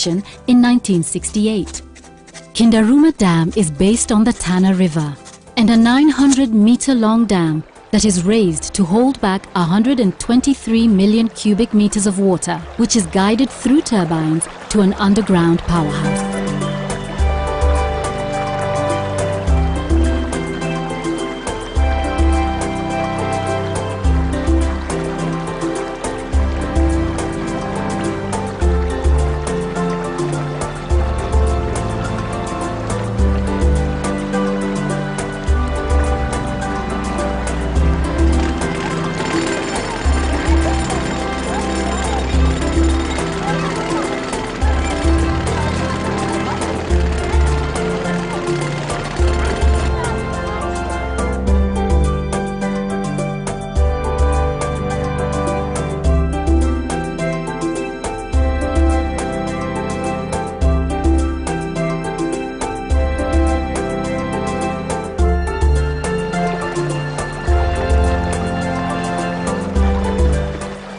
in 1968. Kindaruma Dam is based on the Tana River and a 900-meter-long dam that is raised to hold back 123 million cubic meters of water, which is guided through turbines to an underground powerhouse.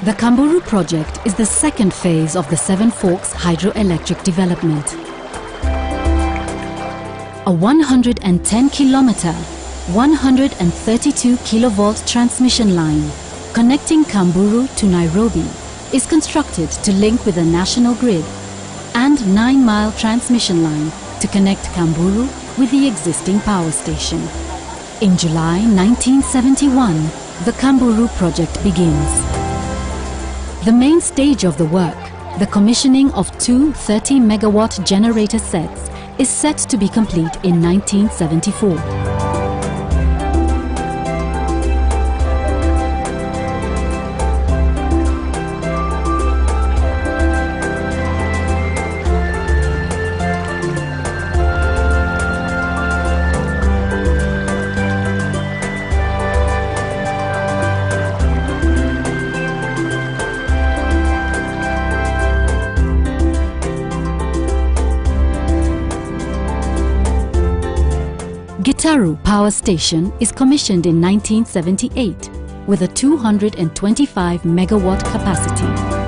The Kamburu project is the second phase of the Seven Forks hydroelectric development. A 110-kilometer, 132-kilovolt transmission line connecting Kamburu to Nairobi is constructed to link with the national grid, and 9-mile transmission line to connect Kamburu with the existing power station. In July 1971, the Kamburu project begins. The main stage of the work, the commissioning of two 30-megawatt generator sets, is set to be complete in 1974. Gitaru Power Station is commissioned in 1978 with a 225 megawatt capacity.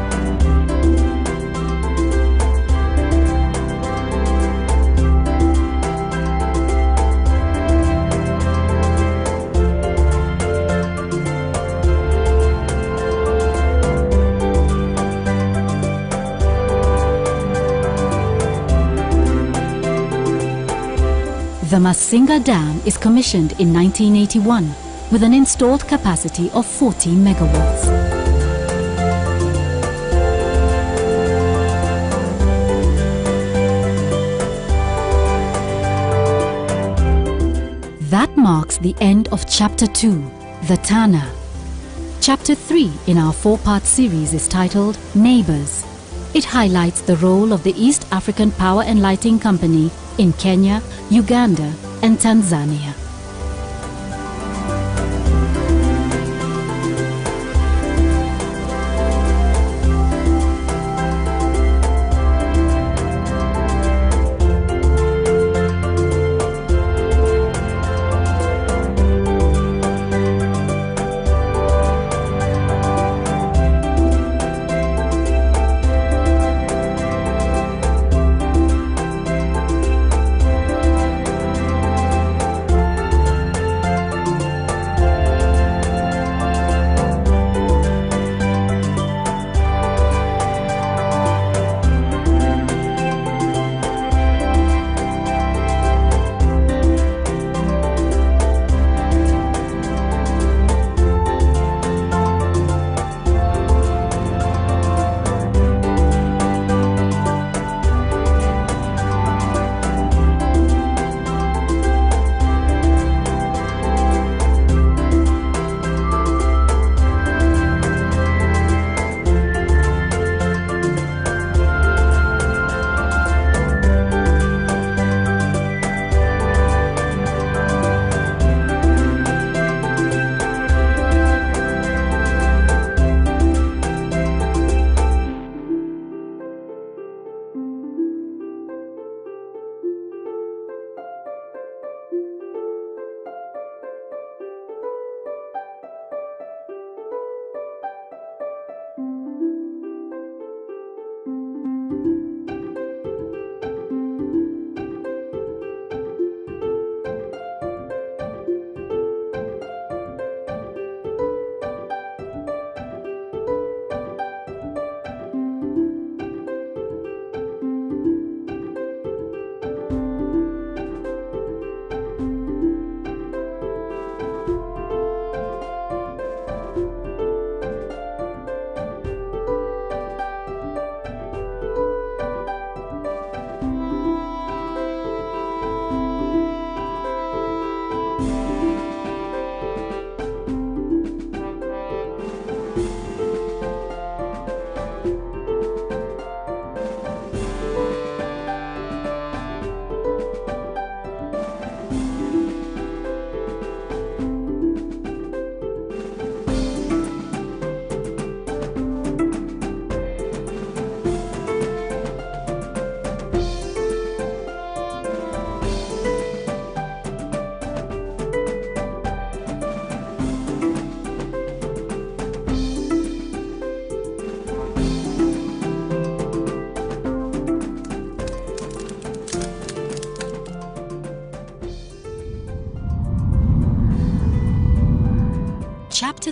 The Masinga Dam is commissioned in 1981 with an installed capacity of 40 megawatts. That marks the end of Chapter 2, the Tana. Chapter 3 in our 4-part series is titled Neighbours. It highlights the role of the East African Power and Lighting Company in Kenya, Uganda and Tanzania.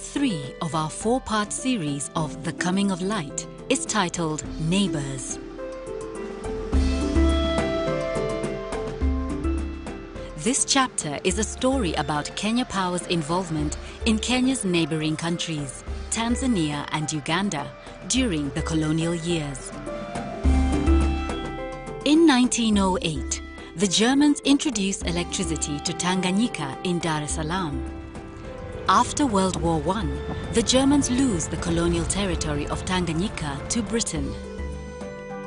Chapter 3 of our 4-part series of The Coming of Light is titled Neighbours. This chapter is a story about Kenya Power's involvement in Kenya's neighbouring countries, Tanzania and Uganda, during the colonial years. In 1908, the Germans introduced electricity to Tanganyika in Dar es Salaam. After World War I, the Germans lose the colonial territory of Tanganyika to Britain.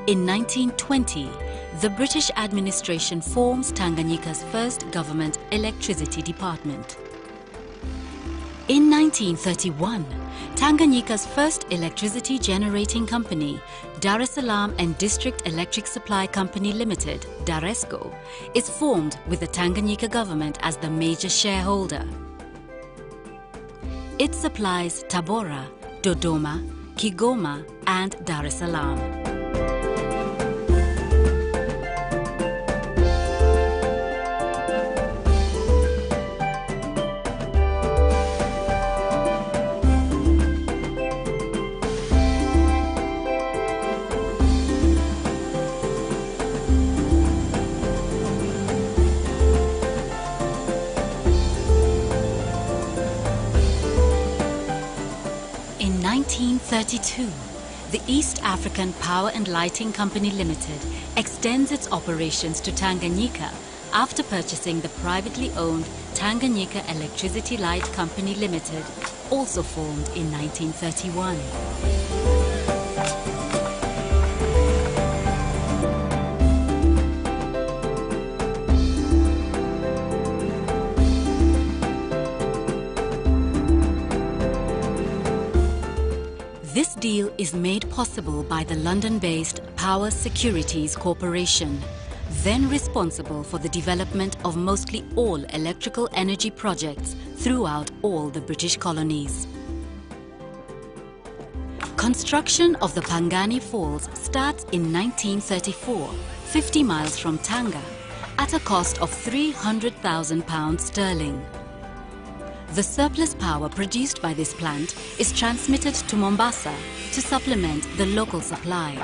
In 1920, the British administration forms Tanganyika's first government electricity department. In 1931, Tanganyika's first electricity generating company, Dar es Salaam and District Electric Supply Company Limited, Daresco, is formed with the Tanganyika government as the major shareholder. It supplies Tabora, Dodoma, Kigoma and Dar es Salaam. In 1932, the East African Power and Lighting Company Limited extends its operations to Tanganyika after purchasing the privately owned Tanganyika Electricity Light Company Limited, also formed in 1931. This deal is made possible by the London-based Power Securities Corporation, then responsible for the development of mostly all electrical energy projects throughout all the British colonies. Construction of the Pangani Falls starts in 1934, 50 miles from Tanga, at a cost of £300,000 sterling. The surplus power produced by this plant is transmitted to Mombasa to supplement the local supply.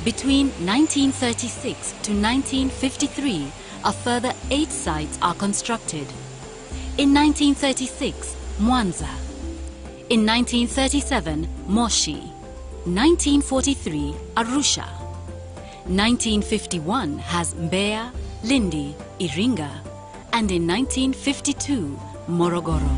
Between 1936 to 1953, a further 8 sites are constructed. In 1936, Mwanza. In 1937, Moshi. 1943, Arusha. 1951 has Mbeya, Lindi, Iringa. And in 1952, Morogoro.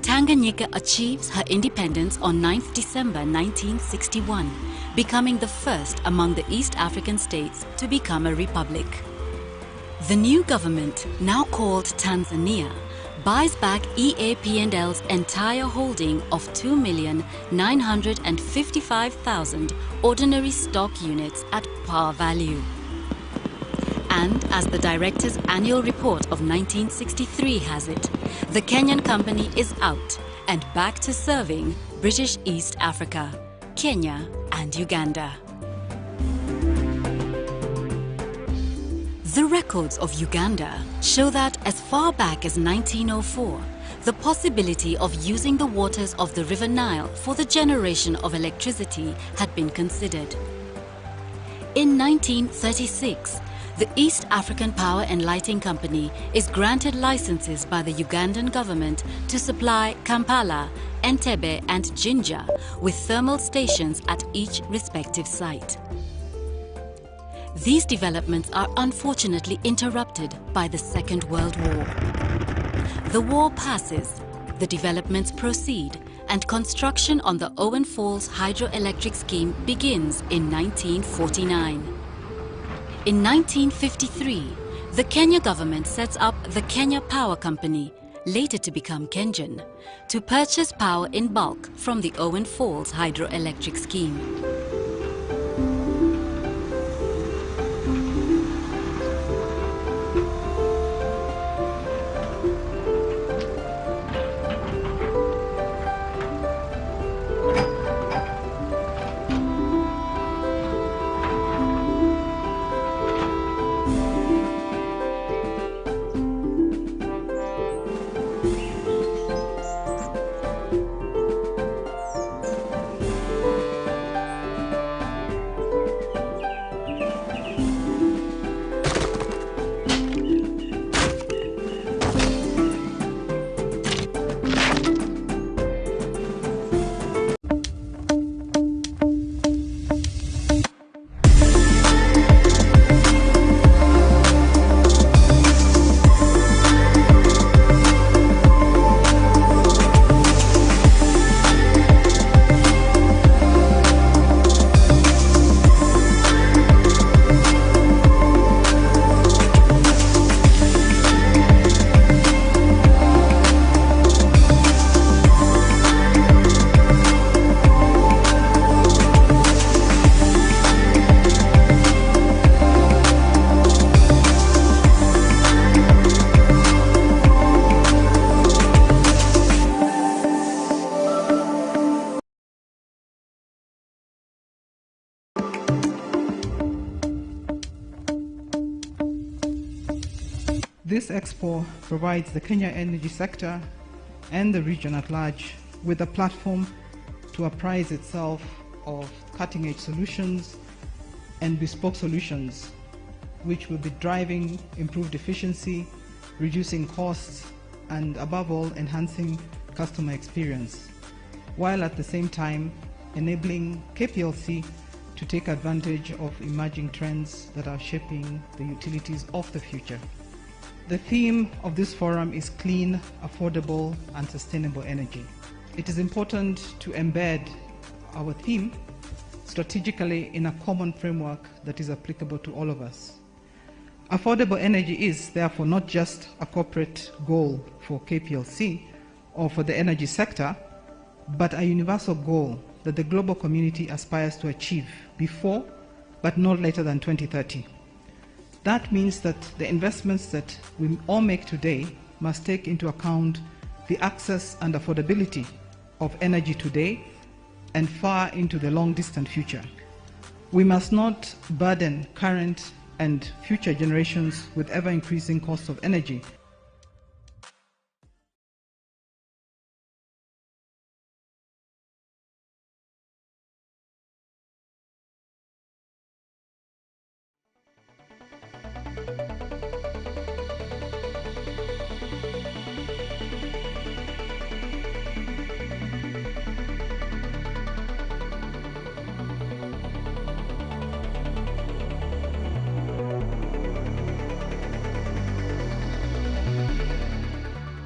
Tanganyika achieves her independence on 9th December 1961, becoming the first among the East African states to become a republic. The new government, now called Tanzania, buys back EAPNL's entire holding of 2,955,000 ordinary stock units at par value. And as the director's annual report of 1963 has it, the Kenyan company is out and back to serving British East Africa, Kenya and Uganda. The records of Uganda show that as far back as 1904, the possibility of using the waters of the River Nile for the generation of electricity had been considered. In 1936, the East African Power and Lighting Company is granted licenses by the Ugandan government to supply Kampala, Entebbe and Jinja with thermal stations at each respective site. These developments are unfortunately interrupted by the Second World War. The war passes, the developments proceed, and construction on the Owen Falls hydroelectric scheme begins in 1949. In 1953, the Kenya government sets up the Kenya Power Company, later to become Kengen, to purchase power in bulk from the Owen Falls hydroelectric scheme. This Expo provides the Kenya energy sector and the region at large with a platform to apprise itself of cutting-edge solutions and bespoke solutions which will be driving improved efficiency, reducing costs, and above all, enhancing customer experience, while at the same time enabling KPLC to take advantage of emerging trends that are shaping the utilities of the future. The theme of this forum is clean, affordable, and sustainable energy. It is important to embed our theme strategically in a common framework that is applicable to all of us. Affordable energy is therefore not just a corporate goal for KPLC or for the energy sector, but a universal goal that the global community aspires to achieve before, but not later than 2030. That means that the investments that we all make today must take into account the access and affordability of energy today and far into the long-distant future. We must not burden current and future generations with ever-increasing costs of energy.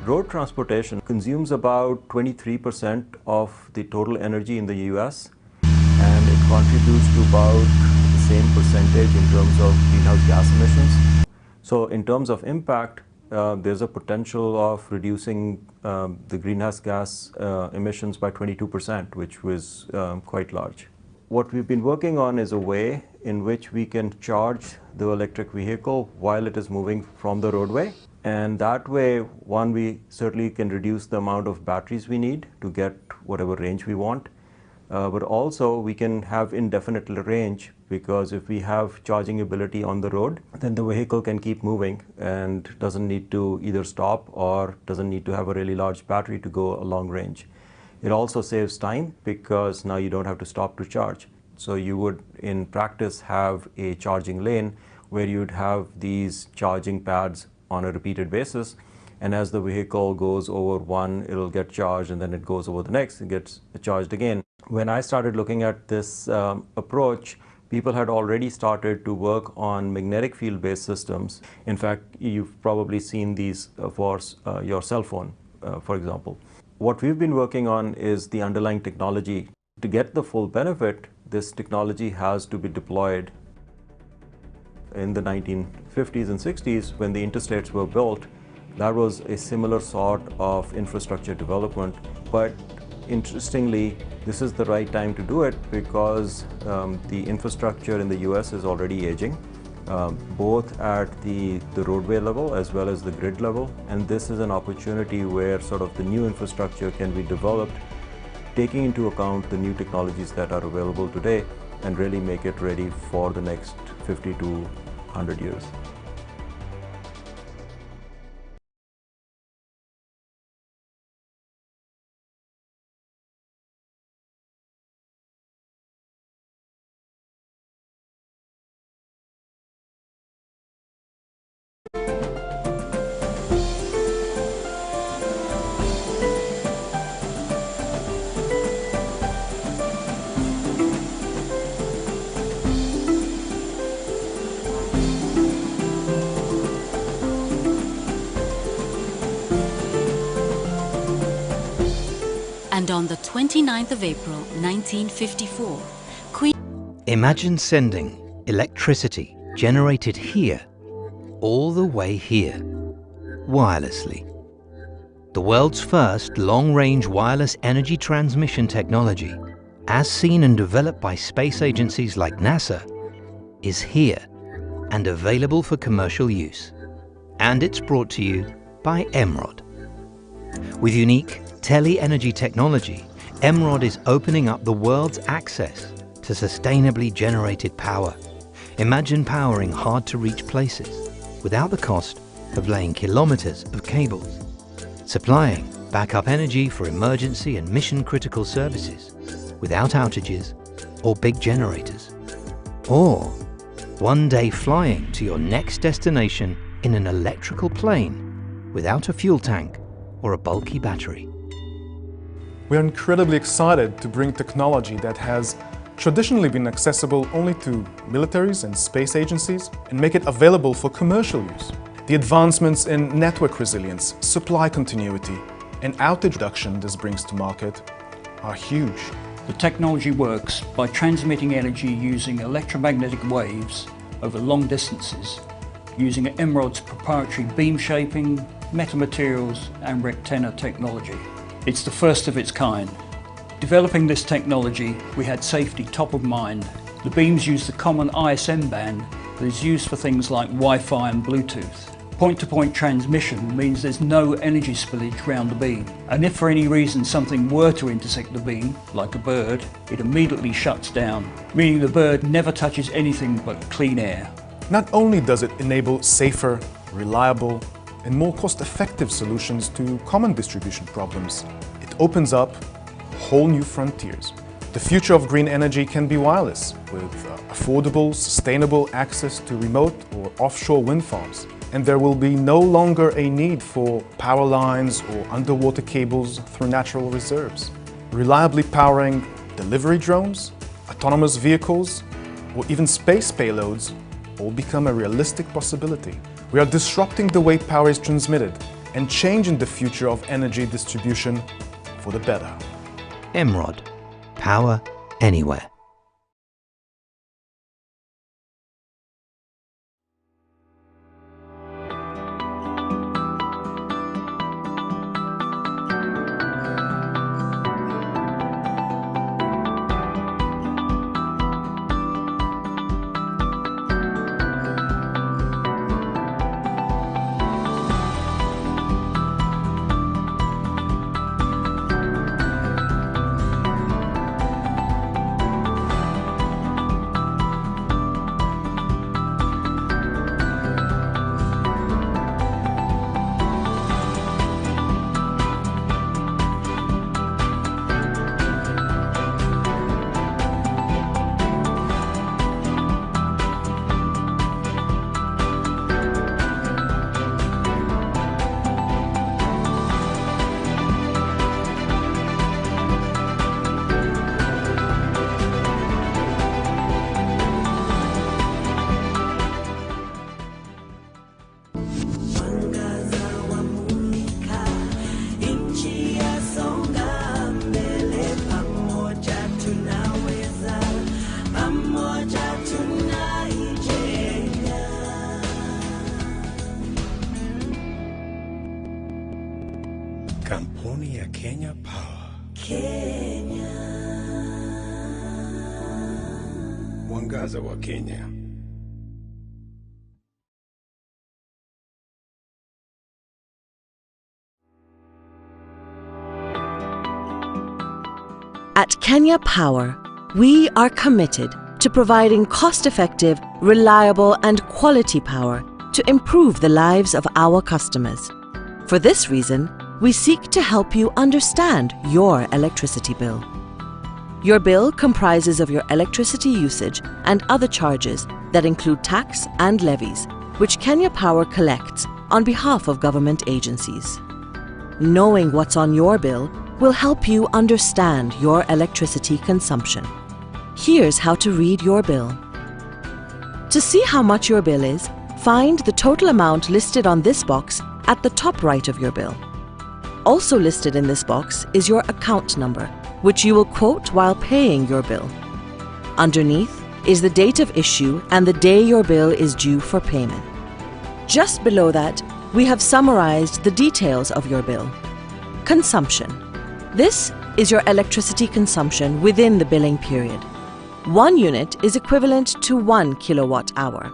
Road transportation consumes about 23% of the total energy in the US, and it contributes to about the same percentage in terms of greenhouse gas emissions. So in terms of impact, there's a potential of reducing the greenhouse gas emissions by 22%, which was quite large. what we've been working on is a way in which we can charge the electric vehicle while it is moving from the roadway. And that way, one, we certainly can reduce the amount of batteries we need to get whatever range we want. But also we can have indefinite range, because if we have charging ability on the road, then the vehicle can keep moving and doesn't need to either stop or doesn't need to have a really large battery to go a long range. It also saves time because now you don't have to stop to charge. So you would, in practice, have a charging lane where you'd have these charging pads on a repeated basis. And as the vehicle goes over one, it'll get charged, and then it goes over the next, it gets charged again. When I started looking at this approach, people had already started to work on magnetic field-based systems. In fact, you've probably seen these for your cell phone, for example. What we've been working on is the underlying technology. To get the full benefit, this technology has to be deployed. In the 1950s and 60s, when the interstates were built, that was a similar sort of infrastructure development. But interestingly, this is the right time to do it because the infrastructure in the US is already aging, both at the roadway level as well as the grid level. And this is an opportunity where sort of the new infrastructure can be developed, taking into account the new technologies that are available today, and really make it ready for the next 50 to 100 years. And on the 29th of April, 1954, Imagine sending electricity generated here, all the way here, wirelessly. The world's first long-range wireless energy transmission technology, as seen and developed by space agencies like NASA, is here and available for commercial use. And it's brought to you by Emrod. With unique tele-energy technology, Emrod is opening up the world's access to sustainably generated power. Imagine powering hard-to-reach places without the cost of laying kilometers of cables, supplying backup energy for emergency and mission-critical services without outages or big generators, or one day flying to your next destination in an electrical plane without a fuel tank or a bulky battery. We are incredibly excited to bring technology that has traditionally been accessible only to militaries and space agencies and make it available for commercial use. The advancements in network resilience, supply continuity, and outage reduction this brings to market are huge. The technology works by transmitting energy using electromagnetic waves over long distances, using Emrod's proprietary beam shaping, metamaterials and rectenna technology. It's the first of its kind. Developing this technology, we had safety top of mind. The beams use the common ISM band that is used for things like Wi-Fi and Bluetooth. Point-to-point transmission means there's no energy spillage around the beam. And if for any reason something were to intersect the beam, like a bird, it immediately shuts down, meaning the bird never touches anything but clean air. Not only does it enable safer, reliable, and more cost-effective solutions to common distribution problems, it opens up whole new frontiers. The future of green energy can be wireless, with affordable, sustainable access to remote or offshore wind farms. And there will be no longer a need for power lines or underwater cables through natural reserves. Reliably powering delivery drones, autonomous vehicles, or even space payloads all become a realistic possibility. We are disrupting the way power is transmitted and changing the future of energy distribution for the better. Emrod. Power anywhere. Kenya Power. Mwangaza wa Kenya. At Kenya Power, we are committed to providing cost-effective, reliable and quality power to improve the lives of our customers. For this reason, we seek to help you understand your electricity bill. Your bill comprises of your electricity usage and other charges that include tax and levies, which Kenya Power collects on behalf of government agencies. Knowing what's on your bill will help you understand your electricity consumption. Here's how to read your bill. To see how much your bill is, find the total amount listed on this box at the top right of your bill. Also listed in this box is your account number, which you will quote while paying your bill. Underneath is the date of issue and the day your bill is due for payment. Just below that, we have summarized the details of your bill. Consumption. This is your electricity consumption within the billing period. 1 unit is equivalent to 1 kilowatt hour.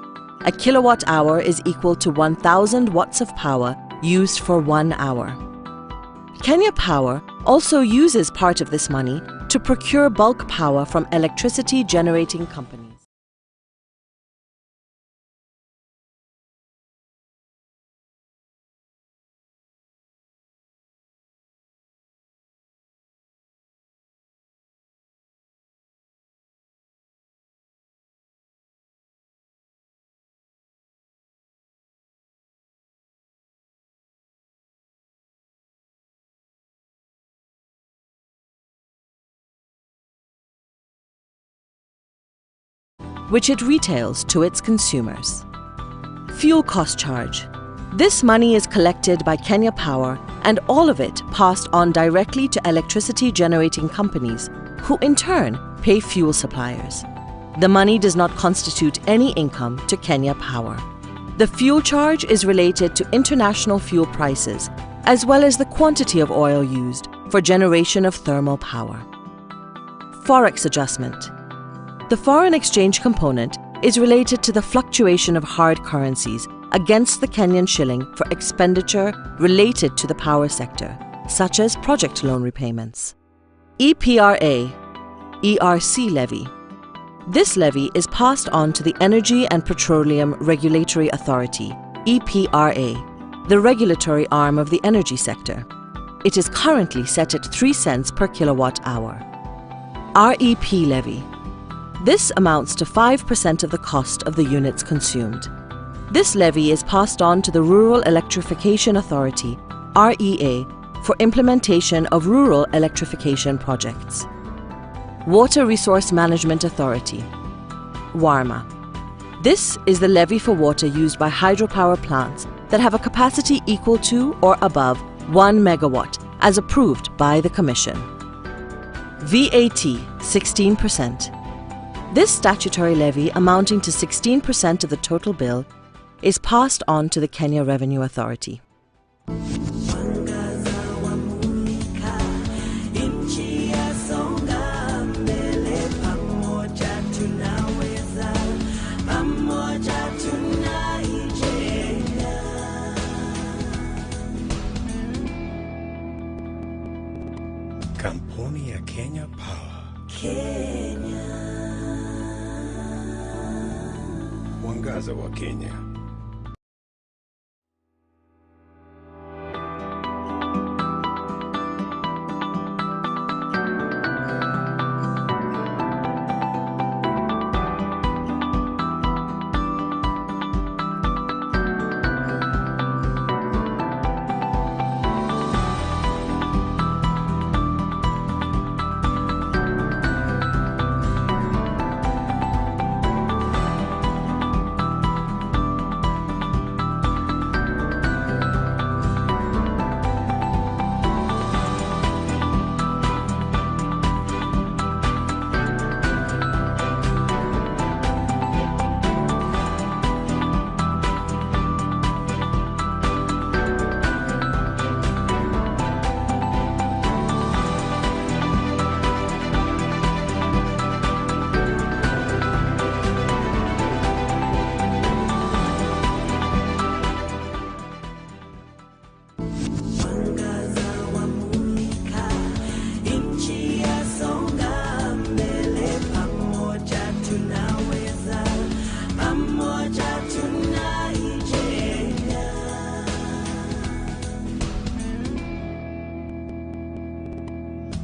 A kilowatt hour is equal to 1,000 watts of power used for 1 hour. Kenya Power also uses part of this money to procure bulk power from electricity generating companies. Which it retails to its consumers. Fuel cost charge. This money is collected by Kenya Power and all of it passed on directly to electricity generating companies, who in turn pay fuel suppliers. The money does not constitute any income to Kenya Power. The fuel charge is related to international fuel prices, as well as the quantity of oil used for generation of thermal power. Forex adjustment. The foreign exchange component is related to the fluctuation of hard currencies against the Kenyan shilling for expenditure related to the power sector, such as project loan repayments. EPRA, ERC levy. This levy is passed on to the Energy and Petroleum Regulatory Authority, EPRA, the regulatory arm of the energy sector. It is currently set at 3 cents per kilowatt hour. REP levy. This amounts to 5% of the cost of the units consumed. This levy is passed on to the Rural Electrification Authority, REA, for implementation of rural electrification projects. Water Resource Management Authority, WARMA. This is the levy for water used by hydropower plants that have a capacity equal to or above 1 megawatt, as approved by the Commission. VAT, 16%. This statutory levy, amounting to 16% of the total bill, is passed on to the Kenya Revenue Authority. Kampuni ya Kenya Power. Mwangaza wa Kenya.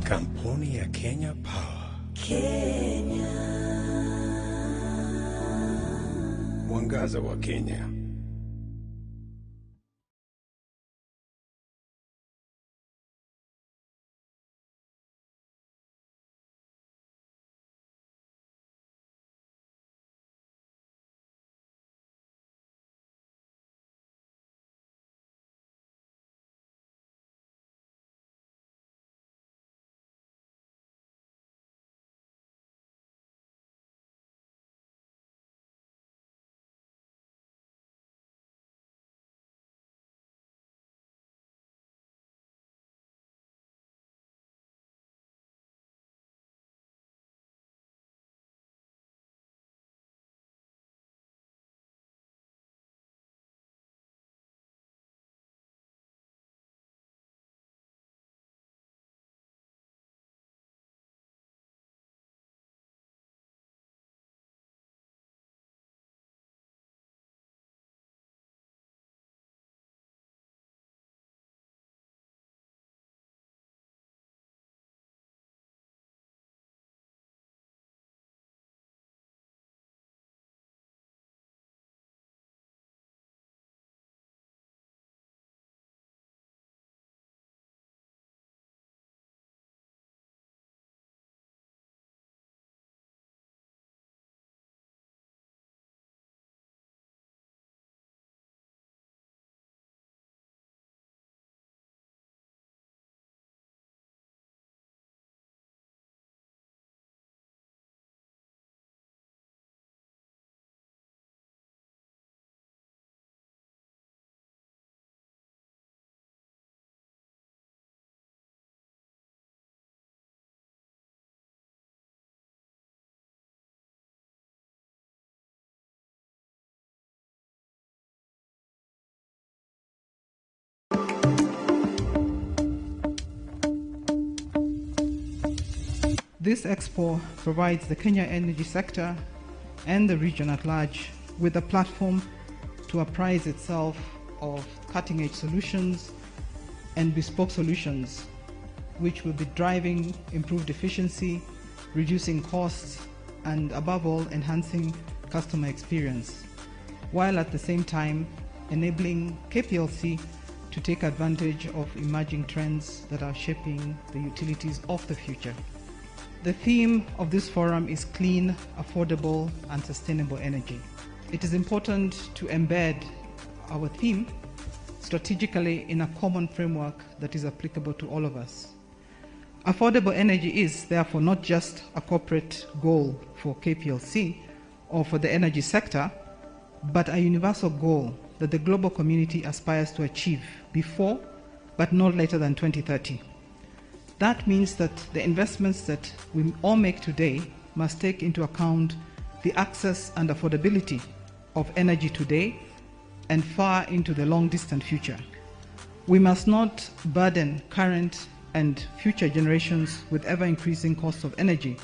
Kampuni ya Kenya Power. Mwangaza wa Kenya. This Expo provides the Kenya energy sector and the region at large with a platform to apprise itself of cutting-edge solutions and bespoke solutions which will be driving improved efficiency, reducing costs, and above all, enhancing customer experience, while at the same time enabling KPLC to take advantage of emerging trends that are shaping the utilities of the future. The theme of this forum is clean, affordable, and sustainable energy. It is important to embed our theme strategically in a common framework that is applicable to all of us. Affordable energy is therefore not just a corporate goal for KPLC or for the energy sector, but a universal goal that the global community aspires to achieve before, but not later than 2030. That means that the investments that we all make today must take into account the access and affordability of energy today and far into the long-distant future. We must not burden current and future generations with ever-increasing costs of energy.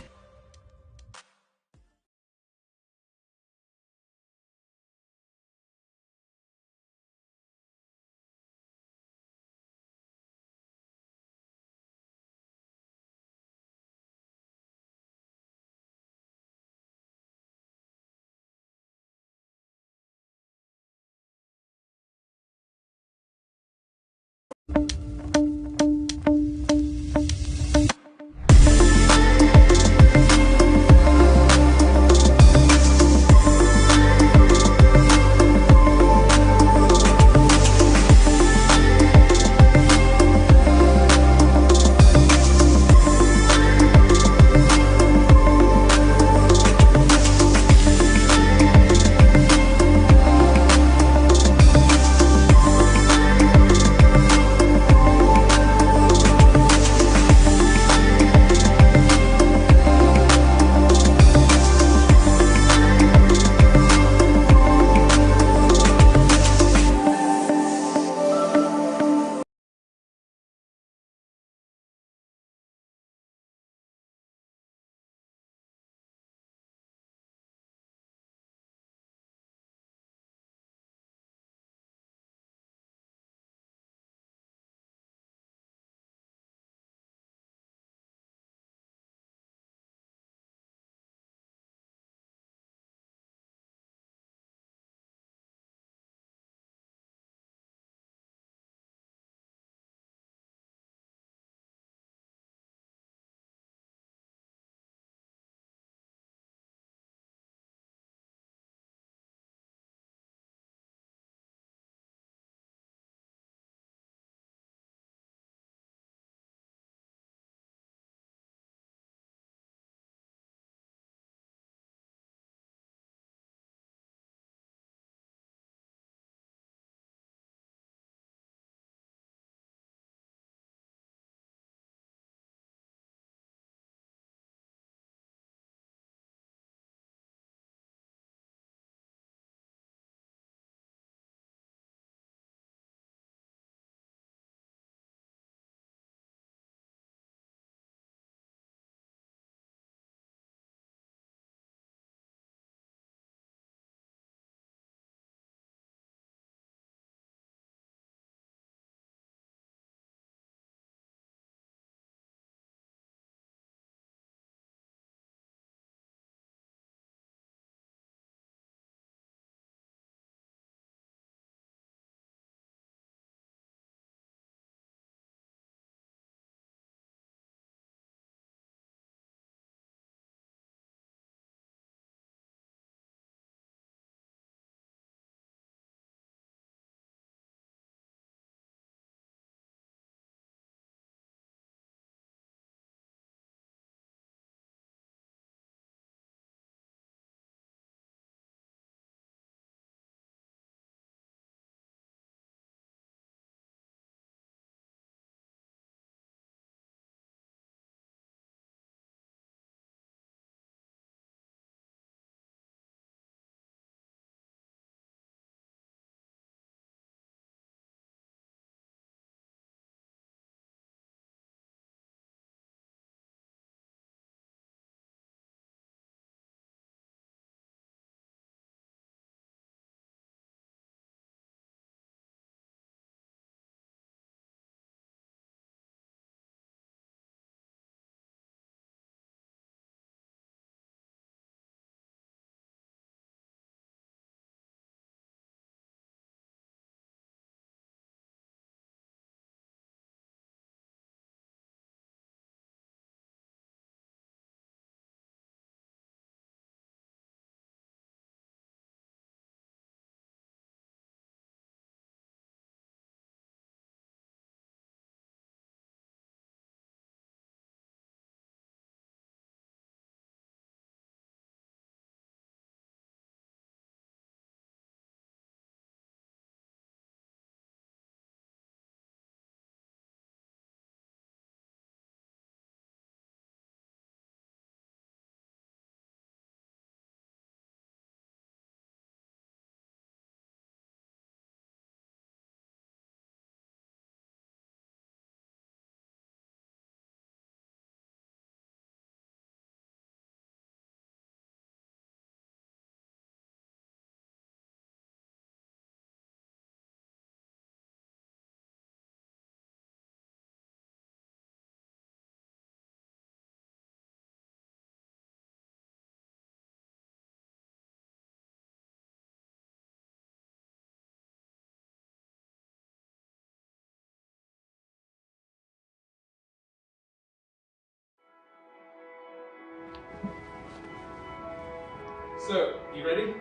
So, you ready?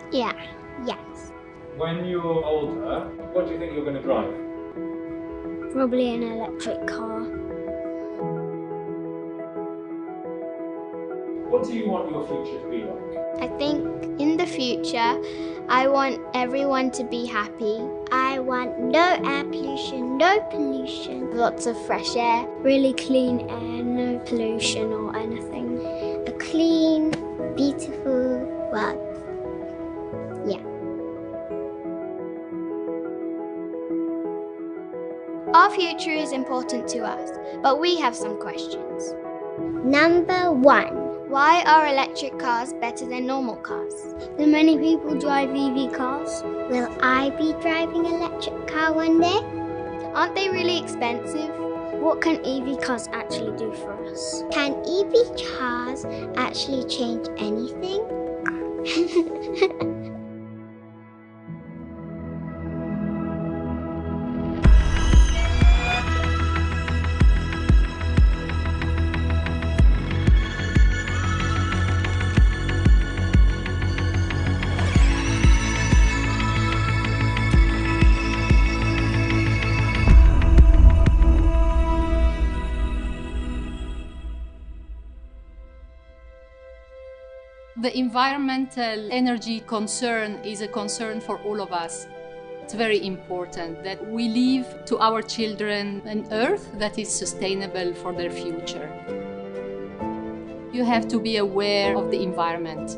Yeah. Yes. When you're older, what do you think you're going to drive? Probably an electric car. What do you want your future to be like? I think in the future, I want everyone to be happy. I want no air pollution, no pollution, lots of fresh air, really clean air, no pollution or anything. A clean, beautiful world. Yeah. Our future is important to us, but we have some questions. Number 1. Why are electric cars better than normal cars? Do many people drive EV cars? Will I be driving an electric car one day? Aren't they really expensive? What can EV cars actually do for us? Can EV cars actually change anything? The environmental energy concern is a concern for all of us. It's very important that we leave to our children an earth that is sustainable for their future. You have to be aware of the environment,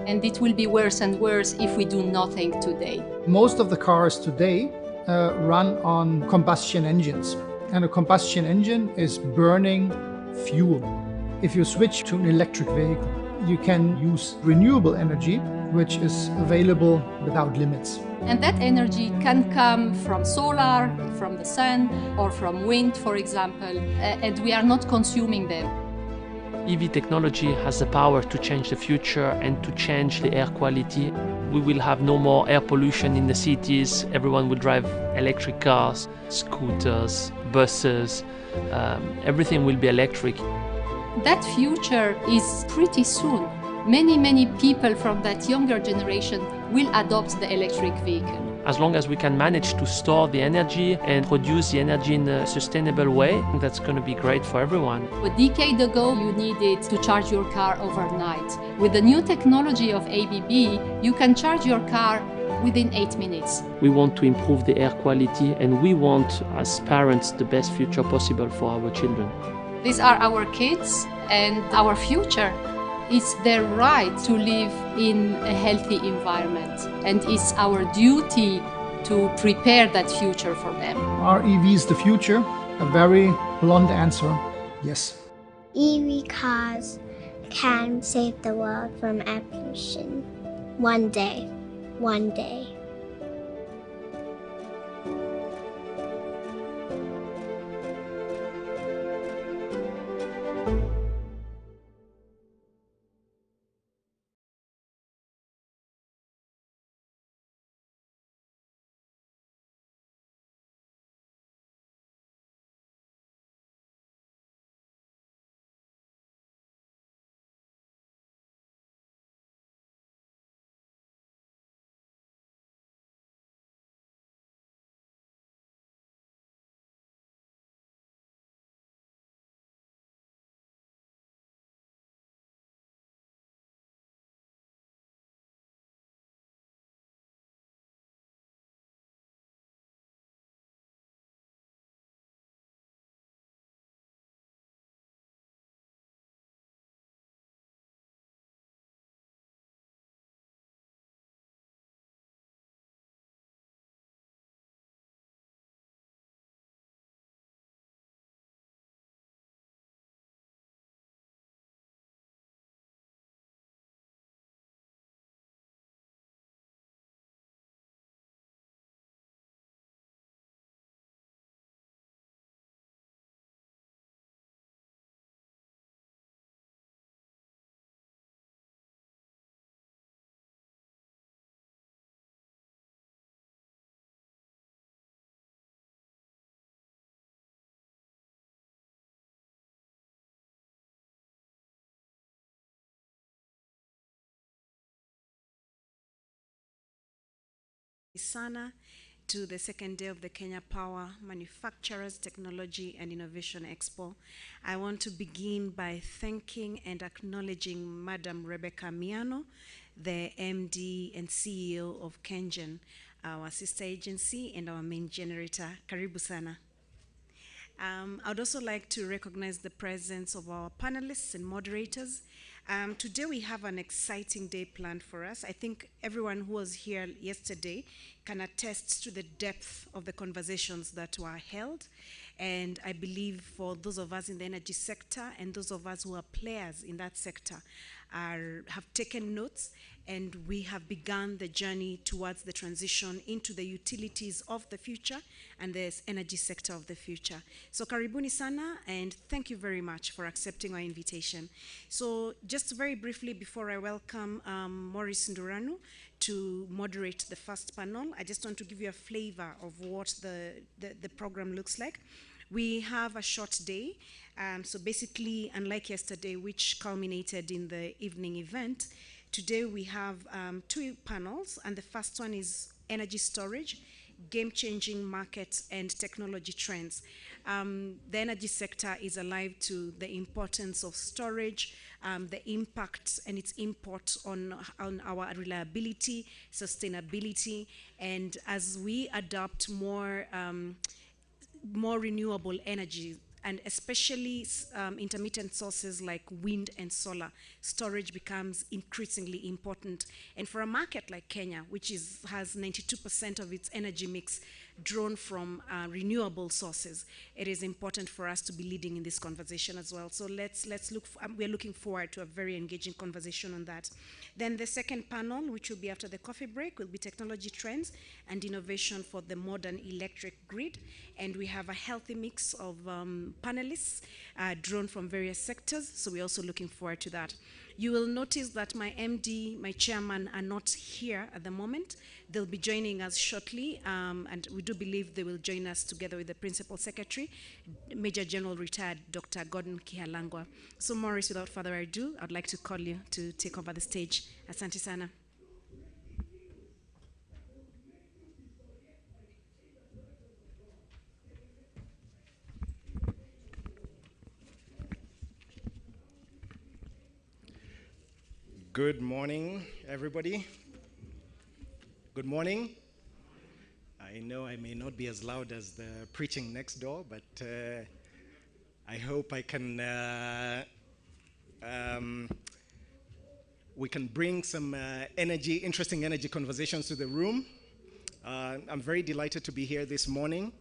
and it will be worse and worse if we do nothing today. Most of the cars today run on combustion engines, and a combustion engine is burning fuel. If you switch to an electric vehicle, you can use renewable energy, which is available without limits. And that energy can come from solar, from the sun, or from wind, for example, and we are not consuming them. EV technology has the power to change the future and to change the air quality. We will have no more air pollution in the cities. Everyone will drive electric cars, scooters, buses. Everything will be electric. That future is pretty soon. Many people from that younger generation will adopt the electric vehicle. As long as we can manage to store the energy and produce the energy in a sustainable way, that's going to be great for everyone. A decade ago, you needed to charge your car overnight. With the new technology of ABB, you can charge your car within 8 minutes. We want to improve the air quality, and we want, as parents, the best future possible for our children. These are our kids and our future. It's their right to live in a healthy environment, and it's our duty to prepare that future for them. Are EVs the future? A very blunt answer, yes. EV cars can save the world from air pollution. One day. Sana to the second day of the Kenya Power Manufacturers Technology and Innovation Expo. I want to begin by thanking and acknowledging Madam Rebecca Miano, the MD and CEO of Kengen, our sister agency and our main generator. Karibu Sana. I would also like to recognize the presence of our panelists and moderators. Today we have an exciting day planned for us. I think everyone who was here yesterday can attest to the depth of the conversations that were held. And I believe for those of us in the energy sector and those of us who are players in that sector have taken notes, and we have begun the journey towards the transition into the utilities of the future and the energy sector of the future. So karibuni sana, and thank you very much for accepting our invitation. So just very briefly before I welcome Maurice Nduranu to moderate the first panel, I just want to give you a flavor of what the program looks like. We have a short day, so basically, unlike yesterday, which culminated in the evening event, today we have two panels, and the first one is energy storage, game-changing markets and technology trends. The energy sector is alive to the importance of storage, the impact and its import on our reliability, sustainability, and as we adopt more renewable energy, and especially intermittent sources like wind and solar, storage becomes increasingly important. And for a market like Kenya, which has 92% of its energy mix drawn from renewable sources, it is important for us to be leading in this conversation as well. So let's look. We're looking forward to a very engaging conversation on that. Then the second panel, which will be after the coffee break, will be technology trends and innovation for the modern electric grid. And we have a healthy mix of panelists drawn from various sectors, so we're also looking forward to that. You will notice that my MD, my chairman, are not here at the moment. They'll be joining us shortly, and we do believe they will join us together with the Principal Secretary, Major General Retired Dr. Gordon Kihalangwa. So Maurice, without further ado, I'd like to call you to take over the stage. Asante sana. Good morning, everybody. Good morning. I know I may not be as loud as the preaching next door, but I hope I can. We can bring some interesting energy conversations to the room. I'm very delighted to be here this morning.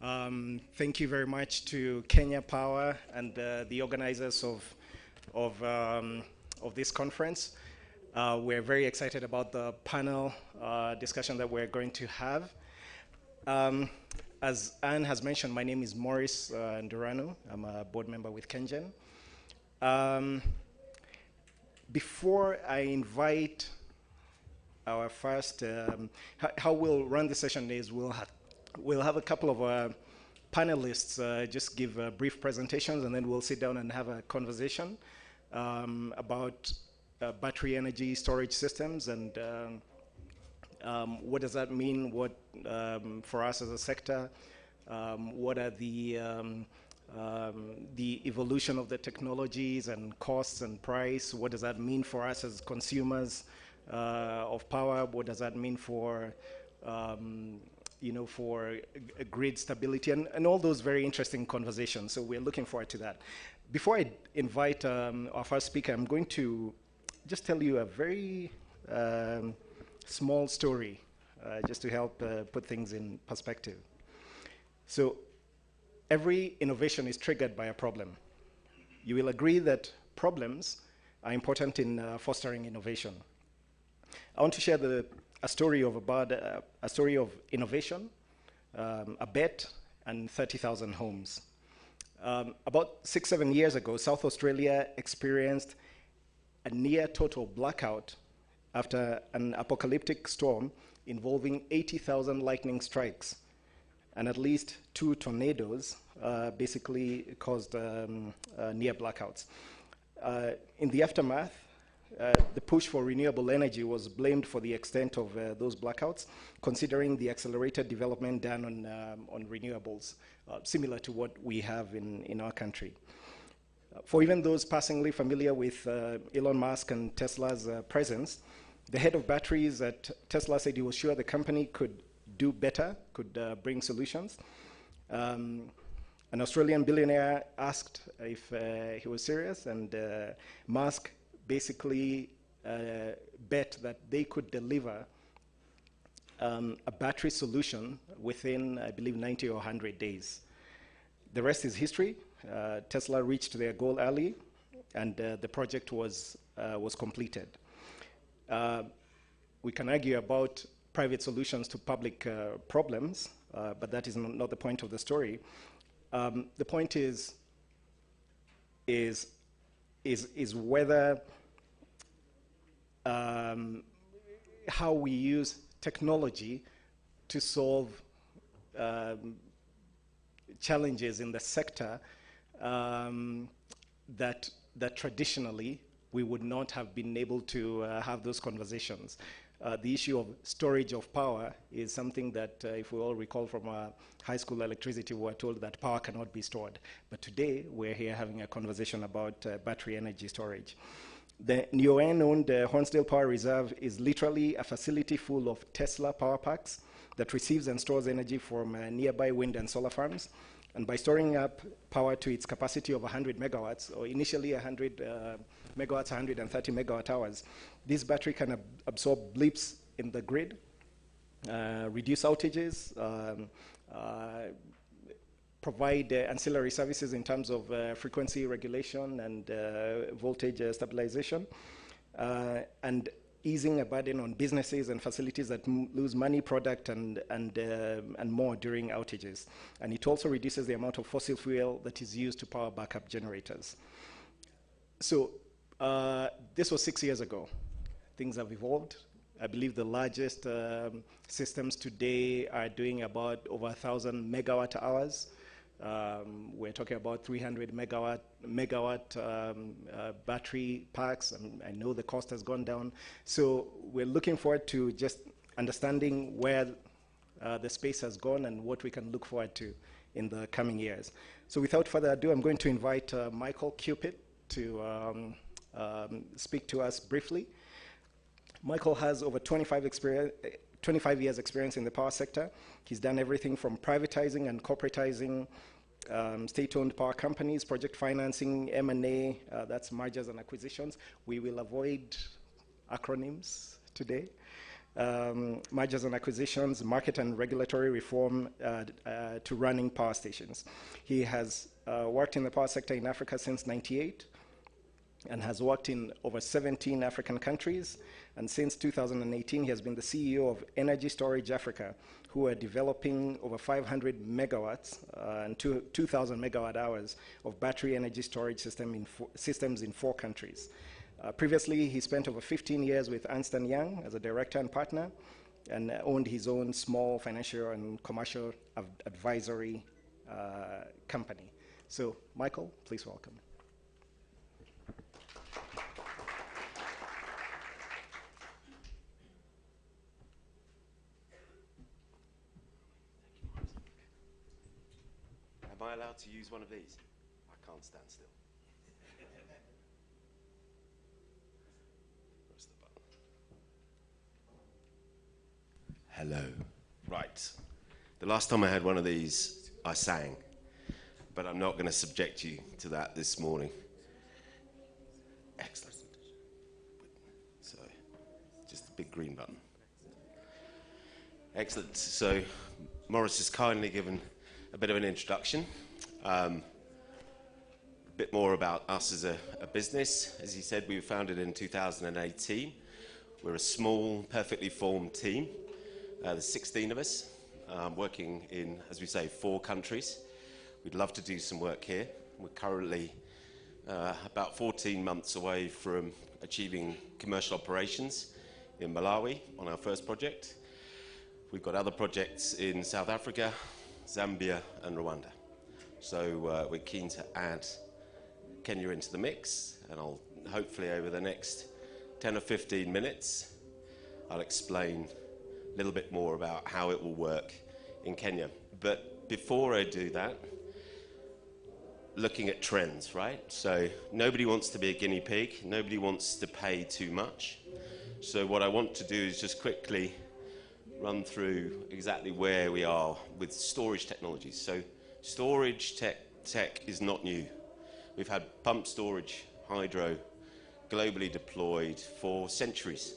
Thank you very much to Kenya Power and the organizers of this conference. We're very excited about the panel discussion that we're going to have. As Anne has mentioned, my name is Maurice Nduranu. I'm a board member with Kengen. Before I invite our first, how we'll run the session is we'll have a couple of panelists just give brief presentations, and then we'll sit down and have a conversation about battery energy storage systems and what does that mean, for us as a sector, what are the evolution of the technologies and costs and price, what does that mean for us as consumers of power, what does that mean for for grid stability, and all those very interesting conversations. So we're looking forward to that. Before I invite our first speaker, I'm going to just tell you a very small story, just to help put things in perspective. So every innovation is triggered by a problem. You will agree that problems are important in fostering innovation. I want to share a story of innovation, a bet, and 30,000 homes. About 6-7 years ago, South Australia experienced a near total blackout after an apocalyptic storm involving 80,000 lightning strikes, and at least 2 tornadoes basically caused near blackouts. In the aftermath, the push for renewable energy was blamed for the extent of those blackouts, considering the accelerated development done on renewables, similar to what we have in our country. For even those passingly familiar with Elon Musk and Tesla's presence, the head of batteries at Tesla said he was sure the company could do better, could bring solutions. An Australian billionaire asked if he was serious, and Musk basically bet that they could deliver a battery solution within, I believe, 90 or 100 days. The rest is history. Tesla reached their goal early, and the project was completed. We can argue about private solutions to public problems, but that is not the point of the story. The point is whether how we use technology to solve challenges in the sector that traditionally we would not have been able to have those conversations. The issue of storage of power is something that, if we all recall from our high school electricity, we were told that power cannot be stored. But today, we're here having a conversation about battery energy storage. The Neoen-owned Hornsdale Power Reserve is literally a facility full of Tesla power packs that receives and stores energy from nearby wind and solar farms. And by storing up power to its capacity of 100 megawatts, or initially 100 megawatts, 130 megawatt hours, this battery can absorb blips in the grid, reduce outages, provide ancillary services in terms of frequency regulation and voltage stabilization, and easing a burden on businesses and facilities that lose money, product, and more during outages. And it also reduces the amount of fossil fuel that is used to power backup generators. So this was 6 years ago. Things have evolved. I believe the largest systems today are doing about over 1,000 megawatt hours. We're talking about 300 megawatt battery packs, and I know the cost has gone down. So we're looking forward to just understanding where the space has gone and what we can look forward to in the coming years. So without further ado, I'm going to invite Michael Cupid to speak to us briefly. Michael has over 25 years experience in the power sector. He's done everything from privatizing and corporatizing state-owned power companies, project financing, M&A, that's mergers and acquisitions. We will avoid acronyms today. Mergers and acquisitions, market and regulatory reform to running power stations. He has worked in the power sector in Africa since '98 and has worked in over 17 African countries. And since 2018, he has been the CEO of Energy Storage Africa, who are developing over 500 megawatts and 2,000 megawatt hours of battery energy storage systems in 4 countries. Previously, he spent over 15 years with Ernst & Young as a director and partner, and owned his own small financial and commercial advisory company. So, Michael, please welcome. Am I allowed to use one of these? I can't stand still. Where's the button? Hello. Right. The last time I had one of these, I sang. But I'm not going to subject you to that this morning. Excellent. So, just the big green button. Excellent. So, Morris has kindly given a bit of an introduction, a bit more about us as a business. As he said, we were founded in 2018. We're a small, perfectly formed team. There's 16 of us working in, as we say, 4 countries. We'd love to do some work here. We're currently about 14 months away from achieving commercial operations in Malawi on our first project. We've got other projects in South Africa, Zambia and Rwanda. So we're keen to add Kenya into the mix, and I'll hopefully over the next 10 or 15 minutes, I'll explain a little bit more about how it will work in Kenya. But before I do that, looking at trends, right? So nobody wants to be a guinea pig. Nobody wants to pay too much. So what I want to do is just quickly run through exactly where we are with storage technologies. So storage tech is not new. We've had pump storage, hydro, globally deployed for centuries.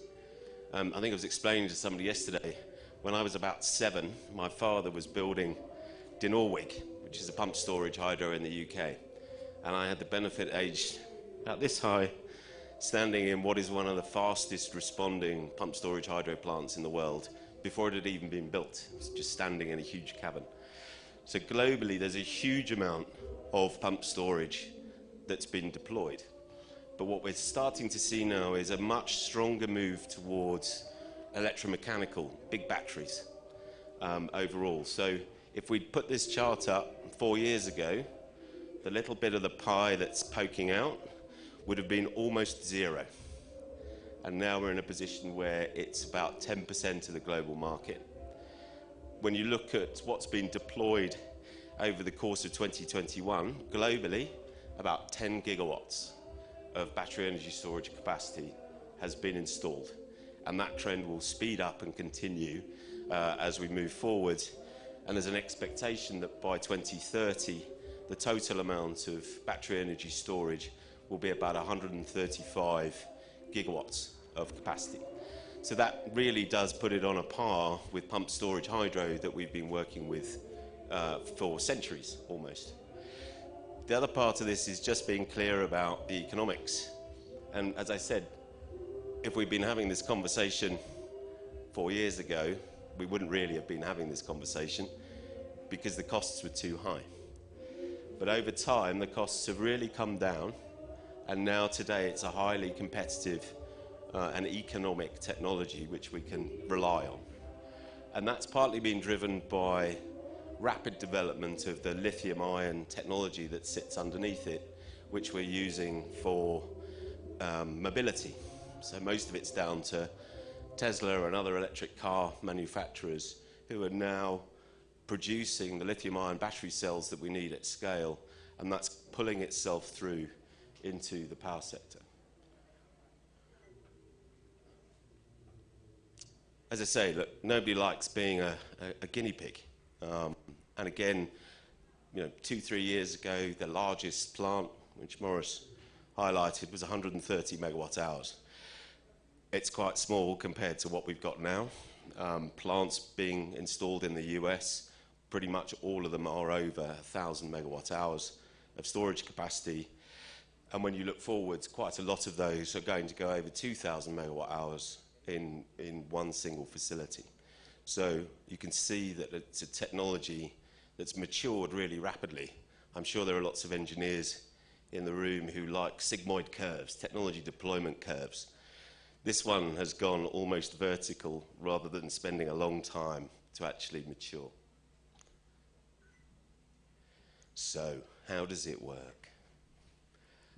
I think I was explaining to somebody yesterday, when I was about 7, my father was building Dinorwig, which is a pump storage hydro in the UK. And I had the benefit, aged about this high, standing in what is one of the fastest responding pump storage hydro plants in the world before it had even been built. It was just standing in a huge cabin. So globally, there's a huge amount of pump storage that's been deployed. But what we're starting to see now is a much stronger move towards electromechanical, big batteries overall. So if we'd put this chart up 4 years ago, the little bit of the pie that's poking out would have been almost zero. And now we're in a position where it's about 10% of the global market. When you look at what's been deployed over the course of 2021, globally, about 10 gigawatts of battery energy storage capacity has been installed. And that trend will speed up and continue as we move forward. And there's an expectation that by 2030, the total amount of battery energy storage will be about 135 gigawatts of capacity. So that really does put it on a par with pump storage hydro that we've been working with for centuries, almost. The other part of this is just being clear about the economics. And as I said, if we'd been having this conversation 4 years ago, we wouldn't really have been having this conversation because the costs were too high. But over time, the costs have really come down, and now today it's a highly competitive and economic technology which we can rely on. And that's partly been driven by rapid development of the lithium-ion technology that sits underneath it, which we're using for mobility. So most of it's down to Tesla and other electric car manufacturers who are now producing the lithium-ion battery cells that we need at scale, and that's pulling itself through into the power sector. As I say, look, nobody likes being a guinea pig. And again, 2-3 years ago, the largest plant, which Morris highlighted, was 130 megawatt hours. It's quite small compared to what we've got now. Plants being installed in the US, pretty much all of them are over 1,000 megawatt hours of storage capacity. And when you look forwards, quite a lot of those are going to go over 2,000 megawatt hours in one single facility. So you can see that it's a technology that's matured really rapidly. I'm sure there are lots of engineers in the room who like sigmoid curves, technology deployment curves. This one has gone almost vertical rather than spending a long time to actually mature. So how does it work?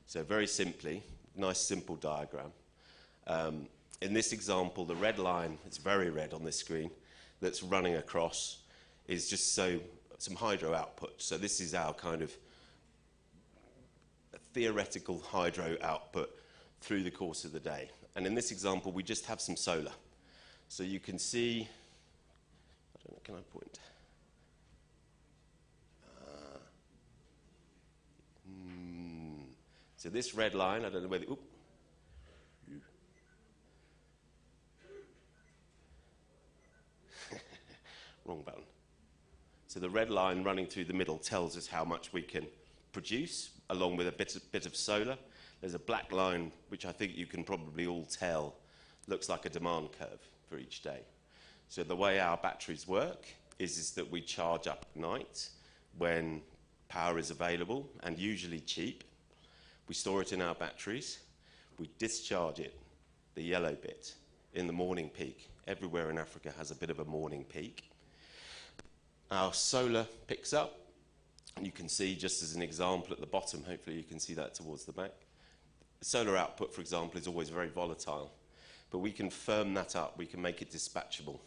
So very simply, nice simple diagram. In this example, the red line, it's very red on this screen, that's running across is just some hydro output. So this is our kind of theoretical hydro output through the course of the day. And in this example, we just have some solar. So you can see, I don't know, can I point? So this red line, I don't know whether, wrong button. So the red line running through the middle tells us how much we can produce, along with a bit of solar. There's a black line, which I think you can probably all tell, looks like a demand curve for each day. So the way our batteries work is that we charge up at night when power is available and usually cheap. We store it in our batteries. We discharge it, the yellow bit, in the morning peak. Everywhere in Africa has a bit of a morning peak. Our solar picks up, and you can see, just as an example at the bottom, hopefully you can see that towards the back, solar output, for example, is always very volatile, but we can firm that up, we can make it dispatchable.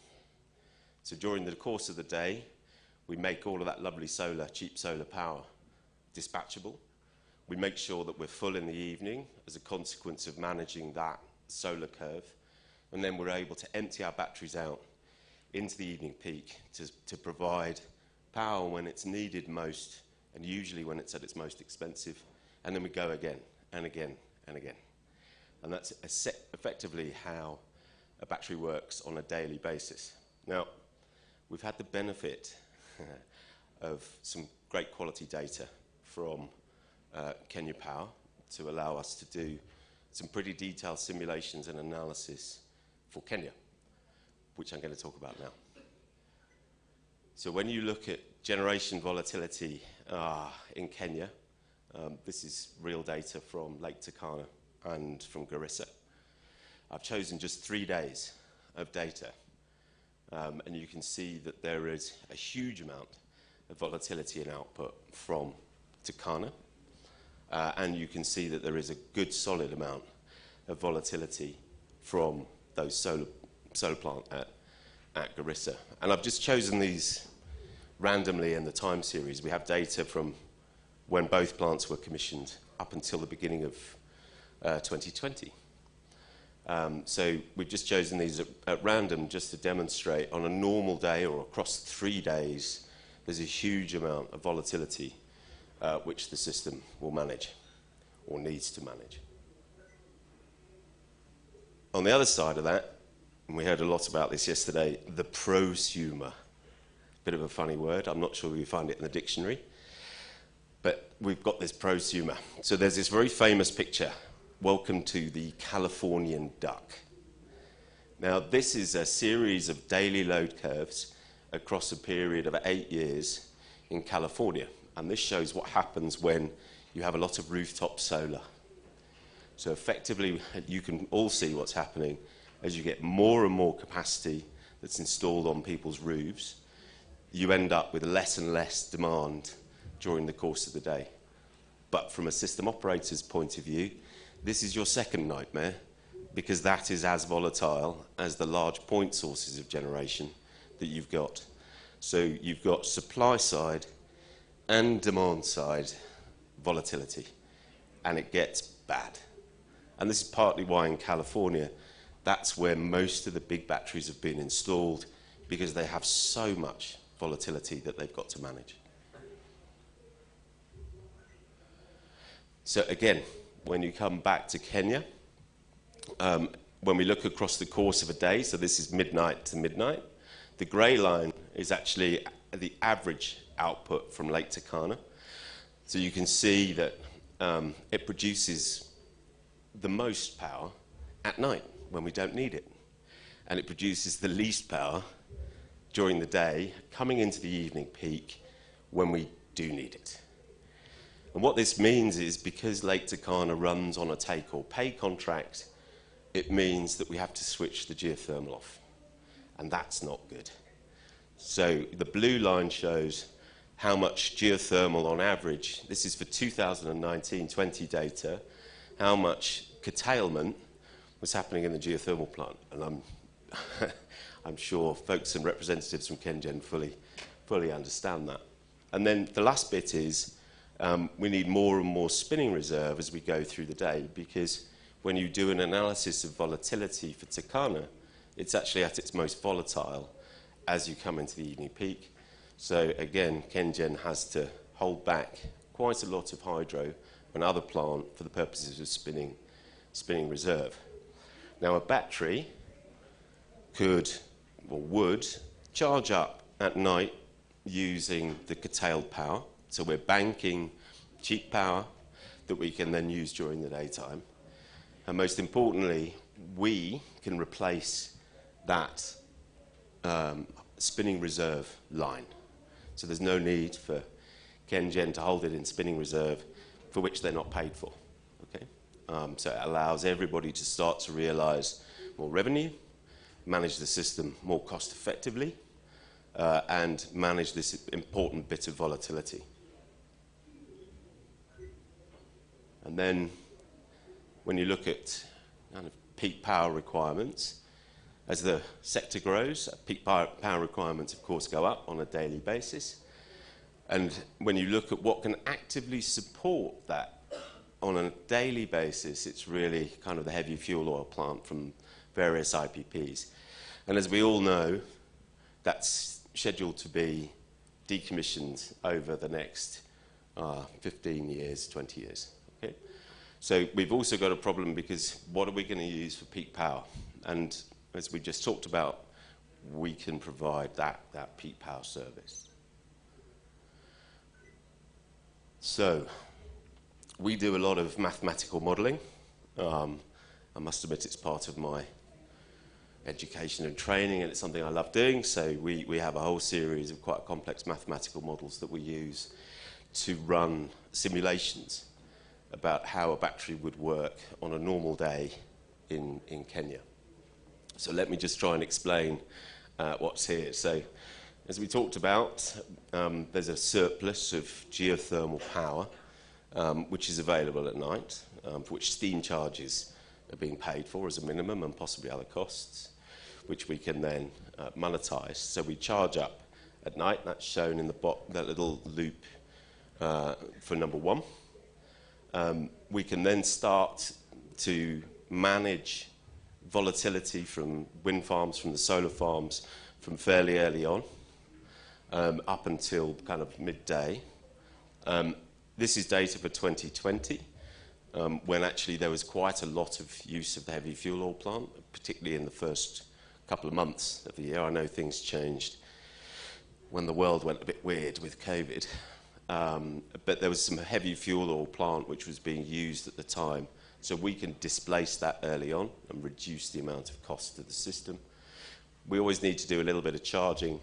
So during the course of the day, we make all of that lovely solar, cheap solar power dispatchable. We make sure that we're full in the evening as a consequence of managing that solar curve, and then we're able to empty our batteries out into the evening peak to provide power when it's needed most, and usually when it's at its most expensive, and then we go again and again and again. And that's effectively how a battery works on a daily basis. Now, we've had the benefit of some great quality data from Kenya Power to allow us to do some pretty detailed simulations and analysis for Kenya, which I'm going to talk about now. So when you look at generation volatility in Kenya, this is real data from Lake Turkana and from Garissa. I've chosen just 3 days of data, and you can see that there is a huge amount of volatility in output from Turkana, and you can see that there is a good solid amount of volatility from those solar plant at Garissa. And I've just chosen these randomly in the time series. We have data from when both plants were commissioned up until the beginning of 2020. So we've just chosen these at random just to demonstrate on a normal day or across 3 days, there's a huge amount of volatility which the system will manage or needs to manage. On the other side of that, and we heard a lot about this yesterday, the prosumer. Bit of a funny word, I'm not sure you find it in the dictionary, but we've got this prosumer. So there's this very famous picture, welcome to the Californian duck. Now this is a series of daily load curves across a period of 8 years in California, and this shows what happens when you have a lot of rooftop solar. So effectively, you can all see what's happening as you get more and more capacity that's installed on people's roofs. You end up with less and less demand during the course of the day. But from a system operator's point of view, this is your second nightmare, because that is as volatile as the large point sources of generation that you've got. So you've got supply side and demand side volatility, and it gets bad. And this is partly why in California, that's where most of the big batteries have been installed, because they have so much volatility that they've got to manage. So again, when you come back to Kenya, when we look across the course of a day, so this is midnight to midnight, the grey line is actually the average output from Lake Turkana. So you can see that it produces the most power at night when we don't need it, and it produces the least power during the day coming into the evening peak when we do need it. And what this means is, because Lake Turkana runs on a take or pay contract, it means that we have to switch the geothermal off, and that's not good. So the blue line shows how much geothermal on average, this is for 2019-20 data, how much curtailment was happening in the geothermal plant. And I'm sure folks and representatives from KenGen fully understand that. And then the last bit is we need more and more spinning reserve as we go through the day, because when you do an analysis of volatility for Turkana, it's actually at its most volatile as you come into the evening peak. So again, KenGen has to hold back quite a lot of hydro and other plant for the purposes of spinning reserve. Now a battery could or would charge up at night using the curtailed power. So we're banking cheap power that we can then use during the daytime. And most importantly, we can replace that spinning reserve line. So there's no need for KenGen to hold it in spinning reserve, for which they're not paid for. Okay? So it allows everybody to start to realise more revenue, manage the system more cost effectively, and manage this important bit of volatility. And then when you look at kind of peak power requirements, as the sector grows, peak power requirements, of course, go up on a daily basis. And when you look at what can actively support that on a daily basis, it's really kind of the heavy fuel oil plant from various IPPs. And as we all know, that's scheduled to be decommissioned over the next 15 years, 20 years. Okay? So we've also got a problem because what are we going to use for peak power? And as we just talked about, we can provide that peak power service. So we do a lot of mathematical modelling. I must admit it's part of my education and training, and it's something I love doing. So we have a whole series of quite complex mathematical models that we use to run simulations about how a battery would work on a normal day in Kenya. So let me just try and explain what's here. So as we talked about, there's a surplus of geothermal power which is available at night, for which steam charges are being paid for as a minimum and possibly other costs, which we can then monetize. So we charge up at night. That's shown in that little loop for number one. We can then start to manage volatility from wind farms, from the solar farms, from fairly early on, up until kind of midday. This is data for 2020, when actually there was quite a lot of use of the heavy fuel oil plant, particularly in the first couple of months of the year. I know things changed when the world went a bit weird with COVID, but there was some heavy fuel oil plant which was being used at the time. So we can displace that early on and reduce the amount of cost to the system. We always need to do a little bit of charging,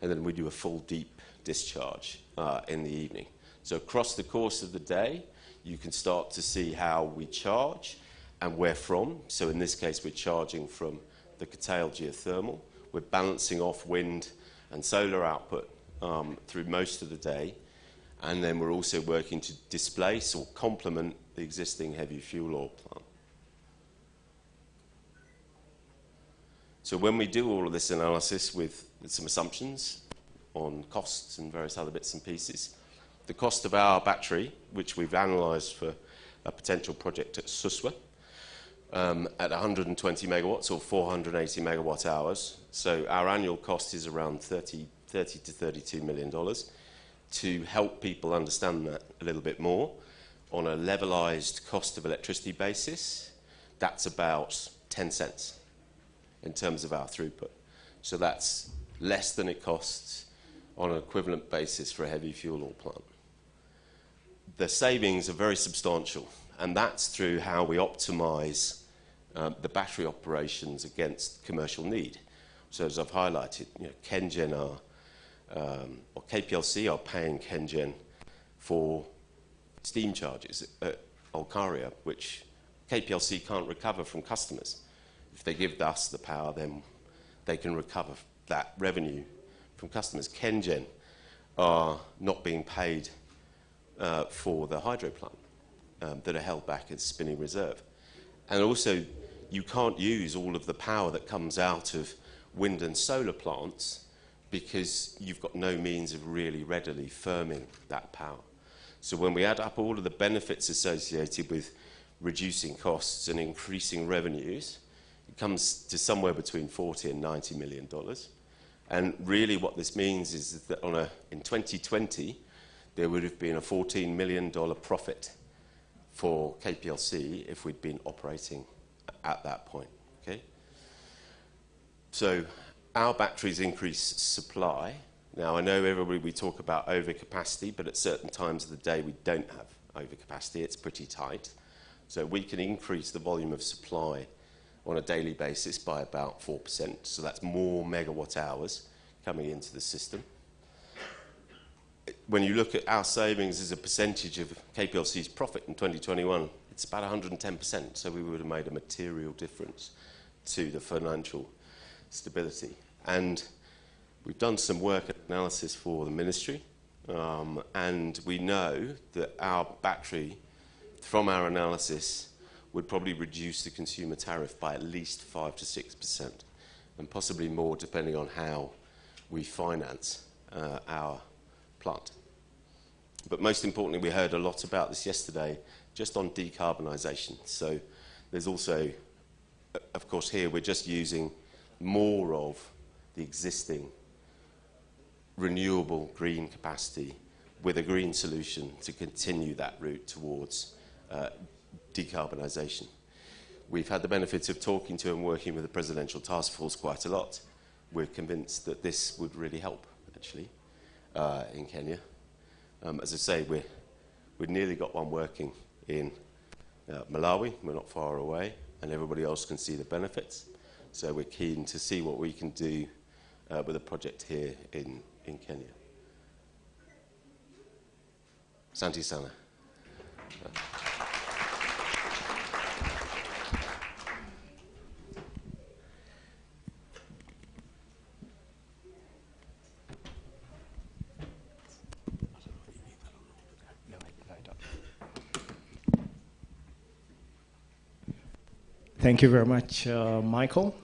and then we do a full deep discharge in the evening. So across the course of the day, you can start to see how we charge and where from. So in this case, we're charging from the curtailed geothermal. We're balancing off wind and solar output through most of the day. And then we're also working to displace or complement the existing heavy fuel oil plant. So when we do all of this analysis with some assumptions on costs and various other bits and pieces, the cost of our battery, which we've analysed for a potential project at Suswa, at 120 megawatts or 480 megawatt hours. So our annual cost is around $30 to $32 million. To help people understand that a little bit more, on a levelised cost of electricity basis, that's about 10 cents in terms of our throughput. So that's less than it costs on an equivalent basis for a heavy fuel oil plant. The savings are very substantial, and that's through how we optimise the battery operations against commercial need. So as I've highlighted, KenGen or KPLC are paying KenGen for steam charges at Olkaria, which KPLC can't recover from customers. If they give us the power, then they can recover that revenue from customers. KenGen are not being paid for the hydro plant that are held back as spinning reserve. And also, you can't use all of the power that comes out of wind and solar plants because you've got no means of really readily firming that power. So when we add up all of the benefits associated with reducing costs and increasing revenues, it comes to somewhere between $40 and $90 million. And really what this means is that in 2020, there would have been a $14 million profit for KPLC if we'd been operating at that point. Okay? So our batteries increase supply. Now, I know we talk about overcapacity, but at certain times of the day we don't have overcapacity. It's pretty tight. So we can increase the volume of supply on a daily basis by about 4%. So that's more megawatt hours coming into the system. When you look at our savings as a percentage of KPLC's profit in 2021, it's about 110%. So we would have made a material difference to the financial stability. And we've done some work and analysis for the ministry, and we know that our battery, from our analysis, would probably reduce the consumer tariff by at least 5 to 6%, and possibly more depending on how we finance our plant. But most importantly, we heard a lot about this yesterday, just on decarbonisation. So there's also, of course, here we're just using more of the existing renewable green capacity with a green solution to continue that route towards decarbonisation. We've had the benefit of talking to and working with the Presidential Task Force quite a lot. We're convinced that this would really help, actually, in Kenya. As I say, we've nearly got one working in Malawi. We're not far away, and everybody else can see the benefits. So we're keen to see what we can do with a project here in Kenya. Santi sana. Thank you very much, Michael.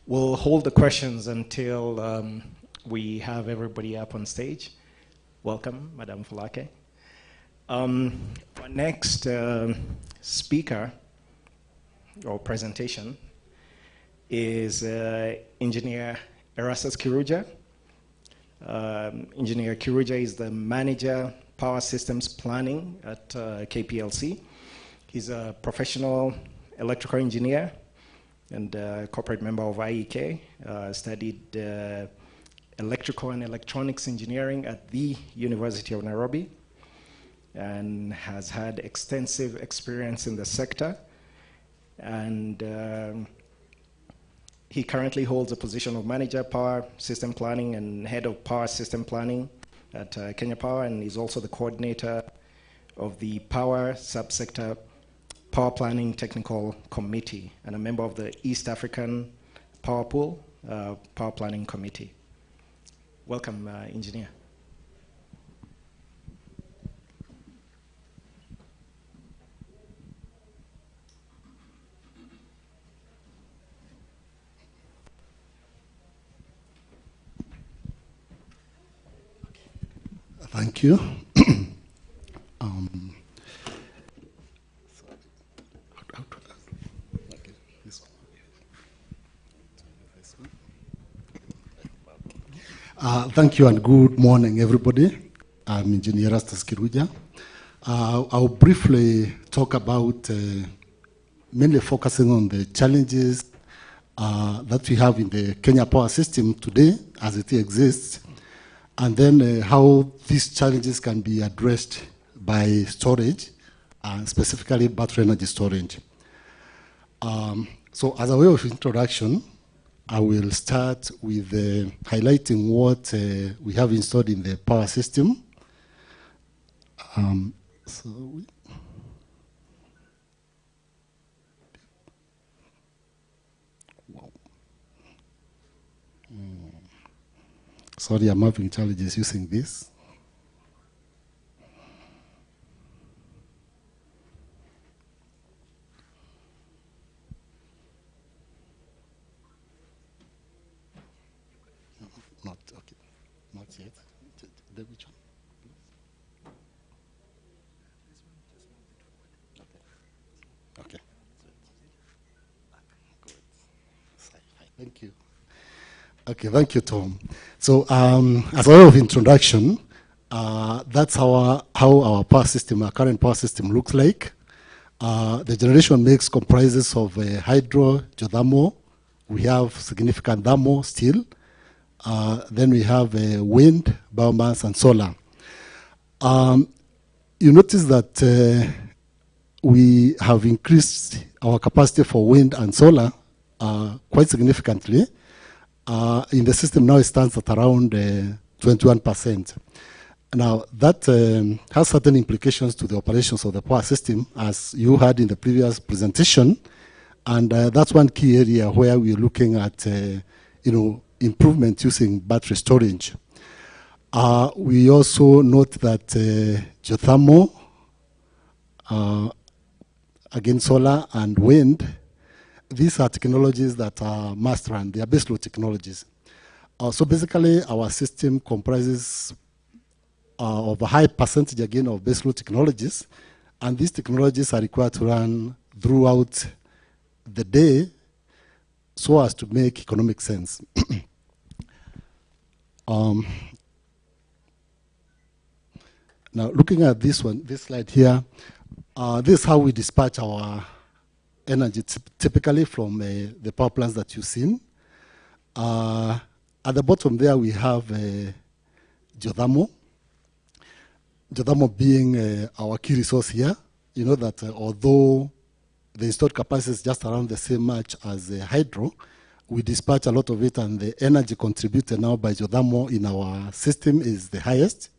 We'll hold the questions until we have everybody up on stage. Welcome, Madam Fulake. Our next speaker or presentation is Engineer Erastus Kiruja. Engineer Kiruja is the Manager Power Systems Planning at KPLC. He's a professional electrical engineer and corporate member of IEK, studied electrical and electronics engineering at the University of Nairobi, and has had extensive experience in the sector. And he currently holds a position of Manager Power System Planning and Head of Power System Planning at Kenya Power, and he's also the coordinator of the Power Subsector Power Planning Technical Committee and a member of the East African Power Pool Power Planning Committee. Welcome, Engineer. Thank you. Thank you and good morning, everybody. I'm Engineer Erastus Kiruja. I'll briefly talk about mainly focusing on the challenges that we have in the Kenya power system today as it exists, and then how these challenges can be addressed by storage, and specifically battery energy storage. So as a way of introduction, I will start with highlighting what we have installed in the power system. Sorry, I'm having challenges using this. Not okay, not yet. The which one? Okay. Good. Thank you. Okay, thank you, Tom. So, as a way of introduction, that's how our power system, our current power system, looks like. The generation mix comprises of hydro, geothermal. We have significant thermal still. Then we have wind, biomass, and solar. You notice that we have increased our capacity for wind and solar quite significantly. In the system now it stands at around 21%. Now that has certain implications to the operations of the power system, as you heard in the previous presentation, and that's one key area where we're looking at improvement using battery storage. We also note that geothermal again, solar and wind, these are technologies that are must run. They are baseload technologies. So basically, our system comprises of a high percentage, again, of baseload technologies. And these technologies are required to run throughout the day so as to make economic sense. Now, looking at this slide here, this is how we dispatch our energy typically from the power plants that you've seen. At the bottom there, we have geothermal. Geothermal being our key resource here. You know that although the installed capacity is just around the same much as hydro, we dispatch a lot of it, and the energy contributed now by geothermal in our system is the highest.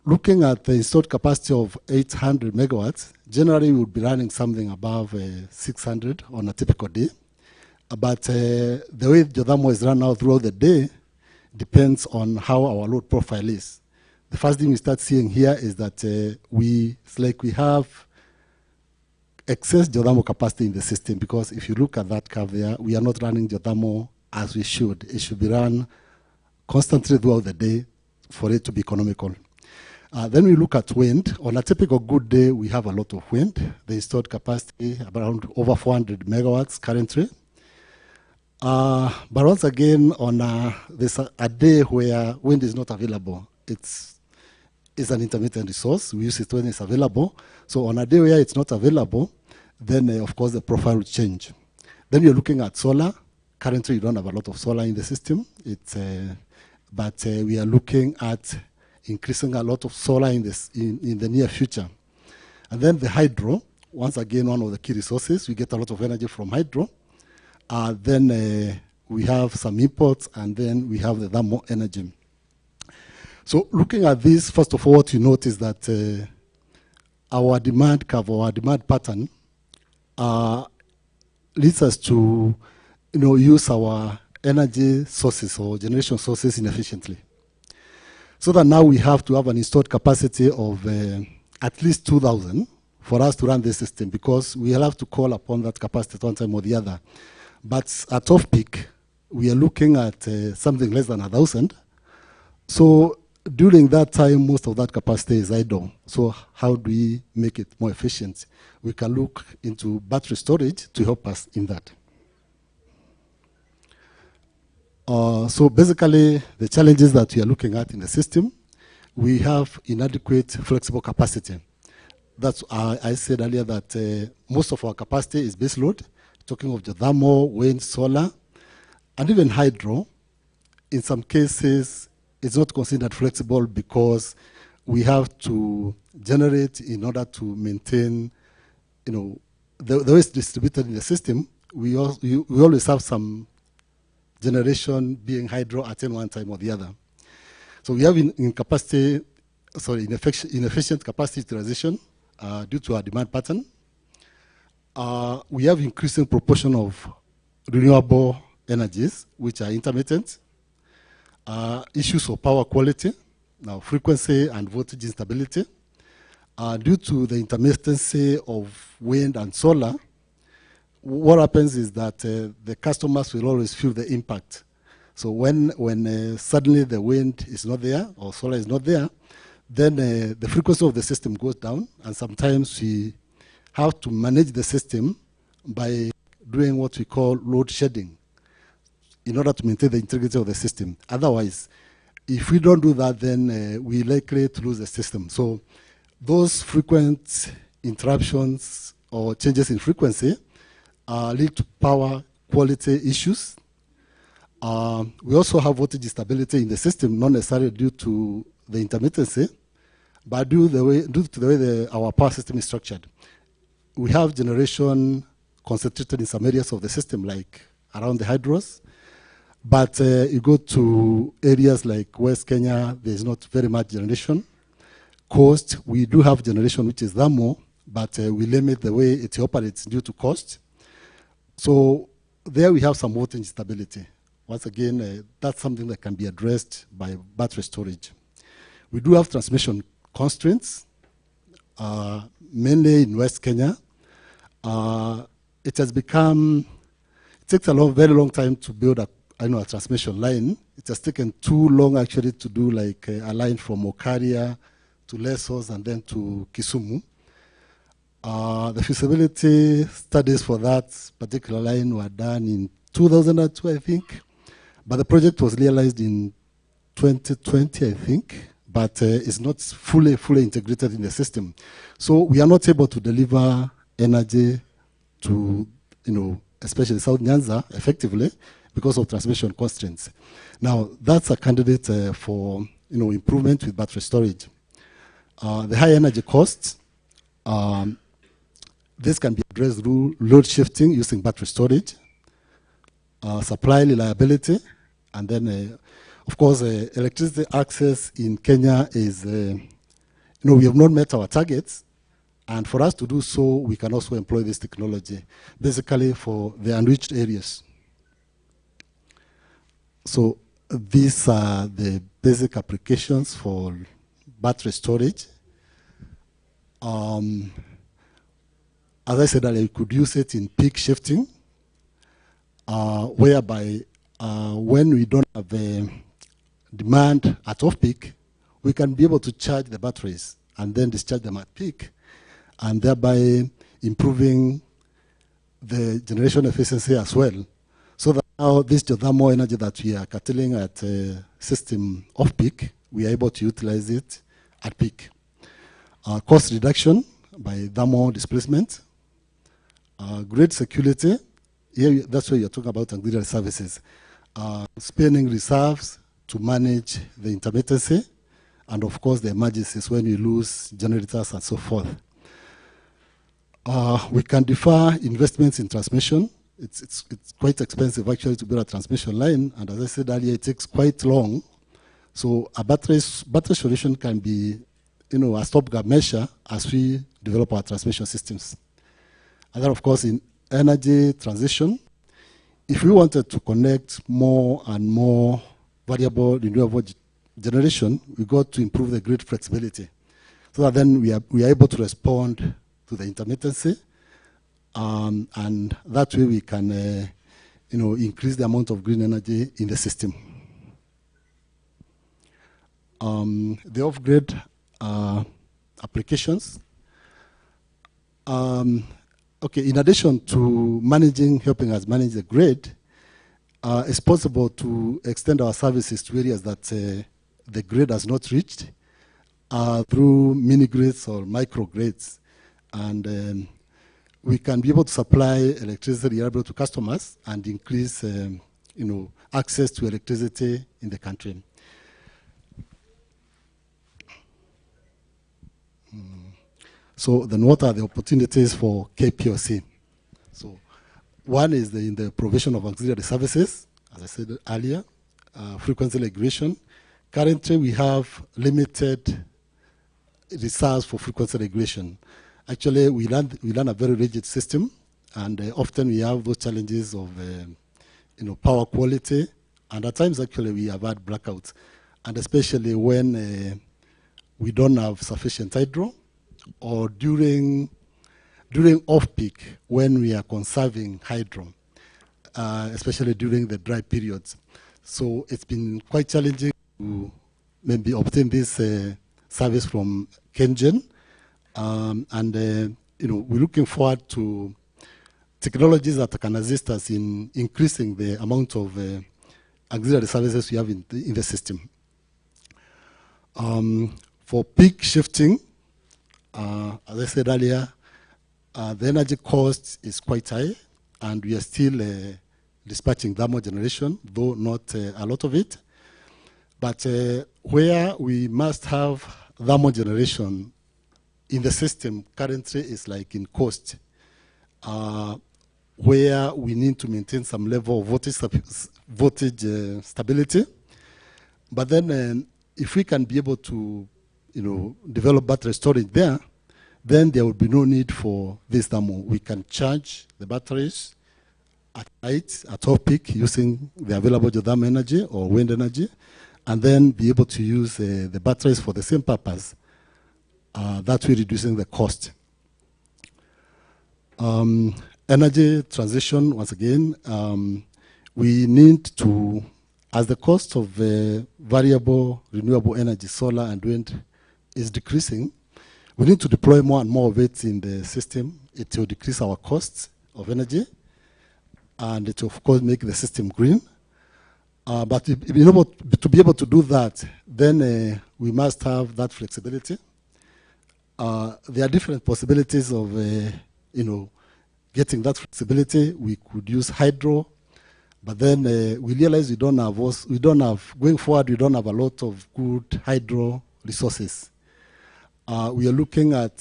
Looking at the installed capacity of 800 megawatts, generally we would be running something above 600 on a typical day. But the way geothermal is run now throughout the day depends on how our load profile is. The first thing we start seeing here is that it's like we have excess geothermal capacity in the system, because if you look at that curve there, we are not running geothermal as we should. It should be run constantly throughout the day for it to be economical. Then we look at wind. On a typical good day, we have a lot of wind. The installed capacity around over 400 megawatts currently. But once again, on there's a day where wind is not available. It's an intermittent resource. We use it when it's available. So on a day where it's not available, then of course the profile will change. Then you're looking at solar. Currently, you don't have a lot of solar in the system. But we are looking at increasing a lot of solar in the near future. And then the hydro, once again, one of the key resources. We get a lot of energy from hydro. Then we have some imports, and then we have the thermal energy. So looking at this, first of all, what you notice that our demand curve, our demand pattern, leads us to use our energy sources or generation sources inefficiently. So that now we have to have an installed capacity of at least 2,000 for us to run this system, because we will have to call upon that capacity at one time or the other. But at off-peak, we are looking at something less than 1,000. So during that time, most of that capacity is idle. So how do we make it more efficient? We can look into battery storage to help us in that. So basically, the challenges that we are looking at in the system, we have inadequate flexible capacity. That's I said earlier that most of our capacity is base load, talking of geothermal, wind, solar, and even hydro. In some cases, it's not considered flexible because we have to generate in order to maintain, the way it's distributed in the system. We always have some generation being hydro at one time or the other. So we have inefficient capacity utilization due to our demand pattern. We have increasing proportion of renewable energies, which are intermittent. Issues of power quality, now frequency and voltage instability. Due to the intermittency of wind and solar, what happens is that the customers will always feel the impact. So when suddenly the wind is not there or solar is not there, then the frequency of the system goes down, and sometimes we have to manage the system by doing what we call load shedding in order to maintain the integrity of the system. Otherwise, if we don't do that, then we're likely to lose the system. So those frequent interruptions or changes in frequency lead to power quality issues. We also have voltage instability in the system, not necessarily due to the intermittency, but due to the way our power system is structured. We have generation concentrated in some areas of the system, like around the hydros, but you go to areas like West Kenya, there's not very much generation. Coast, we do have generation which is thermal, but we limit the way it operates due to cost. So there we have some voltage instability. Once again, that's something that can be addressed by battery storage. We do have transmission constraints. mainly in West Kenya. It has become, it takes a very long time to build a transmission line. It has taken too long actually to do like a line from Okaria to Lesos and then to Kisumu. The feasibility studies for that particular line were done in 2002, I think, but the project was realized in 2020, I think, but it's not fully integrated in the system. So we are not able to deliver energy to, especially South Nyanza effectively because of transmission constraints. Now, that's a candidate for, improvement with battery storage. The high energy costs, this can be addressed through load shifting using battery storage, supply reliability, and then, of course, electricity access in Kenya is, we have not met our targets, and for us to do so, we can also employ this technology, basically for the unreached areas. So these are the basic applications for battery storage. As I said earlier, you could use it in peak shifting, whereby when we don't have demand at off-peak, we can be able to charge the batteries and then discharge them at peak, and thereby improving the generation efficiency as well. So that now this geothermal energy that we are curtailing at system off-peak, we are able to utilize it at peak. Cost reduction by thermal displacement. Grid security, here that's where you're talking about auxiliary services. Spinning reserves to manage the intermittency, and of course the emergencies when you lose generators and so forth. We can defer investments in transmission. It's quite expensive actually to build a transmission line, and as I said earlier, it takes quite long. So a battery solution can be, a stopgap measure as we develop our transmission systems. And then, of course, in energy transition, if we wanted to connect more and more variable renewable generation, we got to improve the grid flexibility, so that then we are able to respond to the intermittency, and that way we can, increase the amount of green energy in the system. The off-grid applications. Okay, in addition to helping us manage the grid, it's possible to extend our services to areas that the grid has not reached through mini grids or micro grids, and we can be able to supply electricity reliably to customers and increase, access to electricity in the country. So then what are the opportunities for KPOC? So one is in the provision of auxiliary services, as I said earlier, frequency regulation. Currently we have limited reserves for frequency regulation. Actually, we run a very rigid system, and often we have those challenges of power quality, and at times actually we have had blackouts, and especially when we don't have sufficient hydro, or during off-peak when we are conserving hydro, especially during the dry periods. So it's been quite challenging to maybe obtain this service from KenGen, and we're looking forward to technologies that can assist us in increasing the amount of auxiliary services we have in the system. For peak shifting, as I said earlier, the energy cost is quite high, and we are still dispatching thermal generation, though not a lot of it. But where we must have thermal generation in the system currently is like in coast, where we need to maintain some level of voltage stability. But then if we can be able to develop battery storage there, then there will be no need for this thermal. We can charge the batteries at night, at off-peak, using the available geothermal energy or wind energy, and then be able to use the batteries for the same purpose That way reducing the cost. Energy transition, once again, we need to, as the cost of variable renewable energy, solar and wind, is decreasing, we need to deploy more and more of it in the system. It will decrease our costs of energy, and it will, of course, make the system green. But to be able to do that, then we must have that flexibility. There are different possibilities of, getting that flexibility. We could use hydro, but then we realize going forward, we don't have a lot of good hydro resources. We are looking at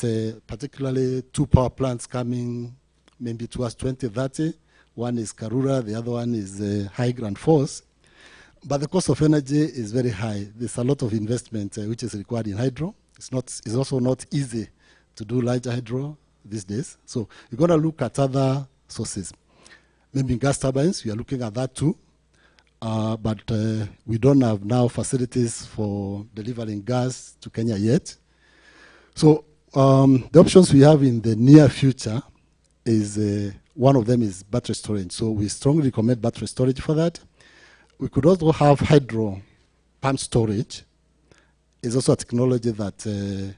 particularly 2 power plants coming maybe towards 2030. One is Karura, the other one is High Grand Force. But the cost of energy is very high. There's a lot of investment which is required in hydro. It's also not easy to do large hydro these days. So you're going to look at other sources. Maybe gas turbines, we are looking at that too. But we don't have now facilities for delivering gas to Kenya yet. So the options we have in the near future is, one of them is battery storage. So we strongly recommend battery storage for that. We could also have hydro pump storage. It's also a technology that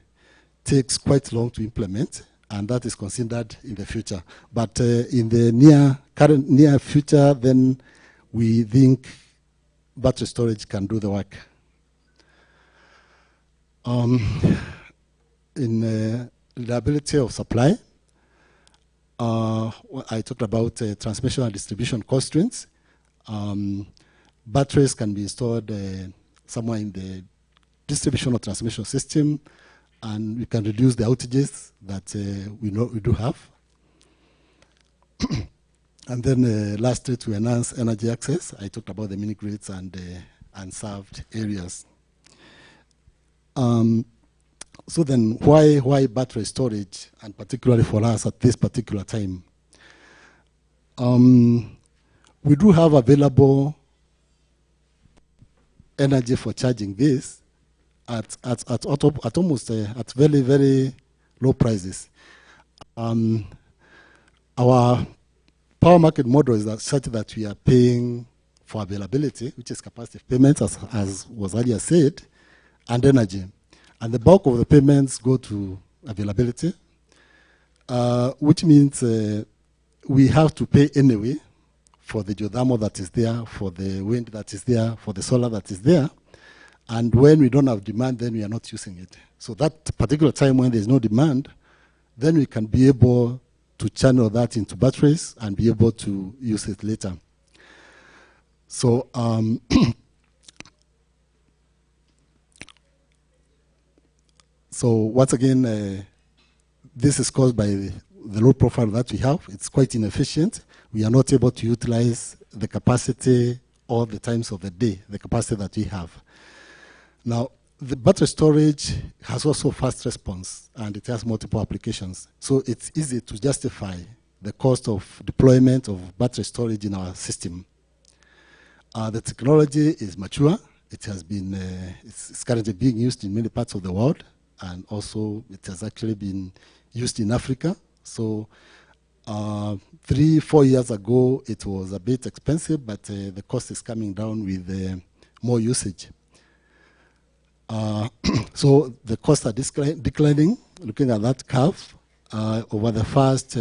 takes quite long to implement, and that is considered in the future. But in the near future, then we think battery storage can do the work. In reliability of supply, I talked about transmission and distribution constraints. Batteries can be installed somewhere in the distribution or transmission system, and we can reduce the outages that we do have. And then lastly, to enhance energy access, I talked about the mini grids and unserved areas. So then why battery storage, and particularly for us at this particular time? We do have available energy for charging this at almost at very, very low prices. Our power market model is such that we are paying for availability, which is capacity payments, as was earlier said, and energy. And the bulk of the payments go to availability, which means we have to pay anyway for the geothermal that is there, for the wind that is there, for the solar that is there. And when we don't have demand, then we are not using it. So that particular time when there's no demand, then we can be able to channel that into batteries and be able to use it later. So so once again, this is caused by the load profile that we have. It's quite inefficient. We are not able to utilize the capacity all the times of the day, the capacity that we have. Now, the battery storage has also fast response, and it has multiple applications. So it's easy to justify the cost of deployment of battery storage in our system. The technology is mature. It has been, it's currently being used in many parts of the world, and also it has actually been used in Africa. So 3-4 years ago, it was a bit expensive, but the cost is coming down with more usage. So the costs are declining. Looking at that curve, over the first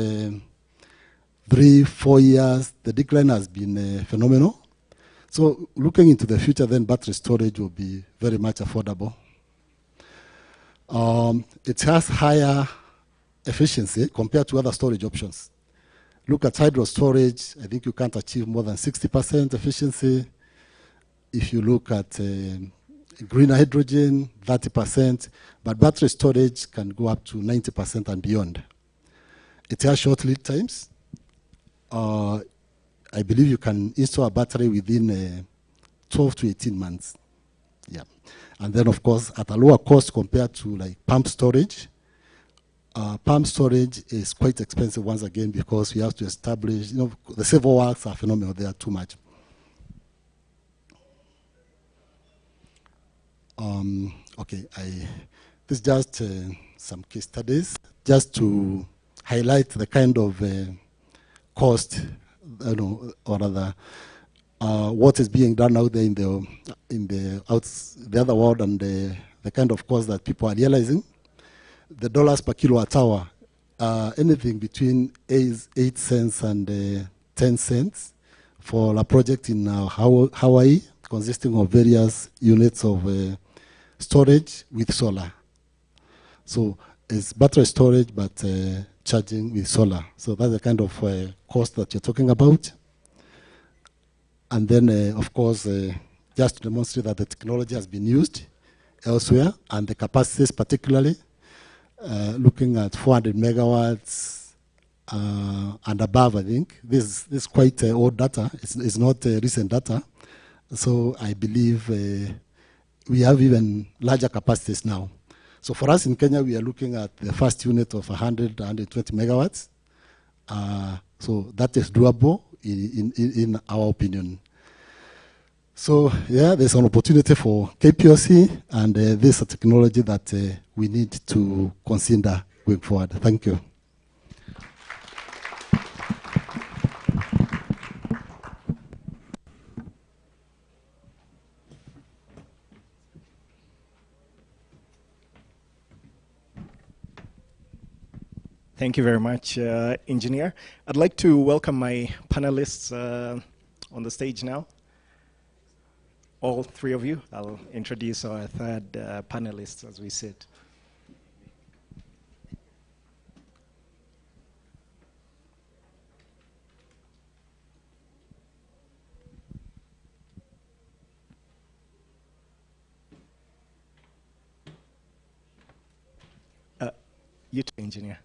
3-4 years, the decline has been phenomenal. So looking into the future, then battery storage will be very much affordable. It has higher efficiency compared to other storage options. Look at hydro storage. I think you can't achieve more than 60% efficiency. If you look at green hydrogen, 30%, but battery storage can go up to 90% and beyond. It has short lead times. I believe you can install a battery within 12 to 18 months. Yeah. And then, of course, at a lower cost compared to like pump storage. Pump storage is quite expensive once again because we have to establish, the civil works are phenomenal, they are too much. Okay, this is just some case studies just to highlight the kind of cost, or rather, what is being done out there in the other world, and the kind of cost that people are realizing. The dollars per kilowatt hour, anything between 8 cents and 10 cents for a project in Hawaii, consisting of various units of storage with solar. So it's battery storage, but charging with solar. So that's the kind of cost that you're talking about. And then, of course, just to demonstrate that the technology has been used elsewhere, and the capacities particularly, looking at 400 megawatts and above, I think. This is quite old data. It's not recent data. So I believe we have even larger capacities now. So for us in Kenya, we are looking at the first unit of 100, 120 megawatts. So that is doable in our opinion. So yeah, there's an opportunity for KPOC, and this is a technology that we need to consider going forward. Thank you. Thank you very much, Engineer. I'd like to welcome my panelists on the stage now. All three of you. I'll introduce our third panelist as we sit. You too, Engineer.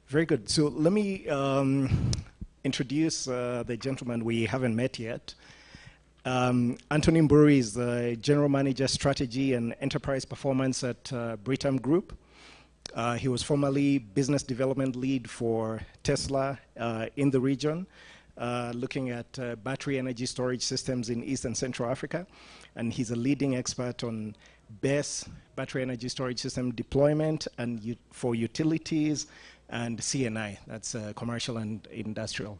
Very good. So let me introduce the gentleman we haven't met yet. Anthony Mburi is the General Manager, Strategy and Enterprise Performance at Britam Group. He was formerly Business Development Lead for Tesla in the region, looking at battery energy storage systems in East and Central Africa. And he's a leading expert on BESS, battery energy storage system deployment, and for utilities, and CNI, that's commercial and industrial.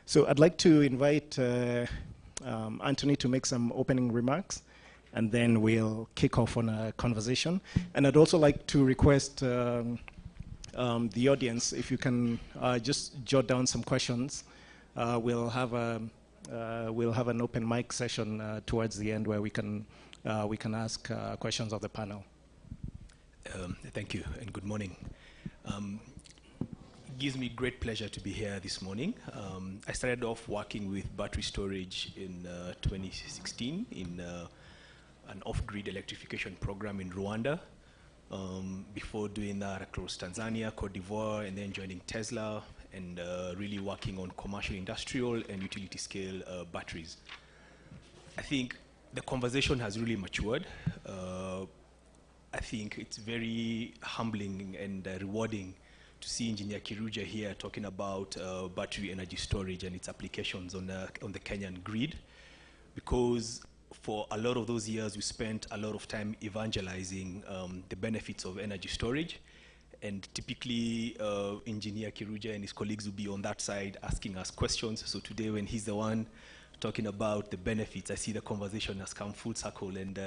So I'd like to invite Anthony to make some opening remarks, and then we'll kick off on a conversation. And I'd also like to request the audience, if you can just jot down some questions. We'll have an open mic session towards the end where we can ask questions of the panel. Thank you, and good morning. It gives me great pleasure to be here this morning. I started off working with battery storage in 2016 in an off-grid electrification program in Rwanda. Before doing that across Tanzania, Cote d'Ivoire, and then joining Tesla, and really working on commercial, industrial, and utility scale batteries. I think the conversation has really matured. I think it's very humbling and rewarding to see Engineer Kiruja here talking about battery energy storage and its applications on the Kenyan grid, because for a lot of those years we spent a lot of time evangelizing the benefits of energy storage, and typically Engineer Kiruja and his colleagues will be on that side asking us questions. So today, when he's the one talking about the benefits, I see the conversation has come full circle, and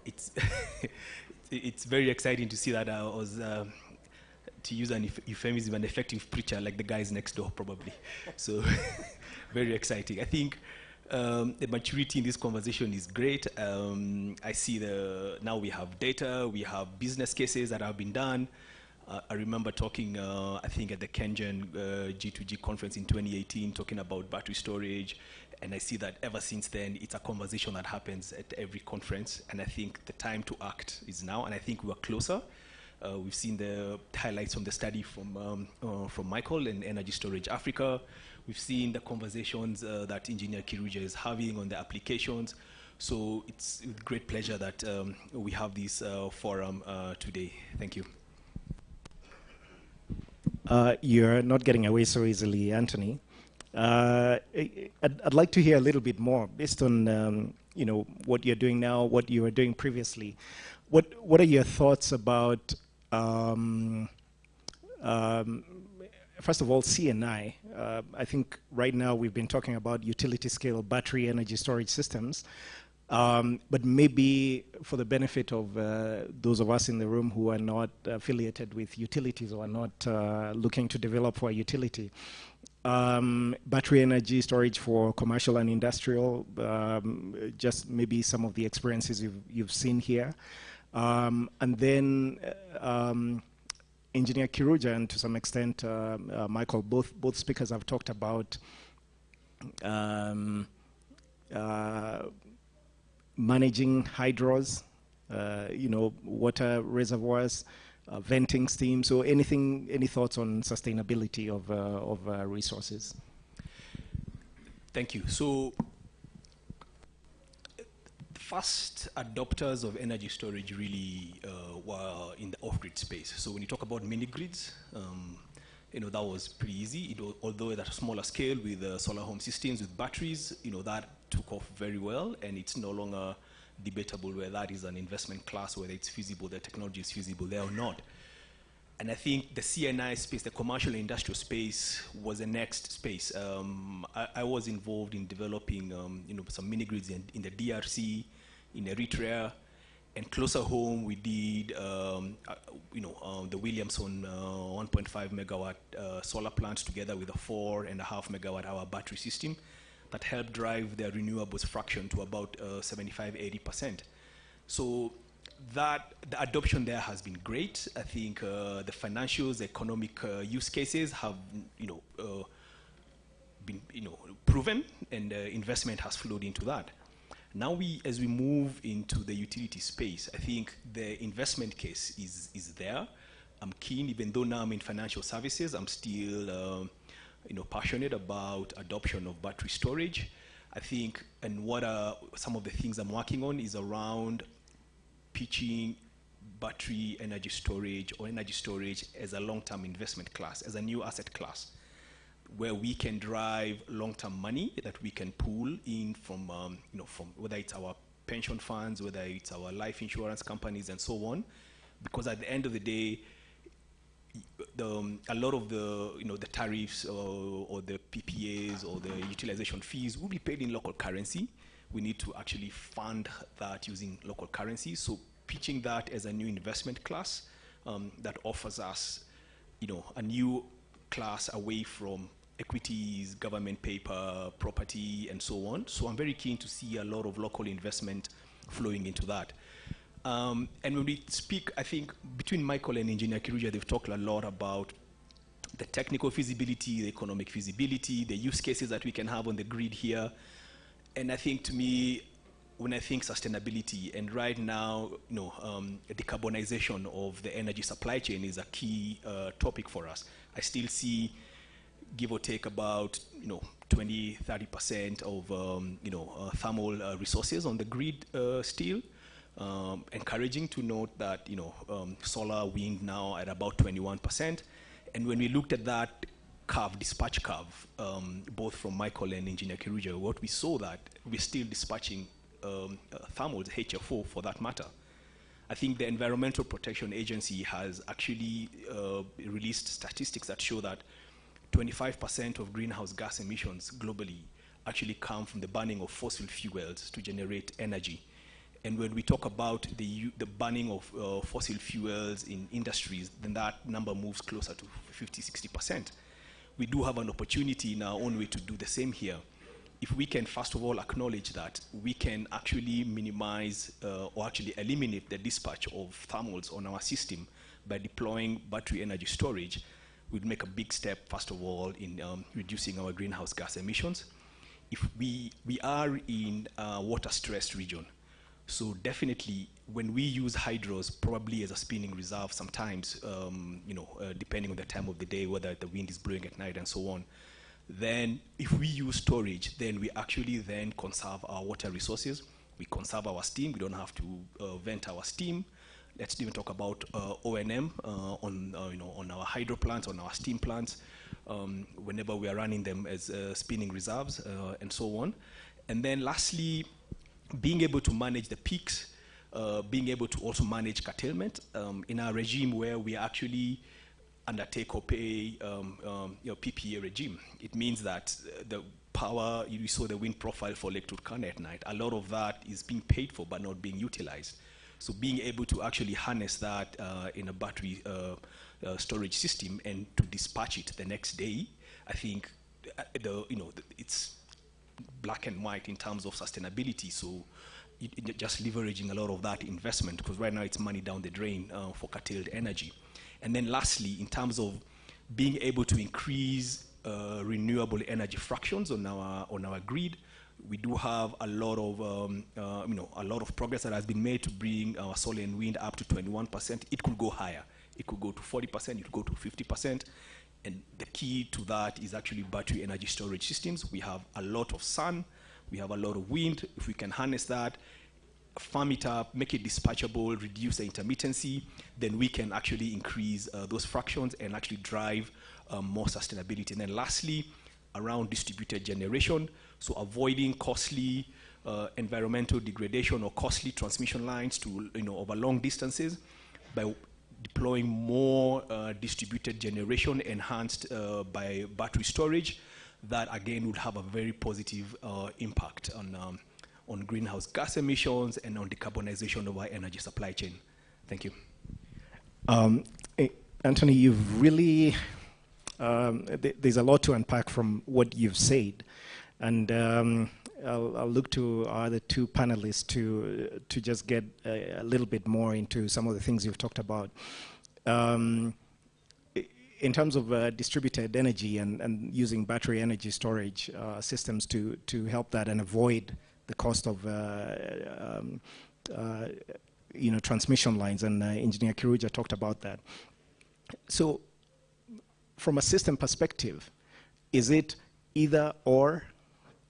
it's it's very exciting to see that I was to use an euphemism, an effective preacher like the guys next door, probably. So very exciting. I think the maturity in this conversation is great. I see now we have data, we have business cases that have been done. I remember talking, I think at the Kenyan G2G conference in 2018, talking about battery storage. And I see that ever since then, it's a conversation that happens at every conference. And I think the time to act is now. And I think we're closer. We've seen the highlights from the study from Michael and Energy Storage Africa. We've seen the conversations that Engineer Kiruja is having on the applications. So it's with great pleasure that we have this forum today. Thank you. You're not getting away so easily, Anthony. I'd like to hear a little bit more based on you know, what you're doing now, what you were doing previously. What are your thoughts about first of all, C&I? I think right now we've been talking about utility scale battery energy storage systems. But maybe for the benefit of those of us in the room who are not affiliated with utilities or are not looking to develop for a utility, battery energy storage for commercial and industrial, just maybe some of the experiences you've seen here. And then Engineer Kiruja and to some extent Michael, both speakers have talked about managing hydros, you know, water reservoirs, venting steam. So any thoughts on sustainability of resources? Thank you. So the first adopters of energy storage really were in the off-grid space. So when you talk about mini-grids, you know, that was pretty easy. Although at a smaller scale with solar home systems with batteries, you know, that took off very well, and it's no longer debatable whether that is an investment class, whether it's feasible, the technology is feasible there or not. And I think the C&I space, the commercial and industrial space, was the next space. I was involved in developing, you know, some mini-grids in the DRC, in Eritrea, and closer home, we did, you know, the Williamson 1.5 megawatt solar plant together with a 4.5 megawatt hour battery system that helped drive their renewables fraction to about 75–80%. So the adoption there has been great. I think the financials, the economic use cases have, you know, been, you know, proven, and investment has flowed into that. Now as we move into the utility space, I think the investment case is there. I'm keen, even though now I'm in financial services, I'm still you know, passionate about adoption of battery storage. I think, and what are some of the things I'm working on is around pitching battery energy storage or energy storage as a long-term investment class, as a new asset class, where we can drive long-term money that we can pool in from, you know, from whether it's our pension funds, whether it's our life insurance companies, and so on. Because at the end of the day, a lot of the, you know, the tariffs or the PPAs or the utilization fees will be paid in local currency. We need to actually fund that using local currency. So pitching that as a new investment class that offers us, you know, a new class away from equities, government paper, property, and so on. So I'm very keen to see a lot of local investment flowing into that. And when we speak, I think between Michael and Engineer Kiruja, they've talked a lot about the technical feasibility, the economic feasibility, the use cases that we can have on the grid here. And I think, to me, when I think sustainability, and right now, you know, decarbonization of the energy supply chain is a key topic for us. I still see, give or take, about, you know, 20–30% of you know, thermal resources on the grid still. Encouraging to note that, you know, solar, wind now at about 21%. And when we looked at that curve, dispatch curve, both from Michael and Engineer Kiruja, what we saw that we're still dispatching thermals, HFO for that matter. I think the Environmental Protection Agency has actually released statistics that show that 25% of greenhouse gas emissions globally actually come from the burning of fossil fuels to generate energy. And when we talk about the burning of fossil fuels in industries, then that number moves closer to 50–60%. We do have an opportunity in our own way to do the same here. If we can, first of all, acknowledge that we can actually minimize or actually eliminate the dispatch of thermals on our system by deploying battery energy storage, we'd make a big step, first of all, in reducing our greenhouse gas emissions. If we are in a water-stressed region, So definitely, when we use hydros, probably as a spinning reserve sometimes, depending on the time of the day, whether the wind is blowing at night and so on, then if we use storage, then we actually then conserve our water resources. We conserve our steam. We don't have to vent our steam. Let's even talk about O&M on our hydro plants, on our steam plants, whenever we are running them as spinning reserves and so on. And then lastly, being able to manage the peaks, being able to also manage curtailment in our regime where we actually undertake or pay PPA regime. It means that the power, you saw the wind profile for Lake Turkana at night, a lot of that is being paid for but not being utilized. So being able to actually harness that in a battery storage system and to dispatch it the next day, I think it's black and white in terms of sustainability. So just leveraging a lot of that investment, because right now it's money down the drain for curtailed energy. And then lastly, in terms of being able to increase renewable energy fractions on our grid, we do have a lot of progress that has been made to bring our solar and wind up to 21%. It could go higher. It could go to 40%. It could go to 50%. And the key to that is actually battery energy storage systems. We have a lot of sun. We have a lot of wind. If we can harness that, farm it up, make it dispatchable, reduce the intermittency, then we can actually increase those fractions and actually drive more sustainability. And then lastly, around distributed generation, so avoiding costly environmental degradation or costly transmission lines to over long distances by deploying more distributed generation enhanced by battery storage. That again would have a very positive impact on greenhouse gas emissions and on decarbonization of our energy supply chain. Thank you. Anthony, you've really, there's a lot to unpack from what you've said. And I'll look to our other two panelists to just get a little bit more into some of the things you've talked about. In terms of distributed energy and using battery energy storage systems to help that and avoid the cost of transmission lines, and Engineer Kiruja talked about that. So from a system perspective, is it either or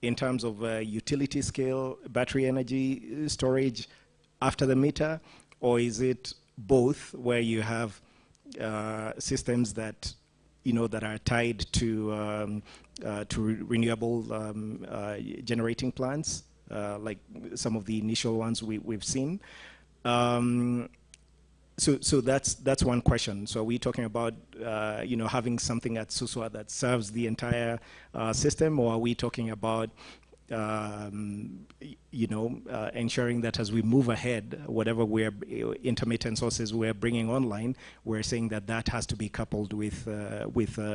in terms of utility scale battery energy storage after the meter, or is it both where you have systems that that are tied to renewable generating plants, like some of the initial ones we've seen? So that's one question. So are we talking about having something at Suswa that serves the entire system, or are we talking about ensuring that as we move ahead, whatever intermittent sources we're bringing online, we're saying that has to be coupled with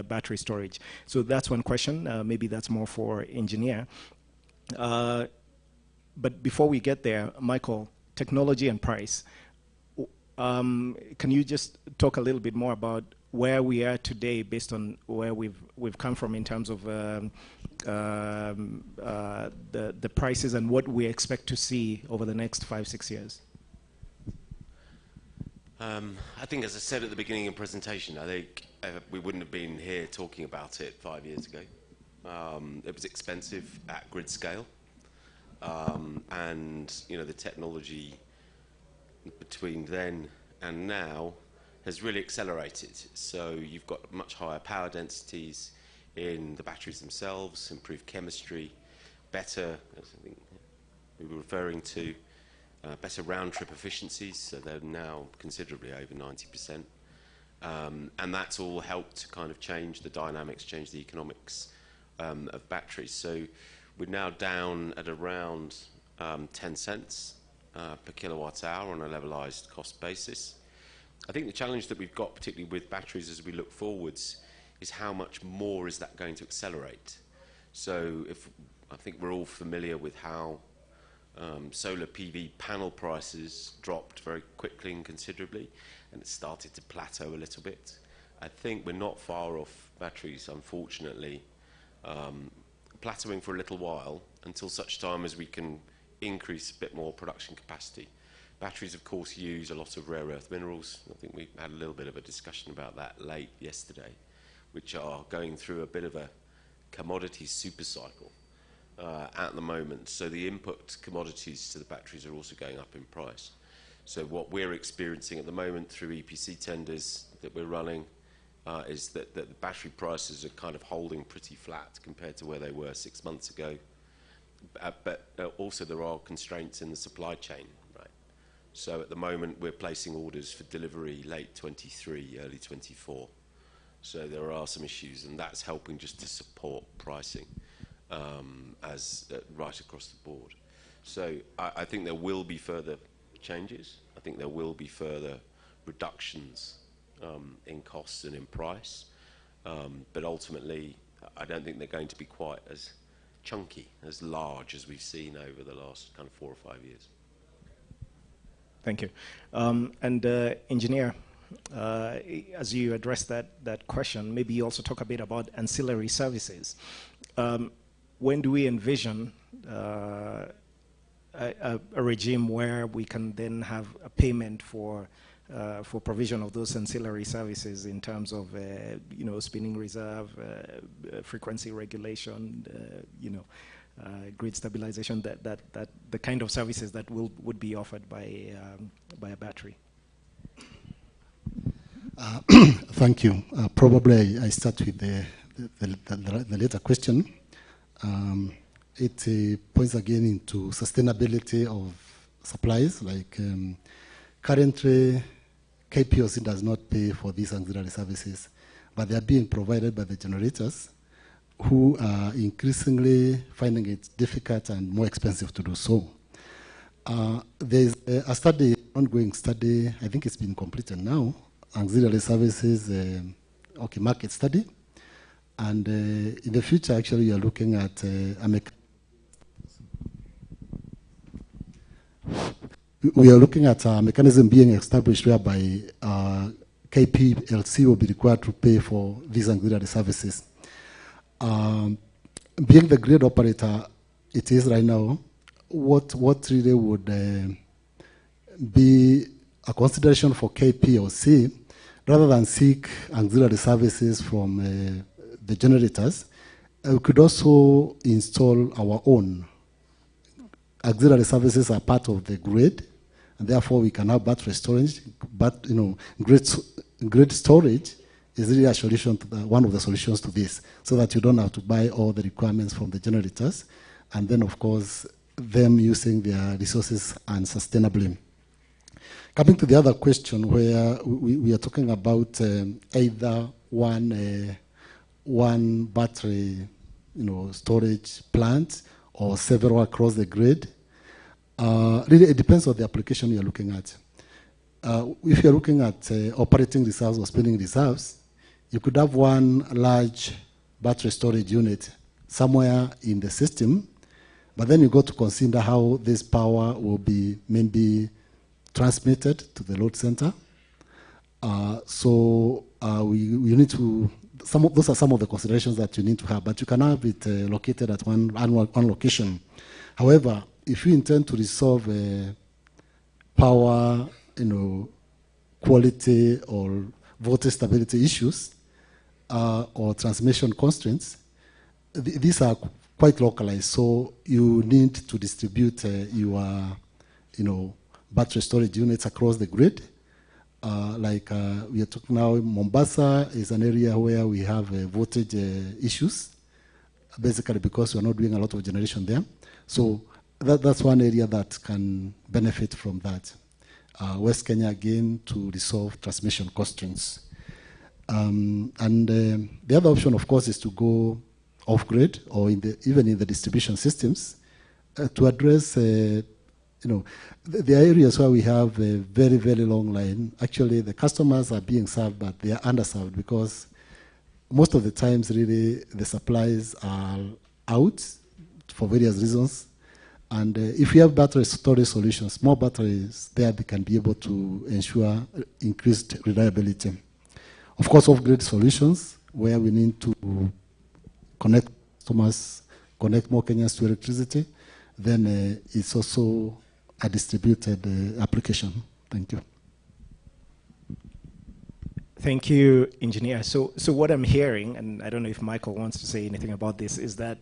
battery storage? So that's one question. Maybe that's more for engineer. But before we get there, Michael, technology and price. Can you just talk a little bit more about where we are today based on where we've come from in terms of the prices and what we expect to see over the next 5-6 years? I think, as I said at the beginning of the presentation, I think we wouldn't have been here talking about it 5 years ago. It was expensive at grid scale, and the technology between then and now has really accelerated. So you've got much higher power densities in the batteries themselves, improved chemistry, better, as I think we were referring to, better round-trip efficiencies, so they're now considerably over 90%. And that's all helped to kind of change the dynamics, change the economics of batteries. So we're now down at around 10 cents per kilowatt hour on a levelized cost basis. I think the challenge that we've got, particularly with batteries as we look forwards, is how much more is that going to accelerate? So I think we're all familiar with how solar PV panel prices dropped very quickly and considerably, and it started to plateau a little bit. I think we're not far off batteries, unfortunately, plateauing for a little while until such time as we can increase a bit more production capacity. Batteries, of course, use a lot of rare earth minerals. I think we had a little bit of a discussion about that late yesterday, which are going through a bit of a commodity super cycle at the moment. So the input commodities to the batteries are also going up in price. So what we're experiencing at the moment through EPC tenders that we're running is that the battery prices are kind of holding pretty flat compared to where they were 6 months ago. But also there are constraints in the supply chain, right? So at the moment we're placing orders for delivery late 23, early 24. So there are some issues, and that's helping just to support pricing right across the board. So I think there will be further changes. I think there will be further reductions in costs and in price. But ultimately, I don't think they're going to be quite as chunky, as large as we've seen over the last kind of 4 or 5 years. Thank you. Engineer, as you address that question, maybe you also talk a bit about ancillary services. When do we envision a regime where we can then have a payment for provision of those ancillary services in terms of spinning reserve, frequency regulation, grid stabilization, that the kind of services that would be offered by a battery? Thank you. Probably I start with the later question. It points again into sustainability of supplies. Like currently, KPOC does not pay for these auxiliary services, but they are being provided by the generators, who are increasingly finding it difficult and more expensive to do so. There's a study, ongoing study, I think it's been completed now, auxiliary services, market study. And in the future, actually, you're looking at we are looking at a mechanism being established whereby KPLC will be required to pay for these auxiliary services. Being the grid operator it is right now, what really would be a consideration for KPLC, rather than seek auxiliary services from the generators, we could also install our own. Auxiliary services are part of the grid, and therefore we can have battery storage. But grid storage is really a solution to one of the solutions to this, so that you don't have to buy all the requirements from the generators, and then of course them using their resources unsustainably. Coming to the other question, where we are talking about either one battery, storage plant or several across the grid. Really, it depends on the application you're looking at. If you're looking at operating reserves or spinning reserves, you could have one large battery storage unit somewhere in the system, but then you got to consider how this power will be maybe transmitted to the load center. You need to, those are some of the considerations that you need to have, but you can have it located at one location. However, if you intend to resolve power, quality or voltage stability issues or transmission constraints, these are quite localized. So you need to distribute your, battery storage units across the grid. We are talking now, Mombasa is an area where we have voltage issues, basically because we're not doing a lot of generation there. So that's one area that can benefit from that. West Kenya, again, to resolve transmission constraints. The other option, of course, is to go off-grid or even in the distribution systems to address the areas where we have a very, very long line. Actually, the customers are being served, but they are underserved because most of the times, really, the supplies are out for various reasons. And if we have battery storage solutions, more batteries there, they can be able to ensure increased reliability. Of course, off-grid solutions, where we need to connect customers, connect more Kenyans to electricity. then it's also a distributed application. Thank you. Thank you, engineer. So what I'm hearing, and I don't know if Michael wants to say anything about this, is that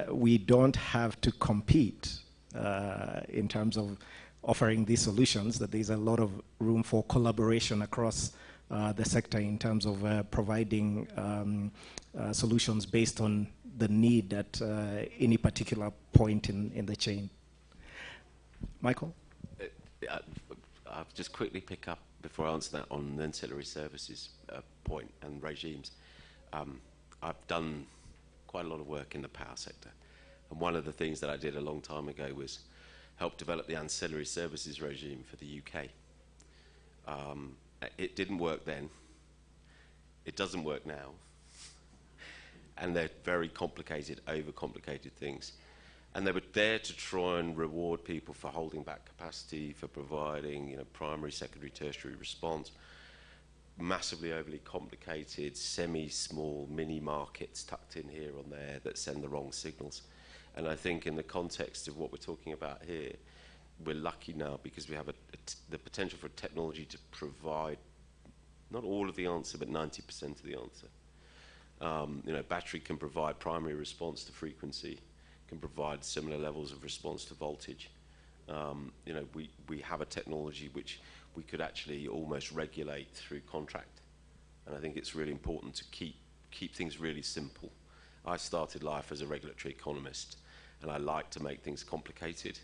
we don't have to compete in terms of offering these solutions, that there's a lot of room for collaboration across the sector in terms of providing solutions based on the need at any particular point in the chain. Michael? I'll just quickly pick up before I answer that on the ancillary services point and regimes. I've done quite a lot of work in the power sector, and one of the things that I did a long time ago was help develop the ancillary services regime for the UK. It didn't work then, it doesn't work now, and they're very complicated, overcomplicated things. And they were there to try and reward people for holding back capacity, for providing, primary, secondary, tertiary response. Massively overly complicated, semi-small mini markets tucked in here and there that send the wrong signals. And I think in the context of what we're talking about here, we're lucky now because we have the potential for technology to provide not all of the answer, but 90% of the answer. Battery can provide primary response to frequency, can provide similar levels of response to voltage. We have a technology which we could actually almost regulate through contract. And I think it's really important to keep things really simple. I started life as a regulatory economist, and I like to make things complicated.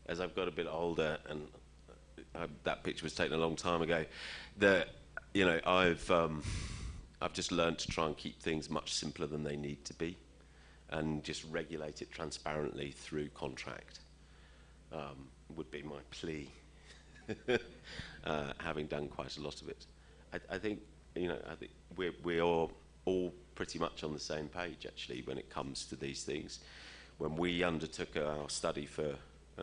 As I've got a bit older, and that picture was taken a long time ago, I've just learned to try and keep things much simpler than they need to be, and just regulate it transparently through contract, would be my plea, having done quite a lot of it. I think we are all pretty much on the same page, actually, when it comes to these things. When we undertook our study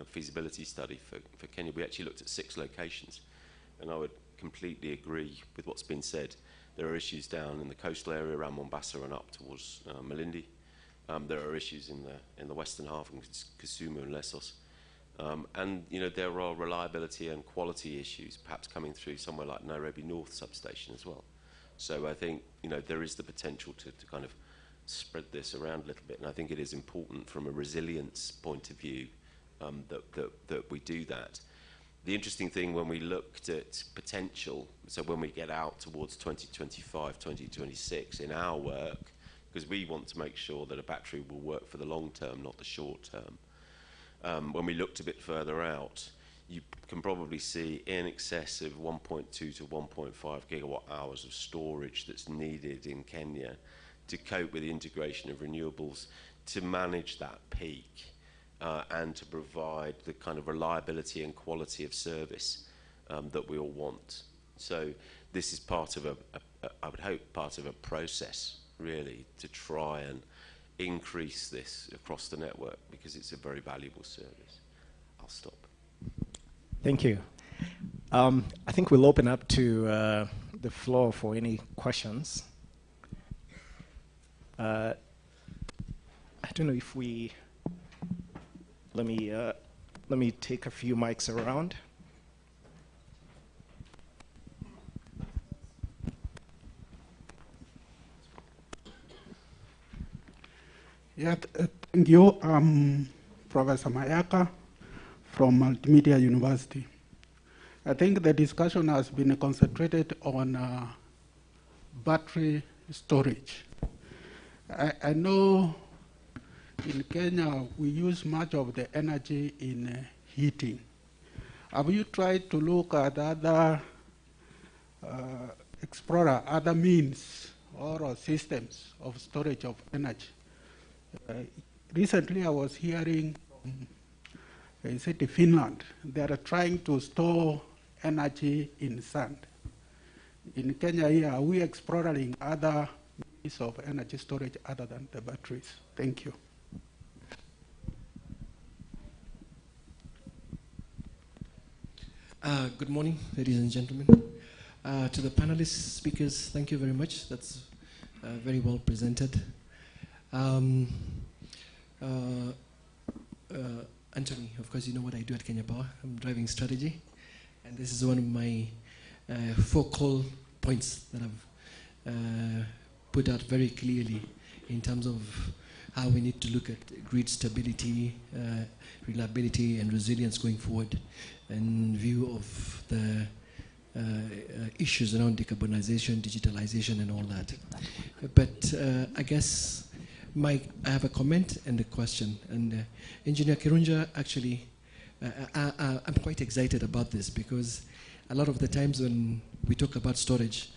feasibility study for Kenya, we actually looked at 6 locations, and I would completely agree with what's been said. There are issues down in the coastal area around Mombasa and up towards Malindi. There are issues in the western half, in Kisumu and Lesos. And there are reliability and quality issues perhaps coming through somewhere like Nairobi North substation as well. So I think there is the potential to kind of spread this around a little bit, and I think it is important from a resilience point of view that we do that. The interesting thing when we looked at potential, so when we get out towards 2025, 2026 in our work, because we want to make sure that a battery will work for the long term, not the short term. When we looked a bit further out, you can probably see in excess of 1.2 to 1.5 gigawatt hours of storage that's needed in Kenya to cope with the integration of renewables, to manage that peak, and to provide the kind of reliability and quality of service that we all want. So this is part of I would hope, part of a process, really, to try and increase this across the network, because it's a very valuable service. I'll stop. Thank you. I think we'll open up to the floor for any questions. I don't know if we... Let me take a few mics around. Yeah, thank you. I'm Professor Mayaka from Multimedia University. I think the discussion has been concentrated on battery storage. I know in Kenya we use much of the energy in heating. Have you tried to look at other, explore other means or systems of storage of energy? Recently I was hearing from city Finland, they are trying to store energy in sand. In Kenya here, are we exploring other means of energy storage other than the batteries? Thank you. Good morning, ladies and gentlemen. To the panelists, speakers, thank you very much. That's very well presented. Anthony, of course, you know what I do at Kenya Power. I'm driving strategy. And this is one of my focal points that I've put out very clearly in terms of how we need to look at grid stability, reliability, and resilience going forward in view of the issues around decarbonization, digitalization, and all that. But I guess I have a comment and a question. And Engineer Kirunja, actually, I'm quite excited about this because a lot of the times when we talk about storage,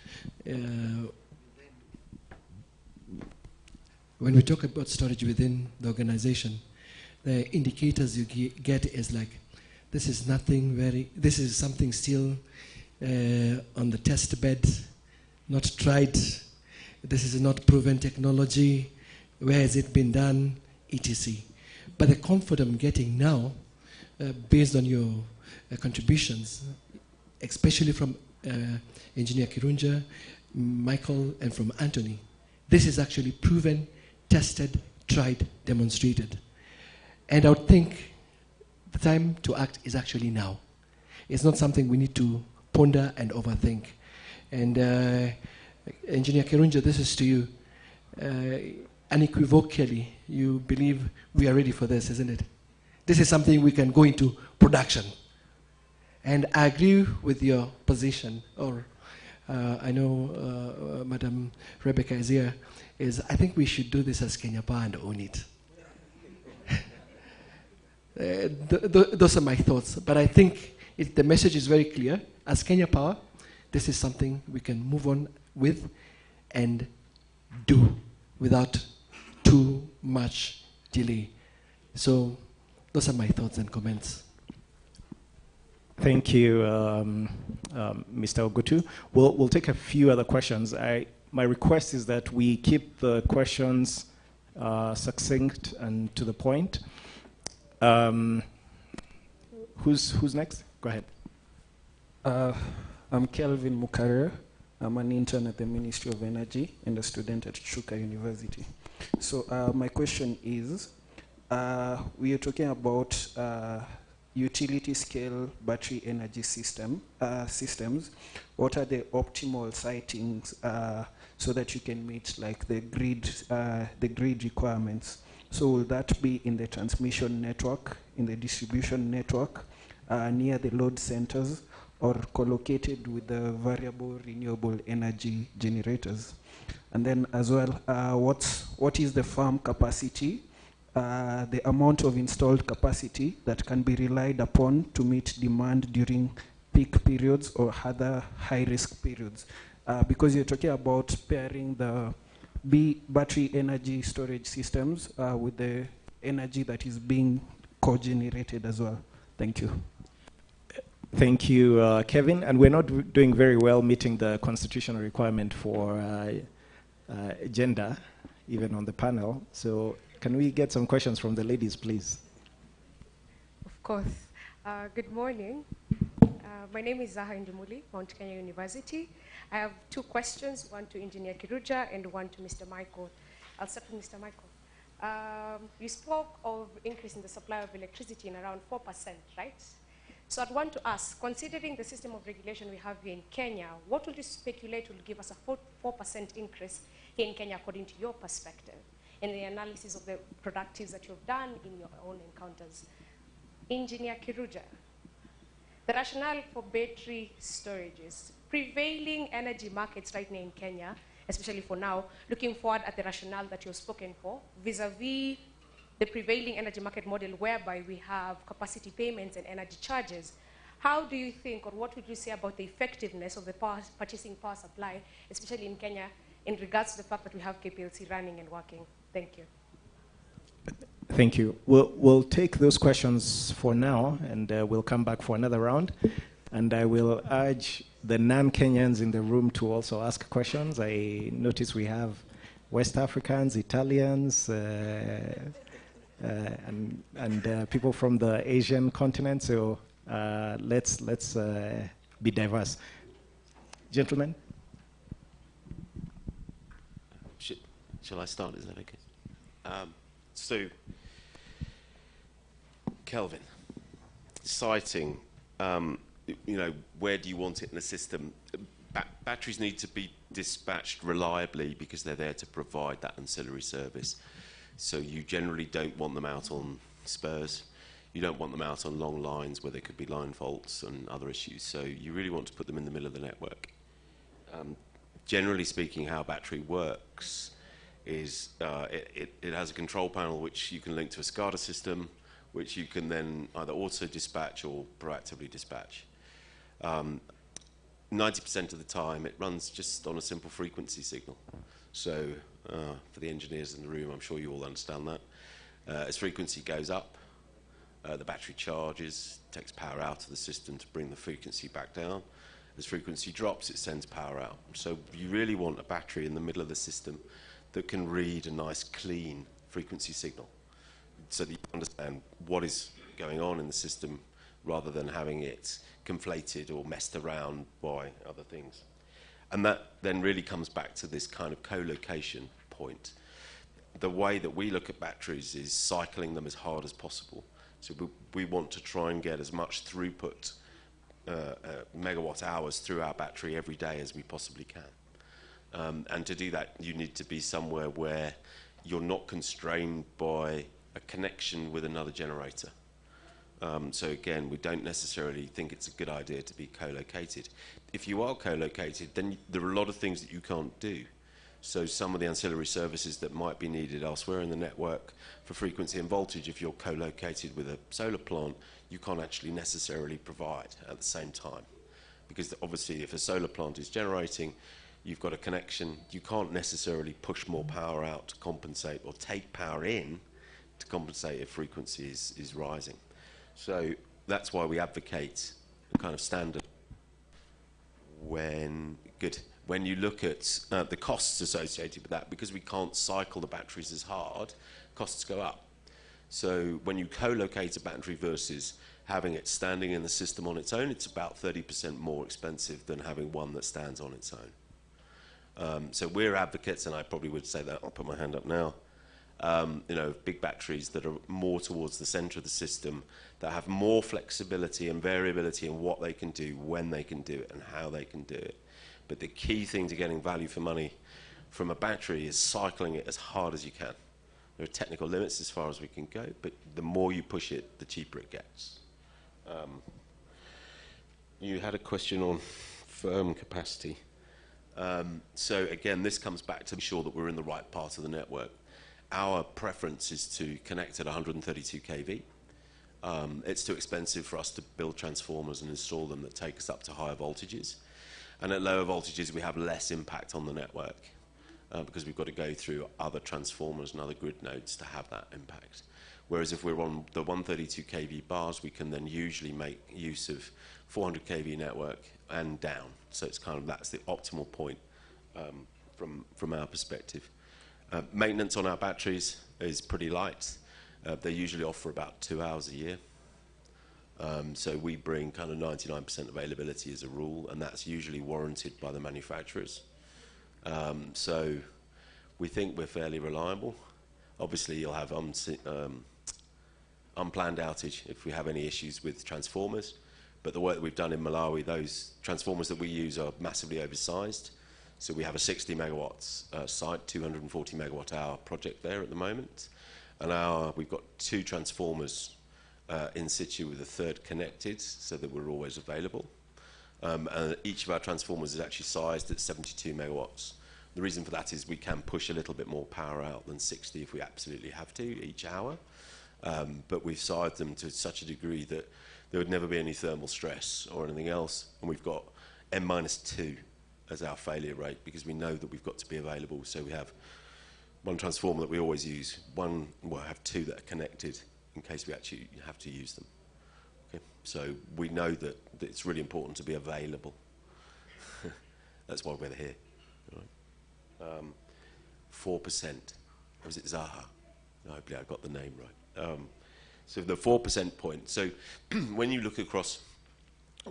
when we talk about storage within the organization, the indicators you get is like, this is something still on the test bed, not tried. This is not proven technology. Where has it been done? etc. But the comfort I'm getting now, based on your contributions, especially from Engineer Kirunja, Michael, and from Anthony, this is actually proven, tested, tried, demonstrated. And I would think the time to act is actually now. It's not something we need to ponder and overthink. And Engineer Kirunja, this is to you. Unequivocally, you believe we are ready for this, isn't it? This is something we can go into production. And I agree with your position, or I know Madam Rebecca is here, is I think we should do this as Kenya Power and own it. Those are my thoughts. But I think the message is very clear. As Kenya Power, this is something we can move on with and do without too much delay. So those are my thoughts and comments. Thank you, Mr. Ogutu. We'll take a few other questions. My request is that we keep the questions succinct and to the point. Who's next? Go ahead. I'm Kelvin Mukare. I'm an intern at the Ministry of Energy and a student at Chuka University. So my question is, we are talking about utility scale battery energy systems. What are the optimal sightings so that you can meet like the grid requirements? So will that be in the transmission network, in the distribution network, near the load centers, or co-located with the variable renewable energy generators? And then as well, what is the farm capacity, the amount of installed capacity that can be relied upon to meet demand during peak periods or other high-risk periods? Because you're talking about pairing the battery energy storage systems with the energy that is being co-generated as well. Thank you. Thank you, Kevin. And we're not doing very well meeting the constitutional requirement for gender, even on the panel. So can we get some questions from the ladies, please? Of course. Good morning. My name is Zaha Indumuli, Mount Kenya University. I have two questions, one to Engineer Kirunja and one to Mr. Michael. I'll start with Mr. Michael. You spoke of increasing the supply of electricity in around 4%, right? So I'd want to ask, considering the system of regulation we have here in Kenya, what would you speculate will give us a 4% increase here in Kenya according to your perspective in the analysis of the productives that you've done in your own encounters? Engineer Kirunja, the rationale for battery storages, prevailing energy markets right now in Kenya, especially for now, looking forward at the rationale that you've spoken for, vis-a-vis the prevailing energy market model whereby we have capacity payments and energy charges. How do you think, or what would you say about the effectiveness of the purchasing power supply, especially in Kenya, in regards to the fact that we have KPLC running and working? Thank you. Thank you. We'll take those questions for now, and we'll come back for another round. And I will urge the non-Kenyans in the room to also ask questions. I notice we have West Africans, Italians, and people from the Asian continent. So let's be diverse. Gentlemen? Shall I start? Is that okay? So Kelvin, citing, where do you want it in the system? Batteries need to be dispatched reliably because they're there to provide that ancillary service. So you generally don't want them out on spurs. You don't want them out on long lines where there could be line faults and other issues. So you really want to put them in the middle of the network. Generally speaking, how a battery works is it has a control panel which you can link to a SCADA system, which you can then either auto-dispatch or proactively dispatch. 90% of the time, it runs just on a simple frequency signal. So for the engineers in the room, I'm sure you all understand that. As frequency goes up, the battery charges, takes power out of the system to bring the frequency back down. As frequency drops, it sends power out. So you really want a battery in the middle of the system that can read a nice, clean frequency signal so that you understand what is going on in the system rather than having it conflated or messed around by other things. And that then really comes back to this kind of co-location point. The way that we look at batteries is cycling them as hard as possible. So we want to try and get as much throughput, megawatt hours through our battery every day as we possibly can. And to do that, you need to be somewhere where you're not constrained by a connection with another generator. So again, we don't necessarily think it's a good idea to be co-located. If you are co-located, then there are a lot of things that you can't do. So some of the ancillary services that might be needed elsewhere in the network for frequency and voltage, if you're co-located with a solar plant, you can't actually necessarily provide at the same time. Because obviously if a solar plant is generating, you've got a connection, you can't necessarily push more power out to compensate or take power in to compensate if frequency is rising. So that's why we advocate a kind of standard when you look at the costs associated with that, because we can't cycle the batteries as hard, costs go up. So when you co-locate a battery versus having it standing in the system on its own, it's about 30% more expensive than having one that stands on its own. So we're advocates, and I probably would say that, I'll put my hand up now, big batteries that are more towards the center of the system, that have more flexibility and variability in what they can do, when they can do it, and how they can do it. But the key thing to getting value for money from a battery is cycling it as hard as you can. There are technical limits as far as we can go, but the more you push it, the cheaper it gets. You had a question on firm capacity. So again, this comes back to be sure that we're in the right part of the network. Our preference is to connect at 132 kV. It's too expensive for us to build transformers and install them that take us up to higher voltages. And at lower voltages, we have less impact on the network because we've got to go through other transformers and other grid nodes to have that impact. Whereas if we're on the 132 kV bars, we can then usually make use of 400 kV network and down. So it's kind of, that's the optimal point from our perspective. Maintenance on our batteries is pretty light. They usually offer about 2 hours a year. So we bring kind of 99% availability as a rule, and that's usually warranted by the manufacturers. So we think we're fairly reliable. Obviously, you'll have unplanned outage if we have any issues with transformers. But the work that we've done in Malawi, those transformers that we use are massively oversized. So we have a 60 megawatts site, 240 megawatt hour project there at the moment. And we've got 2 transformers in situ with a third connected so that we're always available. And each of our transformers is actually sized at 72 megawatts. The reason for that is we can push a little bit more power out than 60 if we absolutely have to each hour. But we've sized them to such a degree that there would never be any thermal stress or anything else. And we've got N-2 as our failure rate because we know that we've got to be available. So we have one transformer that we always use, we'll have 2 that are connected in case we actually have to use them. Okay? So we know that it's really important to be available. That's why we're here. Right? 4%. Or is it Zaha? No, hopefully I got the name right. So the 4% point. So when you look across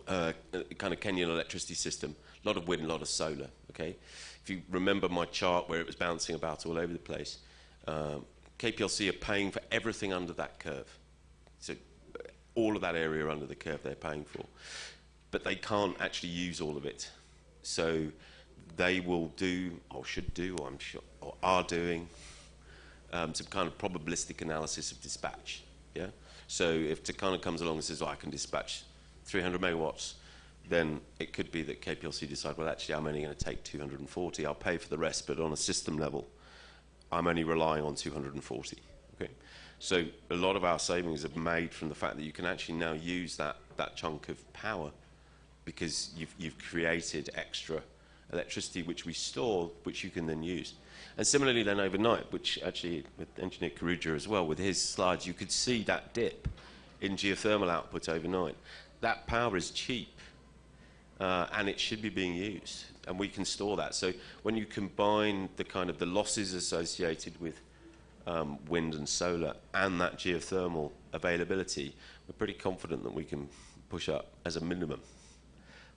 kind of Kenyan electricity system, a lot of wind, a lot of solar. Okay, if you remember my chart where it was bouncing about all over the place, KPLC are paying for everything under that curve. So all of that area under the curve they're paying for. But they can't actually use all of it. So they will do, or should do, or I'm sure, or are doing, some kind of probabilistic analysis of dispatch. Yeah. So if Takana comes along and says, "Oh, I can dispatch 300 megawatts," then it could be that KPLC decide, well, actually, I'm only going to take 240. I'll pay for the rest, but on a system level, I'm only relying on 240. Okay. So a lot of our savings are made from the fact that you can actually now use that chunk of power because you've created extra electricity which we store, which you can then use. And similarly then overnight, which actually with Engineer Karuja as well, with his slides, you could see that dip in geothermal output overnight. That power is cheap and it should be being used, and we can store that. So when you combine the kind of the losses associated with wind and solar and that geothermal availability, we're pretty confident that we can push up as a minimum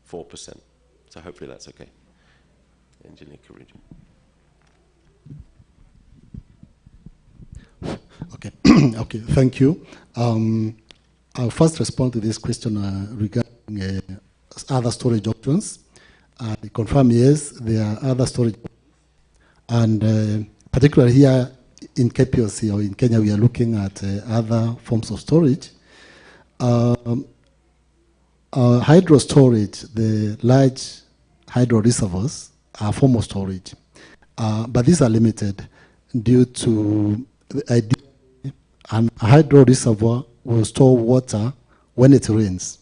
4%. So hopefully that's okay. Engineer Karuja. Okay, okay, thank you. I'll first respond to this question regarding other storage options. I confirm, yes, there are other storage options. And particularly here in KPLC or in Kenya, we are looking at other forms of storage. Hydro storage, the large hydro reservoirs, are a form of storage. But these are limited due to the idea a hydro reservoir will store water when it rains.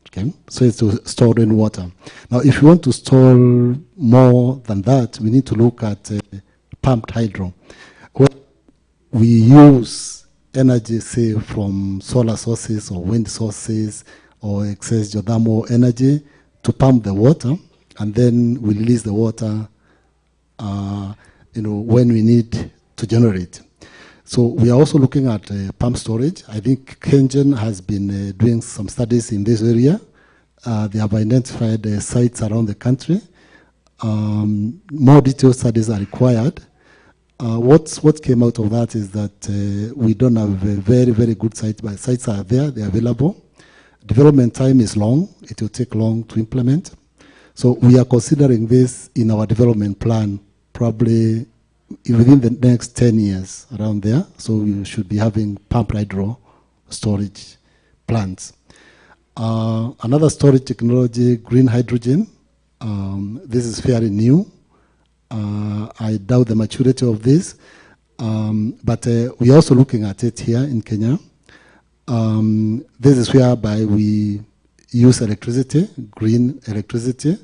Okay, so it's to store rainwater. Now, if you want to store more than that, we need to look at pumped hydro. We use energy, say, from solar sources or wind sources or excess geothermal energy to pump the water, and then we release the water, when we need to generate. So we are also looking at pump storage. I think KenGen has been doing some studies in this area. They have identified sites around the country. More detailed studies are required. What came out of that is that we don't have a very, very good site, but sites are there, they're available. Development time is long. It will take long to implement. So we are considering this in our development plan, probably within the next 10 years, around there. So we should be having pumped hydro storage plants. Another storage technology, green hydrogen. This is fairly new. I doubt the maturity of this, but we're also looking at it here in Kenya. This is whereby we use electricity, green electricity,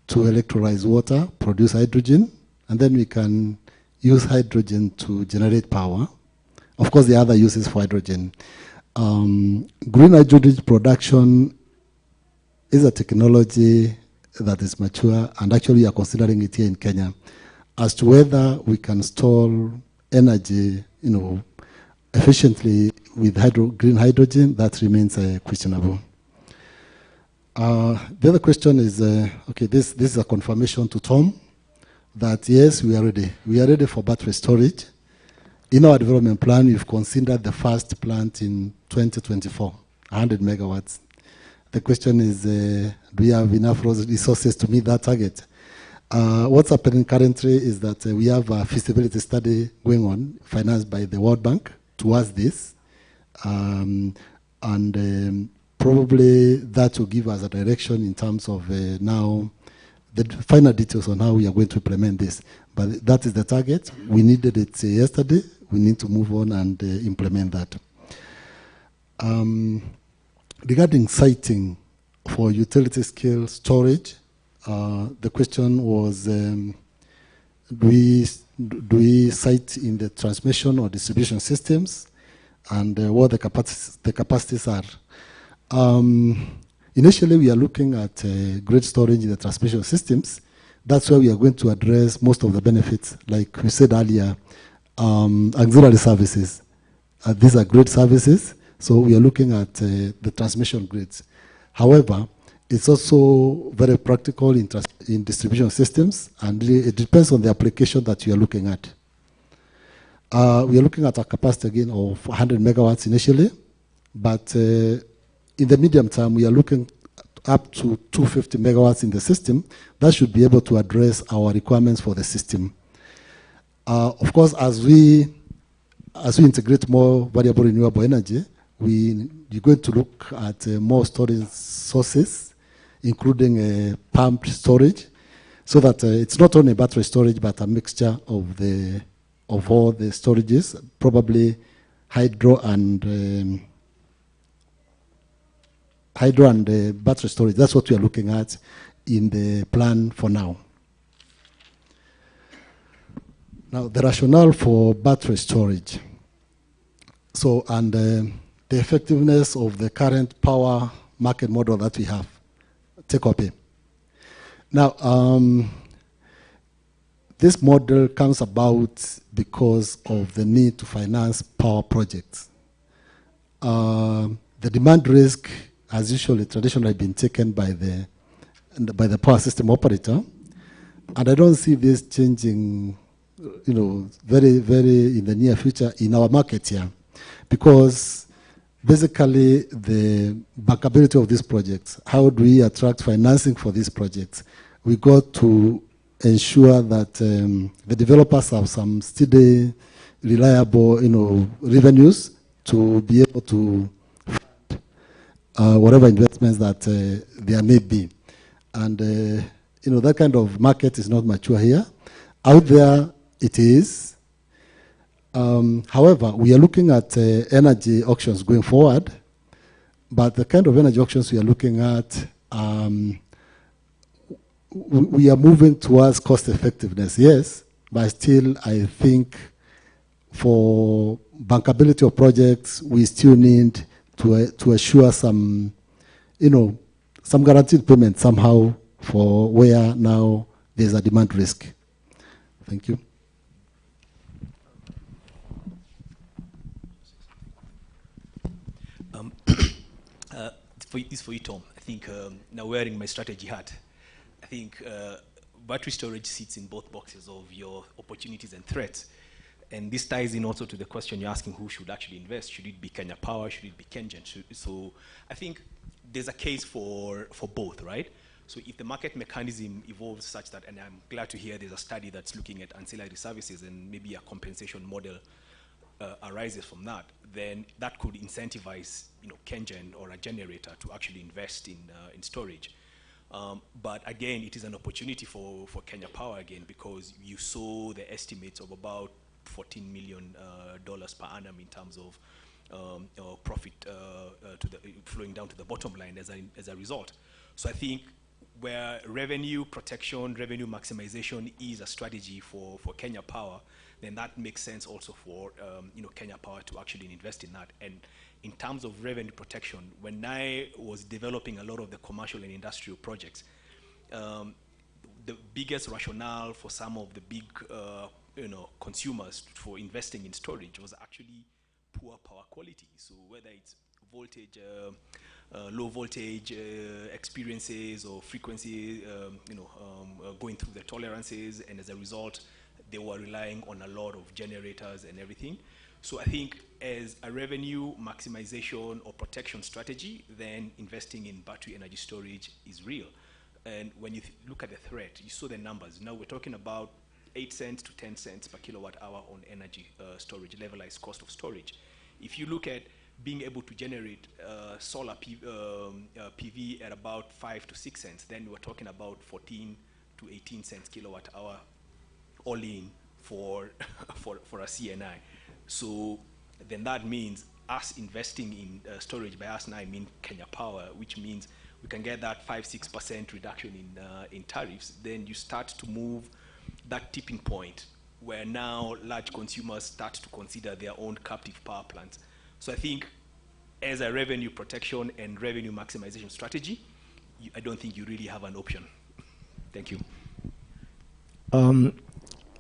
to electrolyze water, produce hydrogen, and then we can use hydrogen to generate power. Of course, there are other uses for hydrogen. Green hydrogen production is a technology that is mature, and actually we are considering it here in Kenya. As to whether we can store energy, efficiently with green hydrogen, that remains questionable. The other question is, okay, this is a confirmation to Tom that yes, we are ready. We are ready for battery storage. In our development plan, we've considered the first plant in 2024, 100 megawatts. The question is, do we have enough resources to meet that target? What's happening currently is that we have a feasibility study going on, financed by the World Bank, towards this. Probably that will give us a direction in terms of now the final details on how we are going to implement this. But that is the target. We needed it yesterday. We need to move on and implement that. Regarding siting for utility scale storage, the question was, do we site in the transmission or distribution systems, and what the capacities are? Initially, we are looking at grid storage in the transmission systems. That's where we are going to address most of the benefits. Like we said earlier, auxiliary services. These are grid services, so we are looking at the transmission grids. However, it's also very practical in distribution systems, and it depends on the application that you are looking at. We are looking at a capacity again of 100 megawatts initially, But in the medium term, we are looking up to 250 megawatts in the system. That should be able to address our requirements for the system. Of course, as we integrate more variable renewable energy, we're going to look at more storage sources, including pumped storage, so that it's not only battery storage, but a mixture of all the storages, probably hydro and battery storage. That's what we are looking at in the plan for now. Now, the rationale for battery storage. So, and the effectiveness of the current power market model that we have, take or pay. Now, this model comes about because of the need to finance power projects. The demand risk has usually traditionally been taken by the power system operator, and I don't see this changing, very, very in the near future in our market here, because basically the bankability of these projects, how do we attract financing for these projects? We got to ensure that the developers have some steady, reliable, revenues to be able to fund whatever investments that there may be. And, that kind of market is not mature here. Out there, it is. However, we are looking at energy auctions going forward, but the kind of energy auctions we are looking at, we are moving towards cost effectiveness, yes, but still I think for bankability of projects, we still need to assure some, some guaranteed payment somehow for where now there's a demand risk. Thank you. It's for you, Tom. I think now wearing my strategy hat, I think battery storage sits in both boxes of your opportunities and threats. And this ties in also to the question you're asking, who should actually invest? Should it be Kenya Power? Should it be KenGen? So I think there's a case for both, right? So if the market mechanism evolves such that, and I'm glad to hear there's a study that's looking at ancillary services and maybe a compensation model arises from that, then that could incentivize, KenGen or a generator to actually invest in storage. But again, it is an opportunity for Kenya Power again, because you saw the estimates of about $14 million per annum in terms of profit flowing down to the bottom line as a result. So I think where revenue protection, revenue maximization is a strategy for Kenya Power, then that makes sense also for Kenya Power to actually invest in that. And in terms of revenue protection, when I was developing a lot of the commercial and industrial projects, the biggest rationale for some of the big consumers for investing in storage was actually poor power quality. So whether it's voltage, low voltage experiences or frequency, going through the tolerances, and as a result, they were relying on a lot of generators and everything. So I think as a revenue maximization or protection strategy, then investing in battery energy storage is real. And when you look at the threat, you saw the numbers. Now we're talking about 8 cents to 10 cents per kilowatt hour on energy storage, levelized cost of storage. If you look at being able to generate solar PV at about 5 to 6 cents, then we're talking about 14 to 18 cents kilowatt hour all in for a CNI. So then that means us investing in storage, by us now I mean Kenya Power, which means we can get that 5-6% reduction in tariffs. Then you start to move that tipping point where now large consumers start to consider their own captive power plants. So I think as a revenue protection and revenue maximization strategy, I don't think you really have an option. Thank you.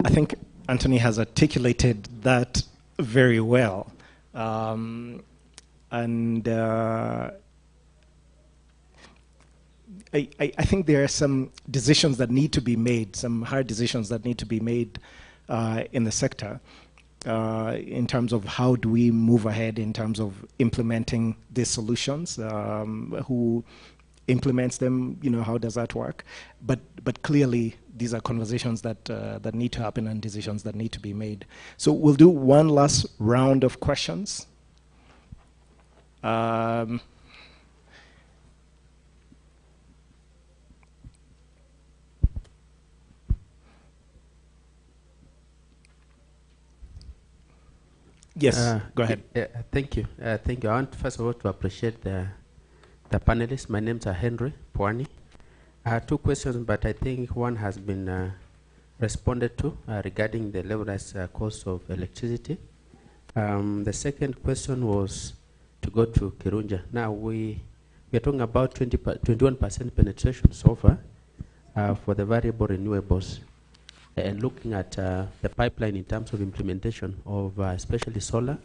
I think Anthony has articulated that very well. I think there are some decisions that need to be made, some hard decisions that need to be made in the sector. in terms of how do we move ahead in terms of implementing these solutions, who implements them, how does that work? But clearly, these are conversations that that need to happen and decisions that need to be made. So we'll do one last round of questions. Yes, go ahead. Thank you. Thank you. I want first of all to appreciate the panelists. My name's Henry Pwani. I have two questions, but I think one has been responded to regarding the levelized cost of electricity. The second question was to go to Kirunja. Now we are talking about 21% penetration so far for the variable renewables. And looking at the pipeline in terms of implementation of especially solar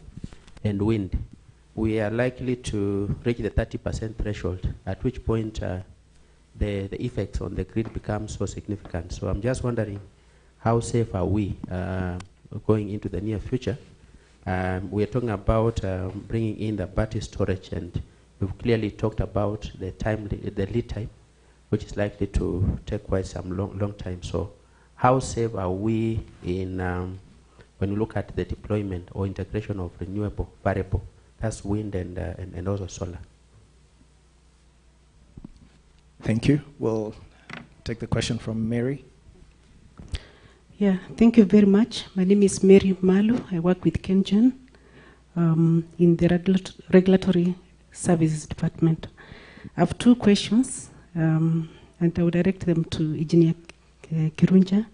and wind, we are likely to reach the 30% threshold, at which point the effects on the grid become so significant. So I'm just wondering, how safe are we going into the near future? We are talking about bringing in the battery storage, and we've clearly talked about the lead time, which is likely to take quite some long time. So how safe are we in when we look at the deployment or integration of renewable variable, that's wind and also solar? Thank you. We'll take the question from Mary. Yeah, thank you very much. My name is Mary Malu. I work with KenGen in the Regulatory Services Department. I have two questions, and I will direct them to Engineer Kirunja.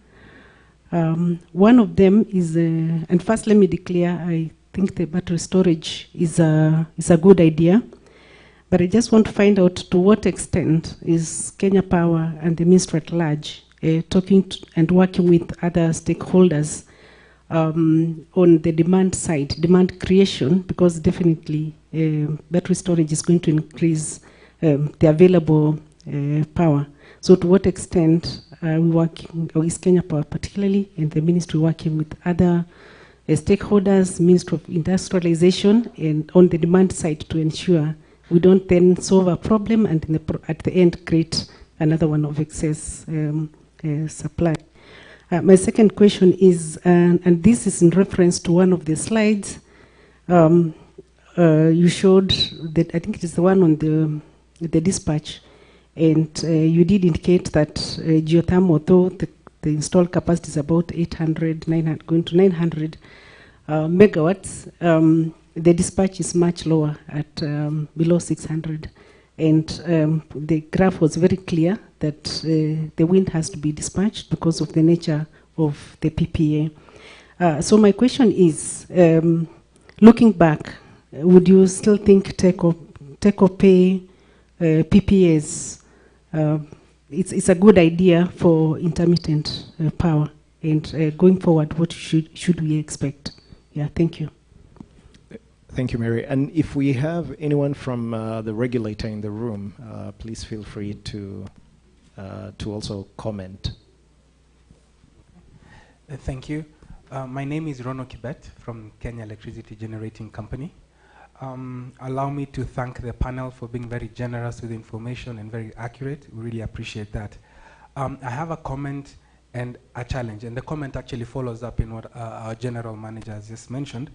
One of them is, and first let me declare, I think the battery storage is a good idea, but I just want to find out to what extent is Kenya Power and the Ministry at large talking and working with other stakeholders on the demand side, demand creation, because definitely battery storage is going to increase the available power. So to what extent are we working, or is Kenya Power particularly, and the ministry working with other stakeholders, Ministry of Industrialization, and on the demand side to ensure we don't then solve a problem and at the end create another one of excess supply. My second question is, and this is in reference to one of the slides, you showed that, I think it is the one on the dispatch, and you did indicate that geothermal, though the installed capacity is about 800, 900, going to 900 megawatts, the dispatch is much lower at below 600. And the graph was very clear that the wind has to be dispatched because of the nature of the PPA. So my question is, looking back, would you still think take or pay PPAs, it's a good idea for intermittent power? And going forward, what should we expect? Yeah, thank you. Thank you, Mary. And if we have anyone from the regulator in the room, please feel free to also comment. Thank you. My name is Rono Kibet from Kenya Electricity Generating Company. Allow me to thank the panel for being very generous with information and very accurate. We really appreciate that. I have a comment and a challenge, and the comment actually follows up in what our general manager has just mentioned.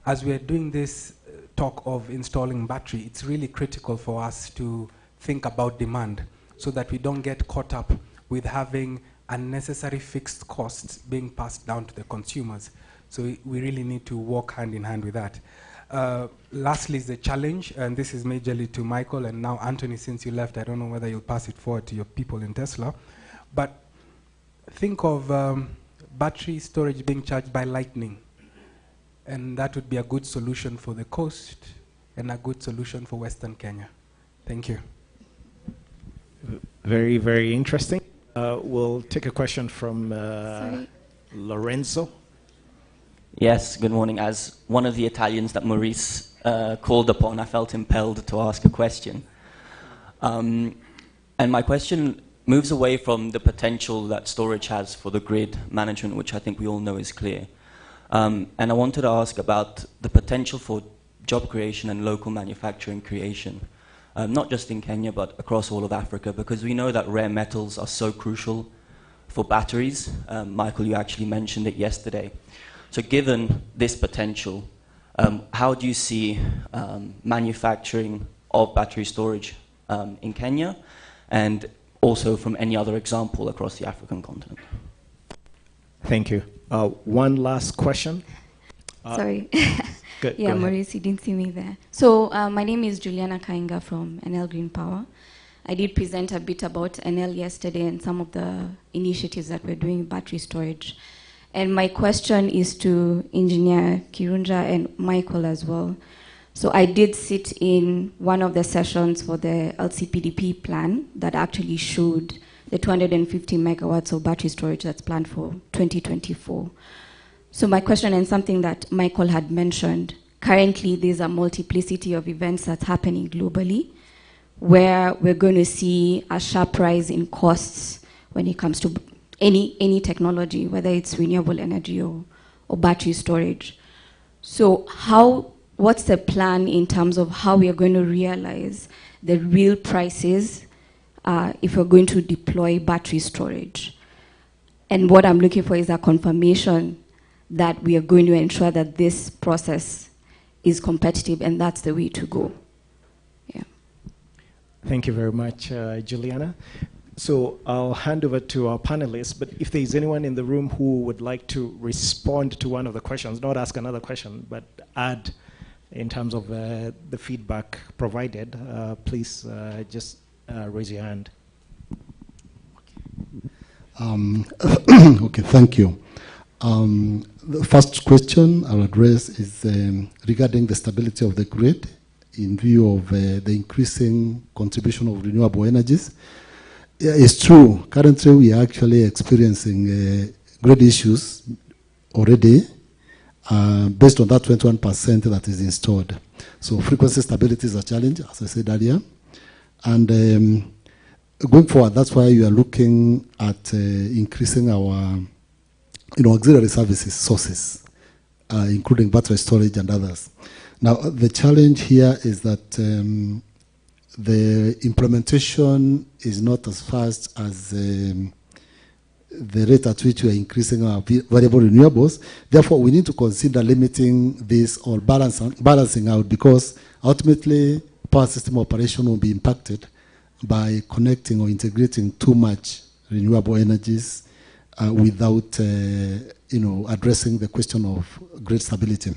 As we are doing this talk of installing battery, it's really critical for us to think about demand so that we don't get caught up with having unnecessary fixed costs being passed down to the consumers. So we really need to walk hand in hand with that. Lastly is the challenge, and this is majorly to Michael, and now Anthony, since you left, I don't know whether you'll pass it forward to your people in Tesla, but think of battery storage being charged by lightning. And that would be a good solution for the coast and a good solution for Western Kenya. Thank you. Very, very interesting. We'll take a question from Lorenzo. Yes, good morning. As one of the Italians that Maurice called upon, I felt impelled to ask a question. And my question moves away from the potential that storage has for the grid management, which I think we all know is clear. And I wanted to ask about the potential for job creation and local manufacturing creation, not just in Kenya, but across all of Africa, because we know that rare metals are so crucial for batteries. Michael, you actually mentioned it yesterday. So given this potential, how do you see manufacturing of battery storage in Kenya, and also from any other example across the African continent? Thank you. One last question. Sorry. Good, yeah, go Maurice, you didn't see me there. So my name is Juliana Kainga from NL Green Power. I did present a bit about NL yesterday and some of the initiatives that we're doing in battery storage. And my question is to Engineer Kirunja and Michael as well. So I did sit in one of the sessions for the LCPDP plan that actually showed the 250 megawatts of battery storage that's planned for 2024. So my question, and something that Michael had mentioned, currently there's a multiplicity of events that's happening globally where we're going to see a sharp rise in costs when it comes to any technology, whether it's renewable energy or battery storage. So what's the plan in terms of how we are going to realize the real prices if we're going to deploy battery storage? And what I'm looking for is a confirmation that we are going to ensure that this process is competitive, and that's the way to go. Yeah. Thank you very much, Juliana. So I'll hand over to our panelists, but if there's anyone in the room who would like to respond to one of the questions, not ask another question, but add in terms of the feedback provided, please just raise your hand. Okay, thank you. The first question I'll address is regarding the stability of the grid in view of the increasing contribution of renewable energies. Yeah, it's true. Currently, we are actually experiencing grid issues already based on that 21% that is installed. So frequency stability is a challenge, as I said earlier. And going forward, that's why we are looking at increasing our auxiliary services sources, including battery storage and others. Now, the challenge here is that the implementation is not as fast as the rate at which we are increasing our variable renewables. Therefore, we need to consider limiting this or balancing out, because ultimately power system operation will be impacted by connecting or integrating too much renewable energies without addressing the question of grid stability.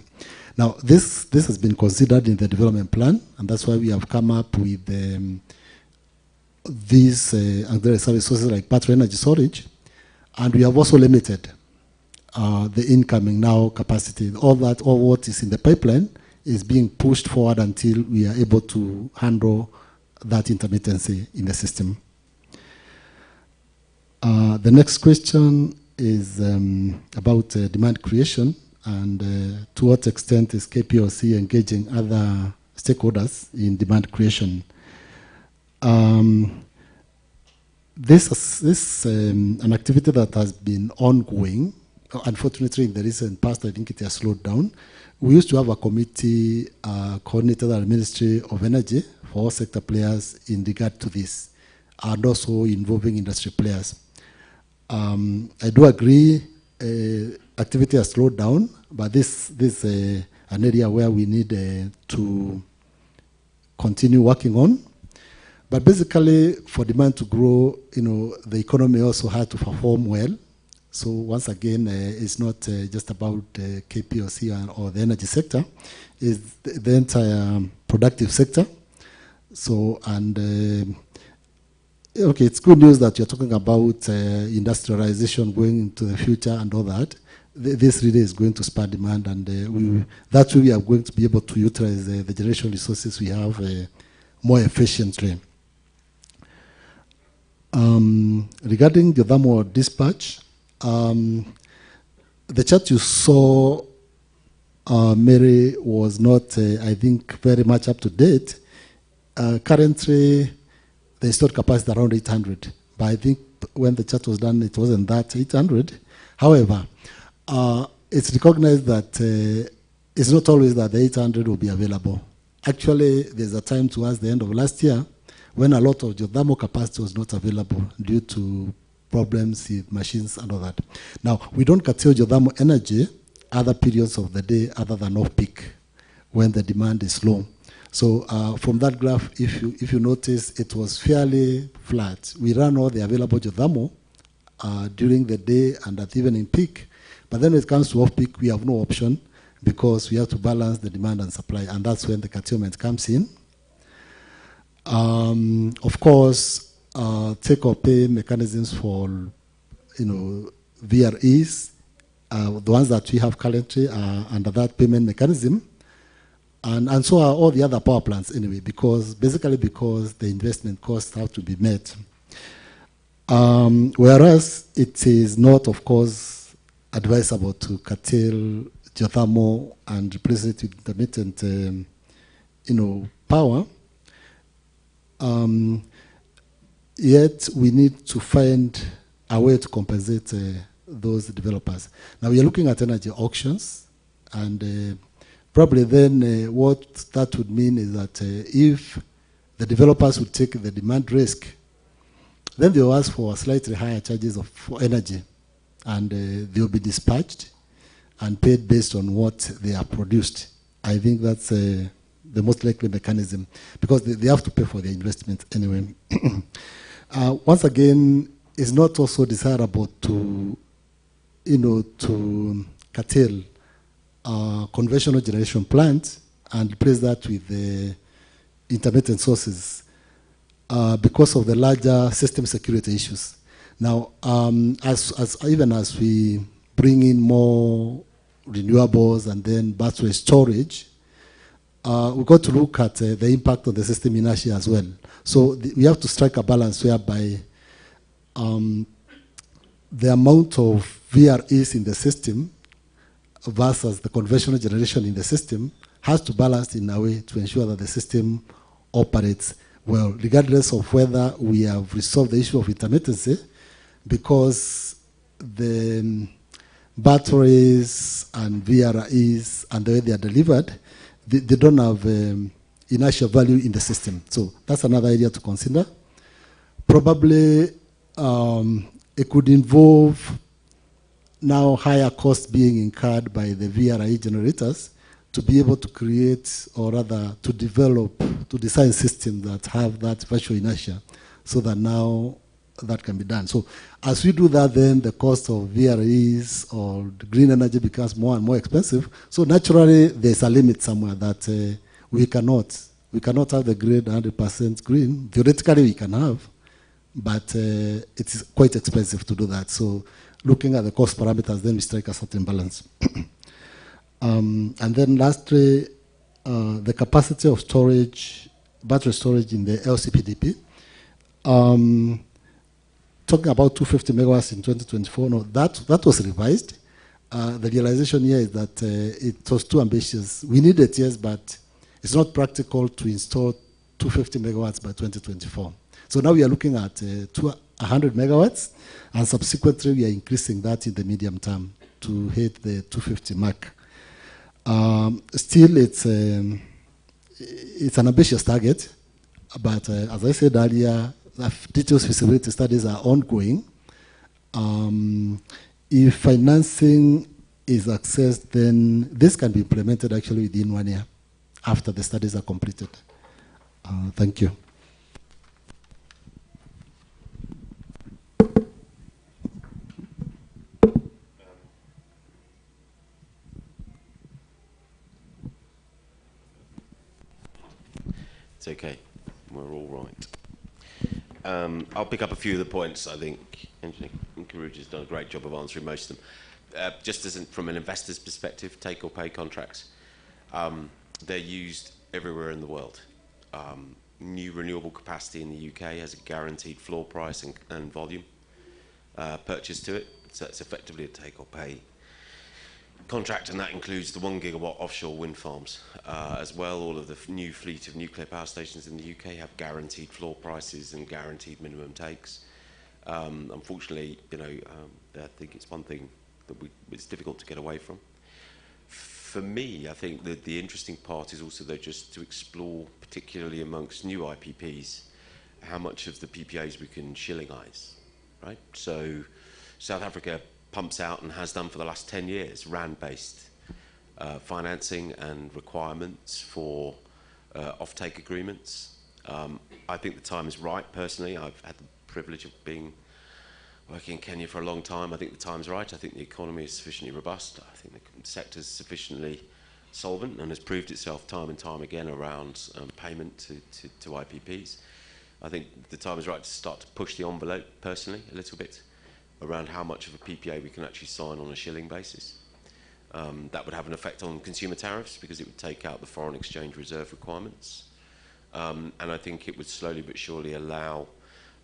Now, this has been considered in the development plan, and that's why we have come up with these auxiliary service sources like battery energy storage, and we have also limited the incoming now capacity. All what is in the pipeline is being pushed forward until we are able to handle that intermittency in the system. The next question is about demand creation, and to what extent is KPLC engaging other stakeholders in demand creation. This is an activity that has been ongoing. Unfortunately, in the recent past, I think it has slowed down. We used to have a committee coordinated at the Ministry of Energy for all sector players in regard to this, and also involving industry players. I do agree activity has slowed down, but this is an area where we need to continue working on. But basically, for demand to grow, the economy also had to perform well. So once again, it's not just about KPLC or the energy sector, it's the entire productive sector. So, and okay, it's good news that you're talking about industrialization going into the future and all that. This really is going to spur demand, and that way we are going to be able to utilize the generation resources we have more efficiently. Regarding the thermal dispatch, the chart you saw, Mary, was not, I think, very much up to date. Currently, the installed capacity around 800, but I think when the chart was done, it wasn't that 800. However, it's recognized that it's not always that the 800 will be available. Actually, there's a time towards the end of last year when a lot of geothermal capacity was not available due to problems with machines and all that. Now, we don't curtail geothermal energy other periods of the day other than off-peak when the demand is low. So from that graph, if you notice, it was fairly flat. We ran all the available geothermal during the day and at evening peak. But then when it comes to off-peak, we have no option because we have to balance the demand and supply, and that's when the curtailment comes in. Of course, take-or-pay mechanisms for, VREs, the ones that we have currently are under that payment mechanism, and so are all the other power plants anyway, because the investment costs have to be met. Whereas it is not, of course, advisable to curtail geothermal and replace it with intermittent, power. Yet we need to find a way to compensate those developers. Now we are looking at energy auctions, and probably then what that would mean is that if the developers would take the demand risk, then they will ask for slightly higher charges for energy, and they will be dispatched and paid based on what they are produced. I think that's the most likely mechanism, because they have to pay for their investment anyway. Once again, it's not also desirable to, to curtail conventional generation plants and replace that with the intermittent sources because of the larger system security issues. Now, even as we bring in more renewables and then battery storage, we've got to look at the impact on the system inertia as well. So we have to strike a balance whereby the amount of VREs in the system versus the conventional generation in the system has to balance in a way to ensure that the system operates well, regardless of whether we have resolved the issue of intermittency, because the batteries and VREs and the way they are delivered, they don't have inertial value in the system. So that's another area to consider. Probably it could involve now higher costs being incurred by the VRE generators to be able to create, or rather to develop, to design systems that have that virtual inertia, so that now that can be done. So as we do that, then the cost of VREs or the green energy becomes more and more expensive. So naturally, there's a limit somewhere that we cannot have the grid 100% green. Theoretically, we can have, but it's quite expensive to do that. So looking at the cost parameters, then we strike a certain balance. And then lastly, the capacity of storage, battery storage in the LCPDP. Talking about 250 megawatts in 2024, no, that was revised. The realization here is that it was too ambitious. We need it, yes, but it's not practical to install 250 megawatts by 2024. So now we are looking at 100 megawatts, and subsequently we are increasing that in the medium term to hit the 250 mark. Still, it's an ambitious target, but as I said earlier, the detailed feasibility studies are ongoing. If financing is accessed, then this can be implemented actually within 1 year after the studies are completed. Thank you. It's okay. We're all right. I'll pick up a few of the points. I think Engineer Karuja's done a great job of answering most of them. Just as from an investor's perspective, take-or-pay contracts, they're used everywhere in the world. New renewable capacity in the UK has a guaranteed floor price and volume purchase to it, so it's effectively a take-or-pay contract, and that includes the 1 gigawatt offshore wind farms as well. All of the new fleet of nuclear power stations in the UK have guaranteed floor prices and guaranteed minimum takes. Unfortunately, I think it's one thing that it's difficult to get away from. For me, I think that the interesting part is also, though, just to explore, particularly amongst new IPPs, how much of the PPAs we can shillingize, right? So South Africa pumps out and has done for the last 10 years RAND-based financing and requirements for offtake agreements. I think the time is right, personally. I've had the privilege of working in Kenya for a long time. I think the time's right. I think the economy is sufficiently robust. I think the sector is sufficiently solvent and has proved itself time and time again around payment to IPPs. I think the time is right to start to push the envelope, personally, a little bit, around how much of a PPA we can actually sign on a shilling basis. That would have an effect on consumer tariffs because it would take out the foreign exchange reserve requirements. And I think it would slowly but surely allow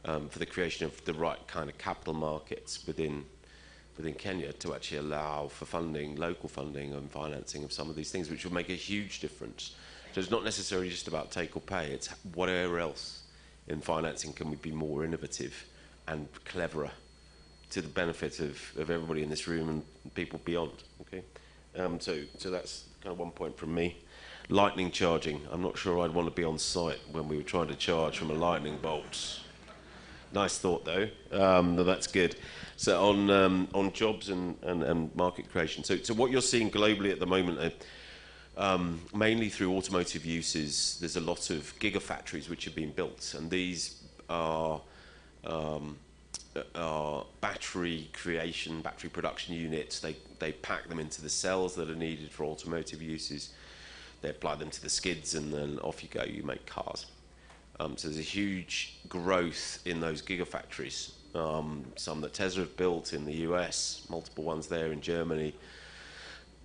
for the creation of the right kind of capital markets within Kenya to actually allow for funding, local funding and financing of some of these things, which would make a huge difference. So it's not necessarily just about take or pay, it's whatever else in financing can we be more innovative and cleverer to the benefit of everybody in this room and people beyond, okay? So that's kind of one point from me. Lightning charging, I'm not sure I'd want to be on site when we were trying to charge from a lightning bolt. Nice thought, though. That's good. So on jobs and market creation. So what you're seeing globally at the moment, mainly through automotive uses, there's a lot of gigafactories which are being built, and these are battery creation, battery production units. They pack them into the cells that are needed for automotive uses. They apply them to the skids, and then off you go. You make cars. So there's a huge growth in those gigafactories. Some that Tesla have built in the US, multiple ones there in Germany,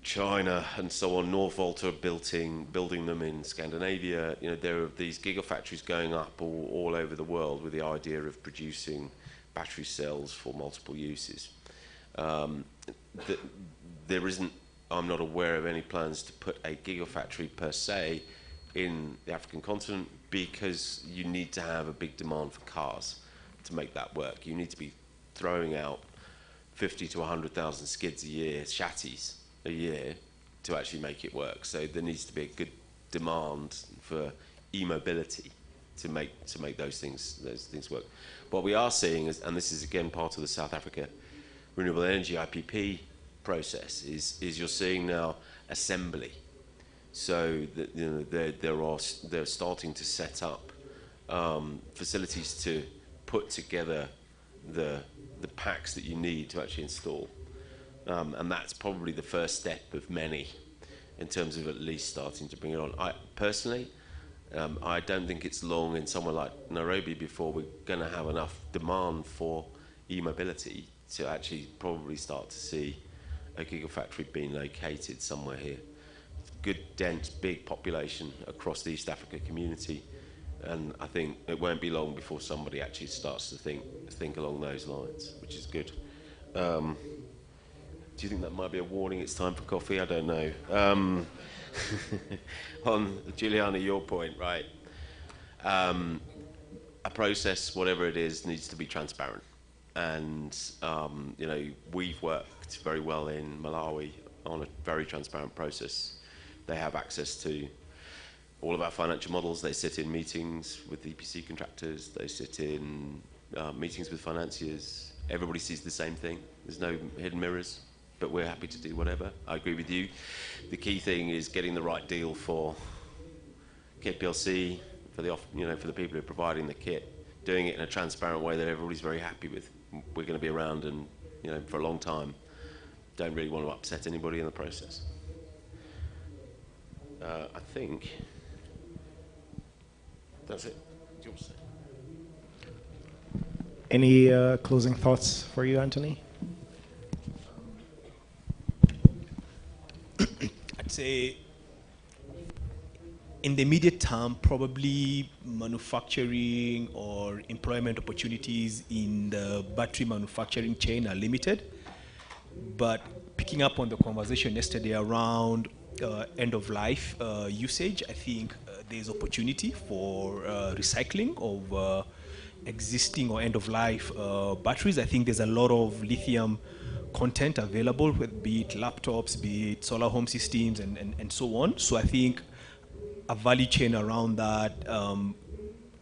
China, and so on. Northvolt are building them in Scandinavia. You know, there are these gigafactories going up all over the world with the idea of producing battery cells for multiple uses. There isn't, I'm not aware of any plans to put a gigafactory per se in the African continent because you need to have a big demand for cars to make that work. You need to be throwing out 50 to 100,000 skids a year, chassis a year, to actually make it work. So there needs to be a good demand for e-mobility to make those things work. What we are seeing is, and this is again part of the South Africa renewable energy IPP process, is you're seeing now assembly. So that, you know, they're starting to set up facilities to put together the packs that you need to actually install, and that's probably the first step of many in terms of at least starting to bring it on. I personally, I don't think it's long in somewhere like Nairobi before we're going to have enough demand for e-mobility to actually probably start to see a gigafactory being located somewhere here. Good, dense, big population across the East Africa community, and I think it won't be long before somebody actually starts to think along those lines, which is good. Do you think that might be a warning it's time for coffee? I don't know. On Juliana, your point, right? A process, whatever it is, needs to be transparent. And you know, we've worked very well in Malawi on a very transparent process. They have access to all of our financial models. They sit in meetings with EPC contractors. They sit in meetings with financiers. Everybody sees the same thing. There's no hidden mirrors, but we're happy to do whatever. I agree with you. The key thing is getting the right deal for KPLC, for the people who are providing the kit, doing it in a transparent way that everybody's very happy with. We're going to be around and, you know, for a long time. Don't really want to upset anybody in the process. I think that's it. Any closing thoughts for you, Anthony? I'd say in the immediate term, probably manufacturing or employment opportunities in the battery manufacturing chain are limited. But picking up on the conversation yesterday around end of life usage, I think there's opportunity for recycling of existing or end of life batteries. I think there's a lot of lithium content available, be it laptops, be it solar home systems, and so on. So I think a value chain around that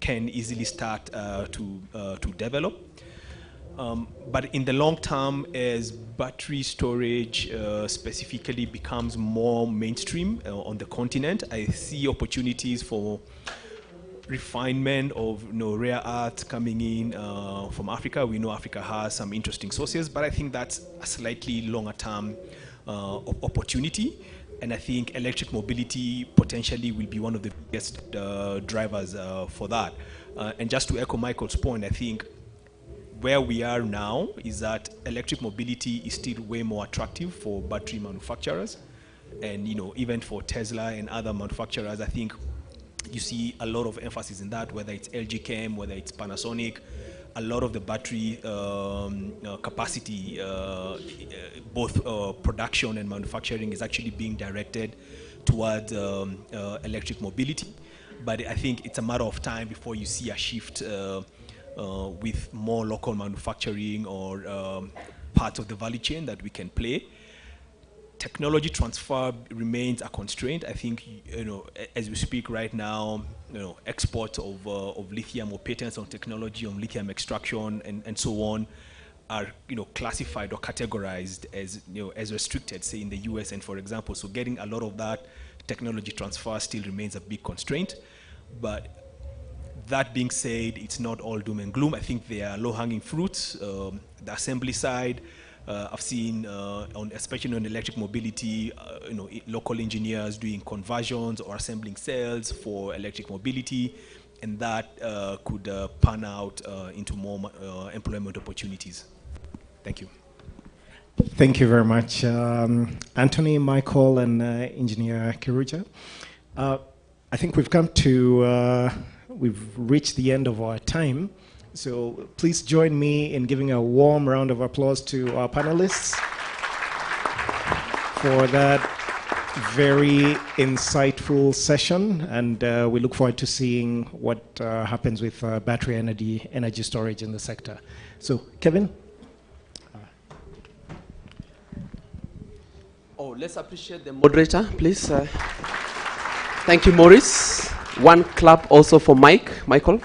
can easily start to develop. But in the long term, as battery storage specifically becomes more mainstream on the continent, I see opportunities for refinement of rare earths coming in from Africa. We know Africa has some interesting sources, but I think that's a slightly longer term opportunity. And I think electric mobility potentially will be one of the biggest drivers for that. And just to echo Michael's point, I think where we are now is that electric mobility is still way more attractive for battery manufacturers. And even for Tesla and other manufacturers, I think you see a lot of emphasis in that, whether it's LG Chem, whether it's Panasonic. A lot of the battery capacity, both production and manufacturing, is actually being directed towards electric mobility. But I think it's a matter of time before you see a shift with more local manufacturing or parts of the value chain that we can play. Technology transfer remains a constraint. I think, as we speak right now, exports of lithium or patents on technology on lithium extraction and so on are, classified or categorized as, as restricted, say in the US, and for example, so getting a lot of that technology transfer still remains a big constraint. But that being said, it's not all doom and gloom. I think there are low-hanging fruits. The assembly side, I've seen, especially on electric mobility, local engineers doing conversions or assembling cells for electric mobility, and that could pan out into more employment opportunities. Thank you. Thank you very much, Anthony, Michael, and Engineer Kiruja. I think we've come to, we've reached the end of our time. So please join me in giving a warm round of applause to our panelists for that very insightful session. And we look forward to seeing what happens with battery energy storage in the sector. So, Kevin? Let's appreciate the moderator, please. Thank you, Maurice. One clap also for Michael.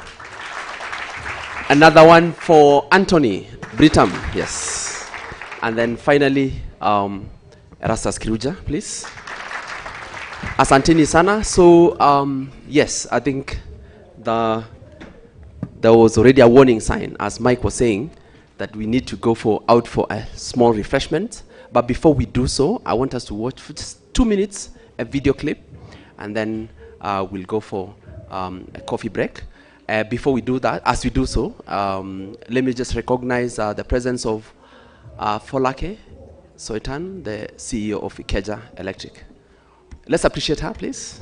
Another one for Anthony Britam, yes. And then finally, Erastus Kiruja, please. Asanteni sana. So, yes, I think there was already a warning sign, as Mike was saying, that we need to go out for a small refreshment. But before we do so, I want us to watch for just 2 minutes a video clip, and then we'll go for a coffee break. Before we do that, as we do so, let me just recognize the presence of Folake Soitan, the CEO of Ikeja Electric. Let's appreciate her, please.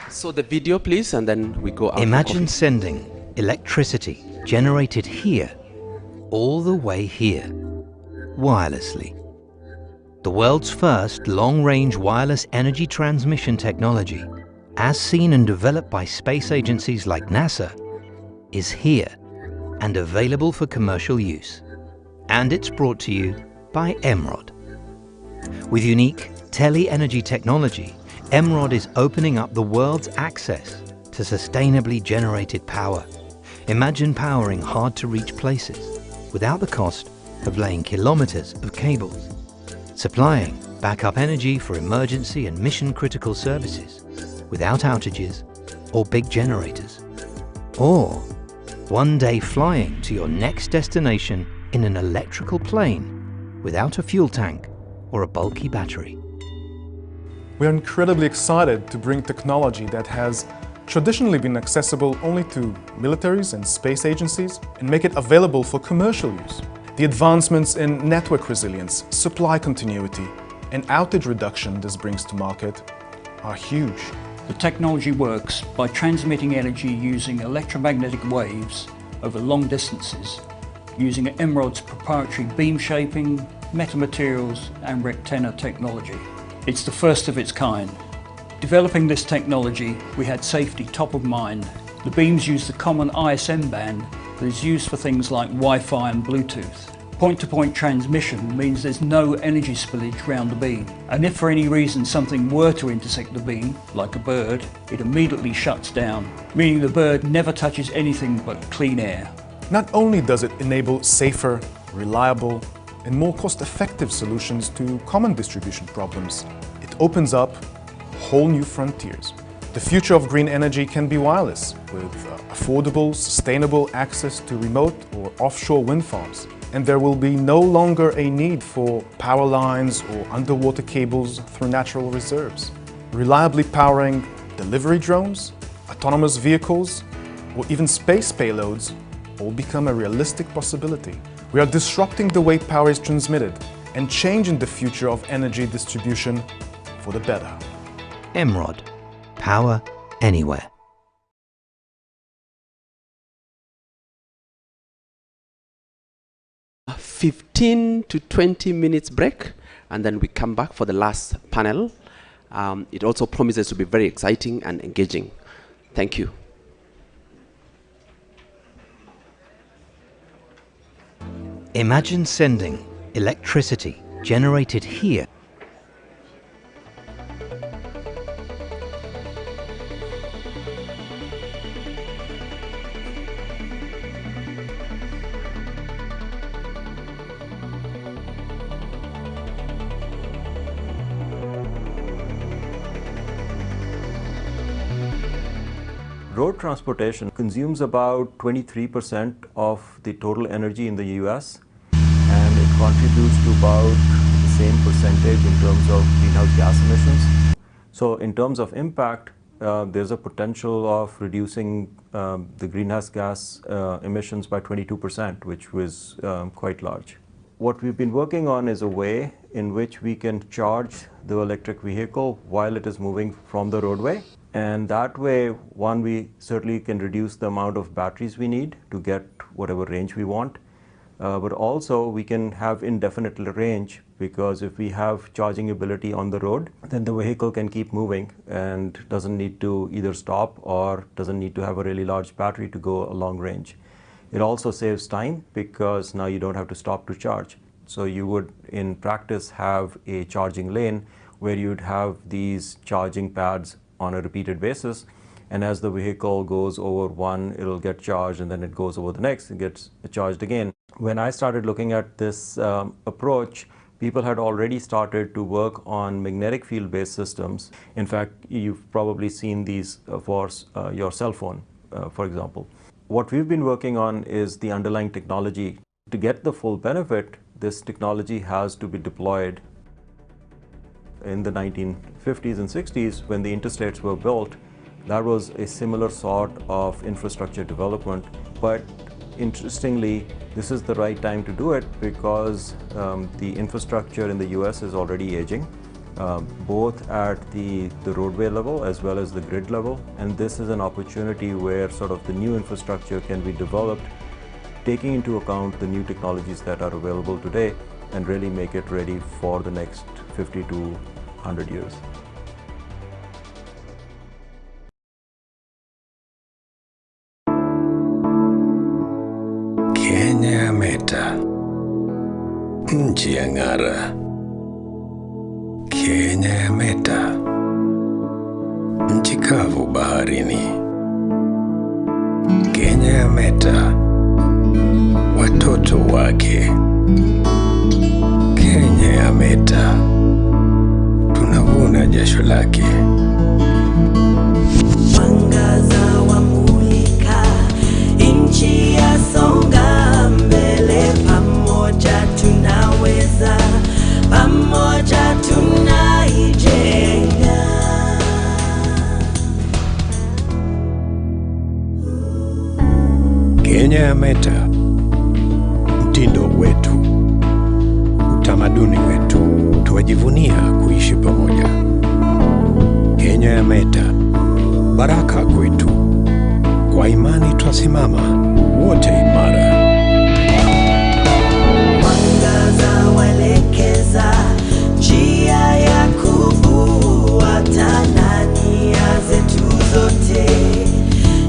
So the video, please, and then we go out. Imagine sending electricity generated here, all the way here, wirelessly. The world's first long-range wireless energy transmission technology, as seen and developed by space agencies like NASA, is here and available for commercial use. And it's brought to you by Emrod. With unique tele-energy technology, Emrod is opening up the world's access to sustainably generated power. Imagine powering hard-to-reach places without the cost of laying kilometers of cables, supplying backup energy for emergency and mission-critical services without outages or big generators, or one day flying to your next destination in an electrical plane without a fuel tank or a bulky battery. We are incredibly excited to bring technology that has traditionally been accessible only to militaries and space agencies and make it available for commercial use. The advancements in network resilience, supply continuity, and outage reduction this brings to market are huge. The technology works by transmitting energy using electromagnetic waves over long distances, using Emrod's proprietary beam shaping, metamaterials, and rectenna technology. It's the first of its kind. Developing this technology, we had safety top of mind. The beams use the common ISM band that is used for things like Wi-Fi and Bluetooth. Point-to-point transmission means there's no energy spillage around the beam, and if for any reason something were to intersect the beam, like a bird, it immediately shuts down, meaning the bird never touches anything but clean air. Not only does it enable safer, reliable, and more cost-effective solutions to common distribution problems, it opens up whole new frontiers. The future of green energy can be wireless, with affordable, sustainable access to remote or offshore wind farms. And there will be no longer a need for power lines or underwater cables through natural reserves. Reliably powering delivery drones, autonomous vehicles, or even space payloads all become a realistic possibility. We are disrupting the way power is transmitted and changing the future of energy distribution for the better. Emrod. Power anywhere. 15 to 20 minutes break, and then we come back for the last panel. It also promises to be very exciting and engaging. Thank you. Imagine sending electricity generated here Road transportation consumes about 23% of the total energy in the US, and it contributes to about the same percentage in terms of greenhouse gas emissions. So in terms of impact, there's a potential of reducing the greenhouse gas emissions by 22%, which was quite large. What we've been working on is a way in which we can charge the electric vehicle while it is moving from the roadway. And that way, one, we certainly can reduce the amount of batteries we need to get whatever range we want. But also, we can have indefinite range, because if we have charging ability on the road, then the vehicle can keep moving and doesn't need to either stop or doesn't need to have a really large battery to go a long range. It also saves time, because now you don't have to stop to charge. So you would, in practice, have a charging lane where you'd have these charging pads on a repeated basis, and as the vehicle goes over one, it'll get charged, and then it goes over the next and gets charged again. When I started looking at this approach, people had already started to work on magnetic field-based systems. In fact, you've probably seen these for your cell phone, for example. What we've been working on is the underlying technology. To get the full benefit, this technology has to be deployed. In the 1950s and 60s, when the interstates were built, that was a similar sort of infrastructure development. But interestingly, this is the right time to do it, because the infrastructure in the US is already aging, both at the roadway level as well as the grid level. And this is an opportunity where sort of the new infrastructure can be developed, taking into account the new technologies that are available today, and really make it ready for the next 50 to 100 years. Kenya Meta, nchi ya ng'ara. Kenya Meta, nchi kavu baharini. Kenya Meta, watoto wake. Kenya Meta, tunavuna jasho lake. Mwangaza wa mulika, nchi ya songa mbele, pamoja tunaweza, pamoja tunaijenga. Kenya Meta, mtindo wetu, utamaduni wetu, tuwajivunia kuishi pamoja. Kenya Meta, baraka kwetu, kwa imani twasimama wote imara. Mwangaza waelekeza njia ya kufuata, na nia zetu zote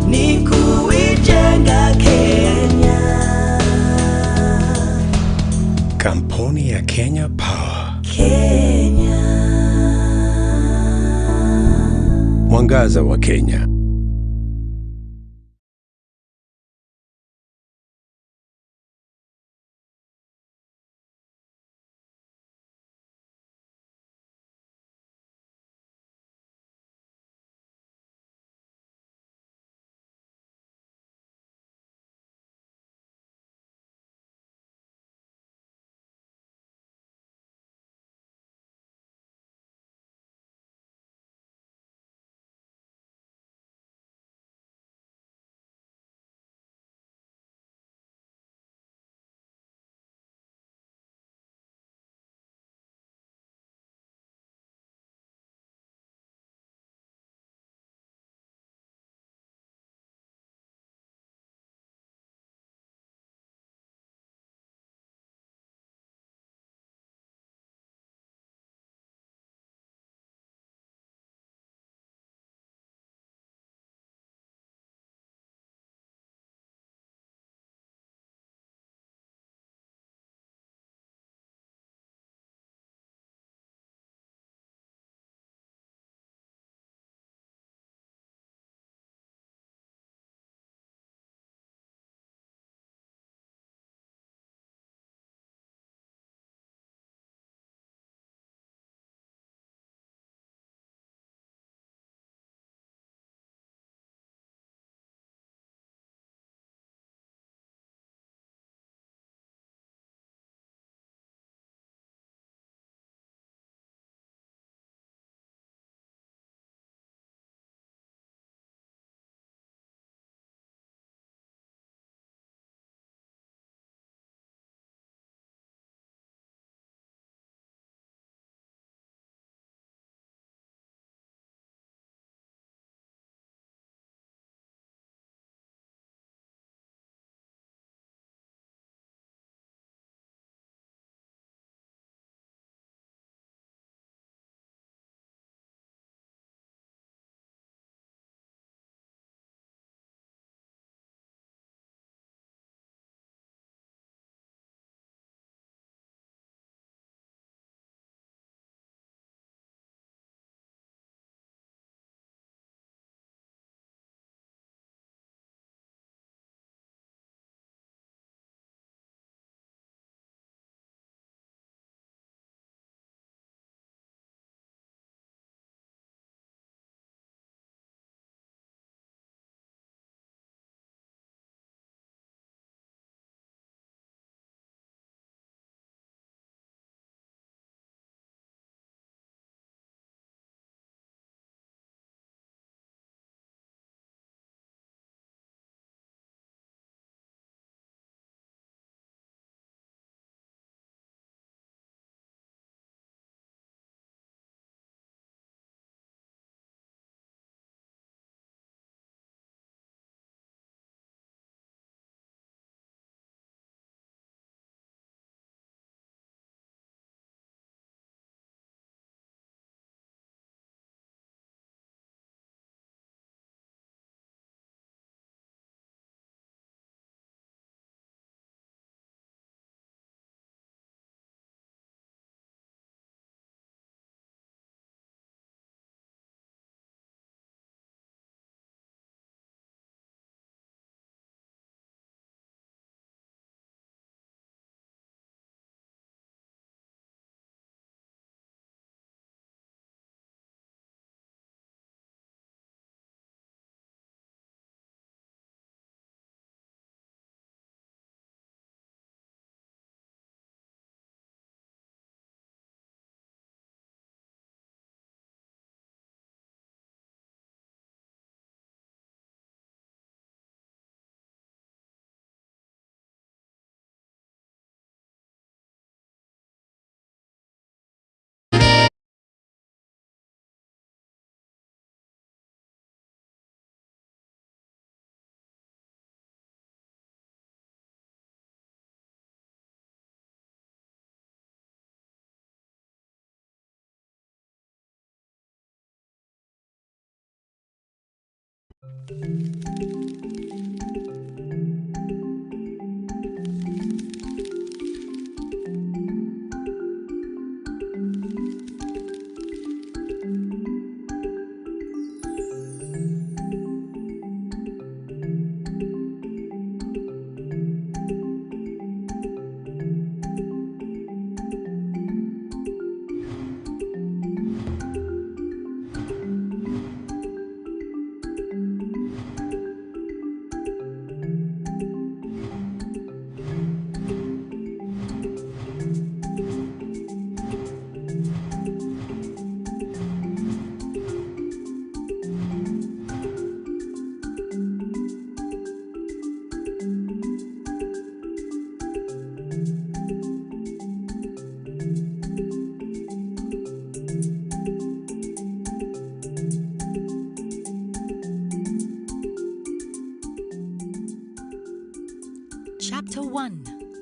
ni kuijenga Kenya. mwangaza wa Kenya.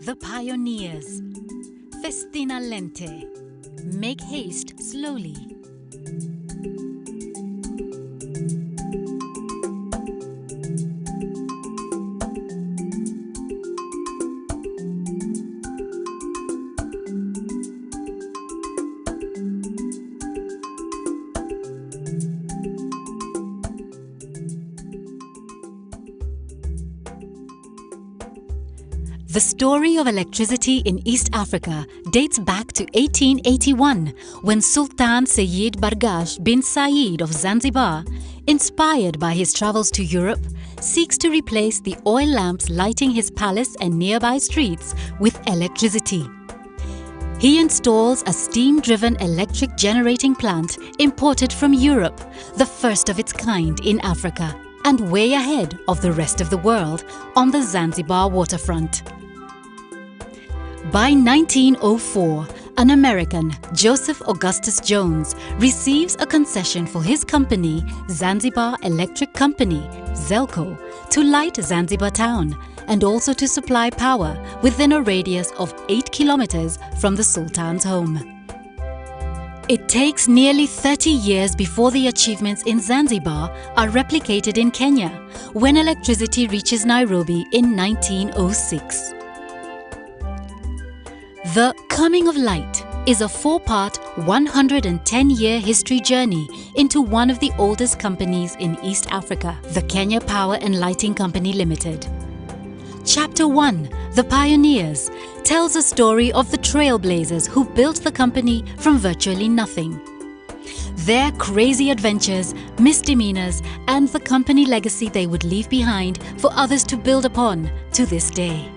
The pioneers. Festina lente. Make haste slowly. The story of electricity in East Africa dates back to 1881, when Sultan Sayyid Bargash bin Said of Zanzibar, inspired by his travels to Europe, seeks to replace the oil lamps lighting his palace and nearby streets with electricity. He installs a steam-driven electric generating plant imported from Europe, the first of its kind in Africa, and way ahead of the rest of the world on the Zanzibar waterfront. By 1904, an American, Joseph Augustus Jones, receives a concession for his company, Zanzibar Electric Company, ZELCO, to light Zanzibar town and also to supply power within a radius of 8 kilometers from the Sultan's home. It takes nearly 30 years before the achievements in Zanzibar are replicated in Kenya, when electricity reaches Nairobi in 1906. The Coming of Light is a 4-part, 110-year history journey into one of the oldest companies in East Africa, the Kenya Power and Lighting Company Limited. Chapter 1, The Pioneers, tells a story of the trailblazers who built the company from virtually nothing. Their crazy adventures, misdemeanors, and the company legacy they would leave behind for others to build upon to this day.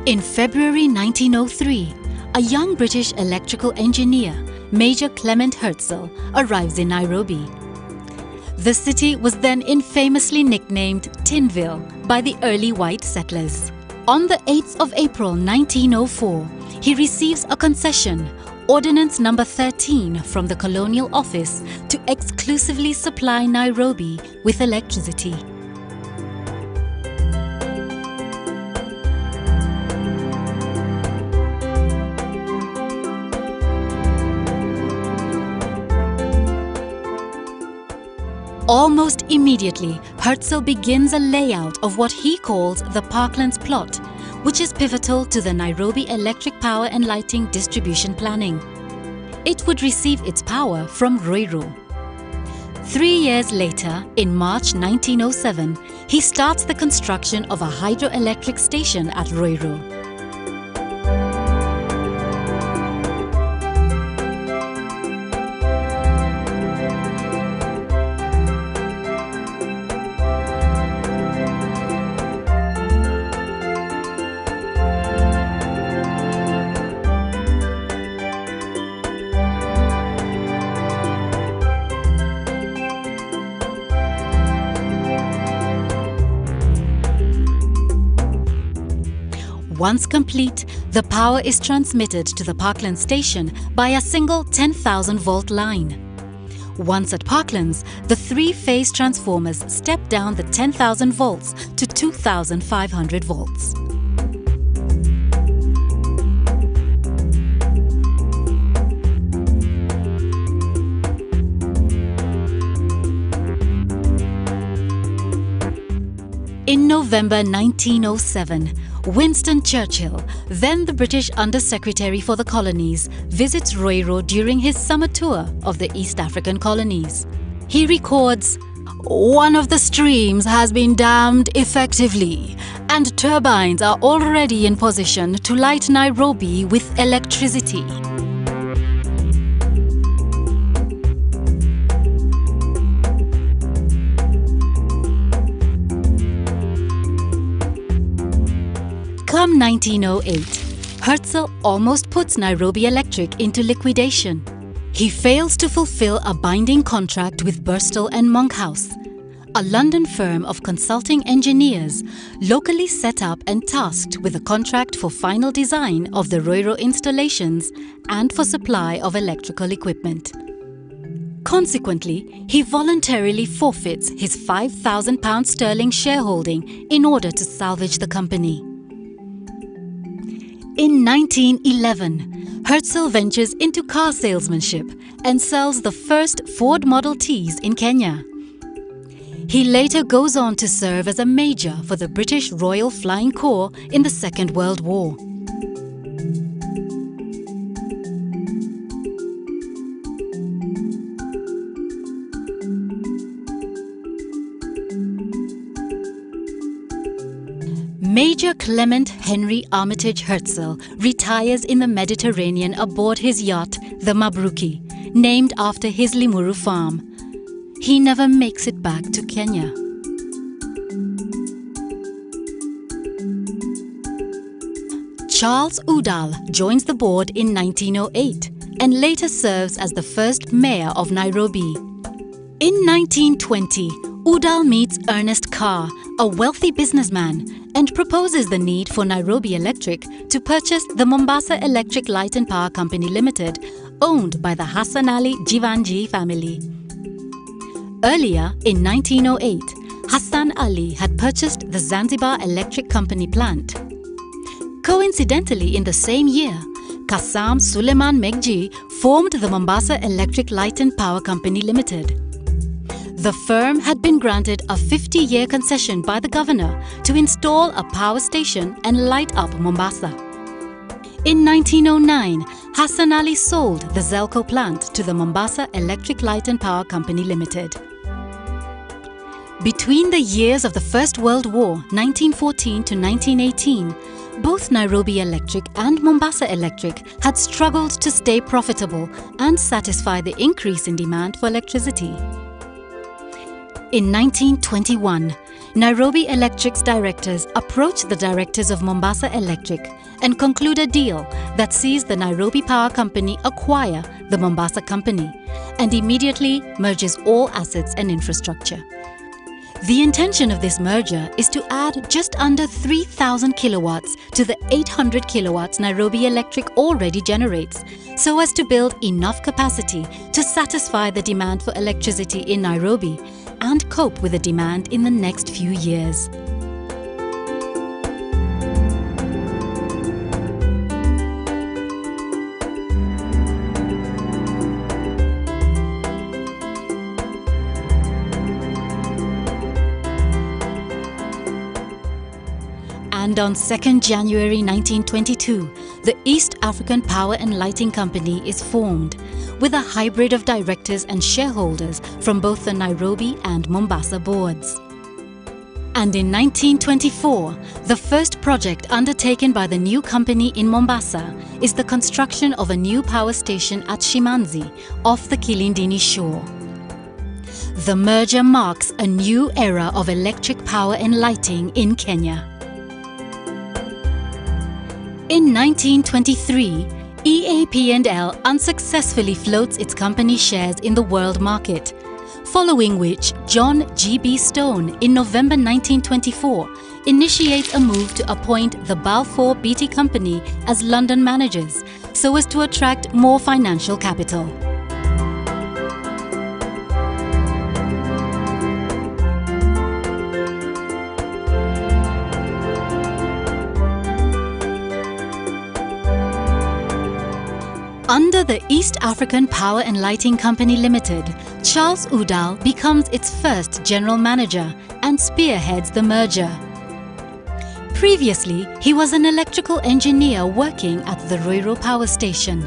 In February 1903, a young British electrical engineer, Major Clement Hertzl, arrives in Nairobi. The city was then infamously nicknamed Tinville by the early white settlers. On the 8th of April 1904, he receives a concession, Ordinance Number 13 from the Colonial Office, to exclusively supply Nairobi with electricity. Almost immediately, Hertzl begins a layout of what he calls the Parklands Plot, which is pivotal to the Nairobi electric power and lighting distribution planning. It would receive its power from Ruiru. 3 years later, in March 1907, he starts the construction of a hydroelectric station at Ruiru. Once complete, the power is transmitted to the Parklands station by a single 10,000 volt line. Once at Parklands, the 3-phase transformers step down the 10,000 volts to 2,500 volts. In November 1907, Winston Churchill, then the British Under-Secretary for the Colonies, visits Ruiru during his summer tour of the East African colonies. He records, "One of the streams has been dammed effectively, and turbines are already in position to light Nairobi with electricity." Come 1908, Hertzl almost puts Nairobi Electric into liquidation. He fails to fulfill a binding contract with Burstall and Monkhouse, a London firm of consulting engineers locally set up and tasked with a contract for final design of the Ruiru installations and for supply of electrical equipment. Consequently, he voluntarily forfeits his £5,000 sterling shareholding in order to salvage the company. In 1911, Herzl ventures into car salesmanship and sells the first Ford Model Ts in Kenya. He later goes on to serve as a major for the British Royal Flying Corps in the Second World War. Major Clement Henry Armitage Herzl retires in the Mediterranean aboard his yacht, the Mabruki, named after his Limuru farm. He never makes it back to Kenya. Charles Udall joins the board in 1908 and later serves as the first mayor of Nairobi. In 1920, Udall meets Ernest Carr, a wealthy businessman, and proposes the need for Nairobi Electric to purchase the Mombasa Electric Light and Power Company Limited, owned by the Hassan Ali Jivanji family. Earlier, in 1908, Hassan Ali had purchased the Zanzibar Electric Company plant. Coincidentally, in the same year, Kassam Suleiman Megji formed the Mombasa Electric Light and Power Company Limited. The firm had been granted a 50-year concession by the governor to install a power station and light up Mombasa. In 1909, Hassan Ali sold the Zelco plant to the Mombasa Electric Light and Power Company Limited. Between the years of the First World War, 1914 to 1918, both Nairobi Electric and Mombasa Electric had struggled to stay profitable and satisfy the increase in demand for electricity. In 1921, Nairobi Electric's directors approached the directors of Mombasa Electric and conclude a deal that sees the Nairobi Power Company acquire the Mombasa Company and immediately merges all assets and infrastructure. The intention of this merger is to add just under 3,000 kilowatts to the 800 kilowatts Nairobi Electric already generates, so as to build enough capacity to satisfy the demand for electricity in Nairobi and cope with the demand in the next few years. And on 2nd January 1922, the East African Power and Lighting Company is formed, with a hybrid of directors and shareholders from both the Nairobi and Mombasa boards. And in 1924, the first project undertaken by the new company in Mombasa is the construction of a new power station at Shimanzi, off the Kilindini shore. The merger marks a new era of electric power and lighting in Kenya. In 1923, EAP&L unsuccessfully floats its company shares in the world market, following which John G.B. Stone in November 1924 initiates a move to appoint the Balfour Beatty Company as London managers so as to attract more financial capital. Under the East African Power and Lighting Company Limited, Charles Udall becomes its first general manager and spearheads the merger. Previously, he was an electrical engineer working at the Roiro Power Station.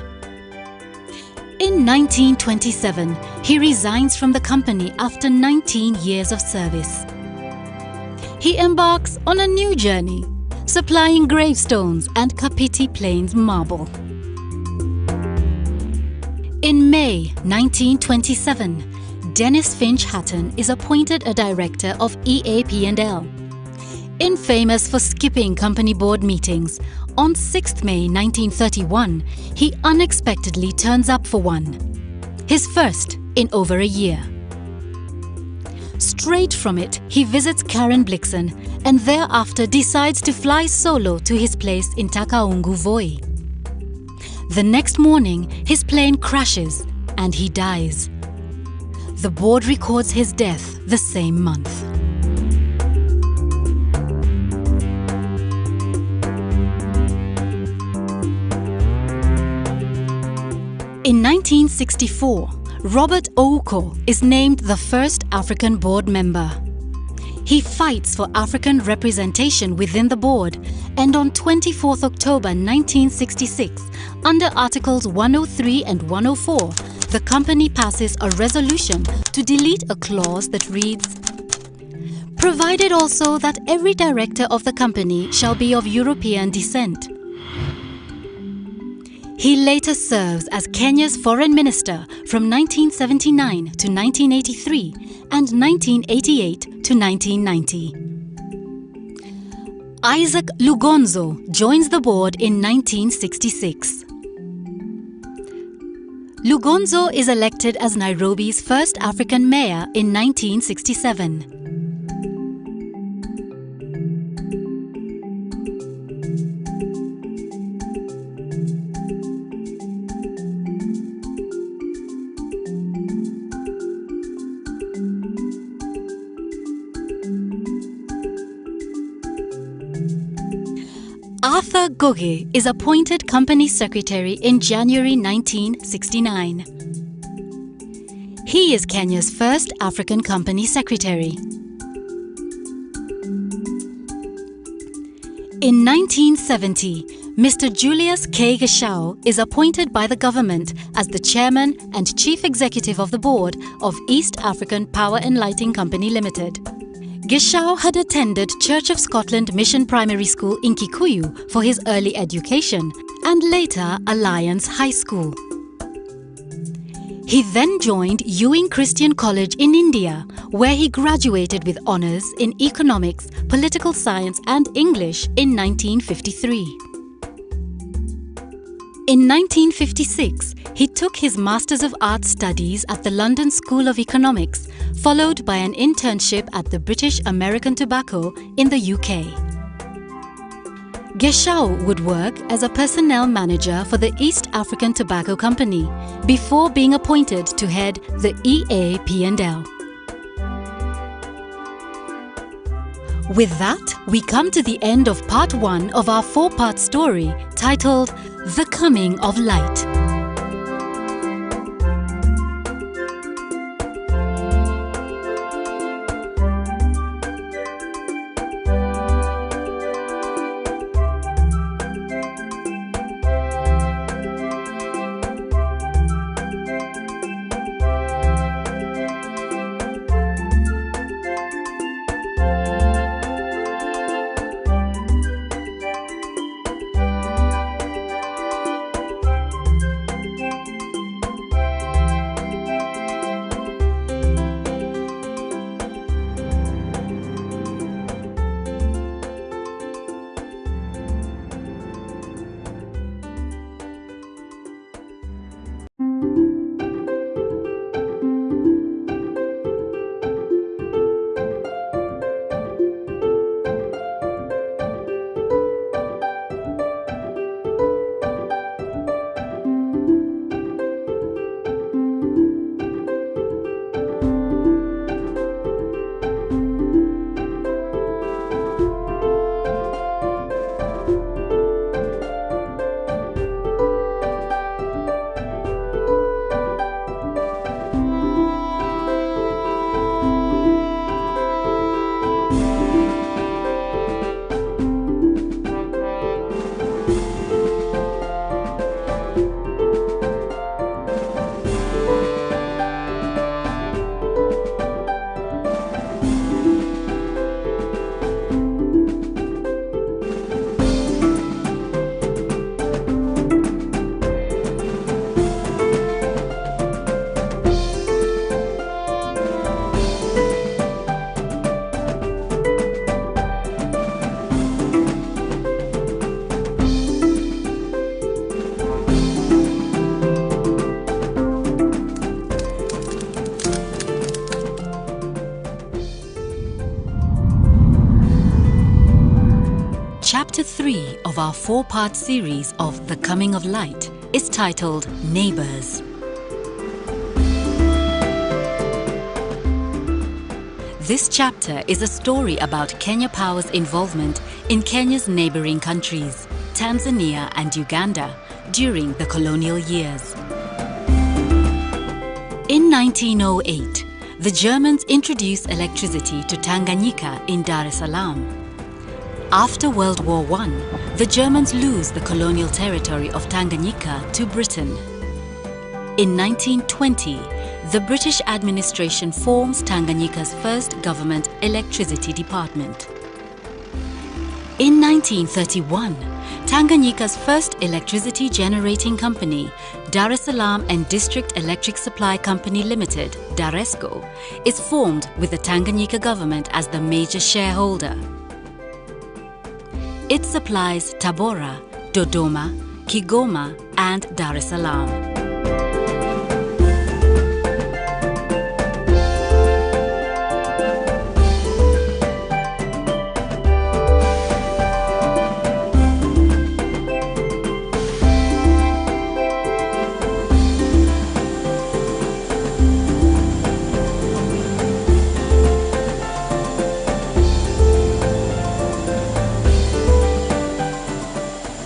In 1927, he resigns from the company after 19 years of service. He embarks on a new journey, supplying gravestones and Kapiti Plains marble. In May 1927, Dennis Finch Hatton is appointed a director of EAP&L. Infamous for skipping company board meetings, on 6th May 1931, he unexpectedly turns up for one, his first in over a year. Straight from it, he visits Karen Blixen and thereafter decides to fly solo to his place in Takaungu, Voi. The next morning, his plane crashes and he dies. The board records his death the same month. In 1964, Robert Ouko is named the first African board member. He fights for African representation within the board, and on 24th October 1966, under Articles 103 and 104, the company passes a resolution to delete a clause that reads, "Provided also that every director of the company shall be of European descent." He later serves as Kenya's foreign minister from 1979 to 1983 and 1988 to 1990. Isaac Lugonzo joins the board in 1966. Lugonzo is elected as Nairobi's first African mayor in 1967. Arthur Goge is appointed company secretary in January 1969. He is Kenya's first African company secretary. In 1970, Mr. Julius K. Geshau is appointed by the government as the chairman and chief executive of the board of East African Power and Lighting Company Limited. Geshau had attended Church of Scotland Mission Primary School in Kikuyu for his early education and later Alliance High School. He then joined Ewing Christian College in India, where he graduated with honours in economics, political science and English in 1953. In 1956, he took his Masters of Arts studies at the London School of Economics, followed by an internship at the British American Tobacco in the UK. Geshau would work as a personnel manager for the East African Tobacco Company before being appointed to head the EAP&L. With that, we come to the end of part 1 of our 4-part story titled The Coming of Light. Chapter 3 of our 4-part series of The Coming of Light is titled Neighbours. This chapter is a story about Kenya Power's involvement in Kenya's neighboring countries, Tanzania and Uganda, during the colonial years. In 1908, the Germans introduced electricity to Tanganyika in Dar es Salaam. After World War I, the Germans lose the colonial territory of Tanganyika to Britain. In 1920, the British administration forms Tanganyika's first government electricity department. In 1931, Tanganyika's first electricity generating company, Dar es Salaam and District Electric Supply Company Limited, Daresco, is formed with the Tanganyika government as the major shareholder. It supplies Tabora, Dodoma, Kigoma, and Dar es Salaam.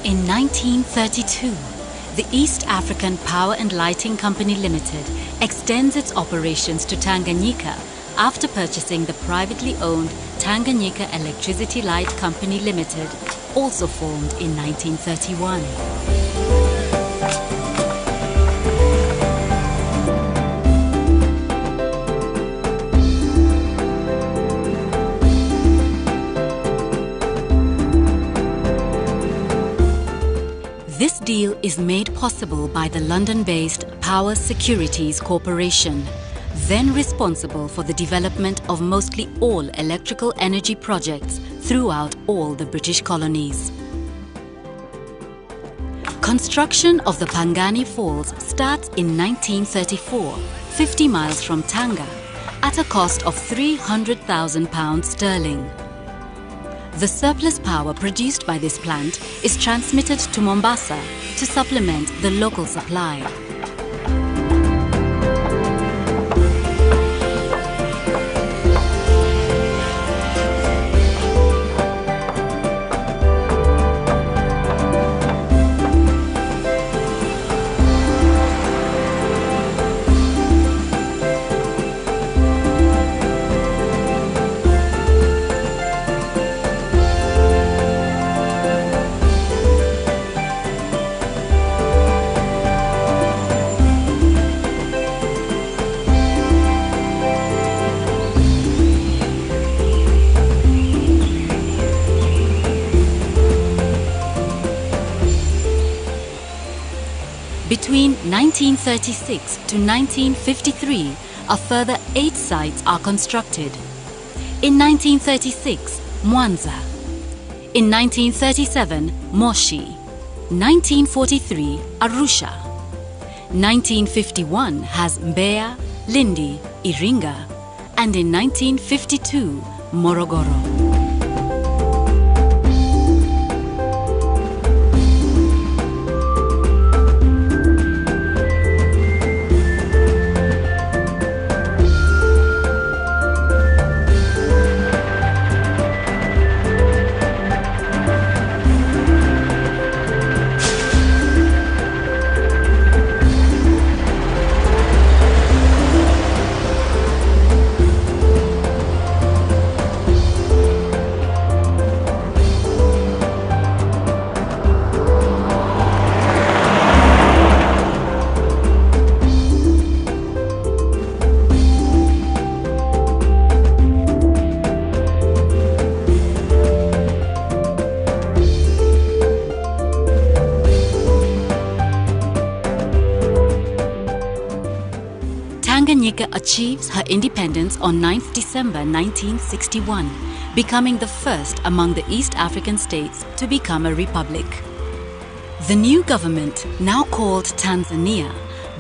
In 1932, the East African Power and Lighting Company Limited extends its operations to Tanganyika after purchasing the privately owned Tanganyika Electricity Light Company Limited, also formed in 1931. This deal is made possible by the London-based Power Securities Corporation, then responsible for the development of mostly all electrical energy projects throughout all the British colonies. Construction of the Pangani Falls starts in 1934, 50 miles from Tanga, at a cost of £300,000 sterling. The surplus power produced by this plant is transmitted to Mombasa to supplement the local supply. Between 1936 to 1953, a further 8 sites are constructed. In 1936, Mwanza. In 1937, Moshi. 1943, Arusha. 1951 has Mbeya, Lindi, Iringa. And in 1952, Morogoro. Tanganyika achieves her independence on 9th December 1961, becoming the first among the East African states to become a republic. The new government, now called Tanzania,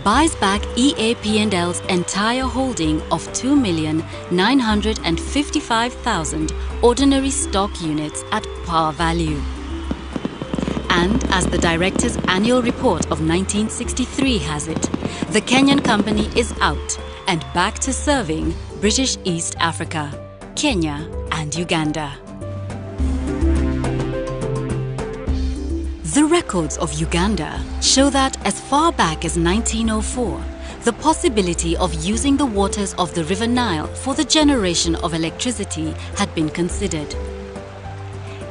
buys back EAPNL's entire holding of 2,955,000 ordinary stock units at par value. And as the Director's Annual Report of 1963 has it, the Kenyan company is out and back to serving British East Africa. Kenya, and Uganda. The records of Uganda show that as far back as 1904, the possibility of using the waters of the River Nile for the generation of electricity had been considered.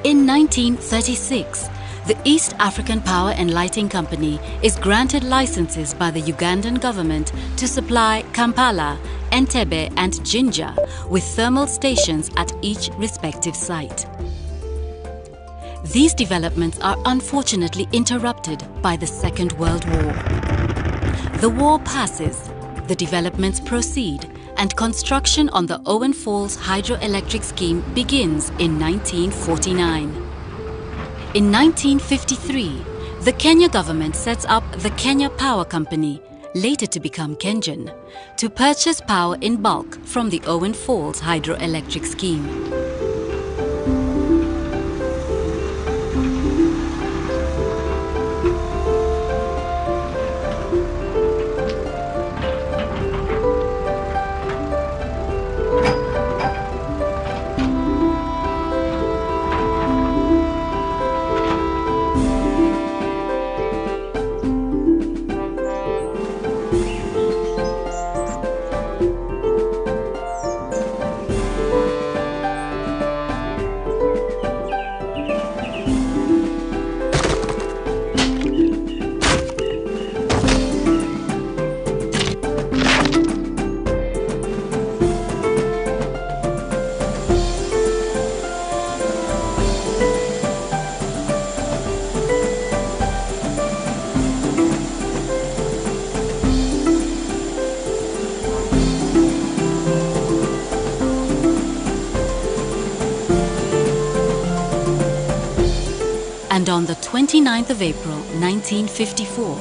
In 1936, the East African Power and Lighting Company is granted licenses by the Ugandan government to supply Kampala, Entebbe and Jinja with thermal stations at each respective site. These developments are unfortunately interrupted by the Second World War. The war passes, the developments proceed, and construction on the Owen Falls hydroelectric scheme begins in 1949. In 1953, the Kenya government sets up the Kenya Power Company, later to become KenGen, to purchase power in bulk from the Owen Falls hydroelectric scheme. And on the 29th of April 1954,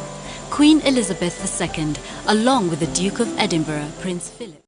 Queen Elizabeth II, along with the Duke of Edinburgh, Prince Philip,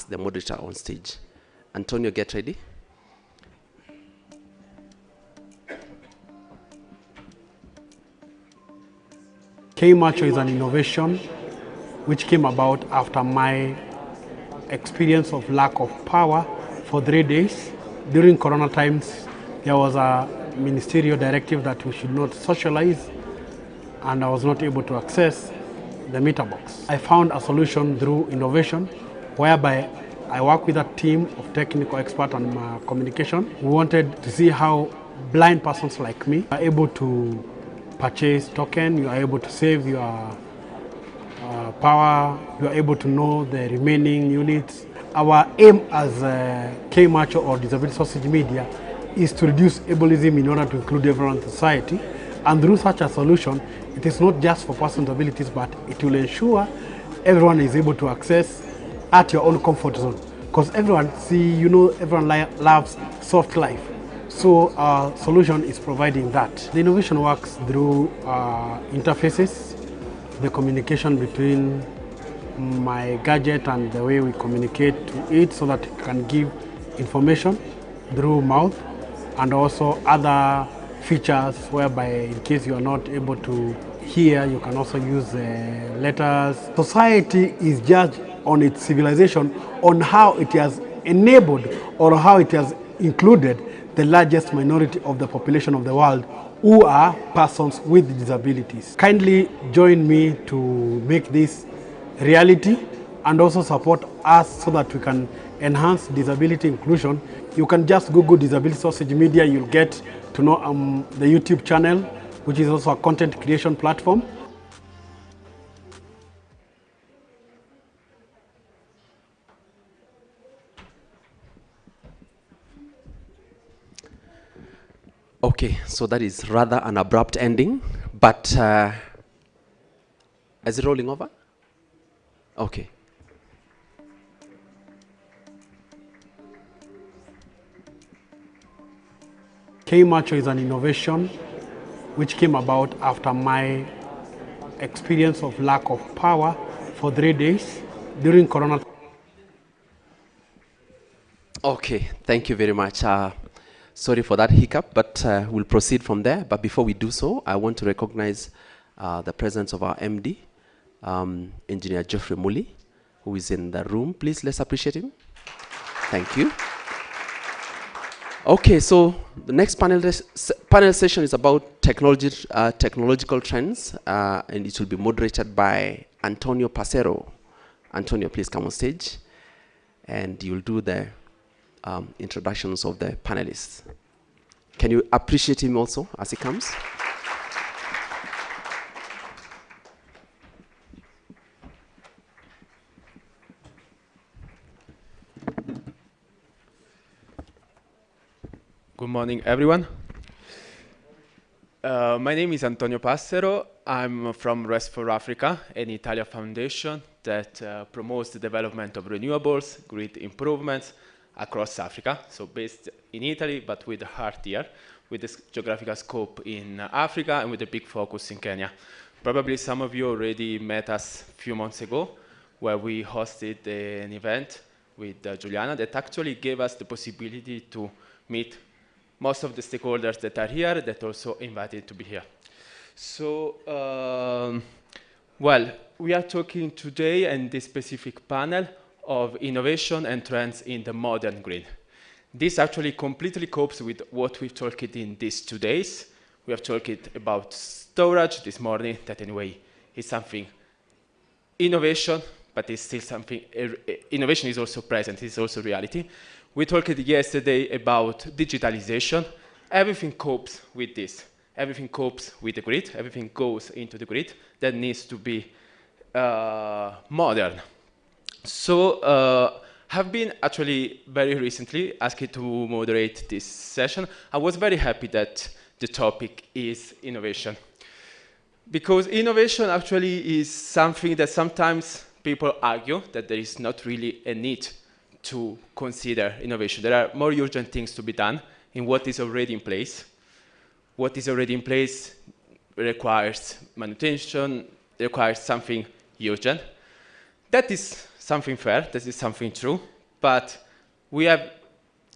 ask the moderator on stage. Antonio, get ready. KICC is an innovation which came about after my experience of lack of power for 3 days. During Corona times, there was a ministerial directive that we should not socialize, and I was not able to access the meter box. I found a solution through innovation, whereby I work with a team of technical experts on communication. We wanted to see how blind persons like me are able to purchase token, you are able to save your power, you are able to know the remaining units. Our aim as KICC or Disability Sausage Media is to reduce ableism in order to include everyone in society. And through such a solution, it is not just for persons with abilities, but it will ensure everyone is able to access at your own comfort zone. Because everyone, everyone loves soft life. So our solution is providing that. The innovation works through interfaces, the communication between my gadget and the way we communicate to it so that it can give information through mouth, and also other features whereby in case you are not able to hear, you can also use letters. Society is judged on its civilization on how it has enabled or how it has included the largest minority of the population of the world, who are persons with disabilities. Kindly join me to make this reality and also support us so that we can enhance disability inclusion. You can just Google Disability Sausage Media, you'll get to know the YouTube channel, which is also a content creation platform. Okay, so that is rather an abrupt ending, but is it rolling over? Okay. KICC is an innovation which came about after my experience of lack of power for 3 days during Corona. Okay, thank you very much. Sorry for that hiccup, but we'll proceed from there. But before we do so, I want to recognize the presence of our MD, Engineer Geoffrey Muli, who is in the room. Please, let's appreciate him. Thank you. Okay, so the next panel session is about technological trends, and it will be moderated by Antonio Passero. Antonio, please come on stage, and you'll do the introductions of the panelists. Can you appreciate him also as he comes? Good morning, everyone. My name is Antonio Passero. I'm from Rest for Africa, an Italian foundation that promotes the development of renewables, grid improvements across Africa. So based in Italy, but with a heart here, with this geographical scope in Africa and with a big focus in Kenya. Probably some of you already met us a few months ago, where we hosted an event with Juliana that actually gave us the possibility to meet most of the stakeholders that are here, that also invited to be here. So, well, we are talking today in this specific panel of innovation and trends in the modern grid. This actually completely copes with what we've talked in these 2 days. We have talked about storage this morning, that anyway is something innovation, but it's still something, innovation is also present, it's also reality. We talked yesterday about digitalization. Everything copes with this. Everything copes with the grid. Everything goes into the grid. That needs to be modern. So I've been actually very recently asked to moderate this session. I was very happy that the topic is innovation. Because innovation actually is something that sometimes people argue that there is not really a need to consider innovation. There are more urgent things to be done in what is already in place. What is already in place requires manutention, requires something urgent. That is something fair, that is something true, but we have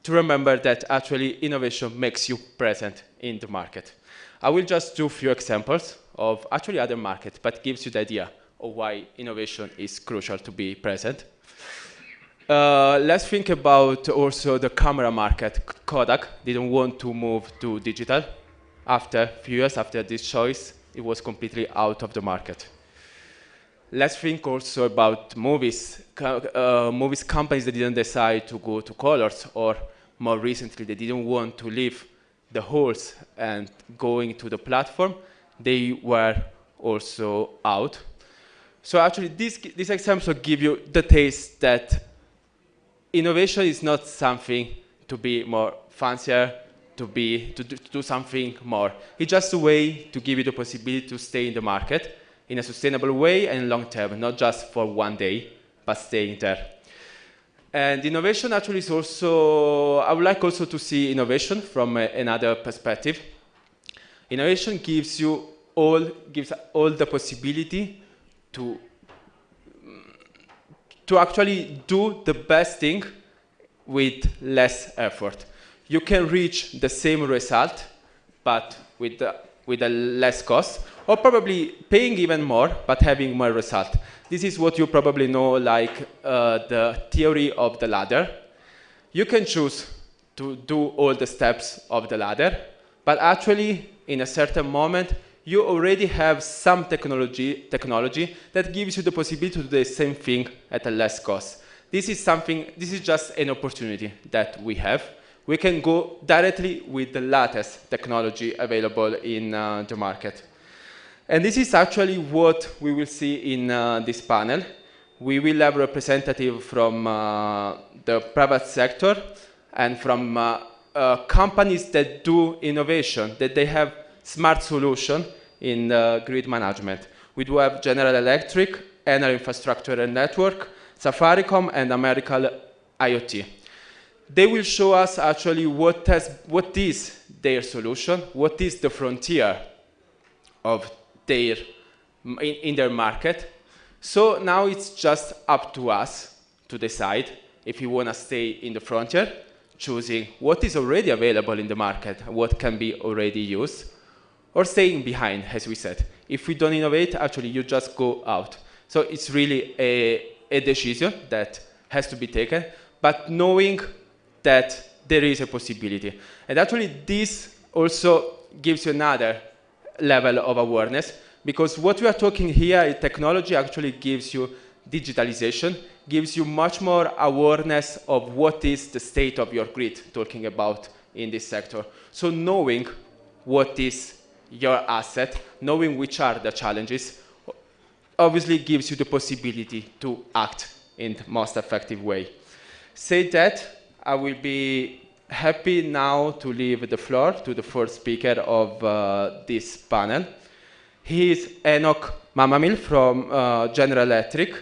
to remember that actually innovation makes you present in the market. I will just do a few examples of actually other markets, but gives you the idea of why innovation is crucial to be present. Let's think about also the camera market. Kodak didn't want to move to digital. After a few years after this choice, it was completely out of the market. Let's think also about movies. Movies companies that didn't decide to go to colors, or more recently, they didn't want to leave the halls and going to the platform. They were also out. So actually, this example give you the taste that innovation is not something to be more fancier, to do something more. It's just a way to give you the possibility to stay in the market in a sustainable way and long term, not just for one day, but staying there. And innovation actually is also, I would like also to see innovation from another perspective. Innovation gives all the possibility to actually do the best thing with less effort. You can reach the same result, but with a less cost, or probably paying even more, but having more result. This is what you probably know, like the theory of the ladder. You can choose to do all the steps of the ladder, but actually, in a certain moment, you already have some technology that gives you the possibility to do the same thing at a less cost. This is just an opportunity that we have. We can go directly with the latest technology available in the market. And this is actually what we will see in this panel. We will have representatives from the private sector and from companies that do innovation, that they have smart solution in grid management. We do have General Electric, Enel Infrastructure and Network, Safaricom, and American IoT. They will show us actually what is their solution, what is the frontier of in their market. So now it's just up to us to decide if we want to stay in the frontier, choosing what is already available in the market, what can be already used, or staying behind, as we said. If we don't innovate, actually you just go out. So it's really a decision that has to be taken, but knowing that there is a possibility. And actually this also gives you another level of awareness, because what we are talking here, technology actually gives you digitalization, gives you much more awareness of what is the state of your grid, talking about in this sector. So knowing what is your asset, knowing which are the challenges, obviously gives you the possibility to act in the most effective way. Say that, I will be happy now to leave the floor to the first speaker of this panel. He is Enoch Mamamil from General Electric.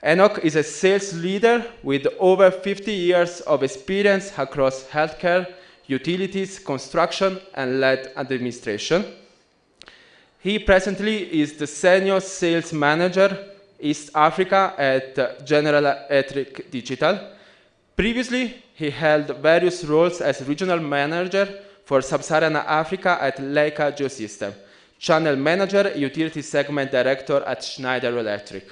Enoch is a sales leader with over 50 years of experience across healthcare, utilities, construction, and land administration. He presently is the Senior Sales Manager, East Africa at General Electric Digital. Previously, he held various roles as Regional Manager for Sub-Saharan Africa at Leica Geosystem, Channel Manager, Utility Segment Director at Schneider Electric,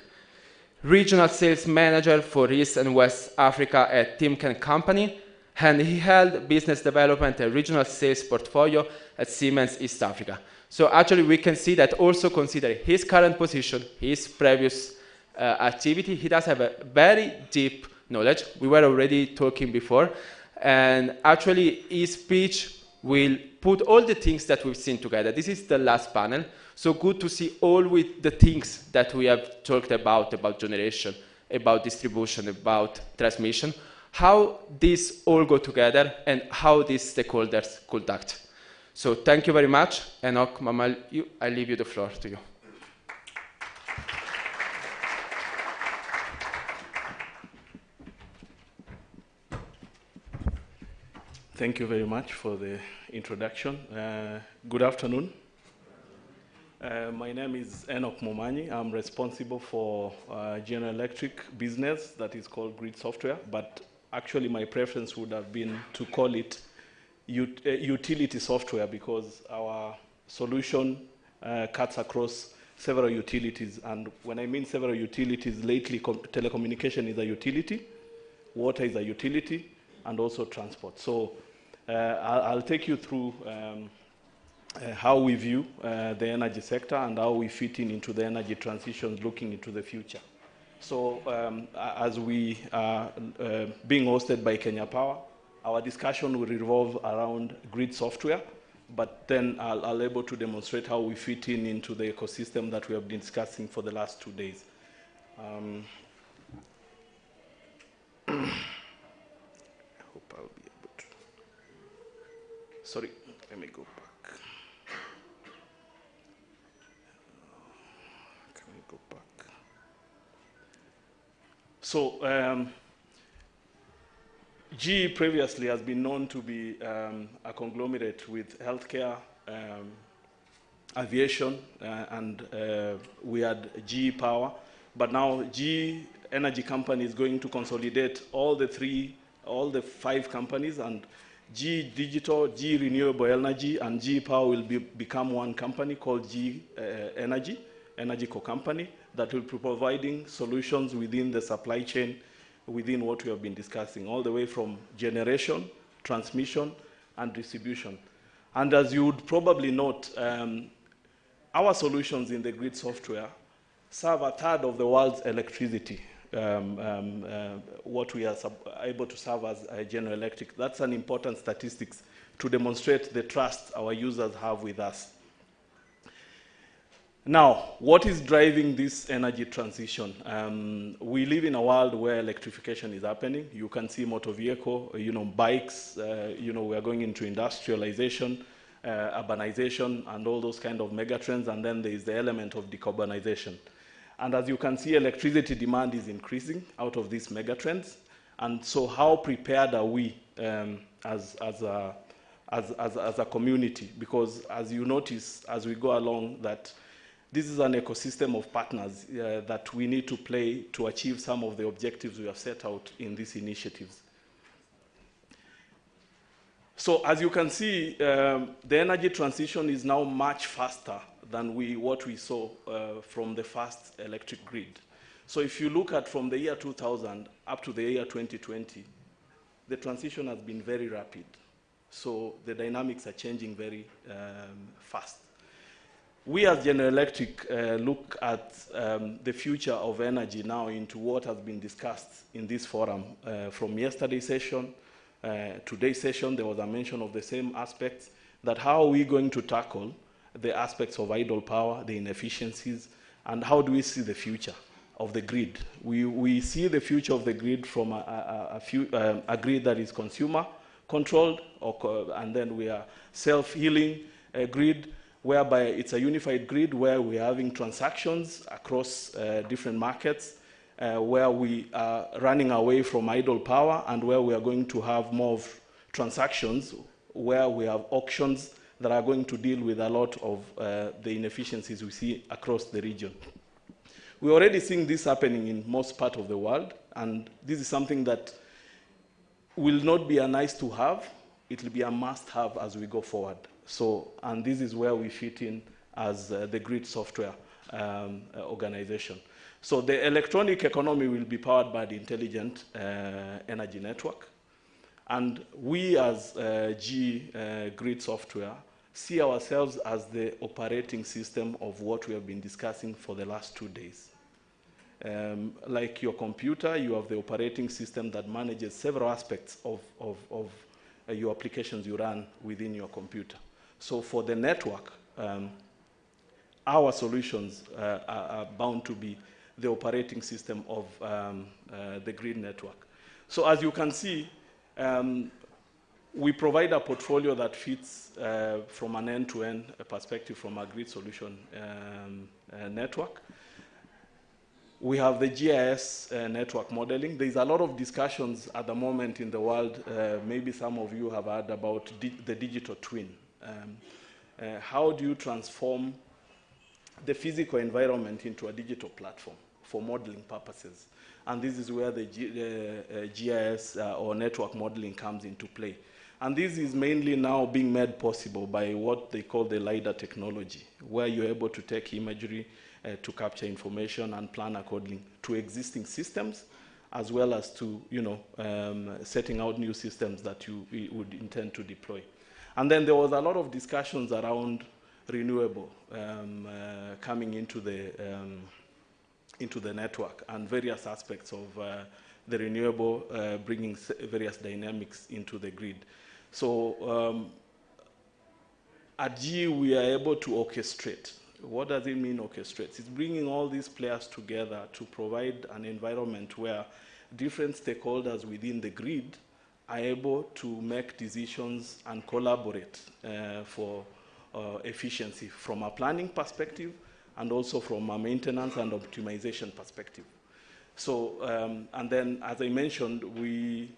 Regional Sales Manager for East and West Africa at Timken Company, and he held Business Development and Regional Sales Portfolio at Siemens East Africa. So actually we can see that also considering his current position, his previous activity, he does have a very deep knowledge. We were already talking before, and actually his speech will put all the things that we've seen together. This is the last panel, so good to see all with the things that we have talked about generation, about distribution, about transmission, how these all go together and how these stakeholders could act. So thank you very much, Enoch Mamal, I leave you the floor to you. Thank you very much for the introduction. Good afternoon. My name is Enoch Momanyi. I'm responsible for General Electric business that is called Grid Software, but actually my preference would have been to call it utility software, because our solution cuts across several utilities. And when I mean several utilities, lately telecommunication is a utility, water is a utility, and also transport. So I'll take you through how we view the energy sector and how we fit into the energy transition looking into the future. So as we are being hosted by Kenya Power, our discussion will revolve around grid software, but then I'll able to demonstrate how we fit into the ecosystem that we have been discussing for the last 2 days. I hope I'll be able to. Sorry, let me go back. Can we go back? So, GE previously has been known to be a conglomerate with healthcare, aviation, and we had GE Power. But now GE Energy Company is going to consolidate all the 5 companies, and GE Digital, GE Renewable Energy, and GE Power will become one company called GE Energy Co-Company, that will be providing solutions within the supply chain, within what we have been discussing, all the way from generation, transmission, and distribution. And as you would probably note, our solutions in the grid software serve a third of the world's electricity, what we are able to serve as General Electric. That's an important statistics to demonstrate the trust our users have with us. Now, what is driving this energy transition? We live in a world where electrification is happening. You can see motor vehicle, bikes, we are going into industrialization, urbanization, and all those kind of megatrends, and then there is the element of decarbonization. And as you can see, electricity demand is increasing out of these megatrends. And so how prepared are we as a community? Because as you notice, as we go along, that this is an ecosystem of partners that we need to play to achieve some of the objectives we have set out in these initiatives. So as you can see, the energy transition is now much faster than what we saw from the first electric grid. So if you look at from the year 2000 up to the year 2020, the transition has been very rapid. So the dynamics are changing very fast. We as General Electric look at the future of energy now into what has been discussed in this forum. From yesterday's session, today's session, there was a mention of the same aspects, that how are we going to tackle the aspects of idle power, the inefficiencies, and how do we see the future of the grid? We see the future of the grid from a grid that is consumer controlled, and then we are self-healing grid, whereby it's a unified grid where we're having transactions across different markets, where we are running away from idle power, and where we are going to have more of transactions, where we have auctions that are going to deal with a lot of the inefficiencies we see across the region. We're already seeing this happening in most parts of the world, and this is something that will not be a nice to have, it will be a must have as we go forward. So, and this is where we fit in as the grid software organization. So the electronic economy will be powered by the intelligent energy network. And we as GE Grid Software see ourselves as the operating system of what we have been discussing for the last 2 days. Like your computer, you have the operating system that manages several aspects of your applications you run within your computer. So for the network, our solutions are bound to be the operating system of the grid network. So as you can see, we provide a portfolio that fits from an end-to-end perspective from a grid solution network. We have the GIS network modeling. There's a lot of discussions at the moment in the world. Maybe some of you have heard about the digital twin. How do you transform the physical environment into a digital platform? for modeling purposes. And this is where the GIS or network modeling comes into play. And this is mainly now being made possible by what they call the LiDAR technology, where you're able to take imagery to capture information and plan according to existing systems, as well as to, setting out new systems that you would intend to deploy. And then there was a lot of discussions around renewable coming into the network, and various aspects of the renewable bringing various dynamics into the grid. So at GE, we are able to orchestrate. What does it mean, orchestrate? It's bringing all these players together to provide an environment where different stakeholders within the grid are able to make decisions and collaborate for efficiency from a planning perspective and also from a maintenance and optimization perspective. So, and then, as I mentioned, we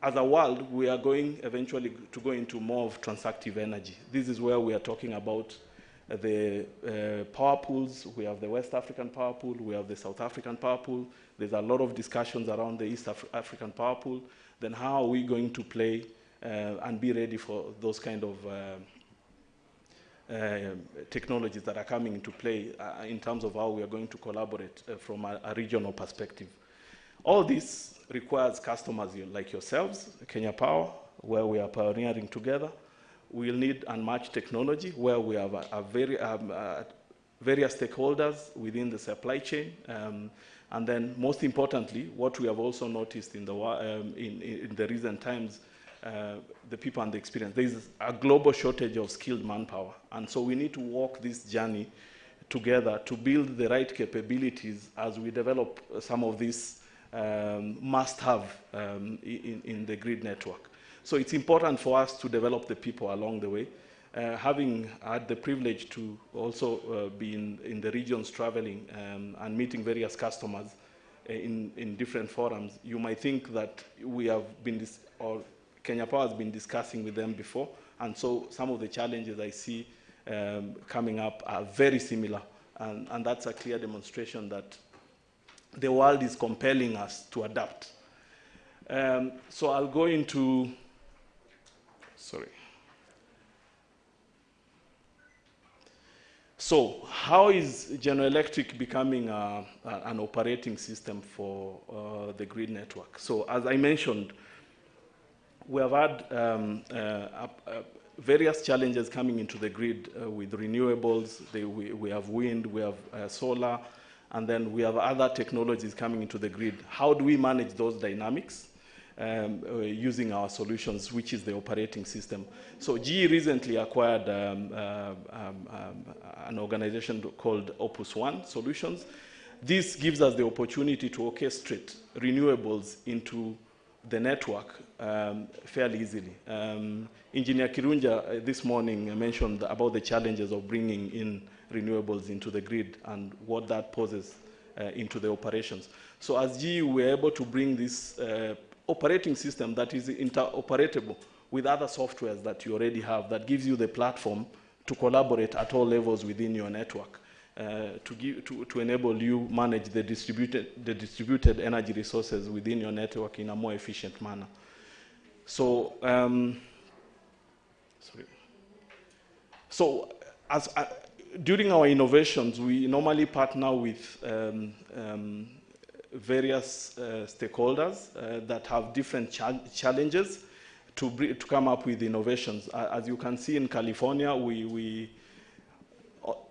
as a world, we are going eventually to go into more of transactive energy. This is where we are talking about the power pools. We have the West African power pool. We have the South African power pool. There's a lot of discussions around the East African power pool. Then how are we going to play and be ready for those kind of technologies that are coming into play in terms of how we are going to collaborate from a regional perspective. All this requires customers like yourselves, Kenya Power, where we are pioneering together. We'll need unmatched technology where we have various stakeholders within the supply chain. And then most importantly, what we have also noticed in the recent times, the people and the experience. There is a global shortage of skilled manpower. And so we need to walk this journey together to build the right capabilities as we develop some of these must-have in the grid network. So it's important for us to develop the people along the way. Having had the privilege to also be in the regions traveling and meeting various customers in different forums, you might think that we have been, or Kenya Power has been discussing with them before, and so some of the challenges I see coming up are very similar, and that's a clear demonstration that the world is compelling us to adapt. So I'll go into, sorry. So how is General Electric becoming an operating system for the grid network? So as I mentioned, we have had various challenges coming into the grid with renewables. We have wind, we have solar, and then we have other technologies coming into the grid. How do we manage those dynamics using our solutions, which is the operating system? So GE recently acquired an organization called Opus One Solutions. This gives us the opportunity to orchestrate renewables into the network fairly easily. Engineer Kirunja this morning mentioned about the challenges of bringing in renewables into the grid and what that poses into the operations. So as GE, we're able to bring this operating system that is interoperable with other softwares that you already have, that gives you the platform to collaborate at all levels within your network, to enable you manage the distributed energy resources within your network in a more efficient manner. So, during our innovations, we normally partner with various stakeholders that have different challenges to come up with innovations. As you can see in California,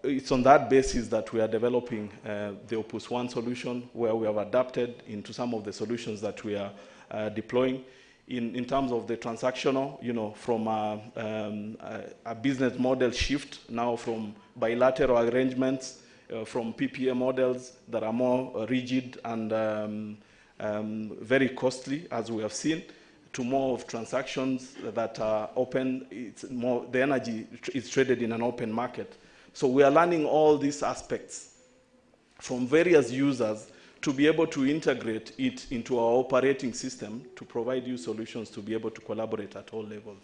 it's on that basis that we are developing the Opus One solution, where we have adapted into some of the solutions that we are deploying. In terms of the transactional, from a business model shift now from bilateral arrangements, from PPA models that are more rigid and very costly, as we have seen, to more of transactions that are open. It's more, the energy is traded in an open market. So we are learning all these aspects from various users to be able to integrate it into our operating system to provide you solutions to be able to collaborate at all levels.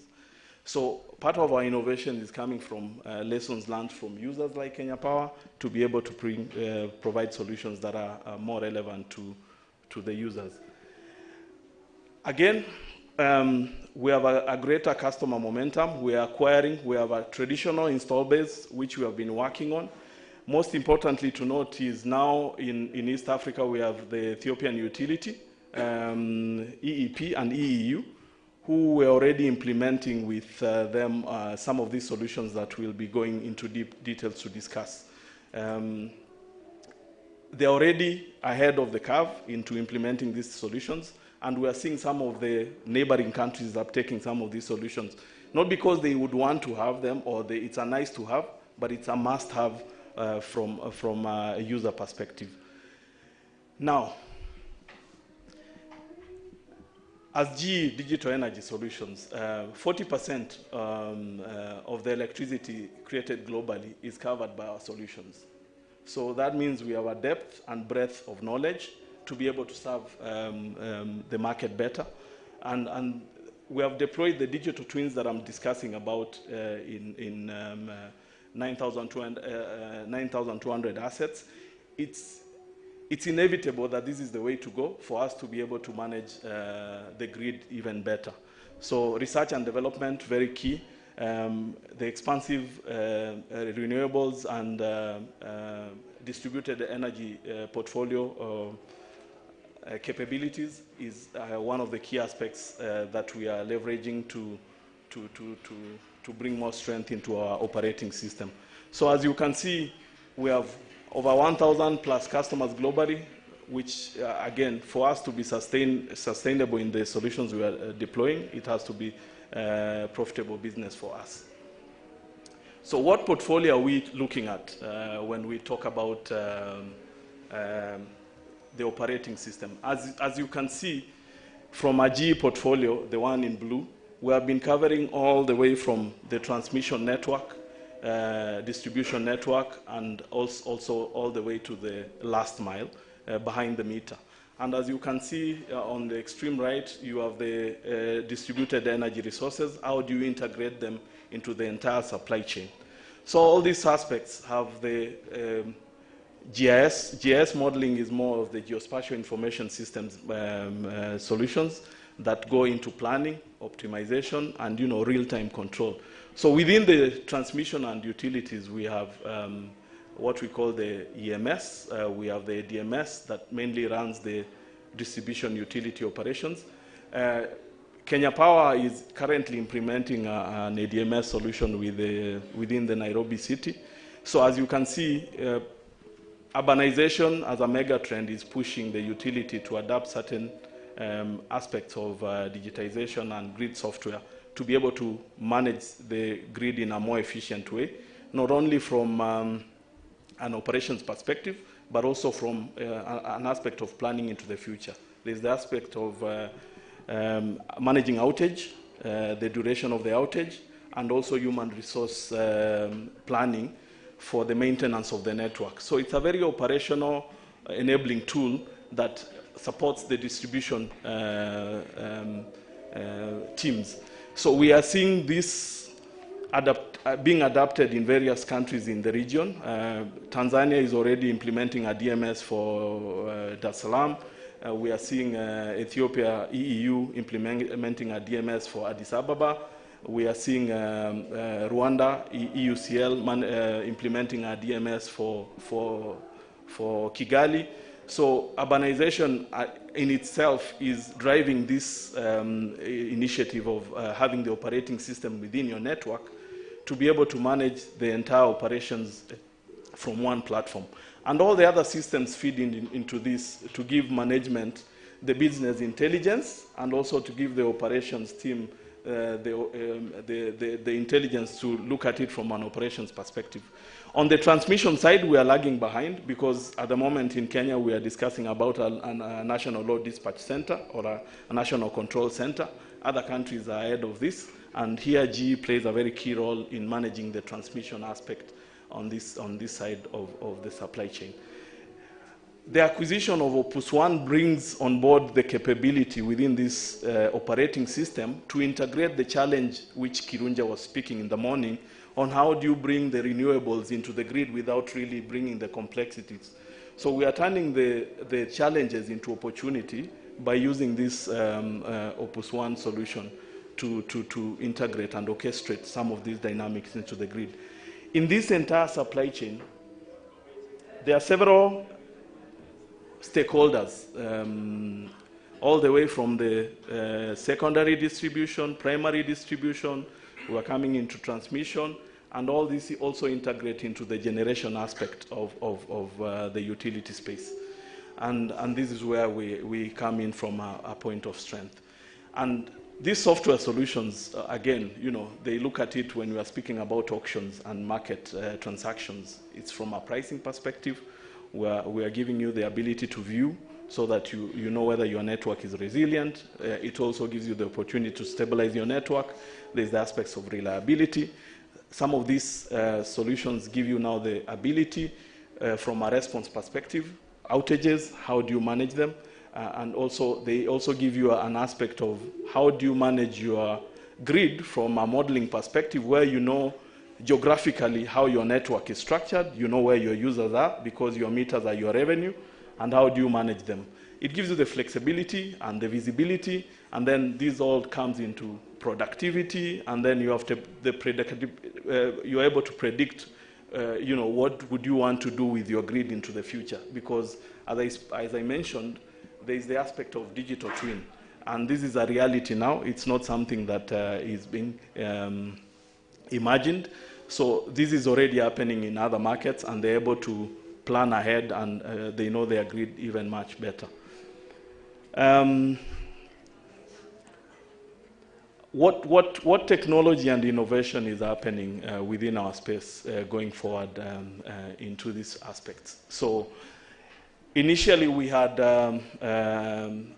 So part of our innovation is coming from lessons learned from users like Kenya Power to be able to provide solutions that are more relevant to the users. Again, we have a greater customer momentum. We are acquiring. We have a traditional install base, which we have been working on. Most importantly to note is now in East Africa, we have the Ethiopian utility, EEP and EEU, who we're already implementing with them some of these solutions that we'll be going into deep details to discuss. They're already ahead of the curve into implementing these solutions, and we are seeing some of the neighboring countries uptaking some of these solutions, not because they would want to have them or it's a nice to have, but it's a must have from a user perspective. Now, as GE Digital Energy Solutions, 40% of the electricity created globally is covered by our solutions. So that means we have a depth and breadth of knowledge to be able to serve the market better. And we have deployed the digital twins that I'm discussing about in 9,200 assets. It's inevitable that this is the way to go for us to be able to manage the grid even better. So research and development, very key. The expansive renewables and distributed energy portfolio capabilities is one of the key aspects that we are leveraging to bring more strength into our operating system. So as you can see, we have over 1,000 plus customers globally, which again, for us to be sustainable in the solutions we are deploying, it has to be profitable business for us. So what portfolio are we looking at when we talk about the operating system? As you can see from our GE portfolio, the one in blue, we have been covering all the way from the transmission network, distribution network, and also all the way to the last mile behind the meter. And as you can see on the extreme right, you have the distributed energy resources. How do you integrate them into the entire supply chain? So all these aspects have the GIS. GIS modeling is more of the geospatial information systems solutions that go into planning, optimization, and real-time control. So within the transmission and utilities, we have what we call the EMS. We have the DMS that mainly runs the distribution utility operations. Kenya Power is currently implementing an ADMS solution within the Nairobi city. So as you can see, urbanization as a mega trend is pushing the utility to adapt certain aspects of digitization and grid software to be able to manage the grid in a more efficient way, not only from an operations perspective, but also from an aspect of planning into the future. There's the aspect of managing outage, the duration of the outage, and also human resource planning for the maintenance of the network. So it's a very operational enabling tool that supports the distribution teams. So we are seeing this being adapted in various countries in the region. Tanzania is already implementing a DMS for Dar es Salaam. We are seeing Ethiopia, EEU, implementing a DMS for Addis Ababa. We are seeing Rwanda, EUCL, implementing a DMS for Kigali. So urbanization in itself is driving this initiative of having the operating system within your network to be able to manage the entire operations from one platform. And all the other systems feed into this to give management the business intelligence and also to give the operations team the intelligence to look at it from an operations perspective. On the transmission side, we are lagging behind because at the moment in Kenya, we are discussing about a national load dispatch center or a national control center. Other countries are ahead of this, and here GE plays a very key role in managing the transmission aspect on this side of the supply chain. The acquisition of Opus One brings on board the capability within this operating system to integrate the challenge which Kirunja was speaking in the morning on how do you bring the renewables into the grid without really bringing the complexities. So we are turning the challenges into opportunity by using this Opus One solution to integrate and orchestrate some of these dynamics into the grid. In this entire supply chain, there are several stakeholders, all the way from the secondary distribution, primary distribution, we are coming into transmission, and all this also integrate into the generation aspect of the utility space. And this is where we come in from a point of strength. And these software solutions, again, they look at it when we are speaking about auctions and market transactions. It's from a pricing perspective, where we are giving you the ability to view so that you know whether your network is resilient. It also gives you the opportunity to stabilize your network. There's the aspects of reliability. Some of these solutions give you now the ability from a response perspective, outages, how do you manage them? And also, they also give you an aspect of how do you manage your grid from a modeling perspective, where you know geographically how your network is structured, you know where your users are because your meters are your revenue, and how do you manage them. It gives you the flexibility and the visibility, and then this all comes into productivity, and then you have to, you're able to predict what would you want to do with your grid into the future, because as I mentioned, there is the aspect of digital twin, and this is a reality now. It's not something that is being imagined. So this is already happening in other markets, and they're able to plan ahead, and they know their grid even much better. What technology and innovation is happening within our space going forward into these aspects? So initially we had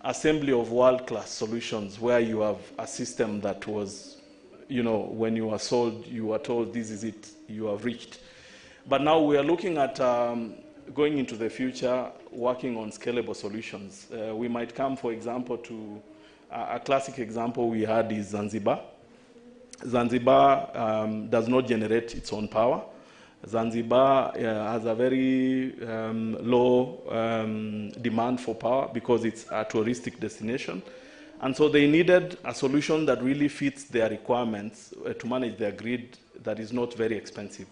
assembly of world-class solutions where you have a system that was, when you are sold, you are told this is it, you have reached. But now we are looking at going into the future, working on scalable solutions. We might come, for example, to a classic example we had is Zanzibar. Zanzibar does not generate its own power. Zanzibar has a very low demand for power because it's a touristic destination. And so they needed a solution that really fits their requirements to manage their grid that is not very expensive.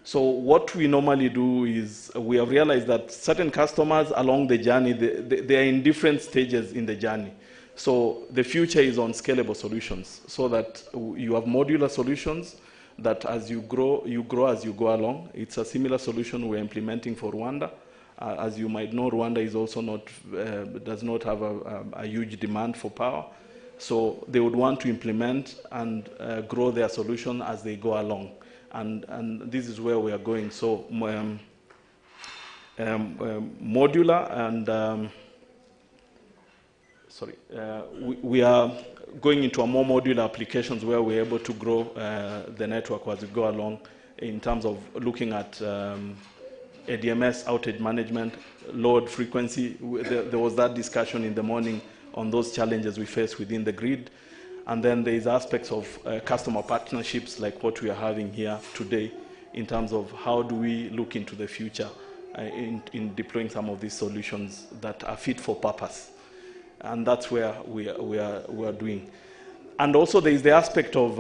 So what we normally do is we have realized that certain customers along the journey, they are in different stages in the journey. So the future is on scalable solutions, so that you have modular solutions that as you grow as you go along. It's a similar solution we're implementing for Rwanda. As you might know, Rwanda is also does not have a huge demand for power. So they would want to implement and grow their solution as they go along. And this is where we are going. So modular and, we are going into a more modular applications where we're able to grow the network as we go along in terms of looking at ADMS, outage management, load frequency. There was that discussion in the morning on those challenges we face within the grid. And then there is aspects of customer partnerships like what we are having here today in terms of how do we look into the future in deploying some of these solutions that are fit for purpose. And that's where we are doing. And also there is the aspect of,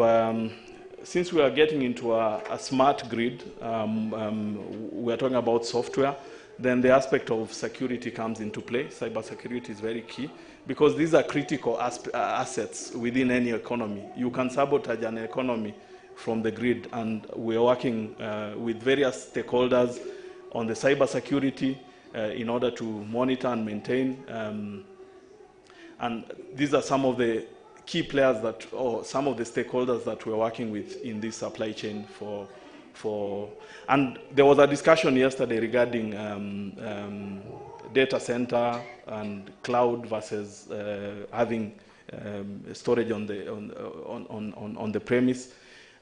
since we are getting into a smart grid, we are talking about software, then the aspect of security comes into play. Cybersecurity is very key because these are critical assets within any economy. You can sabotage an economy from the grid, and we are working with various stakeholders on the cybersecurity in order to monitor and maintain. And these are some of the key players or some of the stakeholders that we're working with in this supply chain and there was a discussion yesterday regarding data center and cloud versus having storage on the premise.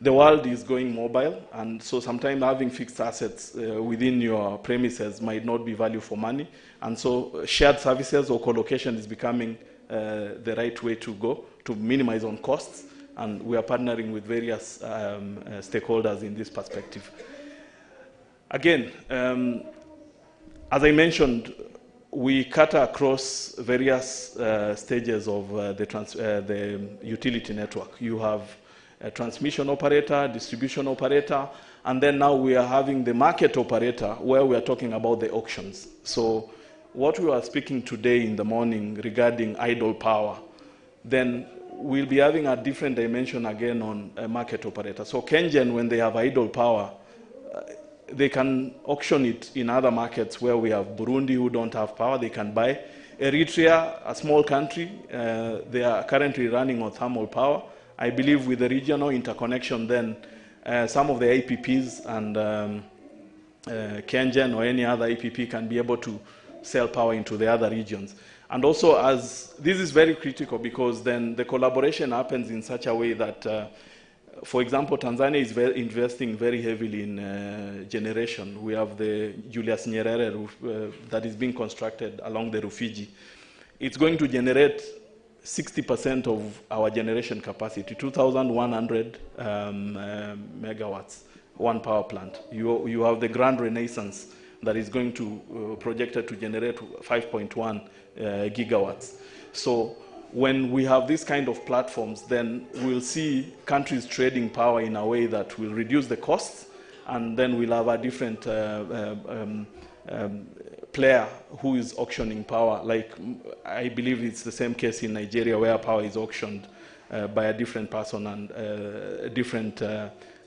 the world is going mobile, and so sometimes having fixed assets within your premises might not be value for money, and so shared services or co-location is becoming the right way to go to minimize on costs, and we are partnering with various stakeholders in this perspective. Again, as I mentioned, we cut across various stages of the utility network. You have a transmission operator, distribution operator, and then now we are having the market operator where we are talking about the auctions. So what we are speaking today in the morning regarding idle power, then we'll be having a different dimension again on a market operator. So KenGen, when they have idle power, they can auction it in other markets where we have Burundi who don't have power, they can buy. Eritrea, a small country, they are currently running on thermal power. I believe with the regional interconnection then, some of the APPs and KenGen or any other APP can be able to sell power into the other regions. And also, as this is very critical because then the collaboration happens in such a way that, for example, Tanzania is investing very heavily in generation. We have the Julius Nyerere that is being constructed along the Rufiji. It's going to generate 60% of our generation capacity, 2,100 megawatts, one power plant. You have the Grand Renaissance that is going to projected to generate 5.1 gigawatts. So when we have this kind of platforms, then we'll see countries trading power in a way that will reduce the costs, and then we'll have a different player who is auctioning power. Like, I believe it's the same case in Nigeria where power is auctioned by a different person, and different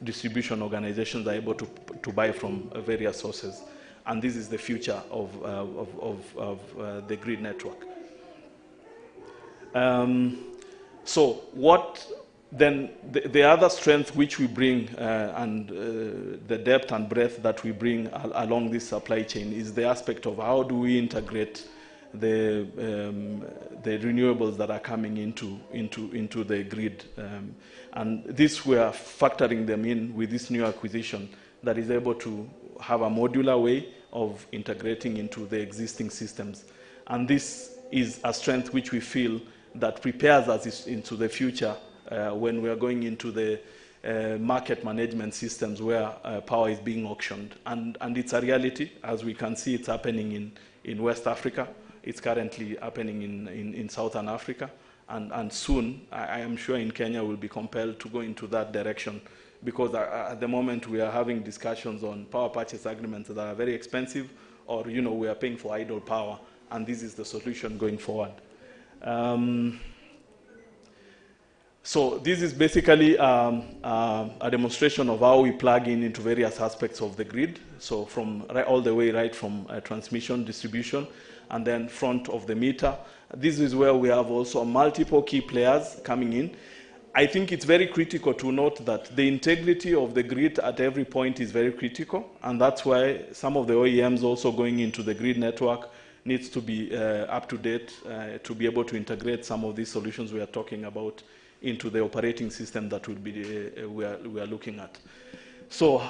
distribution organizations are able to buy from various sources. And this is the future of the grid network. So what then the other strength which we bring and the depth and breadth that we bring along this supply chain is the aspect of how do we integrate the renewables that are coming into the grid. And this we are factoring them in with this new acquisition that is able to have a modular way of integrating into the existing systems. And this is a strength which we feel that prepares us into the future when we are going into the market management systems where power is being auctioned. And it's a reality, as we can see it's happening in West Africa. It's currently happening in Southern Africa. And soon, I am sure in Kenya we'll be compelled to go into that direction, because at the moment we are having discussions on power purchase agreements that are very expensive, or we are paying for idle power, and this is the solution going forward. So this is basically a demonstration of how we plug into various aspects of the grid. So from all the way right from transmission, distribution, and then front of the meter. This is where we have also multiple key players coming in. I think it's very critical to note that the integrity of the grid at every point is very critical, and that's why some of the OEMs also going into the grid network needs to be up to date to be able to integrate some of these solutions we are talking about into the operating system that we are looking at. So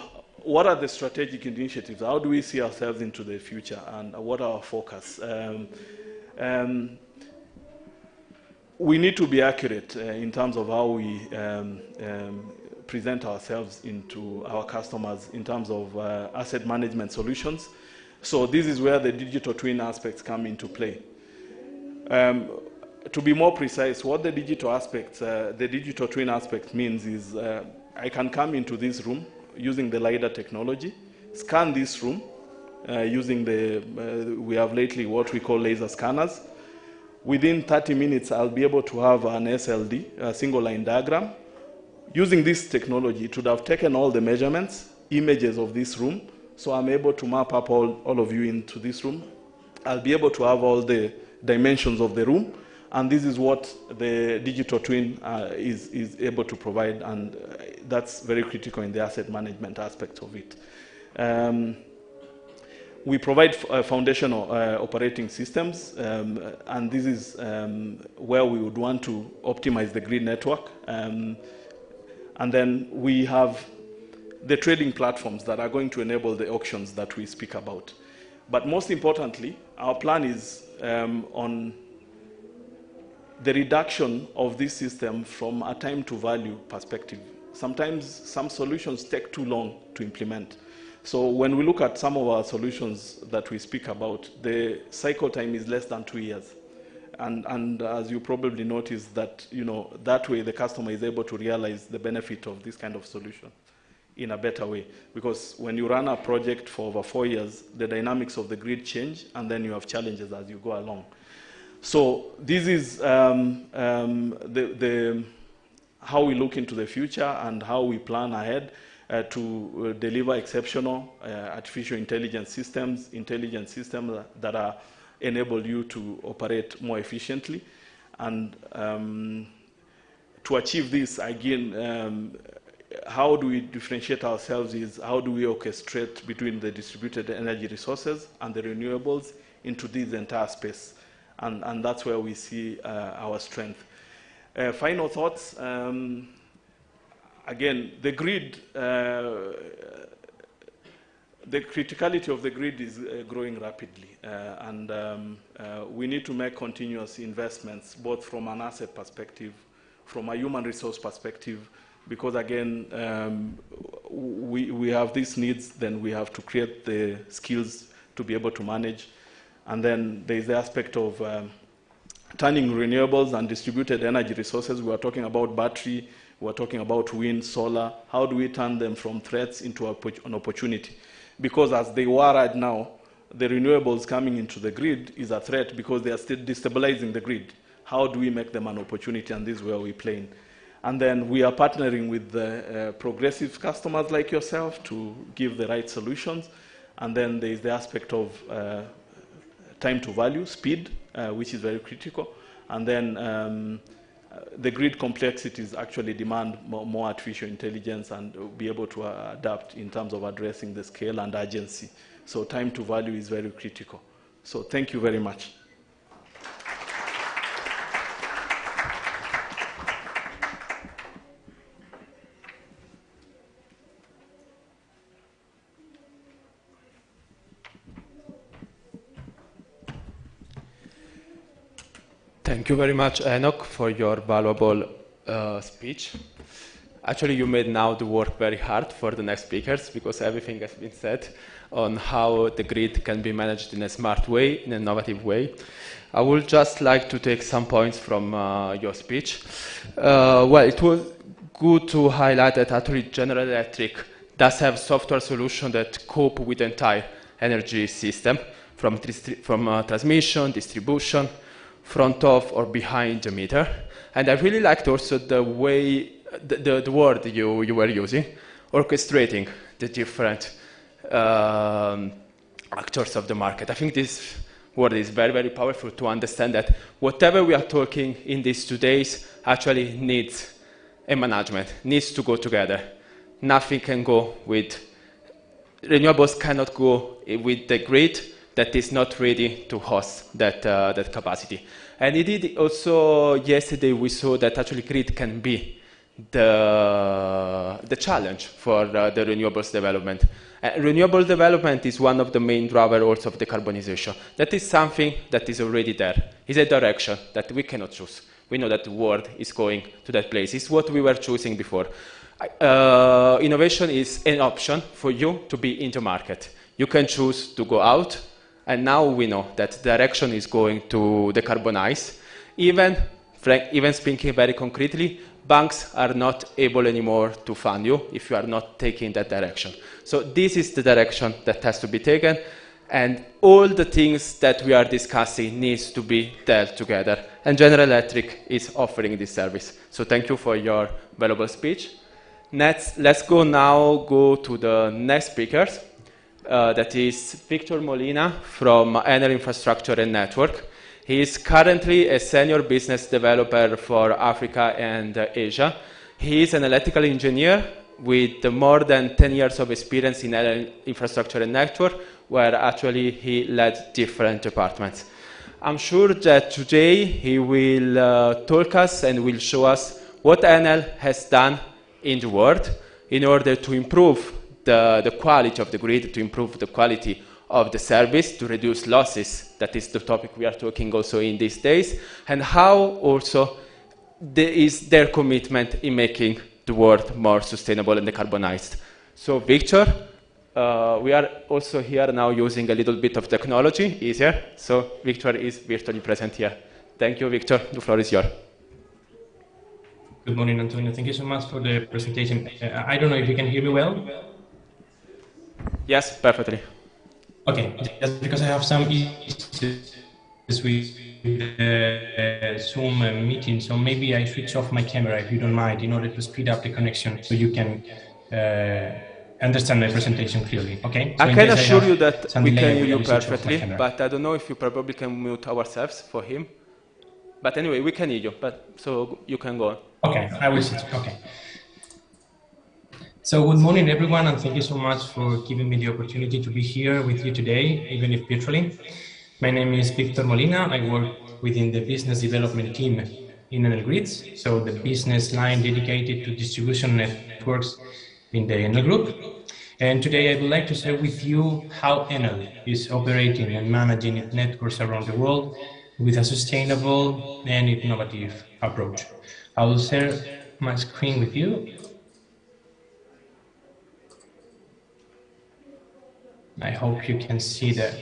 what are the strategic initiatives? How do we see ourselves into the future, and what are our focus? We need to be accurate in terms of how we present ourselves into our customers in terms of asset management solutions. So this is where the digital twin aspects come into play. To be more precise, what the digital twin aspect means is I can come into this room using the LiDAR technology, scan this room using we have lately what we call laser scanners. Within 30 minutes, I'll be able to have an SLD, a single line diagram. Using this technology, it would have taken all the measurements, images of this room, so I'm able to map up all of you into this room. I'll be able to have all the dimensions of the room, and this is what the digital twin is able to provide, and that's very critical in the asset management aspect of it. We provide foundational operating systems, and this is where we would want to optimize the grid network. And And then we have the trading platforms that are going to enable the auctions that we speak about. But most importantly, our plan is on the reduction of this system from a time to value perspective. Sometimes some solutions take too long to implement. So when we look at some of our solutions that we speak about, the cycle time is less than 2 years. And as you probably noticed that, that way the customer is able to realize the benefit of this kind of solution in a better way. Because when you run a project for over 4 years, the dynamics of the grid change, and then you have challenges as you go along. So this is how we look into the future and how we plan ahead to deliver exceptional artificial intelligent systems that enable you to operate more efficiently. And to achieve this, again, how do we differentiate ourselves is how do we orchestrate between the distributed energy resources and the renewables into this entire space. And that's where we see our strength. Final thoughts. Again, the grid, the criticality of the grid is growing rapidly. We need to make continuous investments, both from an asset perspective, from a human resource perspective, because again, we have these needs, then we have to create the skills to be able to manage. And then there's the aspect of turning renewables and distributed energy resources. We are talking about battery, we are talking about wind, solar. How do we turn them from threats into an opportunity? Because as they were right now, the renewables coming into the grid is a threat because they are still destabilizing the grid. How do we make them an opportunity? And this is where we play in. And then we are partnering with the progressive customers like yourself to give the right solutions. And then there is the aspect of time to value, speed, which is very critical. And then the grid complexities actually demand more artificial intelligence and be able to adapt in terms of addressing the scale and urgency. So time to value is very critical. So thank you very much. Thank you very much, Enoch, for your valuable speech. Actually, you made now the work very hard for the next speakers because everything has been said on how the grid can be managed in a smart way, in an innovative way. I would just like to take some points from your speech. Well, it was good to highlight that actually General Electric does have software solutions that cope with the entire energy system, from transmission, distribution, front of or behind the meter. And I really liked also the way, the word you were using, orchestrating the different actors of the market. I think this word is very, very powerful to understand that whatever we are talking in these 2 days actually needs a management, needs to go together. Nothing can go with, renewables cannot go with the grid that is not ready to host that capacity. And indeed, also yesterday we saw that actually grid can be the challenge for the renewables development. Renewable development is one of the main drivers also of decarbonization. That is something that is already there. It's a direction that we cannot choose. We know that the world is going to that place. It's what we were choosing before. Innovation is an option for you to be in the market. You can choose to go out. And now we know that the direction is going to decarbonize. Even speaking very concretely, banks are not able anymore to fund you if you are not taking that direction. So this is the direction that has to be taken. And all the things that we are discussing needs to be dealt together. And General Electric is offering this service. So thank you for your valuable speech. Let's go to the next speakers. That is Victor Molina from Enel Infrastructure and Network. He is currently a senior business developer for Africa and Asia. He is an electrical engineer with more than 10 years of experience in Enel Infrastructure and Network, where actually he led different departments. I'm sure that today he will talk us and will show us what Enel has done in the world in order to improve the quality of the grid, to improve the quality of the service, to reduce losses. That is the topic we are talking also in these days, and how also is their commitment in making the world more sustainable and decarbonized. So Victor, we are also here now using a little bit of technology, easier. So Victor is virtually present here. Thank you, Victor. The floor is yours. Good morning, Antonio. Thank you so much for the presentation. I don't know if you can hear me well. Yes, perfectly. Okay, just because I have some issues with Zoom meeting, so maybe I switch off my camera if you don't mind, in order to speed up the connection so you can understand my presentation clearly. Okay? So I can assure you that we can hear you perfectly, but I don't know if you probably can mute ourselves for him. But anyway, we can hear you, but so you can go on. Okay, I will switch. Okay. So good morning, everyone, and thank you so much for giving me the opportunity to be here with you today, even if virtually. My name is Victor Molina. I work within the business development team in Enel Grids, so the business line dedicated to distribution networks in the Enel Group. And today I would like to share with you how Enel is operating and managing its networks around the world with a sustainable and innovative approach. I will share my screen with you. I hope you can see the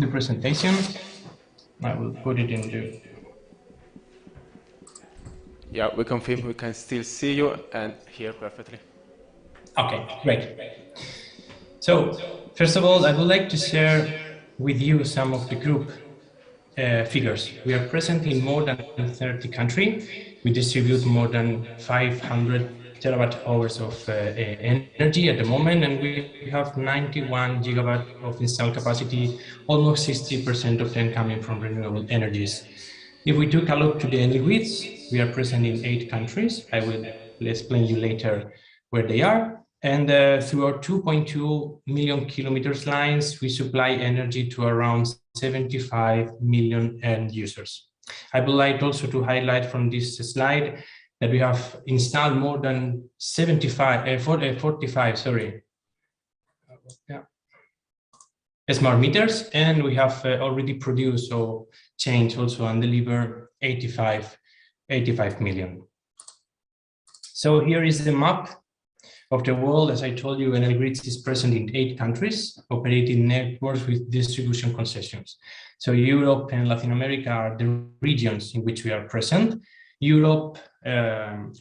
presentation. I will put it into. Yeah, we confirm we can still see you and hear perfectly. Okay, great. So, first of all, I would like to share with you some of the group figures. We are present in more than 30 countries. We distribute more than 500 terawatt hours of energy at the moment, and we have 91 gigawatt of installed capacity, almost 60% of them coming from renewable energies. If we took a look to the Enel Grids, we are present in 8 countries. I will explain you later where they are. And through our 2.2 million kilometers lines, we supply energy to around 75 million end users. I would like also to highlight from this slide that we have installed more than 45 smart meters, and we have already produced or changed also and delivered 85 million. So here is the map of the world. As I told you, Enel Grids is present in 8 countries, operating networks with distribution concessions. So Europe and Latin America are the regions in which we are present. Europe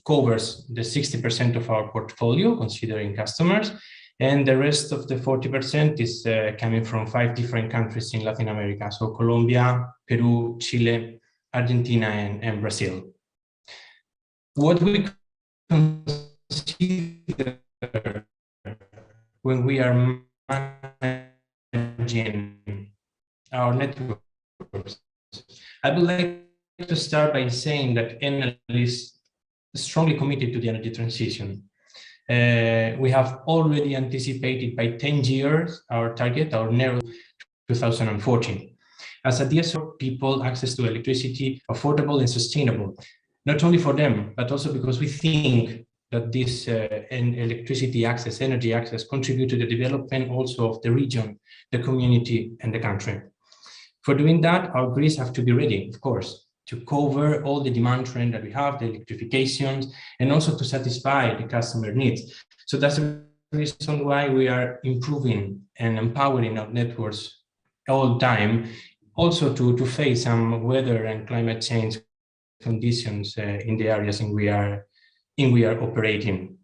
covers the 60% of our portfolio, considering customers, and the rest of the 40% is coming from 5 different countries in Latin America, so Colombia, Peru, Chile, Argentina, and Brazil. What we consider when we are managing our networks, I would like to start by saying that Enel is strongly committed to the energy transition. We have already anticipated by 10 years our target, our narrow 2014. As a DSO, people access to electricity affordable and sustainable, not only for them, but also because we think that this electricity access, energy access, contribute to the development also of the region, the community, and the country. For doing that, our grids have to be ready, of course, to cover all the demand trend that we have, the electrifications, and also to satisfy the customer needs. So that's the reason why we are improving and empowering our networks all the time, also to face some weather and climate change conditions in the areas in we are operating.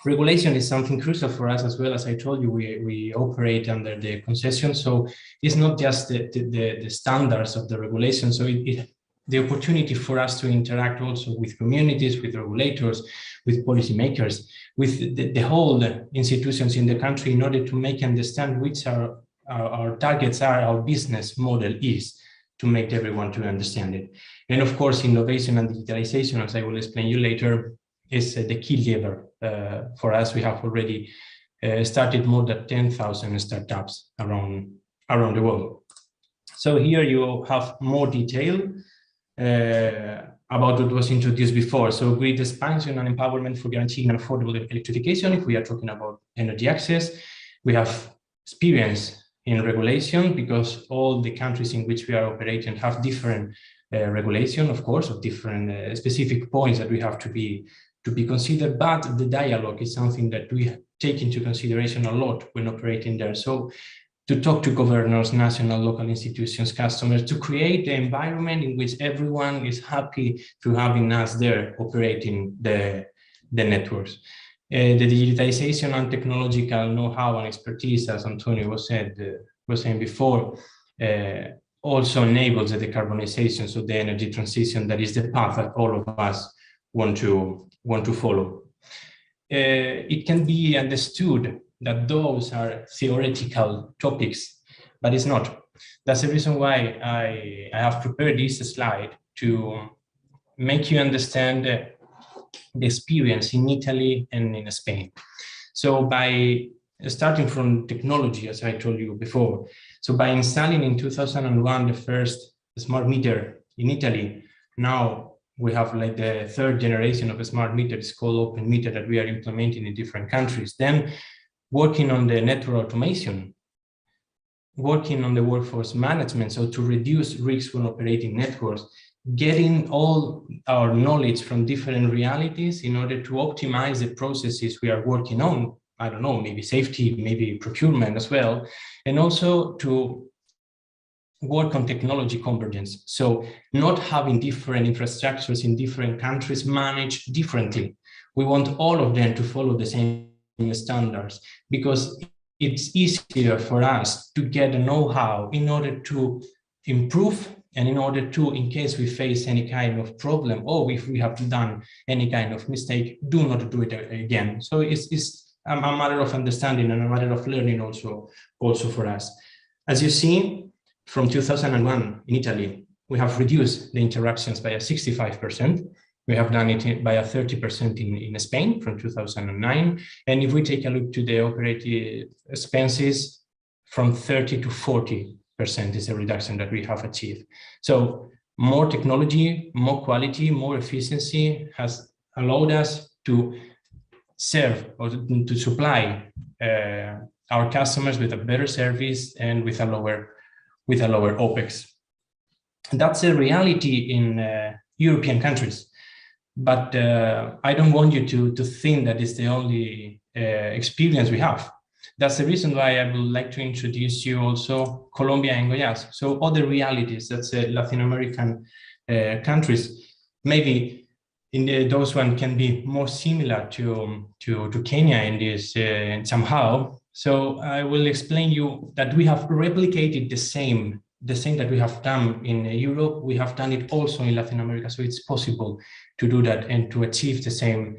Regulation is something crucial for us as well. As I told you, we operate under the concession, so it's not just the standards of the regulation. So the opportunity for us to interact also with communities, with regulators, with policymakers, with the whole institutions in the country in order to make understand which our targets are, our business model is, to make everyone to understand it. And of course, innovation and digitalization, as I will explain you later, is the key lever for us. We have already started more than 10,000 startups around the world. So here you have more detail about what was introduced before. So grid expansion and empowerment for guaranteeing an affordable electrification. If we are talking about energy access, we have experience in regulation because all the countries in which we are operating have different regulation, of course, of different specific points that we have to be considered. But the dialogue is something that we take into consideration a lot when operating there. So to talk to governors, national, local institutions, customers, to create the environment in which everyone is happy to having us there operating the networks. The digitization and technological know-how and expertise, as Antonio was saying before, also enables the decarbonization, so the energy transition that is the path that all of us want to follow. It can be understood that those are theoretical topics, but it's not. That's the reason why I have prepared this slide to make you understand the experience in Italy and in Spain. So by starting from technology, as I told you before, so by installing in 2001 the first smart meter in Italy, now we have like the third generation of a smart meter. It's called open meter that we are implementing in different countries. Then working on the network automation, working on the workforce management, so to reduce risks when operating networks, getting all our knowledge from different realities in order to optimize the processes we are working on. I don't know, maybe safety, maybe procurement as well, and also to work on technology convergence. So not having different infrastructures in different countries managed differently. We want all of them to follow the same standards because it's easier for us to get a know-how in order to improve and in order to, in case we face any kind of problem or if we have done any kind of mistake, do not do it again. So it's a matter of understanding and a matter of learning also for us. As you see, from 2001 in Italy, we have reduced the interruptions by a 65%. We have done it by a 30% in Spain from 2009. And if we take a look to the operating expenses, from 30 to 40% is the reduction that we have achieved. So more technology, more quality, more efficiency has allowed us to serve or to supply our customers with a better service and with a lower OPEX. That's a reality in European countries. But I don't want you to think that it's the only experience we have. That's the reason why I would like to introduce you also Colombia and Goiás. So other realities, that's Latin American countries. Maybe those one can be more similar to Kenya in this somehow. So I will explain you that we have replicated the same that we have done in Europe. We have done it also in Latin America. So it's possible to do that and to achieve the same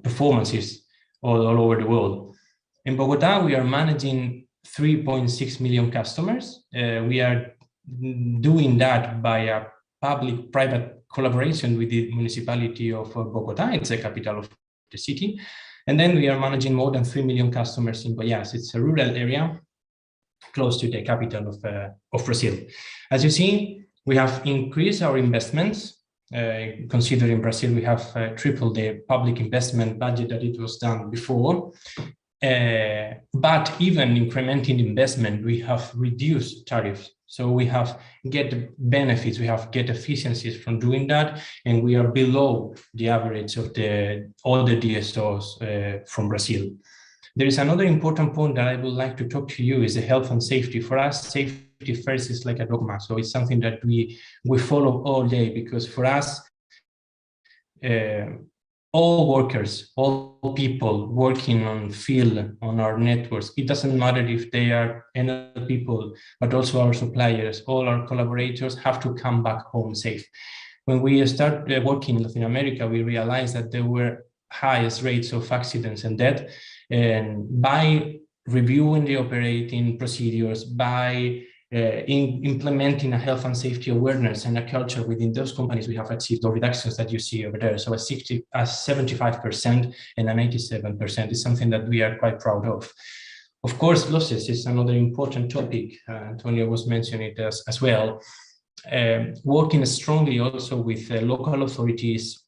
performances all over the world. In Bogota, we are managing 3.6 million customers. We are doing that by a public-private collaboration with the municipality of Bogota. It's the capital of the city. And then we are managing more than 3 million customers in Goiás. It's a rural area close to the capital of Brazil. As you see, we have increased our investments. Considering Brazil, we have tripled the public investment budget that it was done before. But even incrementing investment, we have reduced tariffs. So we have get benefits, we have get efficiencies from doing that, and we are below the average of the other DSOs from Brazil. There is another important point that I would like to talk to you is the health and safety. For us, safety first is like a dogma. So it's something that we follow all day because for us, all workers, all people working on field, on our networks, it doesn't matter if they are NL people, but also our suppliers, all our collaborators have to come back home safe. When we started working in Latin America, we realized that there were highest rates of accidents and death. And by reviewing the operating procedures, by implementing a health and safety awareness and a culture within those companies, we have achieved the reductions that you see over there. So a 75% and an 87% is something that we are quite proud of. Of course, losses is another important topic. Antonio was mentioning it as well. working strongly also with local authorities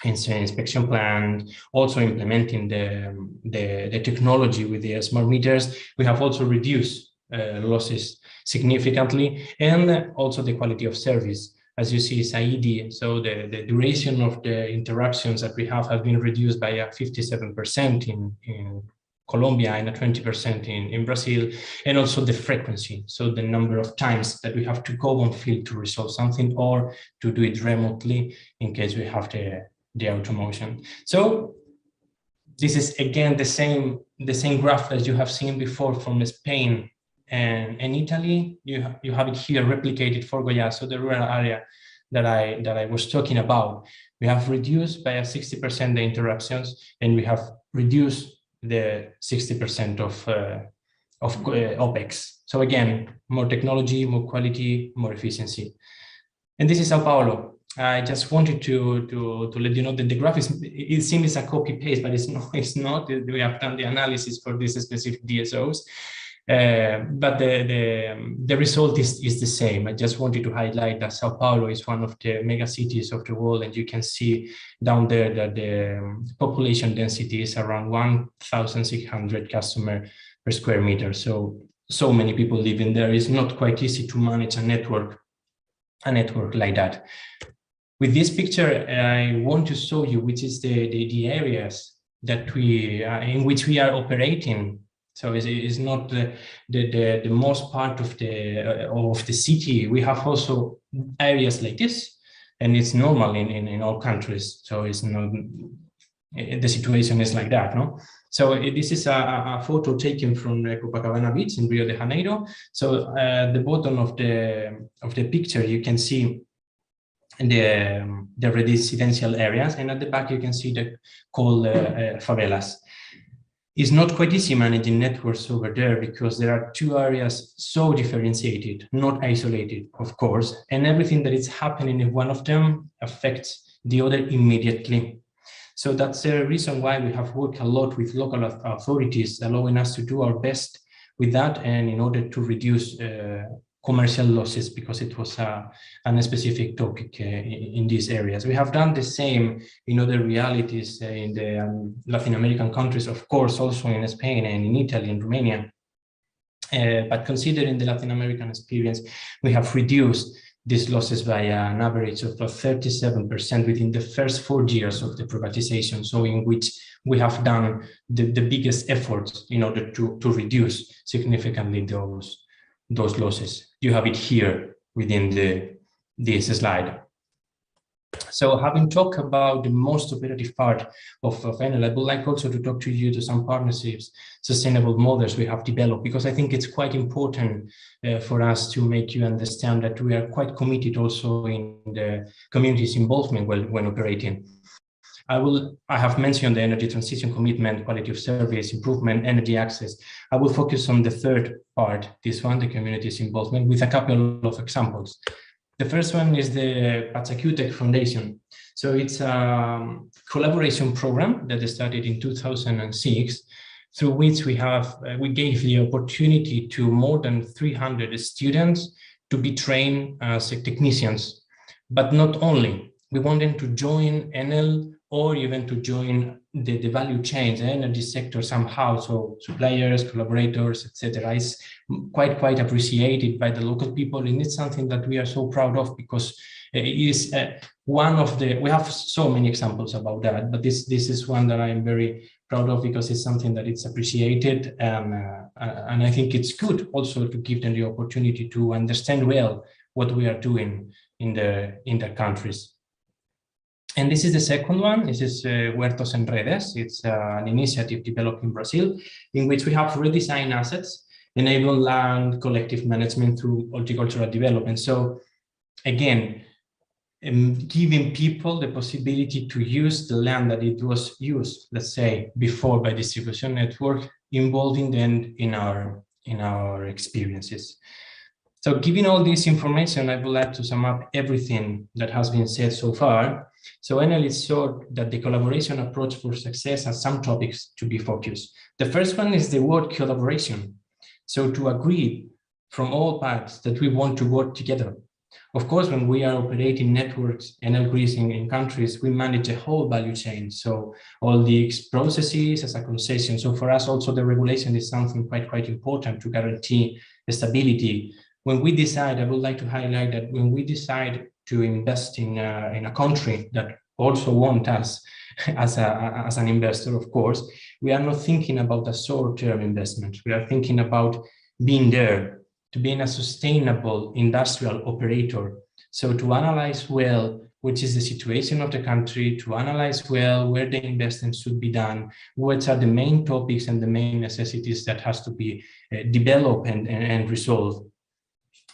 in inspection plan, also implementing the technology with the smart meters. We have also reduced losses significantly, and also the quality of service. As you see, Saidi, so the duration of the interactions that we have been reduced by 57% in Colombia and 20% in Brazil, and also the frequency, so the number of times that we have to go on field to resolve something or to do it remotely in case we have the automotion. So this is again the same graph that you have seen before from Spain and Italy. You have it here replicated for Goya, so the rural area that I was talking about. We have reduced by 60% the interruptions, and we have reduced the 60% of OPEX. So again, more technology, more quality, more efficiency. And this is Sao Paulo. I just wanted to let you know that the graph it seems a copy paste, but it's not. We have done the analysis for these specific DSOs. But the result is the same. I just wanted to highlight that Sao Paulo is one of the mega cities of the world, and you can see down there that the population density is around 1,600 customers per square meter. So many people living there. It's not quite easy to manage a network like that. With this picture, I want to show you which is the areas that we in which we are operating. So it's not the most part of the city. We have also areas like this, and it's normal in all countries. So it's not the situation is like that, no? So this is a photo taken from Copacabana Beach in Rio de Janeiro. So at the bottom of the picture, you can see the residential areas, and at the back you can see the called favelas. It's not quite easy managing networks over there because there are two areas so differentiated, not isolated, of course, and everything that is happening in one of them affects the other immediately. So that's the reason why we have worked a lot with local authorities, allowing us to do our best with that, and in order to reduce commercial losses, because it was a specific topic in these areas. We have done the same in other realities in the Latin American countries, of course, also in Spain and in Italy and Romania. But considering the Latin American experience, we have reduced these losses by an average of 37% within the first 4 years of the privatization, so in which we have done the biggest efforts in order to reduce significantly those losses. You have it here within this slide. So having talked about the most operative part of Enel, I would like also to talk to you to some partnerships, sustainable models we have developed, because I think it's quite important for us to make you understand that we are quite committed also in the community's involvement when operating. I have mentioned the energy transition commitment, quality of service, improvement, energy access. I will focus on the third part, this one, the community's involvement, with a couple of examples. The first one is the Pachacutec Foundation. So it's a collaboration program that started in 2006, through which we gave the opportunity to more than 300 students to be trained as technicians. But not only, we want them to join Enel or even to join the value chain, the energy sector somehow, so suppliers, collaborators, etc. is quite appreciated by the local people, and it's something that we are so proud of, because it is one of the, we have so many examples about that, but this is one that I'm very proud of, because it's something that it's appreciated, and I think it's good also to give them the opportunity to understand well what we are doing in their countries. And this is the second one. This is Huertos en Redes. It's an initiative developed in Brazil, in which we have redesigned assets, enable land collective management through horticultural development. So again, giving people the possibility to use the land that it was used, let's say, before by distribution network, involving them in our experiences. So given all this information, I would like to sum up everything that has been said so far. So Enel saw that the collaboration approach for success has some topics to be focused. The first one is the word collaboration. So to agree from all parts that we want to work together. Of course, when we are operating networks and increasing in countries, we manage a whole value chain. So all the processes as a concession. So for us also the regulation is something quite important to guarantee stability. When we decide, I would like to highlight that when we decide to invest in a country that also want us as an investor, of course, we are not thinking about a short-term investment. We are thinking about being there, to being a sustainable industrial operator. So to analyze well which is the situation of the country, to analyze well where the investment should be done, what are the main topics and the main necessities that has to be developed and resolved.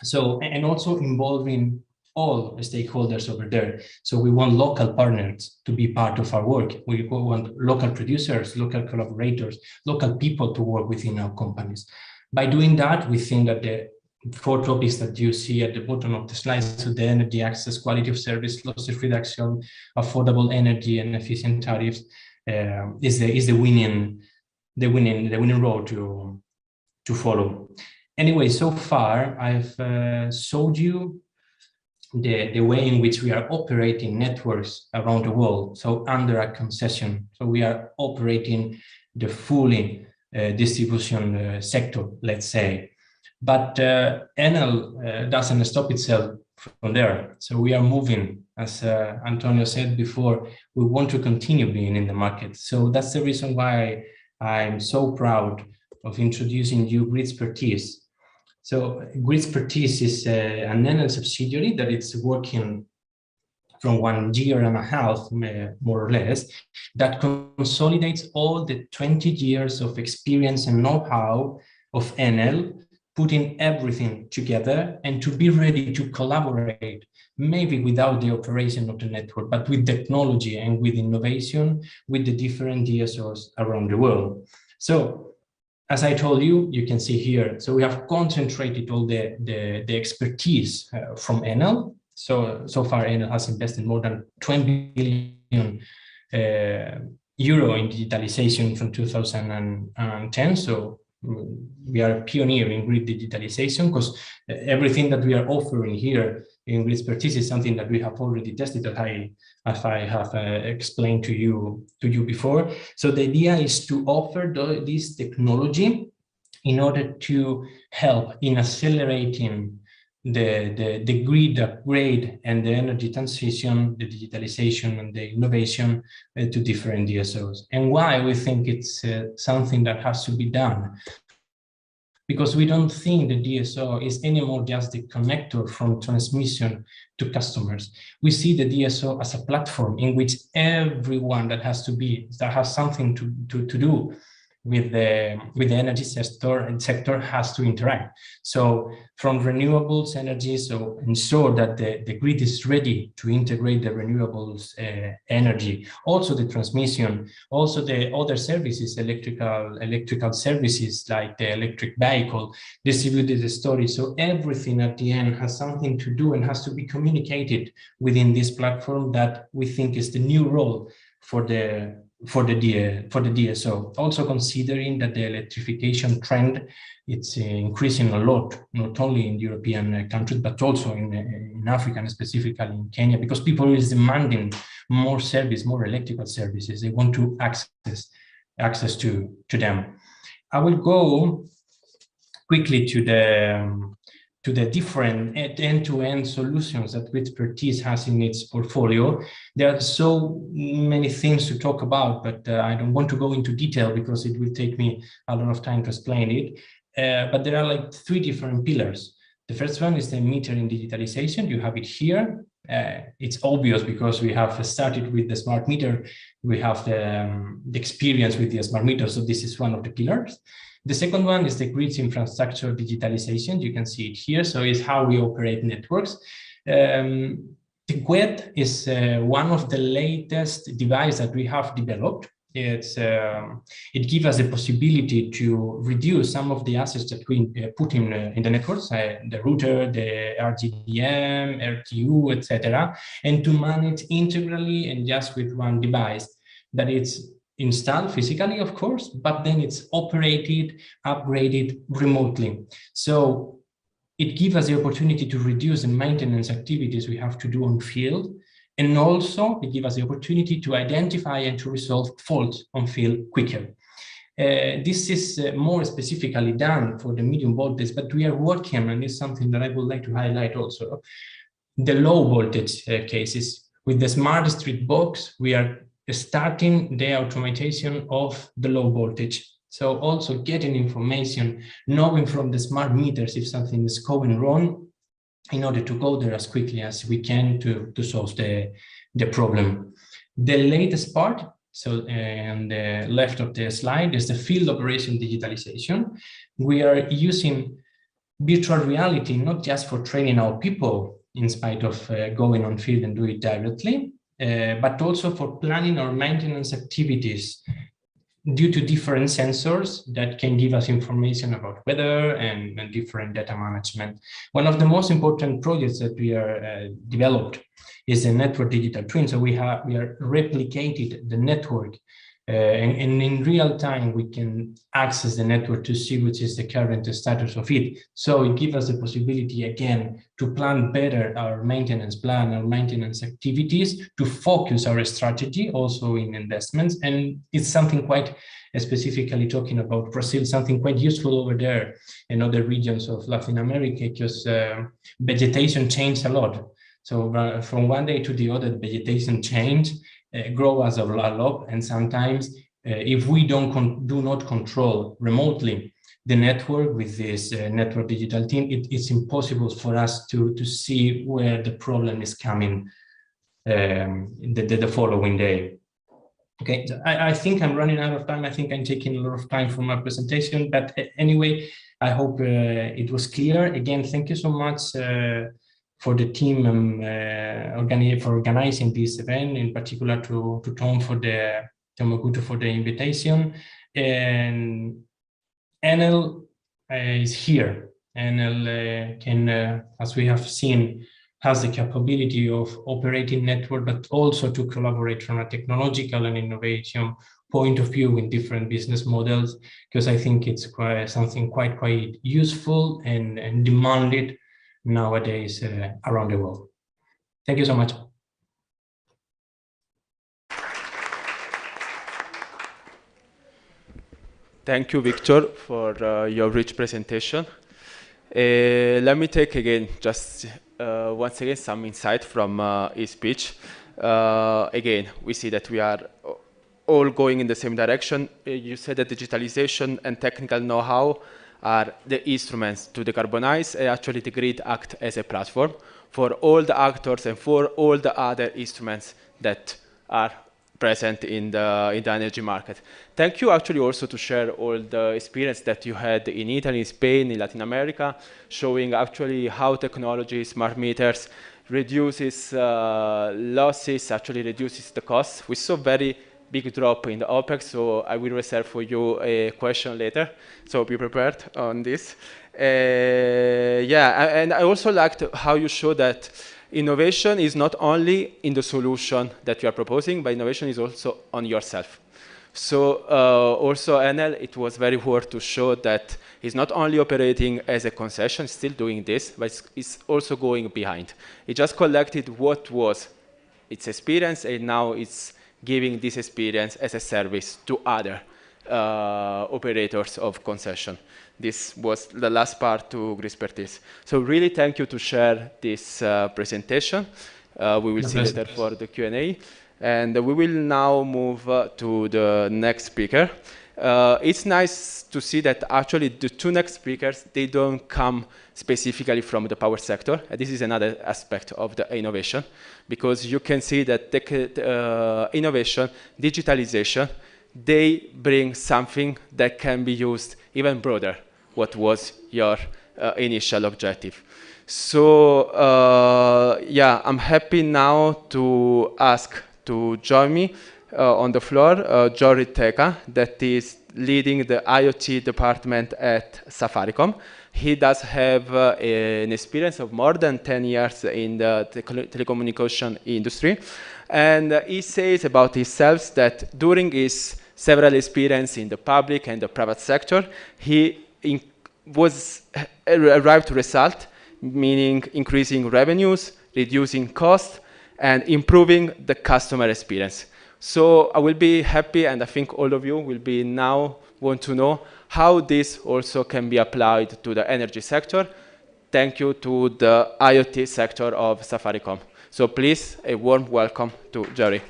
So, and also involving all stakeholders over there. So we want local partners to be part of our work. We want local producers, local collaborators, local people to work within our companies. By doing that, we think that the 4 topics that you see at the bottom of the slide, so the energy access, quality of service, losses reduction, affordable energy, and efficient tariffs, is the winning road to follow. Anyway, so far I've showed you the way in which we are operating networks around the world. So under a concession, so we are operating the fully distribution sector, let's say. But Enel doesn't stop itself from there. So we are moving, as Antonio said before, we want to continue being in the market. So that's the reason why I'm so proud of introducing you Gridspertise. So Gridspertise is an Enel subsidiary that it's working from 1.5 years, more or less, that consolidates all the 20 years of experience and know-how of Enel, putting everything together and to be ready to collaborate, maybe without the operation of the network, but with technology and with innovation, with the different DSOs around the world. So, as I told you, you can see here, so we have concentrated all the expertise from Enel. So far, Enel has invested more than 20 billion euro in digitalization from 2010. So we are a pioneer in grid digitalization, because everything that we are offering here in Gridspertise is something that we have already tested, as I have explained to you before. So the idea is to offer this technology in order to help in accelerating the grid upgrade and the energy transition, the digitalization and the innovation to different DSOs. And why we think it's something that has to be done? Because we don't think the DSO is anymore just the connector from transmission to customers. We see the DSO as a platform in which everyone that has something to do with the energy sector has to interact. So from renewables energy, so ensure that the grid is ready to integrate the renewables energy, also the transmission, also the other services, electrical services like the electric vehicle, distributed storage. So everything at the end has something to do and has to be communicated within this platform that we think is the new role for the DSO. Also considering that the electrification trend, it's increasing a lot, not only in European countries, but also in Africa, and specifically in Kenya, because people is demanding more service, more electrical services. They want to access to them. I will go quickly to the different end-to-end solutions that Gridspertise has in its portfolio. There are so many things to talk about, but I don't want to go into detail because it will take me a lot of time to explain it. But there are like 3 different pillars. The first one is the metering digitalization. You have it here. It's obvious because we have started with the smart meter. We have the experience with the smart meter, so this is one of the pillars. The second one is the grid infrastructure digitalization. You can see it here. So it's how we operate networks. The GWET is one of the latest devices that we have developed. It gives us the possibility to reduce some of the assets that we put in the networks, the router, the RGDM, RTU, etc., and to manage integrally and just with one device that it's installed physically, of course, but then it's operated, upgraded remotely. So it gives us the opportunity to reduce the maintenance activities we have to do on field. And also it gives us the opportunity to identify and to resolve faults on field quicker. This is more specifically done for the medium voltage, but we are working, and it's something that I would like to highlight also, the low voltage cases. With the smart street box, we are starting the automation of the low voltage. So also getting information, knowing from the smart meters if something is going wrong, in order to go there as quickly as we can to solve the problem. The latest part, so on the left of the slide, is the field operation digitalization. We are using virtual reality not just for training our people in spite of going on field and do it directly, but also for planning our maintenance activities due to different sensors that can give us information about weather and different data management. One of the most important projects that we are developed is a network digital twin. So we are replicated the network, and in real time we can access the network to see which is the current status of it. So it gives us the possibility again to plan better our maintenance plan, our maintenance activities, to focus our strategy also in investments. And it's something quite specifically talking about Brazil, something quite useful over there in other regions of Latin America, because vegetation changed a lot. So from one day to the other, vegetation change, grow as a lot, and sometimes if we do not control remotely the network with this network digital team, it's impossible for us to see where the problem is coming the following day. Okay, so I think I'm running out of time. I think I'm taking a lot of time from my presentation, but anyway, I hope it was clear. Again, thank you so much for the team for organizing this event, in particular to Tom Maguto for the invitation. And Enel is here. Enel can, as we have seen, has the capability of operating network, but also to collaborate from a technological and innovation point of view in different business models, because I think it's something quite useful and demanded nowadays around the world. Thank you so much. Thank you, Victor, for your rich presentation. Let me take again, just once again, some insight from his speech. Again, we see that we are all going in the same direction. You said that digitalization and technical know-how are the instruments to decarbonize, and actually the grid act as a platform for all the actors and for all the other instruments that are present in the energy market. Thank you actually also to share all the experience that you had in Italy, in Spain, in Latin America, showing actually how technology, smart meters, reduces losses, actually reduces the costs. We saw very big drop in the OPEX, so I will reserve for you a question later. So be prepared on this. Yeah, and I also liked how you show that innovation is not only in the solution that you are proposing, but innovation is also on yourself. So also Enel, it was very worth to show that it's not only operating as a concession, still doing this, but it's also going behind. It just collected what was its experience, and now it's giving this experience as a service to other operators of concession. This was the last part to expertise. So really thank you to share this presentation. We will see later for the Q&A. And we will now move to the next speaker. It's nice to see that actually the two next speakers, they don't come specifically from the power sector. And this is another aspect of the innovation, because you can see that the innovation, digitalization, they bring something that can be used even broader, what was your initial objective. So yeah, I'm happy now to ask to join me on the floor, Jory Teka, that is leading the IoT department at Safaricom. He does have an experience of more than 10 years in the telecommunication industry. And he says about himself that during his several experience in the public and the private sector, he was arrived to result, meaning increasing revenues, reducing costs, and improving the customer experience. So I will be happy, and I think all of you will be now want to know how this also can be applied to the energy sector. Thank you to the IoT sector of Safaricom. So please, a warm welcome to Jerry.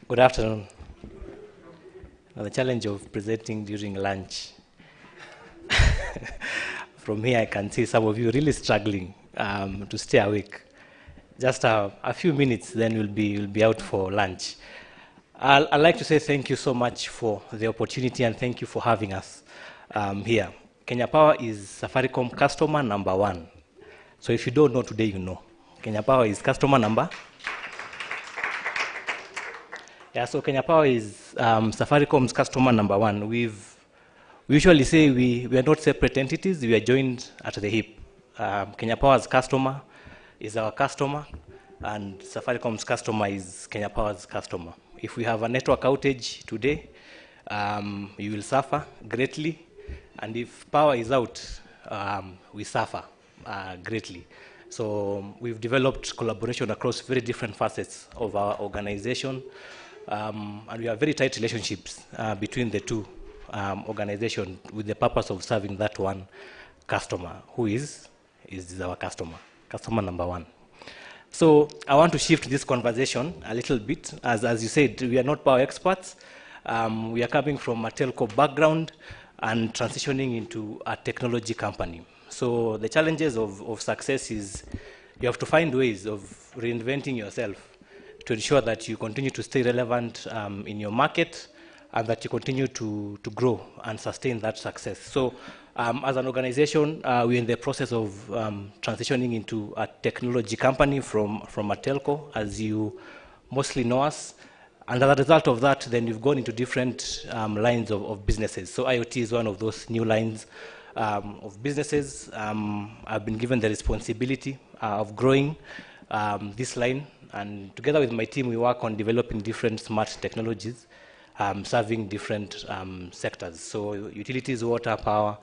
Good afternoon. Now, the challenge of presenting during lunch. From here, I can see some of you really struggling to stay awake. Just a few minutes, then you'll be out for lunch. I'd like to say thank you so much for the opportunity, and thank you for having us here. Kenya Power is Safaricom customer number 1. So if you don't know today, you know. Kenya Power is customer number. Yeah, so Kenya Power is Safaricom's customer number 1. We usually say we are not separate entities, we are joined at the hip. Kenya Power's customer is our customer, and Safaricom's customer is Kenya Power's customer. If we have a network outage today, you will suffer greatly, and if power is out, we suffer greatly. So we've developed collaboration across very different facets of our organization, and we have very tight relationships between the two organizations with the purpose of serving that one customer, who is our customer number 1. So I want to shift this conversation a little bit. As you said, we are not power experts. We are coming from a telco background and transitioning into a technology company. So the challenges of success is you have to find ways of reinventing yourself to ensure that you continue to stay relevant in your market, and that you continue to grow and sustain that success. So as an organization, we're in the process of transitioning into a technology company from a telco, as you mostly know us. And as a result of that, then we've gone into different lines of businesses. So IoT is one of those new lines of businesses. I've been given the responsibility of growing this line. And together with my team, we work on developing different smart technologies, serving different sectors. So utilities, water, power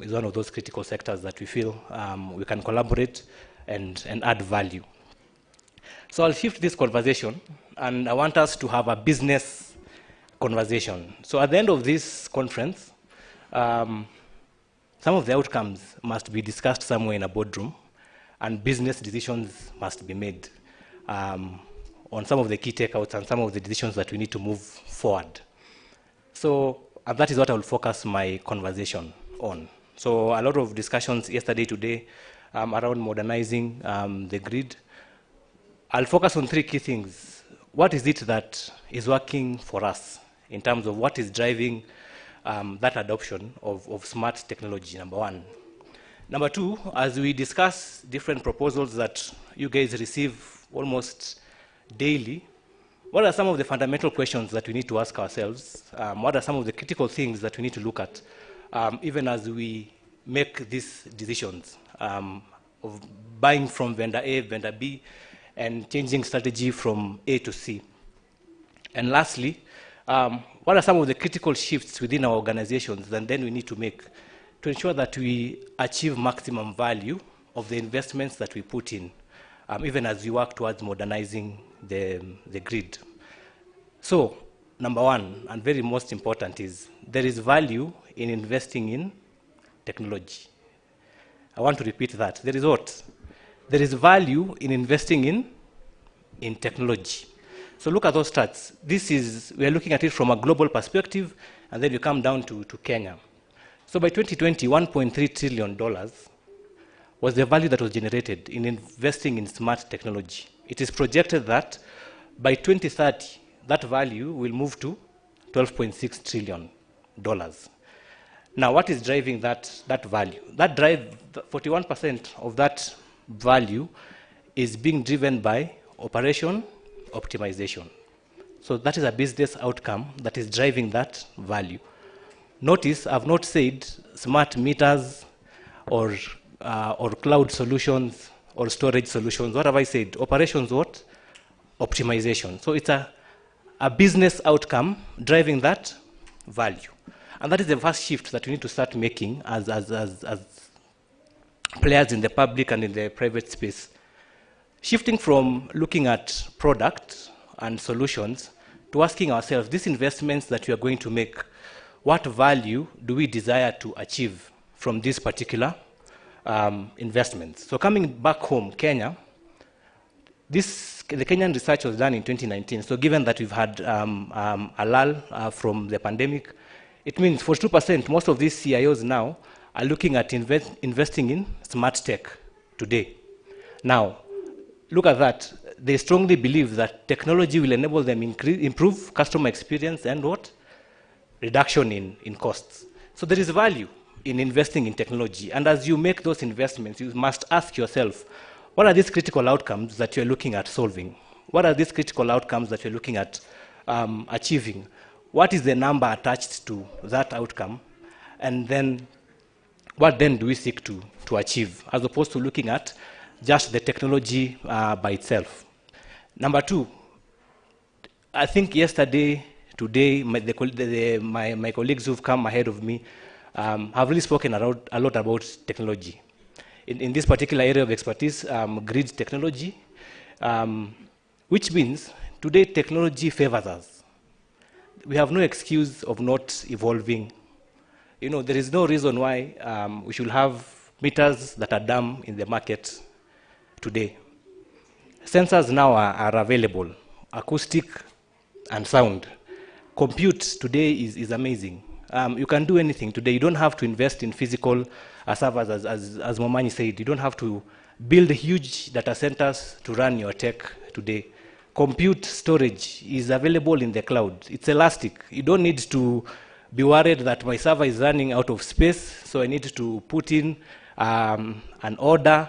is one of those critical sectors that we feel we can collaborate and add value. So I'll shift this conversation, and I want us to have a business conversation. So at the end of this conference, some of the outcomes must be discussed somewhere in a boardroom, and business decisions must be made on some of the key takeouts and some of the decisions that we need to move forward. So that is what I will focus my conversation on. So a lot of discussions yesterday, today, around modernizing the grid. I'll focus on 3 key things. What is it that is working for us in terms of what is driving that adoption of smart technology, number 1. Number 2, as we discuss different proposals that you guys receive almost daily, what are some of the fundamental questions that we need to ask ourselves? What are some of the critical things that we need to look at, even as we make these decisions of buying from vendor A, vendor B, and changing strategy from A to C? And lastly, what are some of the critical shifts within our organizations that then we need to make to ensure that we achieve maximum value of the investments that we put in, even as we work towards modernizing the grid? So, number 1, and very most important, is there is value in investing in technology. I want to repeat that. There is what? There is value in investing in technology. So look at those stats. We are looking at it from a global perspective, and then you come down to Kenya. So by 2020, $1.3 trillion was the value that was generated in investing in smart technology. It is projected that by 2030, that value will move to $12.6 trillion. Now, what is driving that value? 41% of that value is being driven by operation optimization. So that is a business outcome that is driving that value. Notice I've not said smart meters or cloud solutions or storage solutions. What have I said? Operations what? Optimization. So it's a business outcome driving that value. And that is the first shift that we need to start making as players in the public and in the private space. Shifting from looking at products and solutions to asking ourselves, these investments that we are going to make, what value do we desire to achieve from these particular investments? So coming back home, Kenya, the Kenyan research was done in 2019. So given that we've had a lull from the pandemic, it means 42%, most of these CIOs now are looking at investing in smart tech today. Now, look at that. They strongly believe that technology will enable them improve customer experience and what? Reduction in costs. So there is value in investing in technology. And as you make those investments, you must ask yourself, what are these critical outcomes that you're looking at solving? What are these critical outcomes that you're looking at achieving? What is the number attached to that outcome? And then what then do we seek to achieve, as opposed to looking at just the technology by itself? Number two, I think yesterday, today, my colleagues who've come ahead of me have really spoken a lot about technology. In this particular area of expertise, grid technology, which means today technology favors us. We have no excuse of not evolving. You know, there is no reason why we should have meters that are dumb in the market today. Sensors now are available, acoustic and sound. Compute today is amazing. You can do anything today. You don't have to invest in physical servers, as Momanyi said. You don't have to build huge data centers to run your tech today. Compute storage is available in the cloud. It's elastic. You don't need to be worried that my server is running out of space, so I need to put in an order.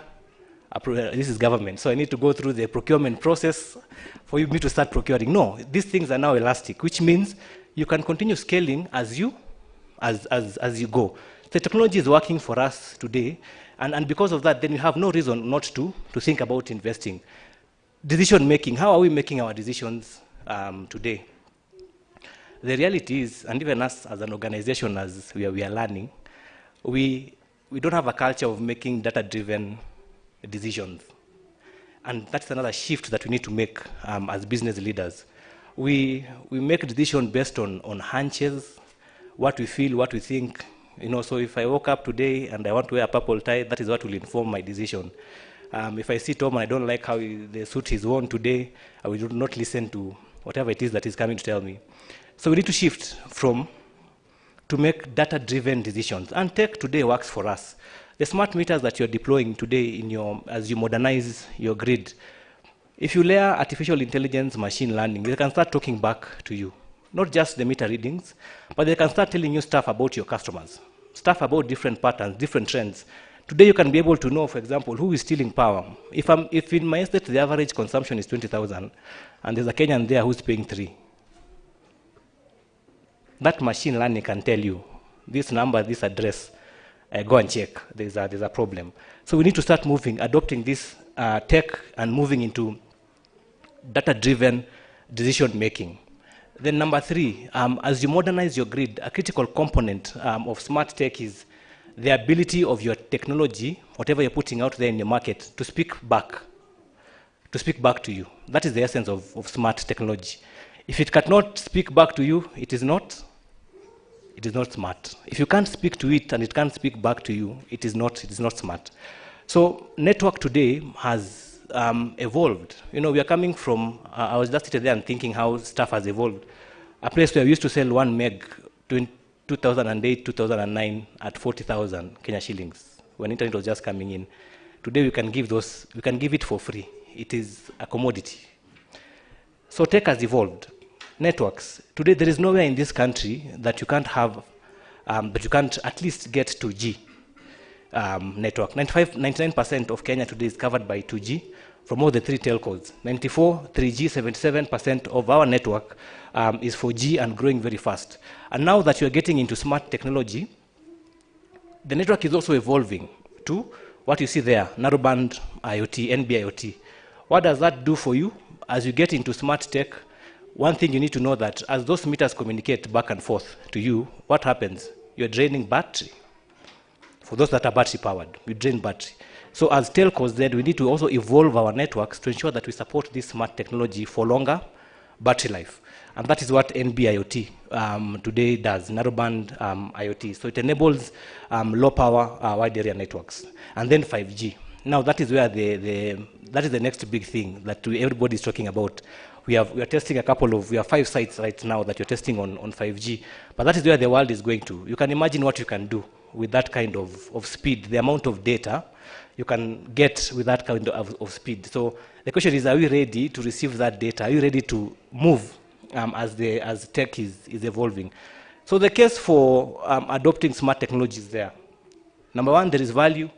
This is government, so I need to go through the procurement process for me to start procuring. No, these things are now elastic, which means you can continue scaling as you go. The technology is working for us today, and because of that, then you have no reason not to think about investing. Decision making, how are we making our decisions today? The reality is, and even us as an organization, as we are learning, we don't have a culture of making data-driven decisions. And that's another shift that we need to make as business leaders. We make decisions based on hunches, what we feel, what we think. You know, so if I woke up today and I want to wear a purple tie, that is what will inform my decision. If I see Tom and I don't like how the suit is worn today, I will not listen to whatever it is that is coming to tell me. So we need to shift to make data-driven decisions. And tech today works for us. The smart meters that you're deploying today as you modernize your grid, if you layer artificial intelligence, machine learning, they can start talking back to you. Not just the meter readings, but they can start telling you stuff about your customers, stuff about different patterns, different trends. Today you can be able to know, for example, who is stealing power. If in my estate the average consumption is 20,000, and there's a Kenyan there who's paying 3, that machine learning can tell you this number, this address. Go and check. There's a problem. So we need to start adopting this tech and moving into data-driven decision making. Then number 3, as you modernize your grid, a critical component of smart tech is the ability of your technology, whatever you're putting out there in your market, to speak back to you. That is the essence of smart technology. If it cannot speak back to you, it is not smart. If you can't speak to it and it can't speak back to you, it is not smart. So network today has evolved. You know, we are coming from, I was just sitting there and thinking how stuff has evolved. A place where we used to sell 1 meg in 2008, 2009 at 40,000 Kenya shillings when internet was just coming in. Today we can give it for free. It is a commodity. So tech has evolved. Networks. Today there is nowhere in this country that you can't have, but you can't at least get 2G network. 99% of Kenya today is covered by 2G. from all the three telcos. 94, 3G, 77% of our network is 4G and growing very fast. And now that you're getting into smart technology, the network is also evolving to what you see there, narrowband IoT, NB-IoT. What does that do for you? As you get into smart tech, one thing you need to know that as those meters communicate back and forth to you, what happens? You're draining battery. For those that are battery powered, we drain battery. So as telcos then, we need to also evolve our networks to ensure that we support this smart technology for longer battery life. And that is what NB-IoT today does, narrowband IoT. So it enables low power wide area networks. And then 5G. Now that is where that is the next big thing that everybody is talking about. We are testing we have 5 sites right now that you're testing on 5G. But that is where the world is going to. You can imagine what you can do with that kind of speed, the amount of data you can get with that kind of speed. So the question is, are we ready to receive that data? Are you ready to move as tech is evolving? So the case for adopting smart technology is there. Number one, there is value.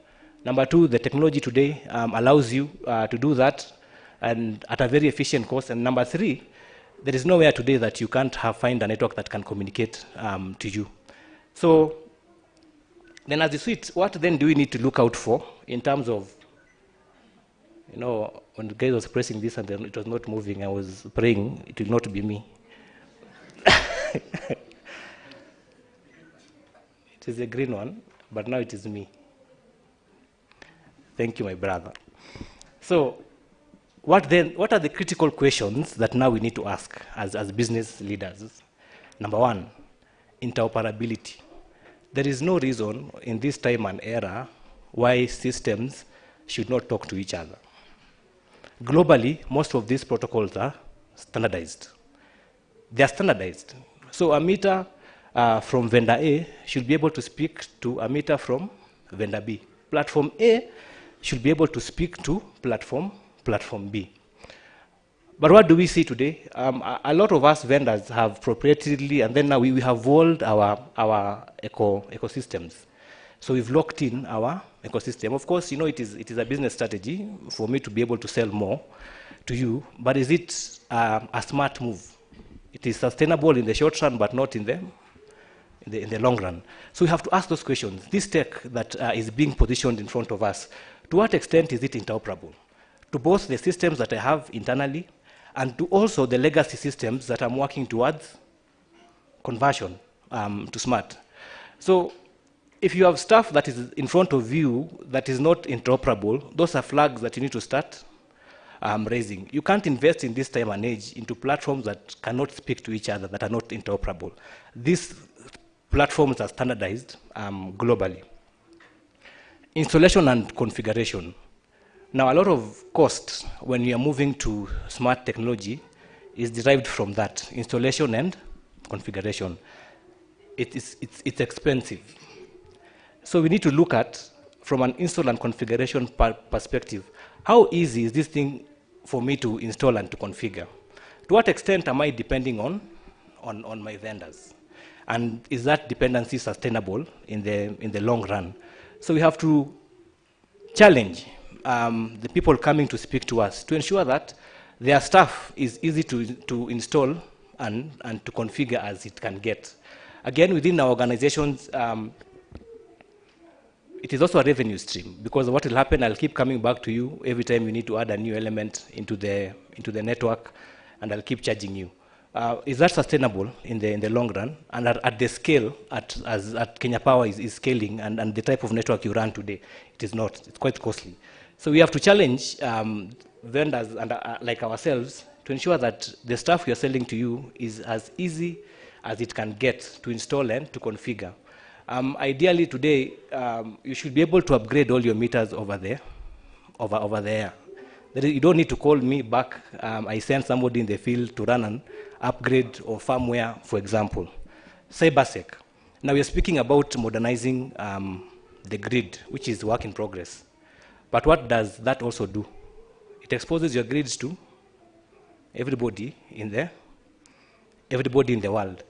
Number two, the technology today allows you to do that and at a very efficient cost. And number three, there is nowhere today that you can't find a network that can communicate to you. So then as you see it, what then do we need to look out for in terms of, when the guy was pressing this and then it was not moving, I was praying it will not be me. It is a green one, but now it is me. Thank you, my brother. So what are the critical questions that now we need to ask as business leaders? Number one, interoperability. There is no reason in this time and era why systems should not talk to each other. Globally, most of these protocols are standardized. They are standardized. So a meter from vendor A should be able to speak to a meter from vendor B. Platform A should be able to speak to platform B. But what do we see today? A lot of us vendors have proprietarily, and then now we have evolved our ecosystems. So we've locked in our ecosystem. Of course, it is a business strategy for me to be able to sell more to you, but is it a smart move? It is sustainable in the short run, but not in the long run. So we have to ask those questions. This tech that is being positioned in front of us, to what extent is it interoperable? To both the systems that I have internally and to also the legacy systems that I'm working towards conversion to smart. So if you have stuff that is in front of you that is not interoperable, those are flags that you need to start raising. You can't invest in this time and age into platforms that cannot speak to each other, that are not interoperable. These platforms are standardized globally. Installation and configuration. Now, a lot of cost when you are moving to smart technology is derived from that, installation and configuration. It's expensive. So we need to look at, from an install and configuration perspective, how easy is this thing for me to install and to configure? To what extent am I depending on my vendors? And is that dependency sustainable in the long run? So we have to challenge the people coming to speak to us to ensure that their stuff is easy to install and to configure as it can get. Again, within our organizations, it is also a revenue stream, because what will happen, I'll keep coming back to you every time you need to add a new element into the network, and I'll keep charging you. Is that sustainable in the long run? And at the scale, as Kenya Power is scaling, and the type of network you run today, it is not. It's quite costly. So we have to challenge vendors and like ourselves to ensure that the stuff we are selling to you is as easy as it can get to install and to configure. Ideally today, you should be able to upgrade all your meters over there. You don't need to call me back. I send somebody in the field to run an upgrade of firmware, for example. CyberSec. Now we are speaking about modernizing the grid, which is work in progress. But what does that also do? It exposes your grids to everybody in the world.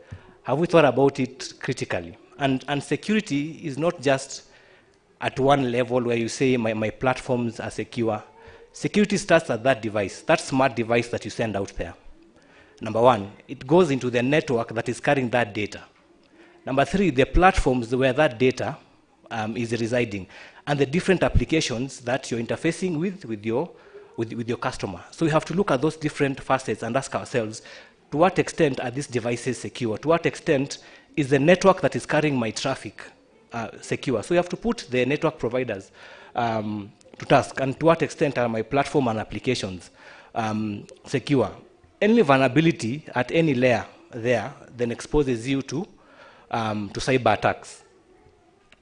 Have we thought about it critically? And security is not just at one level where you say my platforms are secure. Security starts at that device, that smart device that you send out there. Number one, it goes into the network that is carrying that data. Number three, the platforms where that data is residing, and the different applications that you're interfacing with your customer. So we have to look at those different facets and ask ourselves, to what extent are these devices secure? To what extent is the network that is carrying my traffic secure? So you have to put the network providers to task, and to what extent are my platform and applications secure? Any vulnerability at any layer there then exposes you to cyber attacks.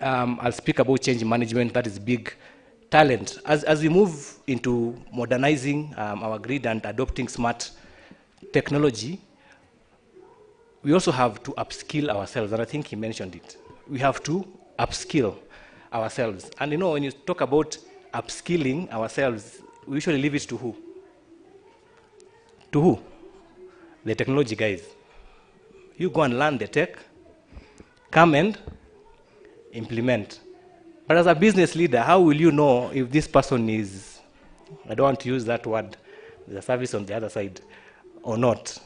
I'll speak about change management. That is big. Talent. As we move into modernizing our grid and adopting smart technology, we also have to upskill ourselves, and I think he mentioned it. We have to upskill ourselves. And you know, when you talk about upskilling ourselves, we usually leave it to who? To who? The technology guys. You go and learn the tech, come and implement. But as a business leader, how will you know if this person is, I don't want to use that word, the service on the other side, or not?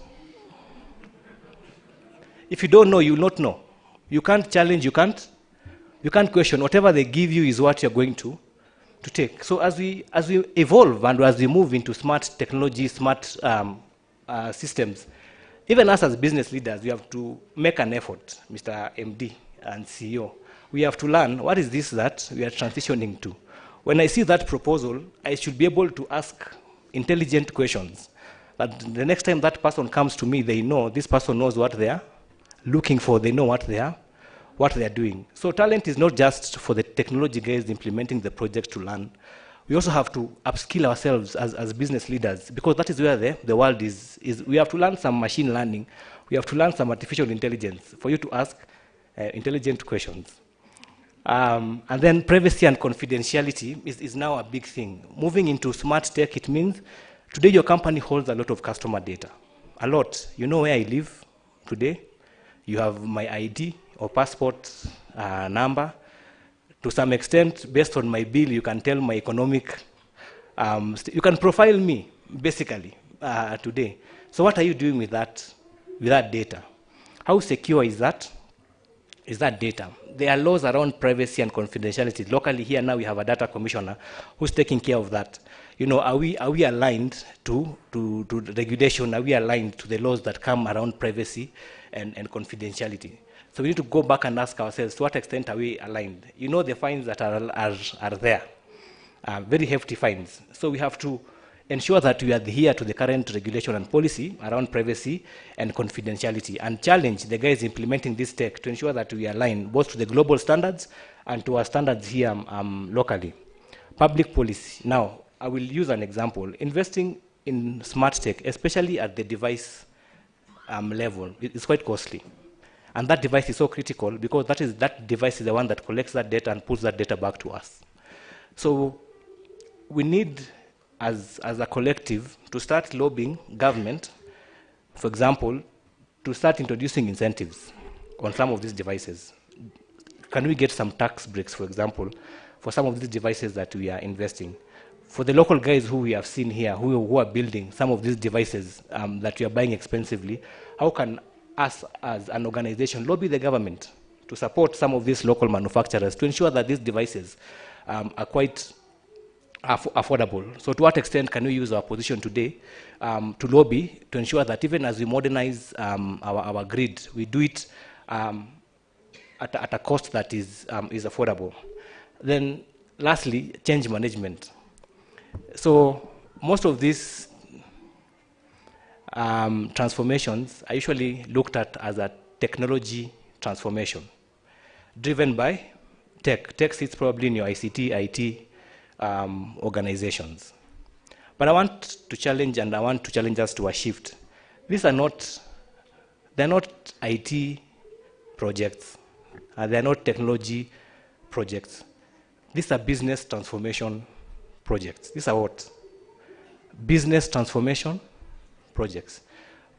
If you don't know, you will not know. You can't challenge, you can't question. Whatever they give you is what you're going to take. So as we evolve and as we move into smart technology, smart systems, even us as business leaders, we have to make an effort, Mr. MD and CEO. We have to learn what is this that we are transitioning to. When I see that proposal, I should be able to ask intelligent questions. That the next time that person comes to me, they know this person knows what they are looking for. They know what they are doing. So talent is not just for the technology guys implementing the project to learn. We also have to upskill ourselves as business leaders, because that is where the world is. We have to learn some machine learning. We have to learn some artificial intelligence for you to ask intelligent questions. And then privacy and confidentiality is now a big thing. Moving into smart tech, it means today your company holds a lot of customer data. A lot. You know where I live today. You have my ID or passport number. To some extent, based on my bill, you can tell my economic, you can profile me, basically, today. So what are you doing with that data? How secure is that data? There are laws around privacy and confidentiality. Locally here now we have a data commissioner who's taking care of that. You know, are we aligned to regulation? Are we aligned to the laws that come around privacy and confidentiality? So we need to go back and ask ourselves, to what extent are we aligned? You know the fines that are there, very hefty fines. So we have to ensure that we adhere to the current regulation and policy around privacy and confidentiality, and challenge the guys implementing this tech to ensure that we align both to the global standards and to our standards here locally. Public policy. Now, I will use an example. Investing in smart tech, especially at the device level, is quite costly. And that device is so critical because that device is the one that collects that data and puts that data back to us. So we need, as a collective, to start lobbying government, for example, to start introducing incentives on some of these devices. Can we get some tax breaks, for example, for some of these devices that we are investing? For the local guys who we have seen here, who are building some of these devices that we are buying expensively, how can us as an organization lobby the government to support some of these local manufacturers to ensure that these devices are quite affordable? So to what extent can we use our position today to lobby to ensure that even as we modernize our grid, we do it at a cost that is affordable? Then lastly, change management. So most of these transformations are usually looked at as a technology transformation driven by tech. Tech sits probably in your ICT, IT organizations. But I want to challenge, and I want to challenge us to a shift. These are not, they're not IT projects, they're not technology projects. These are business transformation projects. These are what? Business transformation projects,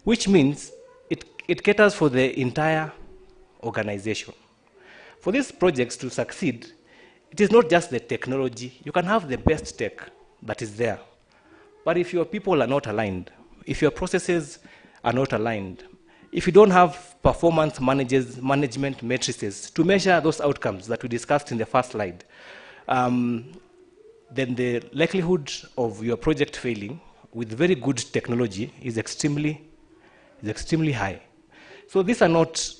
which means it caters for the entire organization. For these projects to succeed, it is not just the technology. You can have the best tech that is there, But if your people are not aligned, if your processes are not aligned, if you don't have performance management matrices to measure those outcomes that we discussed in the first slide, then the likelihood of your project failing with very good technology is extremely high. So these are not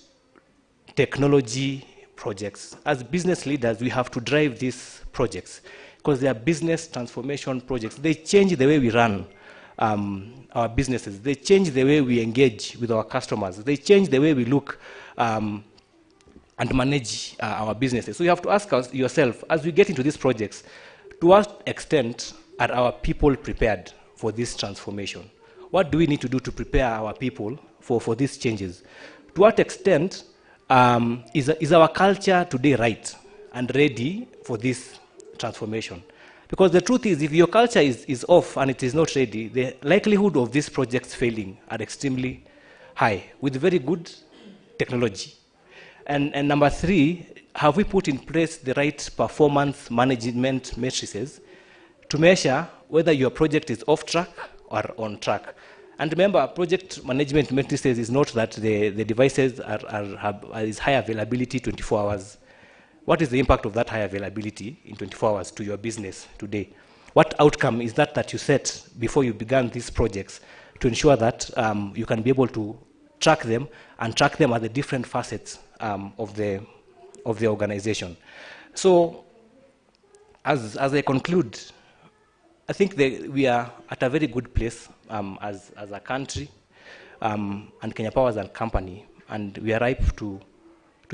technology projects. As business leaders, we have to drive these projects because they are business transformation projects. They change the way we run our businesses. They change the way we engage with our customers. They change the way we look and manage our businesses. So you have to ask yourself, as we get into these projects, to what extent are our people prepared for this transformation? What do we need to do to prepare our people for these changes? To what extent is our culture today right and ready for this transformation? Because the truth is, if your culture is off and it is not ready, the likelihood of these projects failing are extremely high with very good technology. And number three, have we put in place the right performance management matrices to measure whether your project is off track or on track? And remember, project management matrices is not that the devices is high availability 24 hours. What is the impact of that high availability in 24 hours to your business today? What outcome is that you set before you began these projects to ensure that you can be able to track them and track them at the different facets of the organization? So, as I conclude, I think we are at a very good place as a country and Kenya Power as a company, and we are ripe to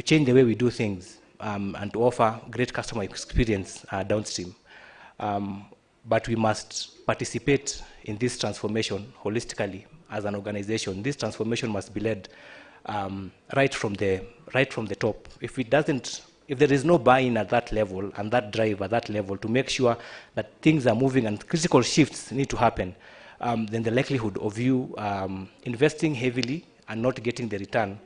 change the way we do things and to offer great customer experience downstream. But we must participate in this transformation holistically as an organization. This transformation must be led right from the top. If there is no buy-in at that level and that drive at that level to make sure that things are moving and critical shifts need to happen, then the likelihood of you investing heavily and not getting the return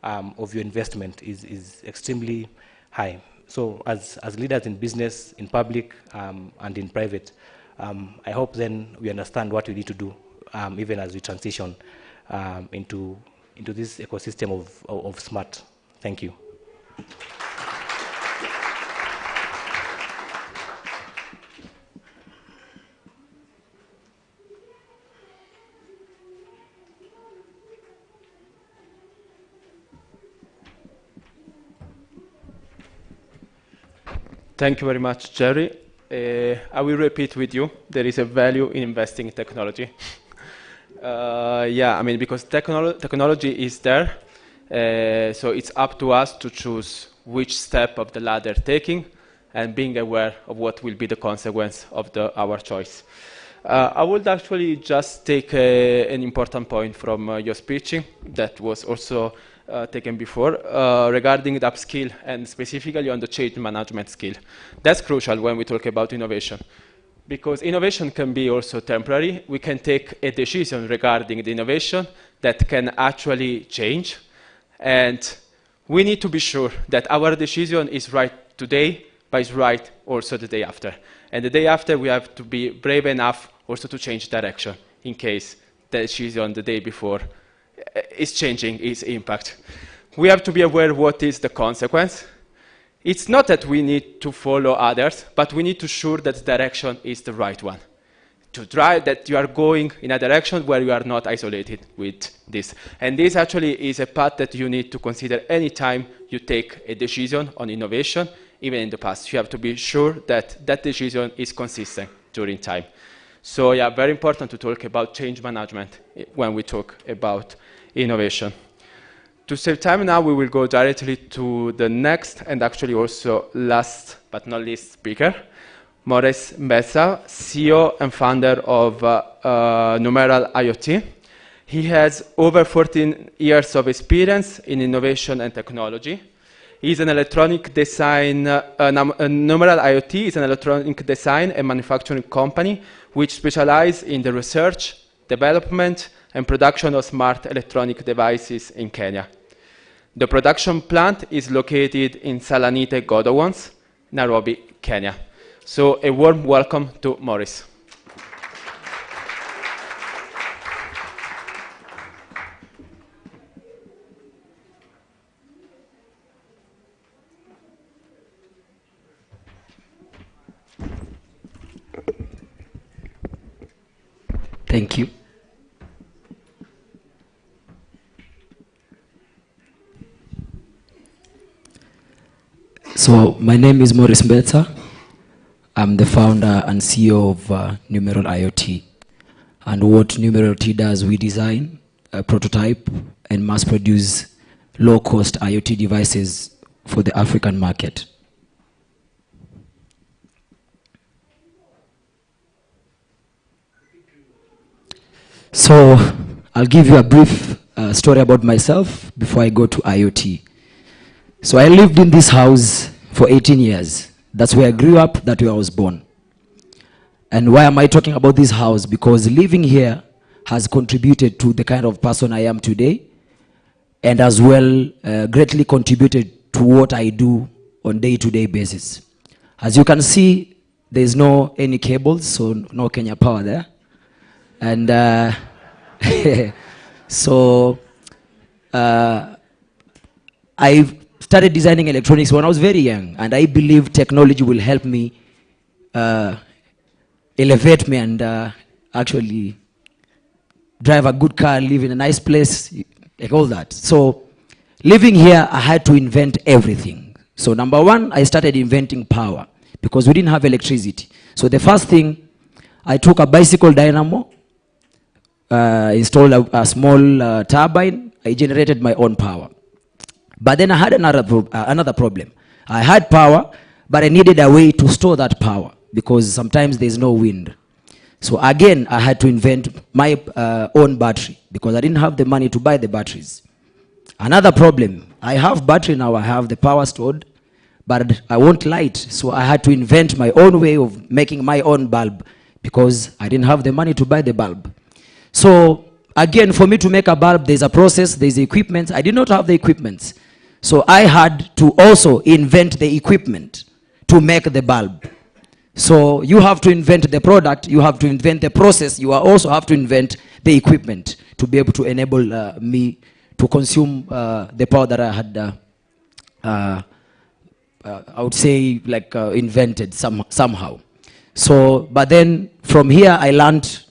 of your investment is extremely high. So as leaders in business, in public, and in private, I hope then we understand what we need to do even as we transition into this ecosystem of smart. Thank you. Thank you very much, Jerry. I will repeat with you, there is a value in investing in technology. Yeah, I mean, because technology is there, so it's up to us to choose which step of the ladder taking and being aware of what will be the consequence of our choice. I would actually just take an important point from your speech that was also taken before regarding the upskill and specifically on the change management skill. That's crucial when we talk about innovation, because innovation can be also temporary. We can take a decision regarding the innovation that can actually change, and we need to be sure that our decision is right today, but is right also the day after. And the day after, we have to be brave enough also to change direction in case the decision the day before is changing its impact. We have to be aware what is the consequence. It's not that we need to follow others, but we need to ensure that the direction is the right one. To drive that you are going in a direction where you are not isolated with this. And this actually is a path that you need to consider anytime you take a decision on innovation, even in the past. You have to be sure that that decision is consistent during time. So yeah, very important to talk about change management when we talk about innovation. To save time now, we will go directly to the next and actually also last but not least speaker, Maurice Mbesa, CEO and founder of Inaugural IoT. He has over 14 years of experience in innovation and technology. He's an electronic design, Inaugural IoT is an electronic design and manufacturing company which specializes in the research, development, and production of smart electronic devices in Kenya. The production plant is located in Salanite Godowans, Nairobi, Kenya. So a warm welcome to Maurice. Thank you. So my name is Maurice Mbeta. I'm the founder and CEO of Numeral IoT. And what Numeral IoT does, we design, prototype, and mass produce low-cost IoT devices for the African market. So I'll give you a brief story about myself before I go to IoT. So I lived in this house for 18 years. That's where I grew up, that's where I was born. And why am I talking about this house? Because living here has contributed to the kind of person I am today, and as well greatly contributed to what I do on day-to-day basis. As you can see, there's no any cables, so no Kenya Power there. And so I started designing electronics when I was very young, and I believe technology will help me elevate me and actually drive a good car, live in a nice place, like all that. So living here, I had to invent everything. So number one, I started inventing power because we didn't have electricity. So the first thing, I took a bicycle dynamo, installed a small turbine, I generated my own power. But then I had another problem. I had power, but I needed a way to store that power because sometimes there's no wind. So again, I had to invent my own battery because I didn't have the money to buy the batteries. Another problem, I have battery now, I have the power stored, but I want light. So I had to invent my own way of making my own bulb because I didn't have the money to buy the bulb. So again, for me to make a bulb, there's a process, there's equipment. I did not have the equipment. So I had to also invent the equipment to make the bulb. So you have to invent the product, you have to invent the process, you also have to invent the equipment to be able to enable me to consume the power that I had, I would say, like invented somehow. So, but then from here I learned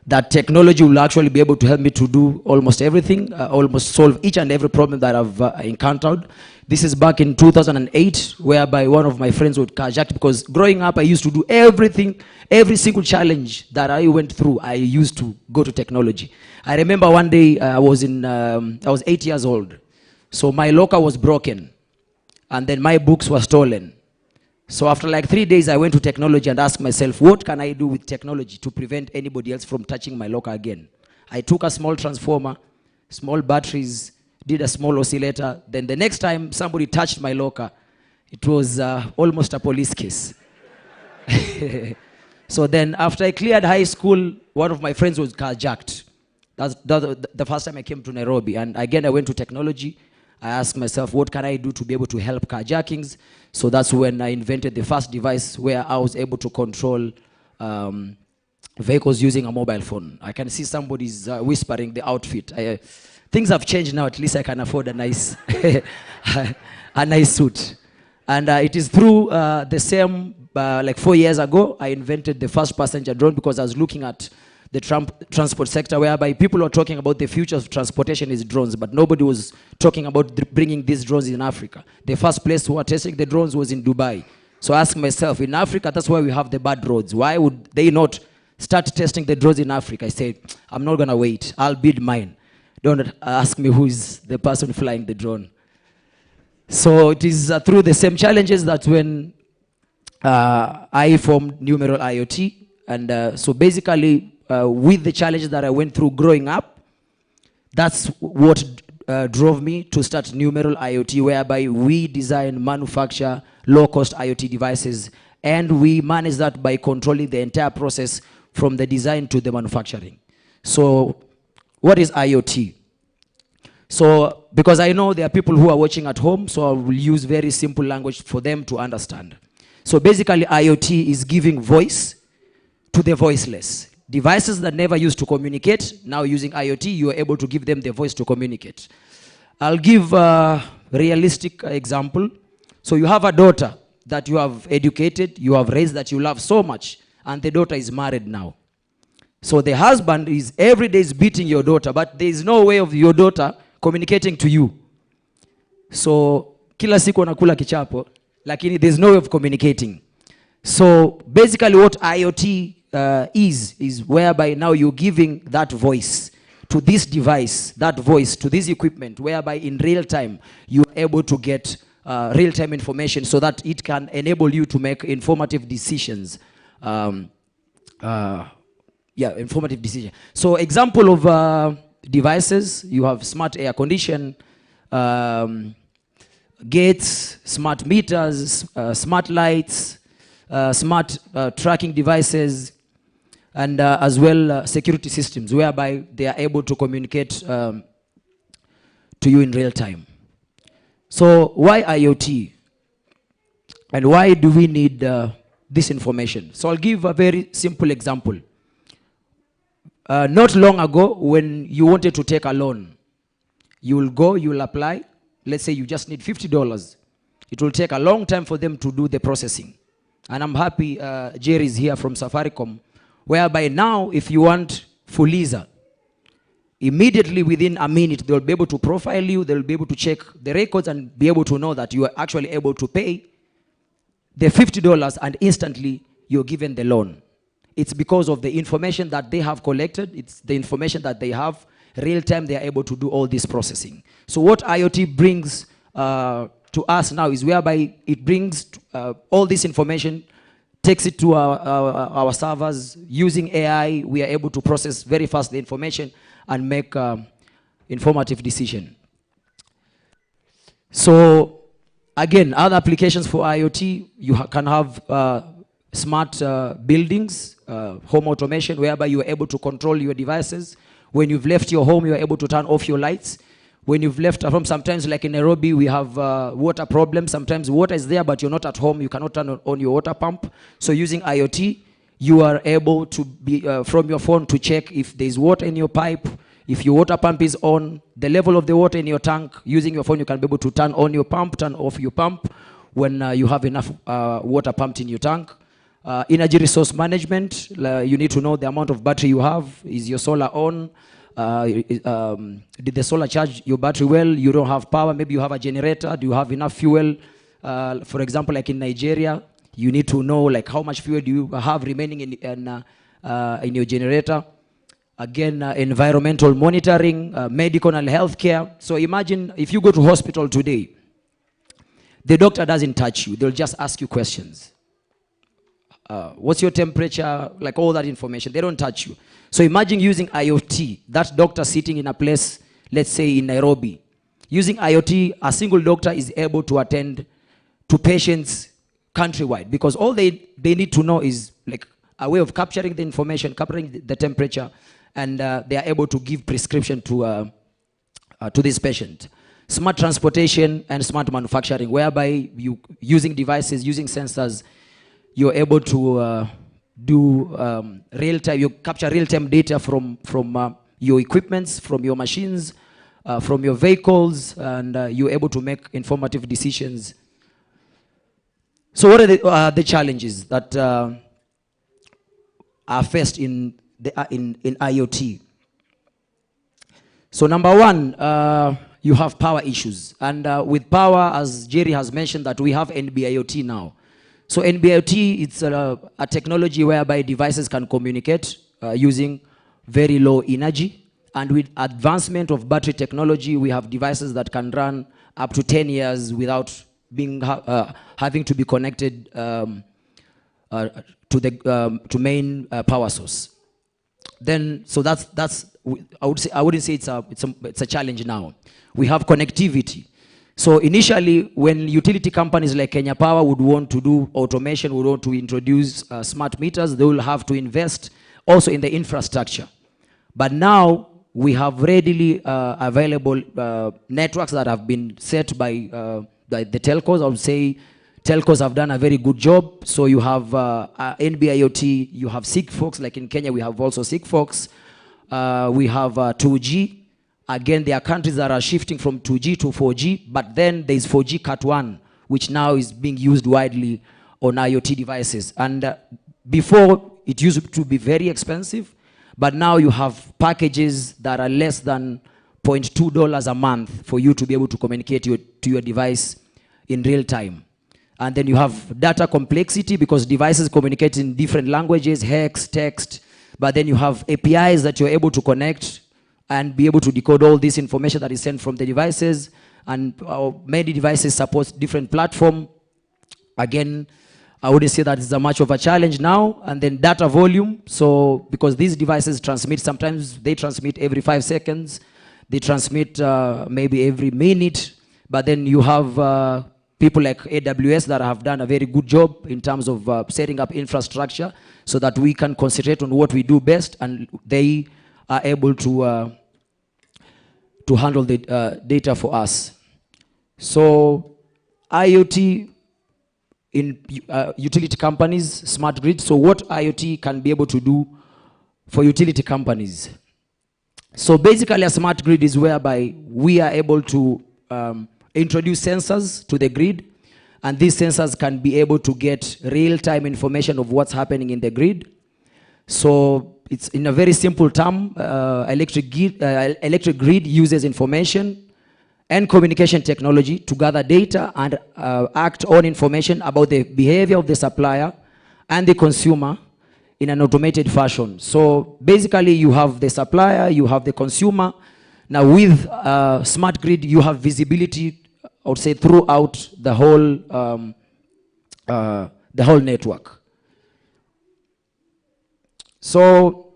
that technology will actually be able to help me to do almost everything, almost solve each and every problem that I've encountered. This is back in 2008, whereby one of my friends would carjack, because growing up I used to do everything, every single challenge that I went through, I used to go to technology. I remember one day I was 8 years old. So my locker was broken, and then my books were stolen. So after like 3 days, I went to technology and asked myself, what can I do with technology to prevent anybody else from touching my locker again? I took a small transformer, small batteries, did a small oscillator. Then the next time somebody touched my locker, it was almost a police case. So then after I cleared high school, one of my friends was carjacked. That's the first time I came to Nairobi. And again, I went to technology. I asked myself, what can I do to be able to help carjackings? So that's when I invented the first device where I was able to control vehicles using a mobile phone. I can see somebody's whispering the outfit. Things have changed now. At least I can afford a nice, a nice suit. And it is through the same, like 4 years ago, I invented the first passenger drone because I was looking at the transport sector, whereby people are talking about the future of transportation is drones, but nobody was talking about bringing these drones in Africa. The first place who were testing the drones was in Dubai. So I asked myself, in Africa, that's why we have the bad roads. Why would they not start testing the drones in Africa? I said, I'm not going to wait. I'll build mine. Don't ask me who is the person flying the drone. So it is through the same challenges that when I formed Numeral IoT. And so basically, with the challenges that I went through growing up, that's what drove me to start Numeral IoT, whereby we design, manufacture low-cost IoT devices, and we manage that by controlling the entire process from the design to the manufacturing. So what is IoT? So because I know there are people who are watching at home, so I will use very simple language for them to understand. So basically, IoT is giving voice to the voiceless. Devices that never used to communicate, now using IoT, you are able to give them the voice to communicate. I'll give a realistic example. So you have a daughter that you have educated, you have raised, that you love so much, and the daughter is married now. So the husband is every day is beating your daughter, but there is no way of your daughter communicating to you. So kila siku anakula kichapo, lakini there's no way of communicating. So basically what IoT is whereby now you're giving that voice to this device, that voice to this equipment, whereby in real time you're able to get real-time information so that it can enable you to make informative decisions. Informative decision. So example of devices, you have smart air condition, gates, smart meters, smart lights, smart tracking devices, and as well security systems whereby they are able to communicate to you in real time. So why IoT? And why do we need this information? So I'll give a very simple example. Not long ago, when you wanted to take a loan, you will go, you will apply. Let's say you just need $50. It will take a long time for them to do the processing. And I'm happy Jerry is here from Safaricom, whereby now if you want Fuliza, immediately within a minute, they'll be able to profile you, they'll be able to check the records and be able to know that you are actually able to pay the $50 and instantly you're given the loan. It's because of the information that they have collected, it's the information that they have, real time they are able to do all this processing. So what IoT brings to us now is whereby it brings all this information, takes it to our servers, using AI, we are able to process very fast the information and make informative decision. So again, other applications for IoT, you can have smart buildings, home automation, whereby you are able to control your devices. When you've left your home, you are able to turn off your lights. When you've left at home, sometimes like in Nairobi, we have water problems. Sometimes water is there, but you're not at home. You cannot turn on your water pump. So using IoT, you are able to be from your phone to check if there's water in your pipe, if your water pump is on, the level of the water in your tank. Using your phone, you can be able to turn on your pump, turn off your pump when you have enough water pumped in your tank. Energy resource management, you need to know the amount of battery you have. Is your solar on? Did the solar charge your battery well? You don't have power, maybe you have a generator. Do you have enough fuel? For example, like in Nigeria, you need to know like how much fuel do you have remaining in your generator. Again, environmental monitoring, medical and healthcare. So imagine if you go to hospital today, the doctor doesn't touch you. They'll just ask you questions. What's your temperature? Like all that information. They don't touch you. So imagine using IoT, that doctor sitting in a place, let's say in Nairobi. Using IoT, a single doctor is able to attend to patients countrywide because all they need to know is like a way of capturing the information, capturing the temperature, and they are able to give prescription to this patient. Smart transportation and smart manufacturing, whereby you using devices, using sensors, you're able to do real-time, you capture real-time data from your equipments, from your machines, from your vehicles, and you're able to make informative decisions. So what are the challenges that are faced in IoT? So number one, you have power issues. And with power, as Jerry has mentioned, that we have NB-IoT now. So NB-IoT, it's a technology whereby devices can communicate using very low energy. And with advancement of battery technology, we have devices that can run up to 10 years without being having to be connected to main power source. Then, so that's I wouldn't say it's a challenge now. We have connectivity. So initially, when utility companies like Kenya Power would want to do automation, would want to introduce smart meters, they will have to invest also in the infrastructure. But now we have readily available networks that have been set by the telcos. I would say telcos have done a very good job. So you have NB-IoT, you have Sigfox, like in Kenya we have also Sigfox. We have 2G. Again, there are countries that are shifting from 2G to 4G, but then there's 4G Cat 1, which now is being used widely on IoT devices. And before, it used to be very expensive, But now you have packages that are less than $0.2 a month for you to be able to communicate to your device in real time. And then you have data complexity because devices communicate in different languages, hex, text, but then you have APIs that you're able to connect and be able to decode all this information that is sent from the devices. And many devices support different platforms. Again, I wouldn't say that it's a much of a challenge now. And then data volume. So because these devices transmit, sometimes they transmit every 5 seconds. They transmit maybe every minute. But then you have people like AWS that have done a very good job in terms of setting up infrastructure so that we can concentrate on what we do best, and they are able to handle the data for us. So IoT in utility companies, smart grid. So what IoT can be able to do for utility companies? So basically a smart grid is whereby we are able to introduce sensors to the grid, and these sensors can be able to get real-time information of what's happening in the grid. So it's in a very simple term, electric grid uses information and communication technology to gather data and act on information about the behavior of the supplier and the consumer in an automated fashion. So basically you have the supplier, you have the consumer. Now with smart grid, you have visibility, I would say, throughout the whole network. So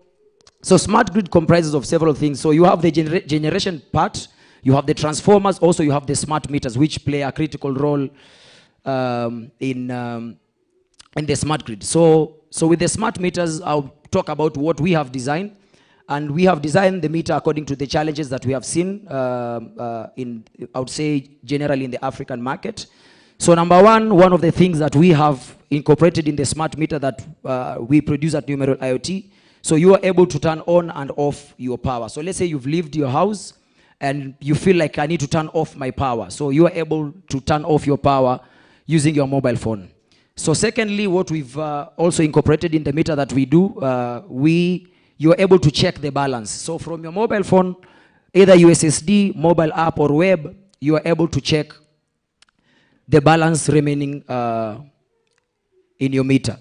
smart grid comprises of several things. So you have the generation part, you have the transformers, also you have the smart meters, which play a critical role in the smart grid. So with the smart meters, I'll talk about what we have designed. And we have designed the meter according to the challenges that we have seen I would say, generally in the African market. So number one of the things that we have incorporated in the smart meter that we produce at Numeral IoT, so you are able to turn on and off your power. So let's say you've left your house and you feel like I need to turn off my power. So you are able to turn off your power using your mobile phone. So secondly, what we've also incorporated in the meter that we do, you're able to check the balance. So from your mobile phone, either USSD, mobile app, or web, you are able to check the balance remaining in your meter.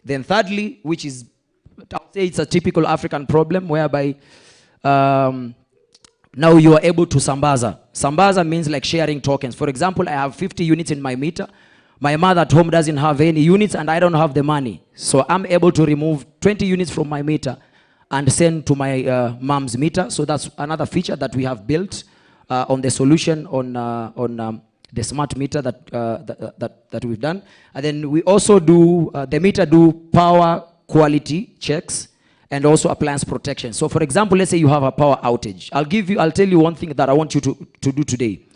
Then thirdly, which is, I would say it's a typical African problem, whereby now you are able to sambaza. Sambaza means like sharing tokens. For example, I have 50 units in my meter. My mother at home doesn't have any units and I don't have the money. So I'm able to remove 20 units from my meter and send to my mom's meter. So that's another feature that we have built on the solution on the smart meter that we've done. And then we also do, the meter do power quality checks and also appliance protection. So for example, let's say you have a power outage. I'll tell you one thing that I want you to do today.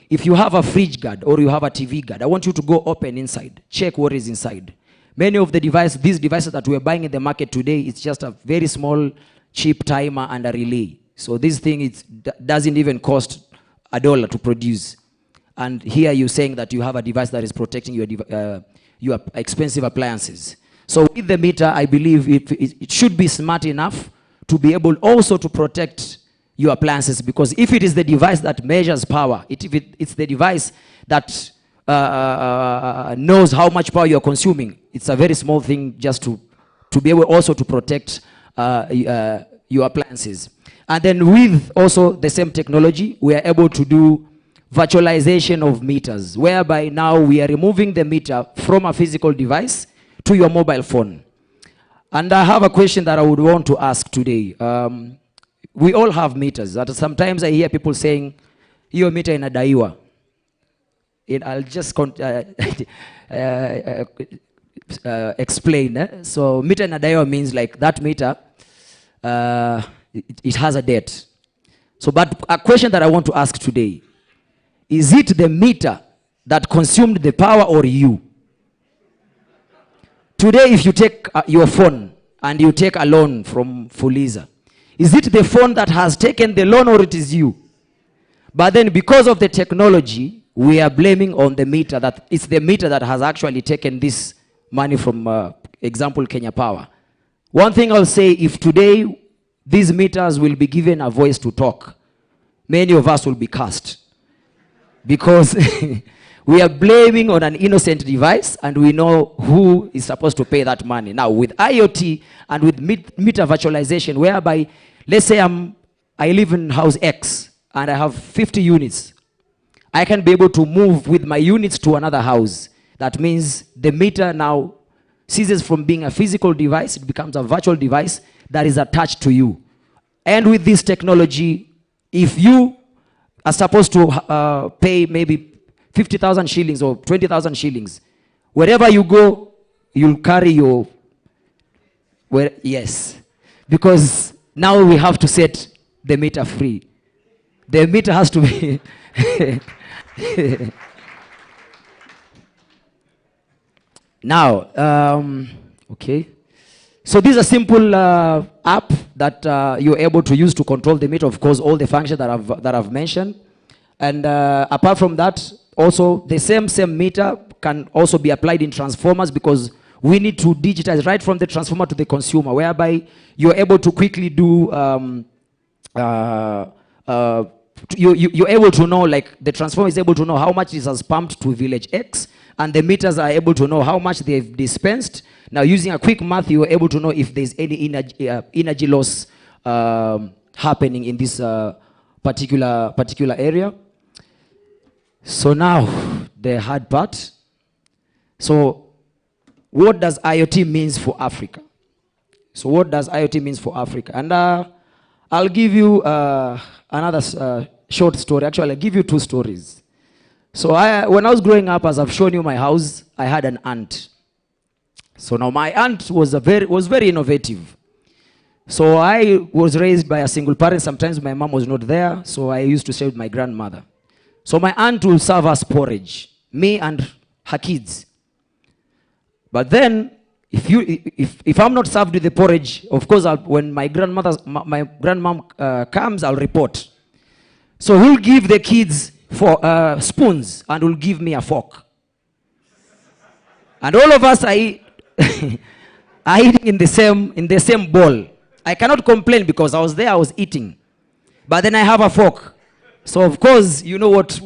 If you have a fridge guard or you have a TV guard, I want you to go open inside, check what is inside. Many of the devices, these devices that we're buying in the market today, it's just a very small, cheap timer and a relay. So this thing doesn't even cost $1 to produce. And here you're saying that you have a device that is protecting your expensive appliances. So with the meter, I believe it should be smart enough to be able also to protect your appliances, because if it is the device that measures power, it's the device that knows how much power you're consuming, it's a very small thing just to be able also to protect your appliances. And then with also the same technology, we are able to do virtualization of meters, whereby now we are removing the meter from a physical device to your mobile phone. And I have a question that I would want to ask today. We all have meters. Sometimes I hear people saying, your meter inadaiwa. I'll just explain. So meter inadaiwa means like that meter, it has a debt. So, but a question that I want to ask today, is it the meter that consumed the power or you? Today, if you take your phone and you take a loan from Fuliza, is it the phone that has taken the loan or it is you? But then because of the technology, we are blaming on the meter, that it's the meter that has actually taken this money from, example, Kenya Power. One thing I'll say, if today these meters will be given a voice to talk. Many of us will be cast. Because we are blaming on an innocent device, and we know who is supposed to pay that money. Now, with IoT and with meter virtualization, whereby, let's say I live in house X, and I have 50 units. I can be able to move with my units to another house. That means the meter now ceases from being a physical device, it becomes a virtual device that is attached to you. And with this technology, if you are supposed to pay maybe 50,000 shillings or 20,000 shillings, wherever you go, you'll carry your, yes. Because now we have to set the meter free. The meter has to be now, okay. So this is a simple app that you're able to use to control the meter. Of course, all the functions that I've mentioned. And apart from that, also the same meter can also be applied in transformers, because we need to digitize right from the transformer to the consumer, whereby you're able to quickly do you're able to know, like the transformer is able to know how much it has pumped to village X, and the meters are able to know how much they've dispensed. Now, using a quick math, you're able to know if there's any energy loss happening in this particular area. So now, the hard part. So, what does IoT means for Africa? So, what does IoT means for Africa? And I'll give you another short story. Actually, I'll give you two stories. So when I was growing up, as I've shown you my house, I had an aunt. So now my aunt was very innovative. So I was raised by a single parent. Sometimes my mom was not there, so I used to stay with my grandmother. So my aunt will serve us porridge, me and her kids. But then, if I'm not served with the porridge, of course, when my grandmom comes, I'll report. So we'll give the kids spoons, and will give me a fork. And all of us are eating in the same bowl. I cannot complain because I was there, I was eating. But then I have a fork. So of course, you know what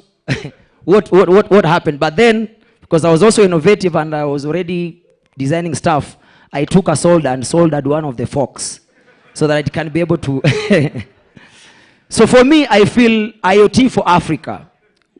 happened. But then, because I was also innovative and I was already designing stuff, I took a solder and soldered one of the forks so that it can be able to. So for me, I feel IoT for Africa.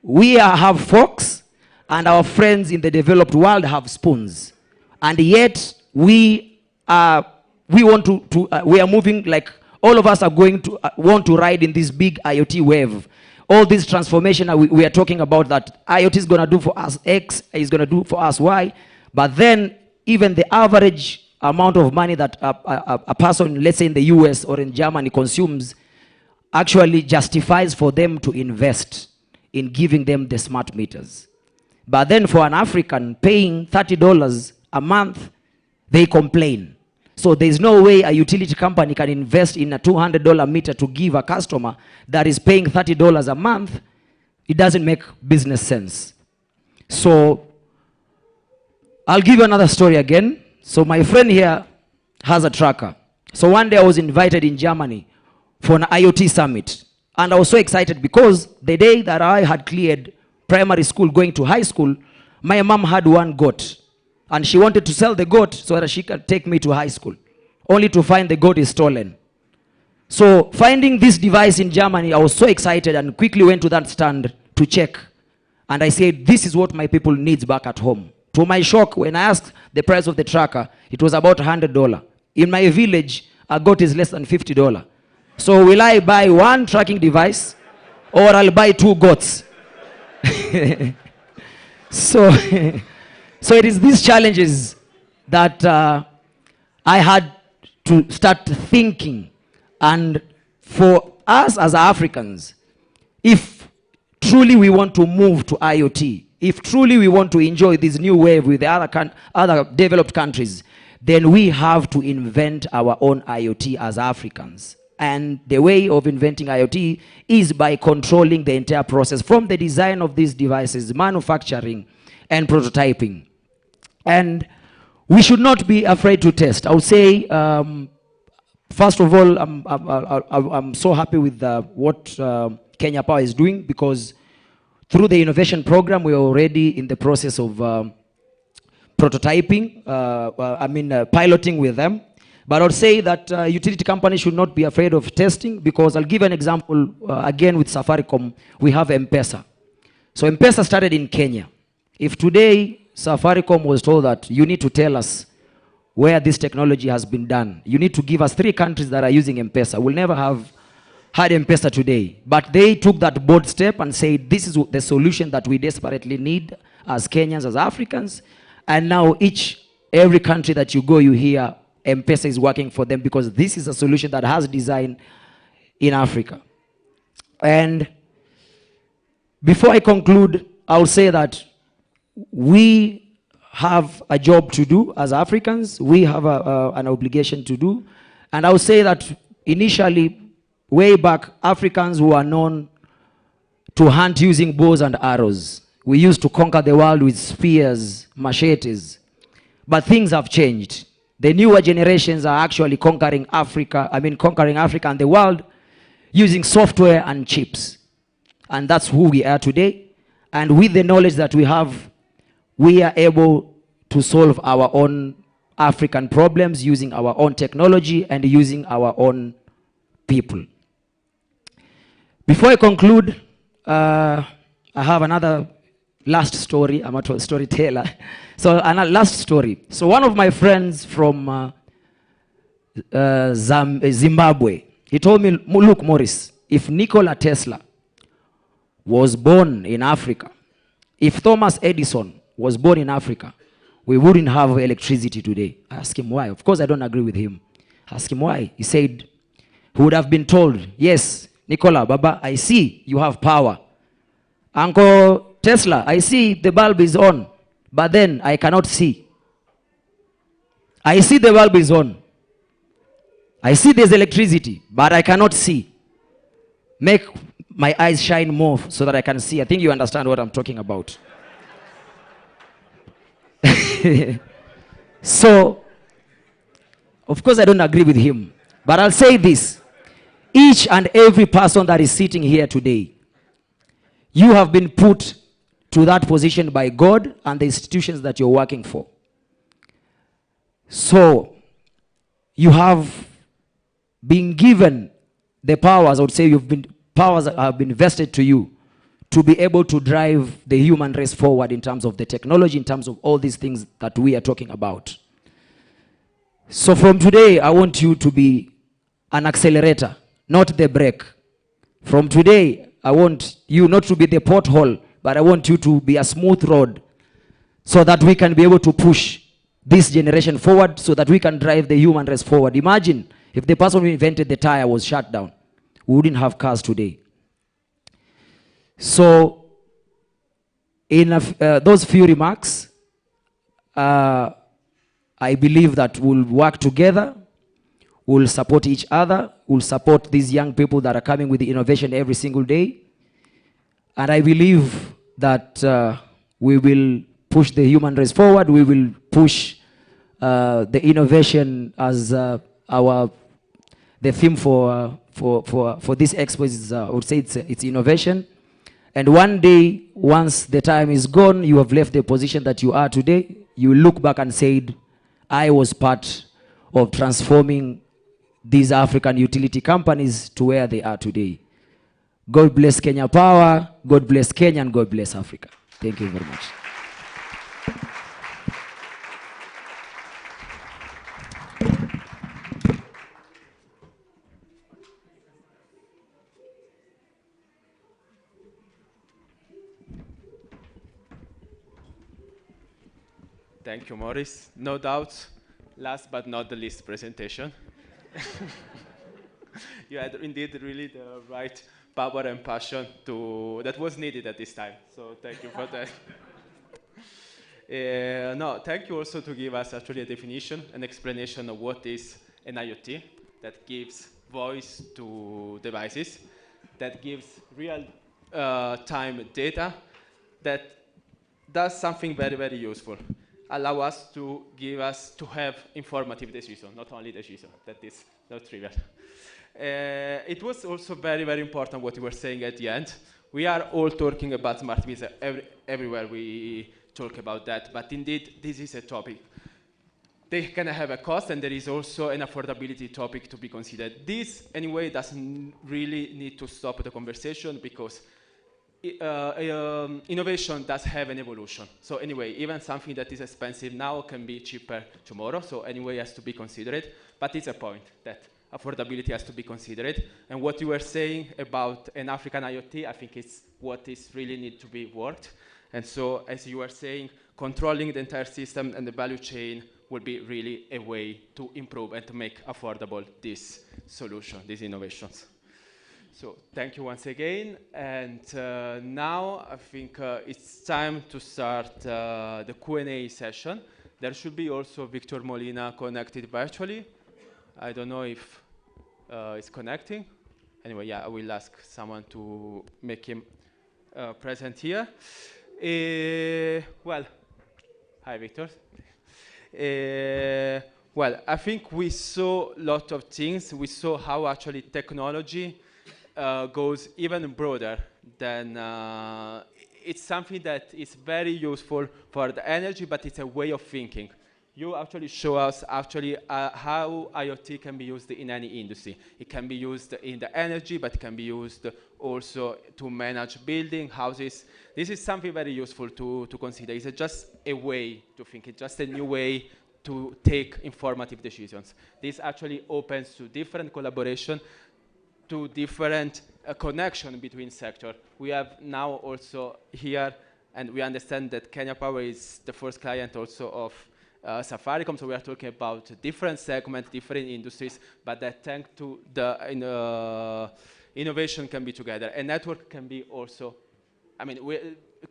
We have forks, and our friends in the developed world have spoons. And yet, we are moving, like all of us are going to want to ride in this big IoT wave. All this transformation we are talking about that IoT is going to do for us X, is going to do for us Y. But then, even the average amount of money that a person, let's say in the US or in Germany, consumes actually justifies for them to invest in giving them the smart meters. But then for an African paying $30 a month, they complain. So there's no way a utility company can invest in a $200 meter to give a customer that is paying $30 a month. It doesn't make business sense. So I'll give you another story again. So my friend here has a tracker. So one day I was invited in Germany for an IoT summit. And I was so excited because the day that I had cleared primary school going to high school, my mom had one goat. And she wanted to sell the goat so that she could take me to high school, only to find the goat is stolen. So finding this device in Germany, I was so excited and quickly went to that stand to check. And I said, this is what my people need back at home. To my shock, when I asked the price of the tracker, it was about $100. In my village, a goat is less than $50. So will I buy one tracking device, or I'll buy two goats? So it is these challenges that I had to start thinking. And for us as Africans, if truly we want to move to IoT, if truly we want to enjoy this new wave with the other developed countries, then we have to invent our own IoT as Africans. And the way of inventing IoT is by controlling the entire process from the design of these devices, manufacturing, and prototyping. And we should not be afraid to test. I would say First of all, I'm so happy with what Kenya Power is doing, because through the innovation program, we are already in the process of prototyping, piloting with them. But I would say that utility companies should not be afraid of testing, because I'll give an example again with Safaricom. We have M-Pesa. So M-Pesa started in Kenya. If today Safaricom was told that you need to tell us where this technology has been done, you need to give us 3 countries that are using M-Pesa, we'll never have had M-Pesa today. But they took that bold step and said, this is the solution that we desperately need as Kenyans, as Africans. And now every country that you go, you hear M-Pesa is working for them, because this is a solution that has design in Africa. And before I conclude, I'll say that we have a job to do as Africans. We have an obligation to do. And I would say that initially, way back, Africans were known to hunt using bows and arrows. We used to conquer the world with spears, machetes. But things have changed. The newer generations are actually conquering Africa and the world using software and chips. And that's who we are today. And with the knowledge that we have, we are able to solve our own African problems using our own technology and using our own people. Before I conclude, I have another last story. I'm a storyteller. So another last story. So one of my friends from Zimbabwe, he told me, look, Morris, if Nikola Tesla was born in Africa, if Thomas Edison was born in Africa, we wouldn't have electricity today. I asked him why. Of course, I don't agree with him. I asked him why. He said he would have been told, yes, Nikola, Baba, I see you have power. Uncle Tesla, I see the bulb is on, but then I cannot see. I see the bulb is on. I see there's electricity, but I cannot see. Make my eyes shine more so that I can see. I think you understand what I'm talking about. So, of course, I don't agree with him. But I'll say this. Each and every person that is sitting here today, you have been put to that position by God and the institutions that you're working for. So, you have been given the powers, I would say powers have been vested to you to be able to drive the human race forward in terms of the technology, in terms of all these things that we are talking about. So from today, I want you to be an accelerator, not the brake. From today, I want you not to be the pothole, but I want you to be a smooth road so that we can be able to push this generation forward, so that we can drive the human race forward. Imagine if the person who invented the tire was shut down. We wouldn't have cars today. So, in those few remarks, I believe that we'll work together, we'll support each other, we'll support these young people that are coming with the innovation every single day. And I believe that we will push the human race forward, we will push the innovation as the theme for this expo is, I would say it's innovation. And one day, once the time is gone, you have left the position that you are today, you will look back and say, I was part of transforming these African utility companies to where they are today. God bless Kenya Power, God bless Kenya, and God bless Africa. Thank you very much. Thank you, Morris. No doubt, last but not the least presentation. You had indeed really the right power and passion that was needed at this time. So thank you for that. No, thank you also to give us actually a definition, an explanation of what is an IoT that gives voice to devices, that gives real-time data, that does something very, very useful. allow us to have informative decision, not only decision. That is not trivial. It was also very, very important what you were saying at the end. We are all talking about smart meter everywhere we talk about that, but indeed this is a topic. They can have a cost, and there is also an affordability topic to be considered. This, anyway, doesn't really need to stop the conversation because innovation does have an evolution. So anyway, even something that is expensive now can be cheaper tomorrow. So anyway, it has to be considered. But it's a point that affordability has to be considered. And what you were saying about an African IoT, I think it's what is really need to be worked. And so, as you were saying, controlling the entire system and the value chain will be really a way to improve and to make affordable this solution, these innovations. So thank you once again. And now I think it's time to start the Q&A session. There should be also Victor Molina connected virtually. I don't know if it's connecting. Anyway, yeah, I will ask someone to make him present here. Well, hi, Victor. Well, I think we saw a lot of things. We saw how actually technology goes even broader than it's something that is very useful for the energy, but it's a way of thinking. You actually show us actually how IoT can be used in any industry. It can be used in the energy, but it can be used also to manage building, houses. This is something very useful to consider. It's just a way to think. It's just a new way to take informative decisions. This actually opens to different collaboration, to different connection between sectors. We have now also here, and we understand that Kenya Power is the first client also of Safaricom, so we are talking about different segments, different industries, but that thanks to the innovation can be together. A network can be also, I mean,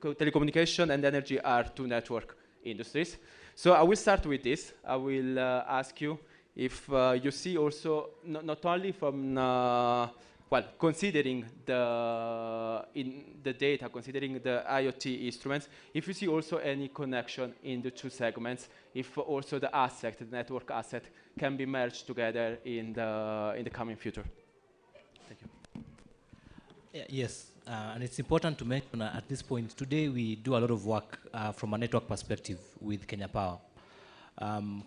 telecommunication and energy are two network industries. So I will start with this. I will ask you if you see also, not only from, well, considering the data, considering the IoT instruments, if you see also any connection in the two segments, if also the asset, the network asset, can be merged together in the coming future. Thank you. Yes, and it's important to mention at this point, today we do a lot of work from a network perspective with Kenya Power.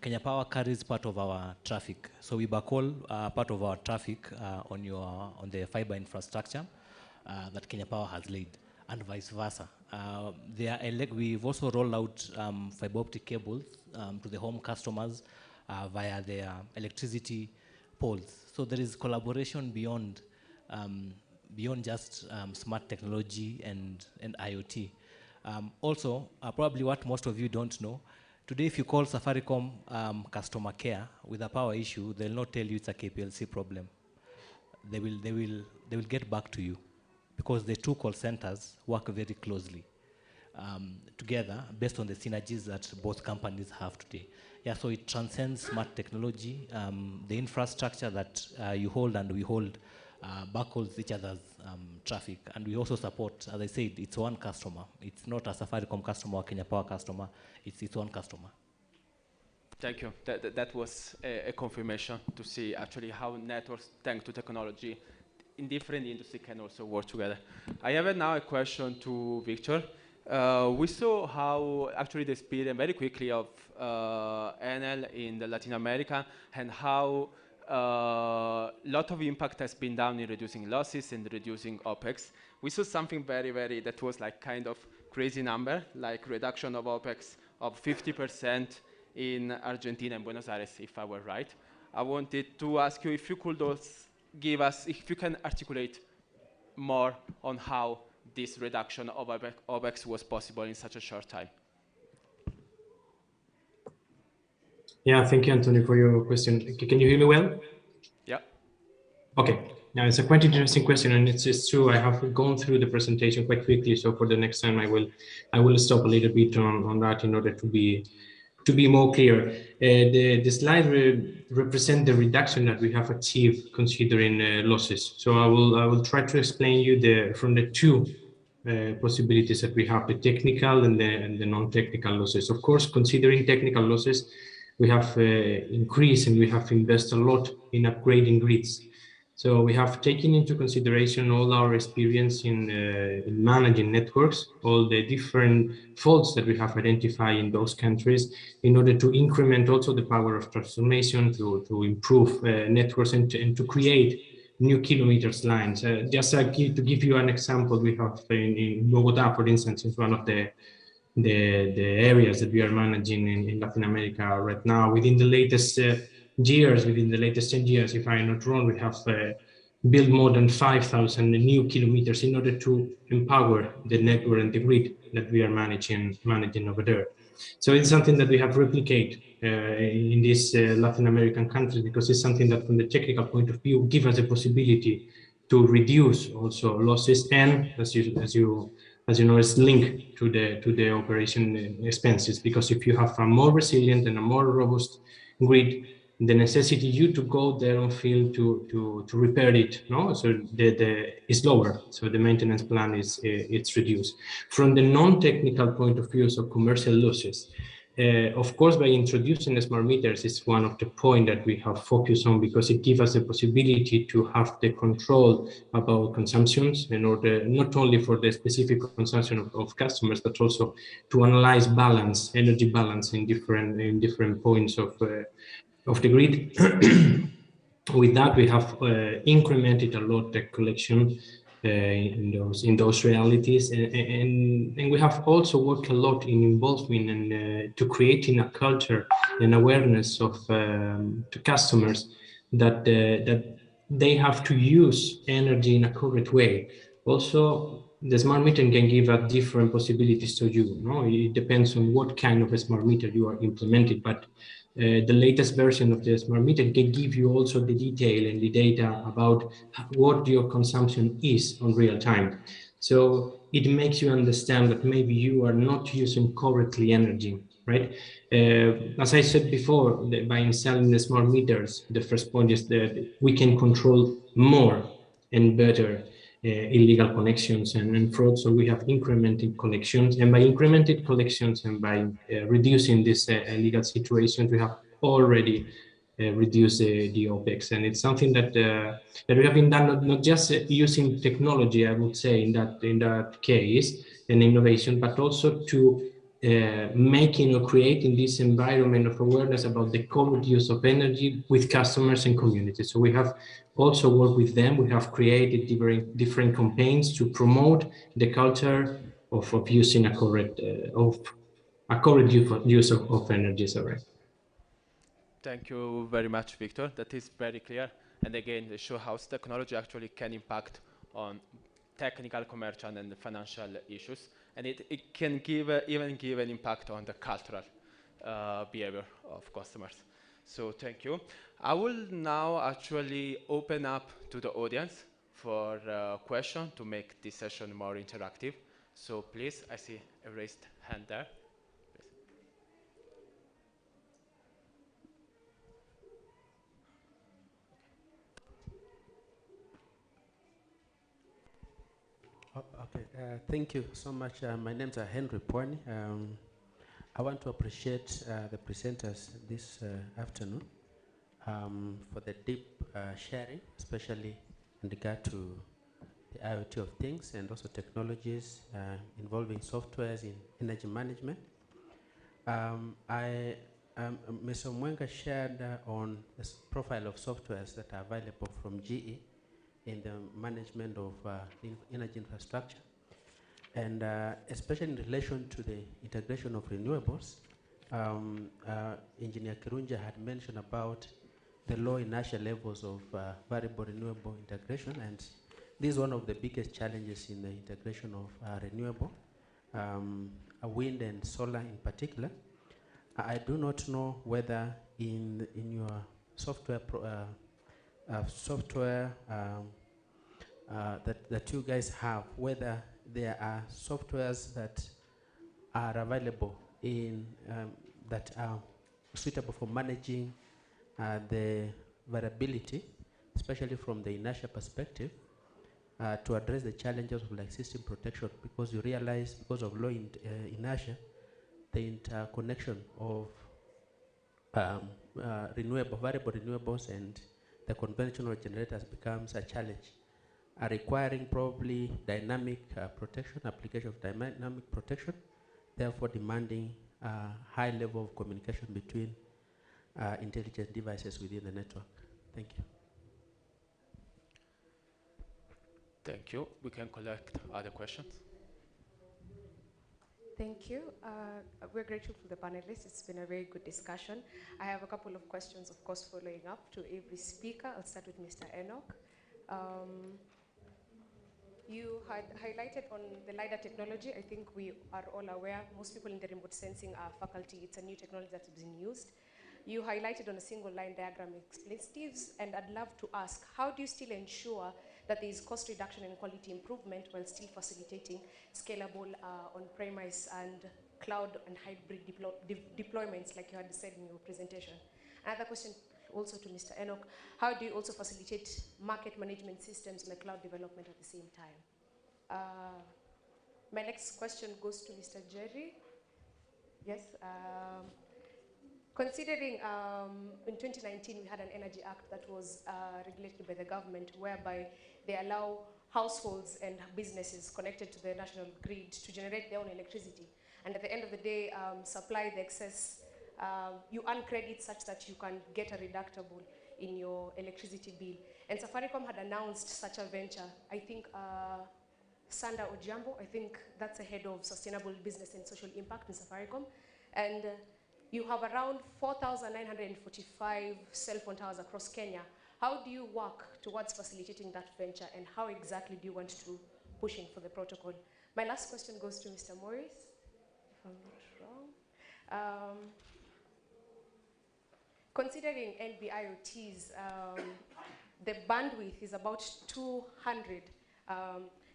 Kenya Power carries part of our traffic. So we backhaul part of our traffic on the fiber infrastructure that Kenya Power has laid, and vice versa. We've also rolled out fiber optic cables to the home customers via their electricity poles. So there is collaboration beyond just smart technology and IoT. Also, probably what most of you don't know, today, if you call Safaricom customer care with a power issue, they'll not tell you it's a KPLC problem. They will get back to you because the two call centers work very closely together based on the synergies that both companies have today. Yeah, so it transcends smart technology. The infrastructure that you hold and we hold backhauls each other's traffic, and we also support, as I said, it's one customer. It's not a Safaricom customer or Kenya Power customer. It's one customer. Thank you. That was a confirmation to see actually how networks, thanks to technology, in different industries can also work together. I have now a question to Victor. We saw how actually the speed and very quickly of NL in the Latin America, and how a lot of impact has been done in reducing losses and reducing OPEX. We saw something very, that was like kind of crazy number, like reduction of OPEX of 50% in Argentina and Buenos Aires, if I were right. I wanted to ask you if you could give us, if you can articulate more on how this reduction of OPEX was possible in such a short time. Yeah, thank you, Antonio, for your question. Can you hear me well? Yeah. Okay. Now, it's a quite interesting question, and it's true. I have gone through the presentation quite quickly, so for the next time, I will stop a little bit on that in order to be more clear. The slide represent the reduction that we have achieved considering losses. So I will try to explain you from the two possibilities that we have, the technical and the non-technical losses. Of course, considering technical losses, we have increased and we have invested a lot in upgrading grids. So we have taken into consideration all our experience in managing networks, all the different faults that we have identified in those countries in order to increment also the power of transformation, to improve networks and to create new kilometers lines. Just to give you an example, we have in Bogota, for instance, is one of the areas that we are managing in Latin America right now. Within the latest years, within the latest 10 years, if I'm not wrong, we have built more than 5,000 new kilometers in order to empower the network and the grid that we are managing over there. So it's something that we have replicated in these Latin American countries, because it's something that from the technical point of view give us the possibility to reduce also losses, and as you know, it's linked to the operation expenses, because if you have a more resilient and a more robust grid, the necessity you to go there on field to repair it, no, so is lower, so the maintenance plan is it's reduced. From the non-technical point of view, so commercial losses, of course, by introducing smart meters is one of the points that we have focused on, because it gives us the possibility to have the control about consumptions in order not only for the specific consumption of customers, but also to analyze energy balance in different points of the grid. With that, we have incremented a lot the collection in those realities, and we have also worked a lot in involvement and to creating a culture and awareness of to customers that they have to use energy in a correct way. Also, the smart meter can give us different possibilities to you. No, it depends on what kind of a smart meter you are implementing, but the latest version of the smart meter can give you also the detail and the data about what your consumption is on real time. So it makes you understand that maybe you are not using correctly energy, right? As I said before, by installing the smart meters, the first point is that we can control more and better illegal connections and fraud. So we have incremented connections, and by incremented collections and by reducing this illegal situations, we have already reduced the OPEX. And it's something that we have been done not just using technology, I would say, in that case, and innovation, but also to making or creating this environment of awareness about the correct use of energy with customers and communities. So we have also worked with them. We have created different campaigns to promote the culture of using a correct use of energy. Sorry. Thank you very much, Victor. That is very clear. And again, they show how technology actually can impact on technical, commercial, and financial issues. And it can even give an impact on the cultural behavior of customers. So thank you. I will now actually open up to the audience for questions to make this session more interactive. So please, I see a raised hand there. Okay, thank you so much. My name is Henry Pwani. I want to appreciate the presenters this afternoon for the deep sharing, especially in regard to the IoT of things and also technologies involving softwares in energy management. Mr. Mwenga shared on the profile of softwares that are available from GE in the management of energy infrastructure, and especially in relation to the integration of renewables. Engineer Kirunja had mentioned about the low inertia levels of variable renewable integration, and this is one of the biggest challenges in the integration of renewable, wind and solar in particular. I do not know whether in your software that you guys have, whether there are softwares that are available in that are suitable for managing the variability, especially from the inertia perspective, to address the challenges of like system protection, because you realize because of low inertia, the interconnection of variable renewables and the conventional generators becomes a challenge, requiring probably dynamic protection, application of dynamic protection, therefore demanding a high level of communication between intelligent devices within the network. Thank you. Thank you. We can collect other questions. Thank you. We're grateful for the panelists. It's been a very good discussion. I have a couple of questions, of course, following up to every speaker. I'll start with Mr. Enoch. You had highlighted on the LiDAR technology. I think we are all aware, most people in the remote sensing faculty, it's a new technology that is being used. You highlighted on a single line diagram expletives, and I'd love to ask, how do you still ensure that there is cost reduction and quality improvement while still facilitating scalable on-premise and cloud and hybrid deployments like you had said in your presentation? Another question also to Mr. Enoch, how do you also facilitate market management systems and the cloud development at the same time? My next question goes to Mr. Jerry. Yes. Considering in 2019 we had an Energy Act that was regulated by the government, whereby they allow households and businesses connected to the national grid to generate their own electricity. And at the end of the day, supply the excess, you earn credit such that you can get a reductible in your electricity bill. And Safaricom had announced such a venture. I think Sanda Ojambo, I think that's the head of Sustainable Business and Social Impact in Safaricom. And you have around 4,945 cell phone towers across Kenya. How do you work towards facilitating that venture, and how exactly do you want to push in for the protocol? My last question goes to Mr. Morris, if I'm not wrong. Considering NB-IoTs, the bandwidth is about 200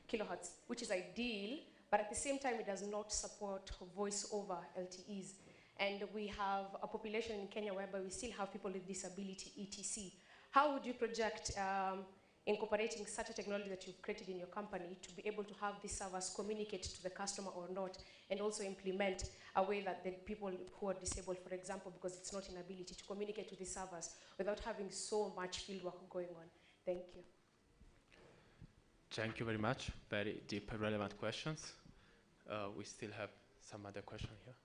kilohertz, which is ideal, but at the same time it does not support voice over LTEs. And we have a population in Kenya whereby we still have people with disability, etc. How would you project incorporating such a technology that you've created in your company to be able to have these servers communicate to the customer or not, and also implement a way that the people who are disabled, for example, because it's not inability to communicate to these servers without having so much field work going on? Thank you. Thank you very much. Very deep and relevant questions. We still have some other questions here.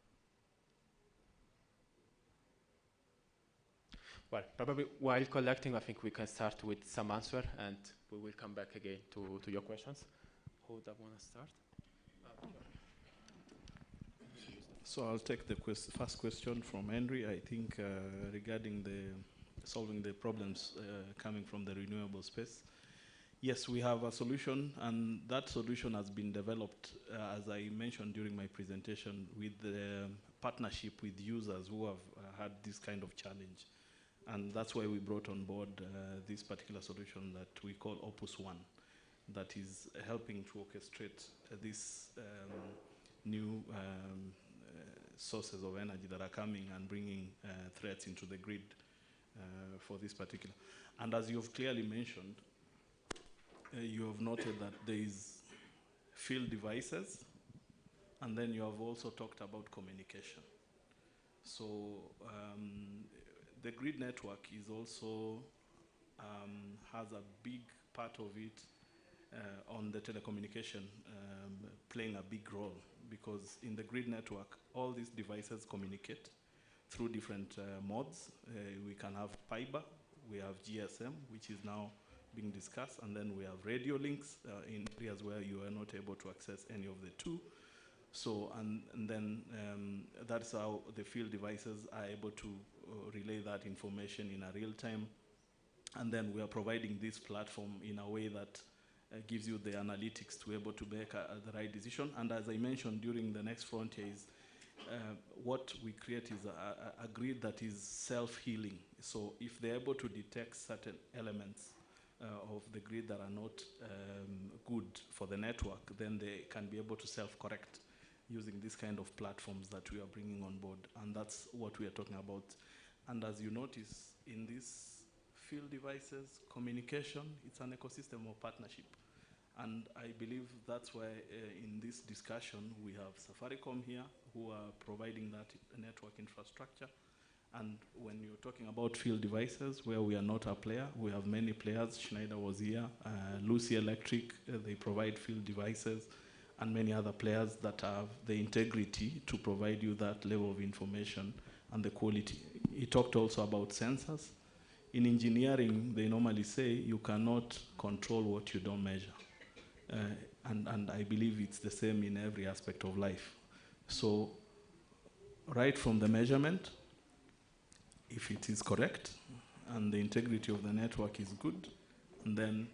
Well, probably while collecting, I think we can start with some answer, and we will come back again to your questions. Who would want to start? So I'll take the first question from Henry. I think regarding solving the problems coming from the renewable space. Yes, we have a solution, and that solution has been developed, as I mentioned during my presentation, with the partnership with users who have had this kind of challenge. And that's why we brought on board this particular solution that we call Opus One, that is helping to orchestrate these new sources of energy that are coming and bringing threats into the grid for this particular. And as you've clearly mentioned, you have noted that there is field devices, and then you have also talked about communication. So the grid network is also has a big part of it on the telecommunication playing a big role, because in the grid network, all these devices communicate through different modes. We can have fiber, we have GSM, which is now being discussed, and then we have radio links in areas where you are not able to access any of the two. So, and then that's how the field devices are able to relay that information in a real time. And then we are providing this platform in a way that gives you the analytics to be able to make the right decision. And as I mentioned during the next frontier is, what we create is a grid that is self-healing. So if they're able to detect certain elements of the grid that are not good for the network, then they can be able to self-correct using this kind of platforms that we are bringing on board. And that's what we are talking about. And as you notice, in these field devices, communication, it's an ecosystem of partnership. And I believe that's why in this discussion we have Safaricom here who are providing that network infrastructure. And when you're talking about field devices, where we are not a player, we have many players. Schneider was here, Lucy Electric, they provide field devices, and many other players that have the integrity to provide you that level of information and the quality. He talked also about sensors. In engineering, they normally say you cannot control what you don't measure. And I believe it's the same in every aspect of life. So right from the measurement, if it is correct and the integrity of the network is good, and then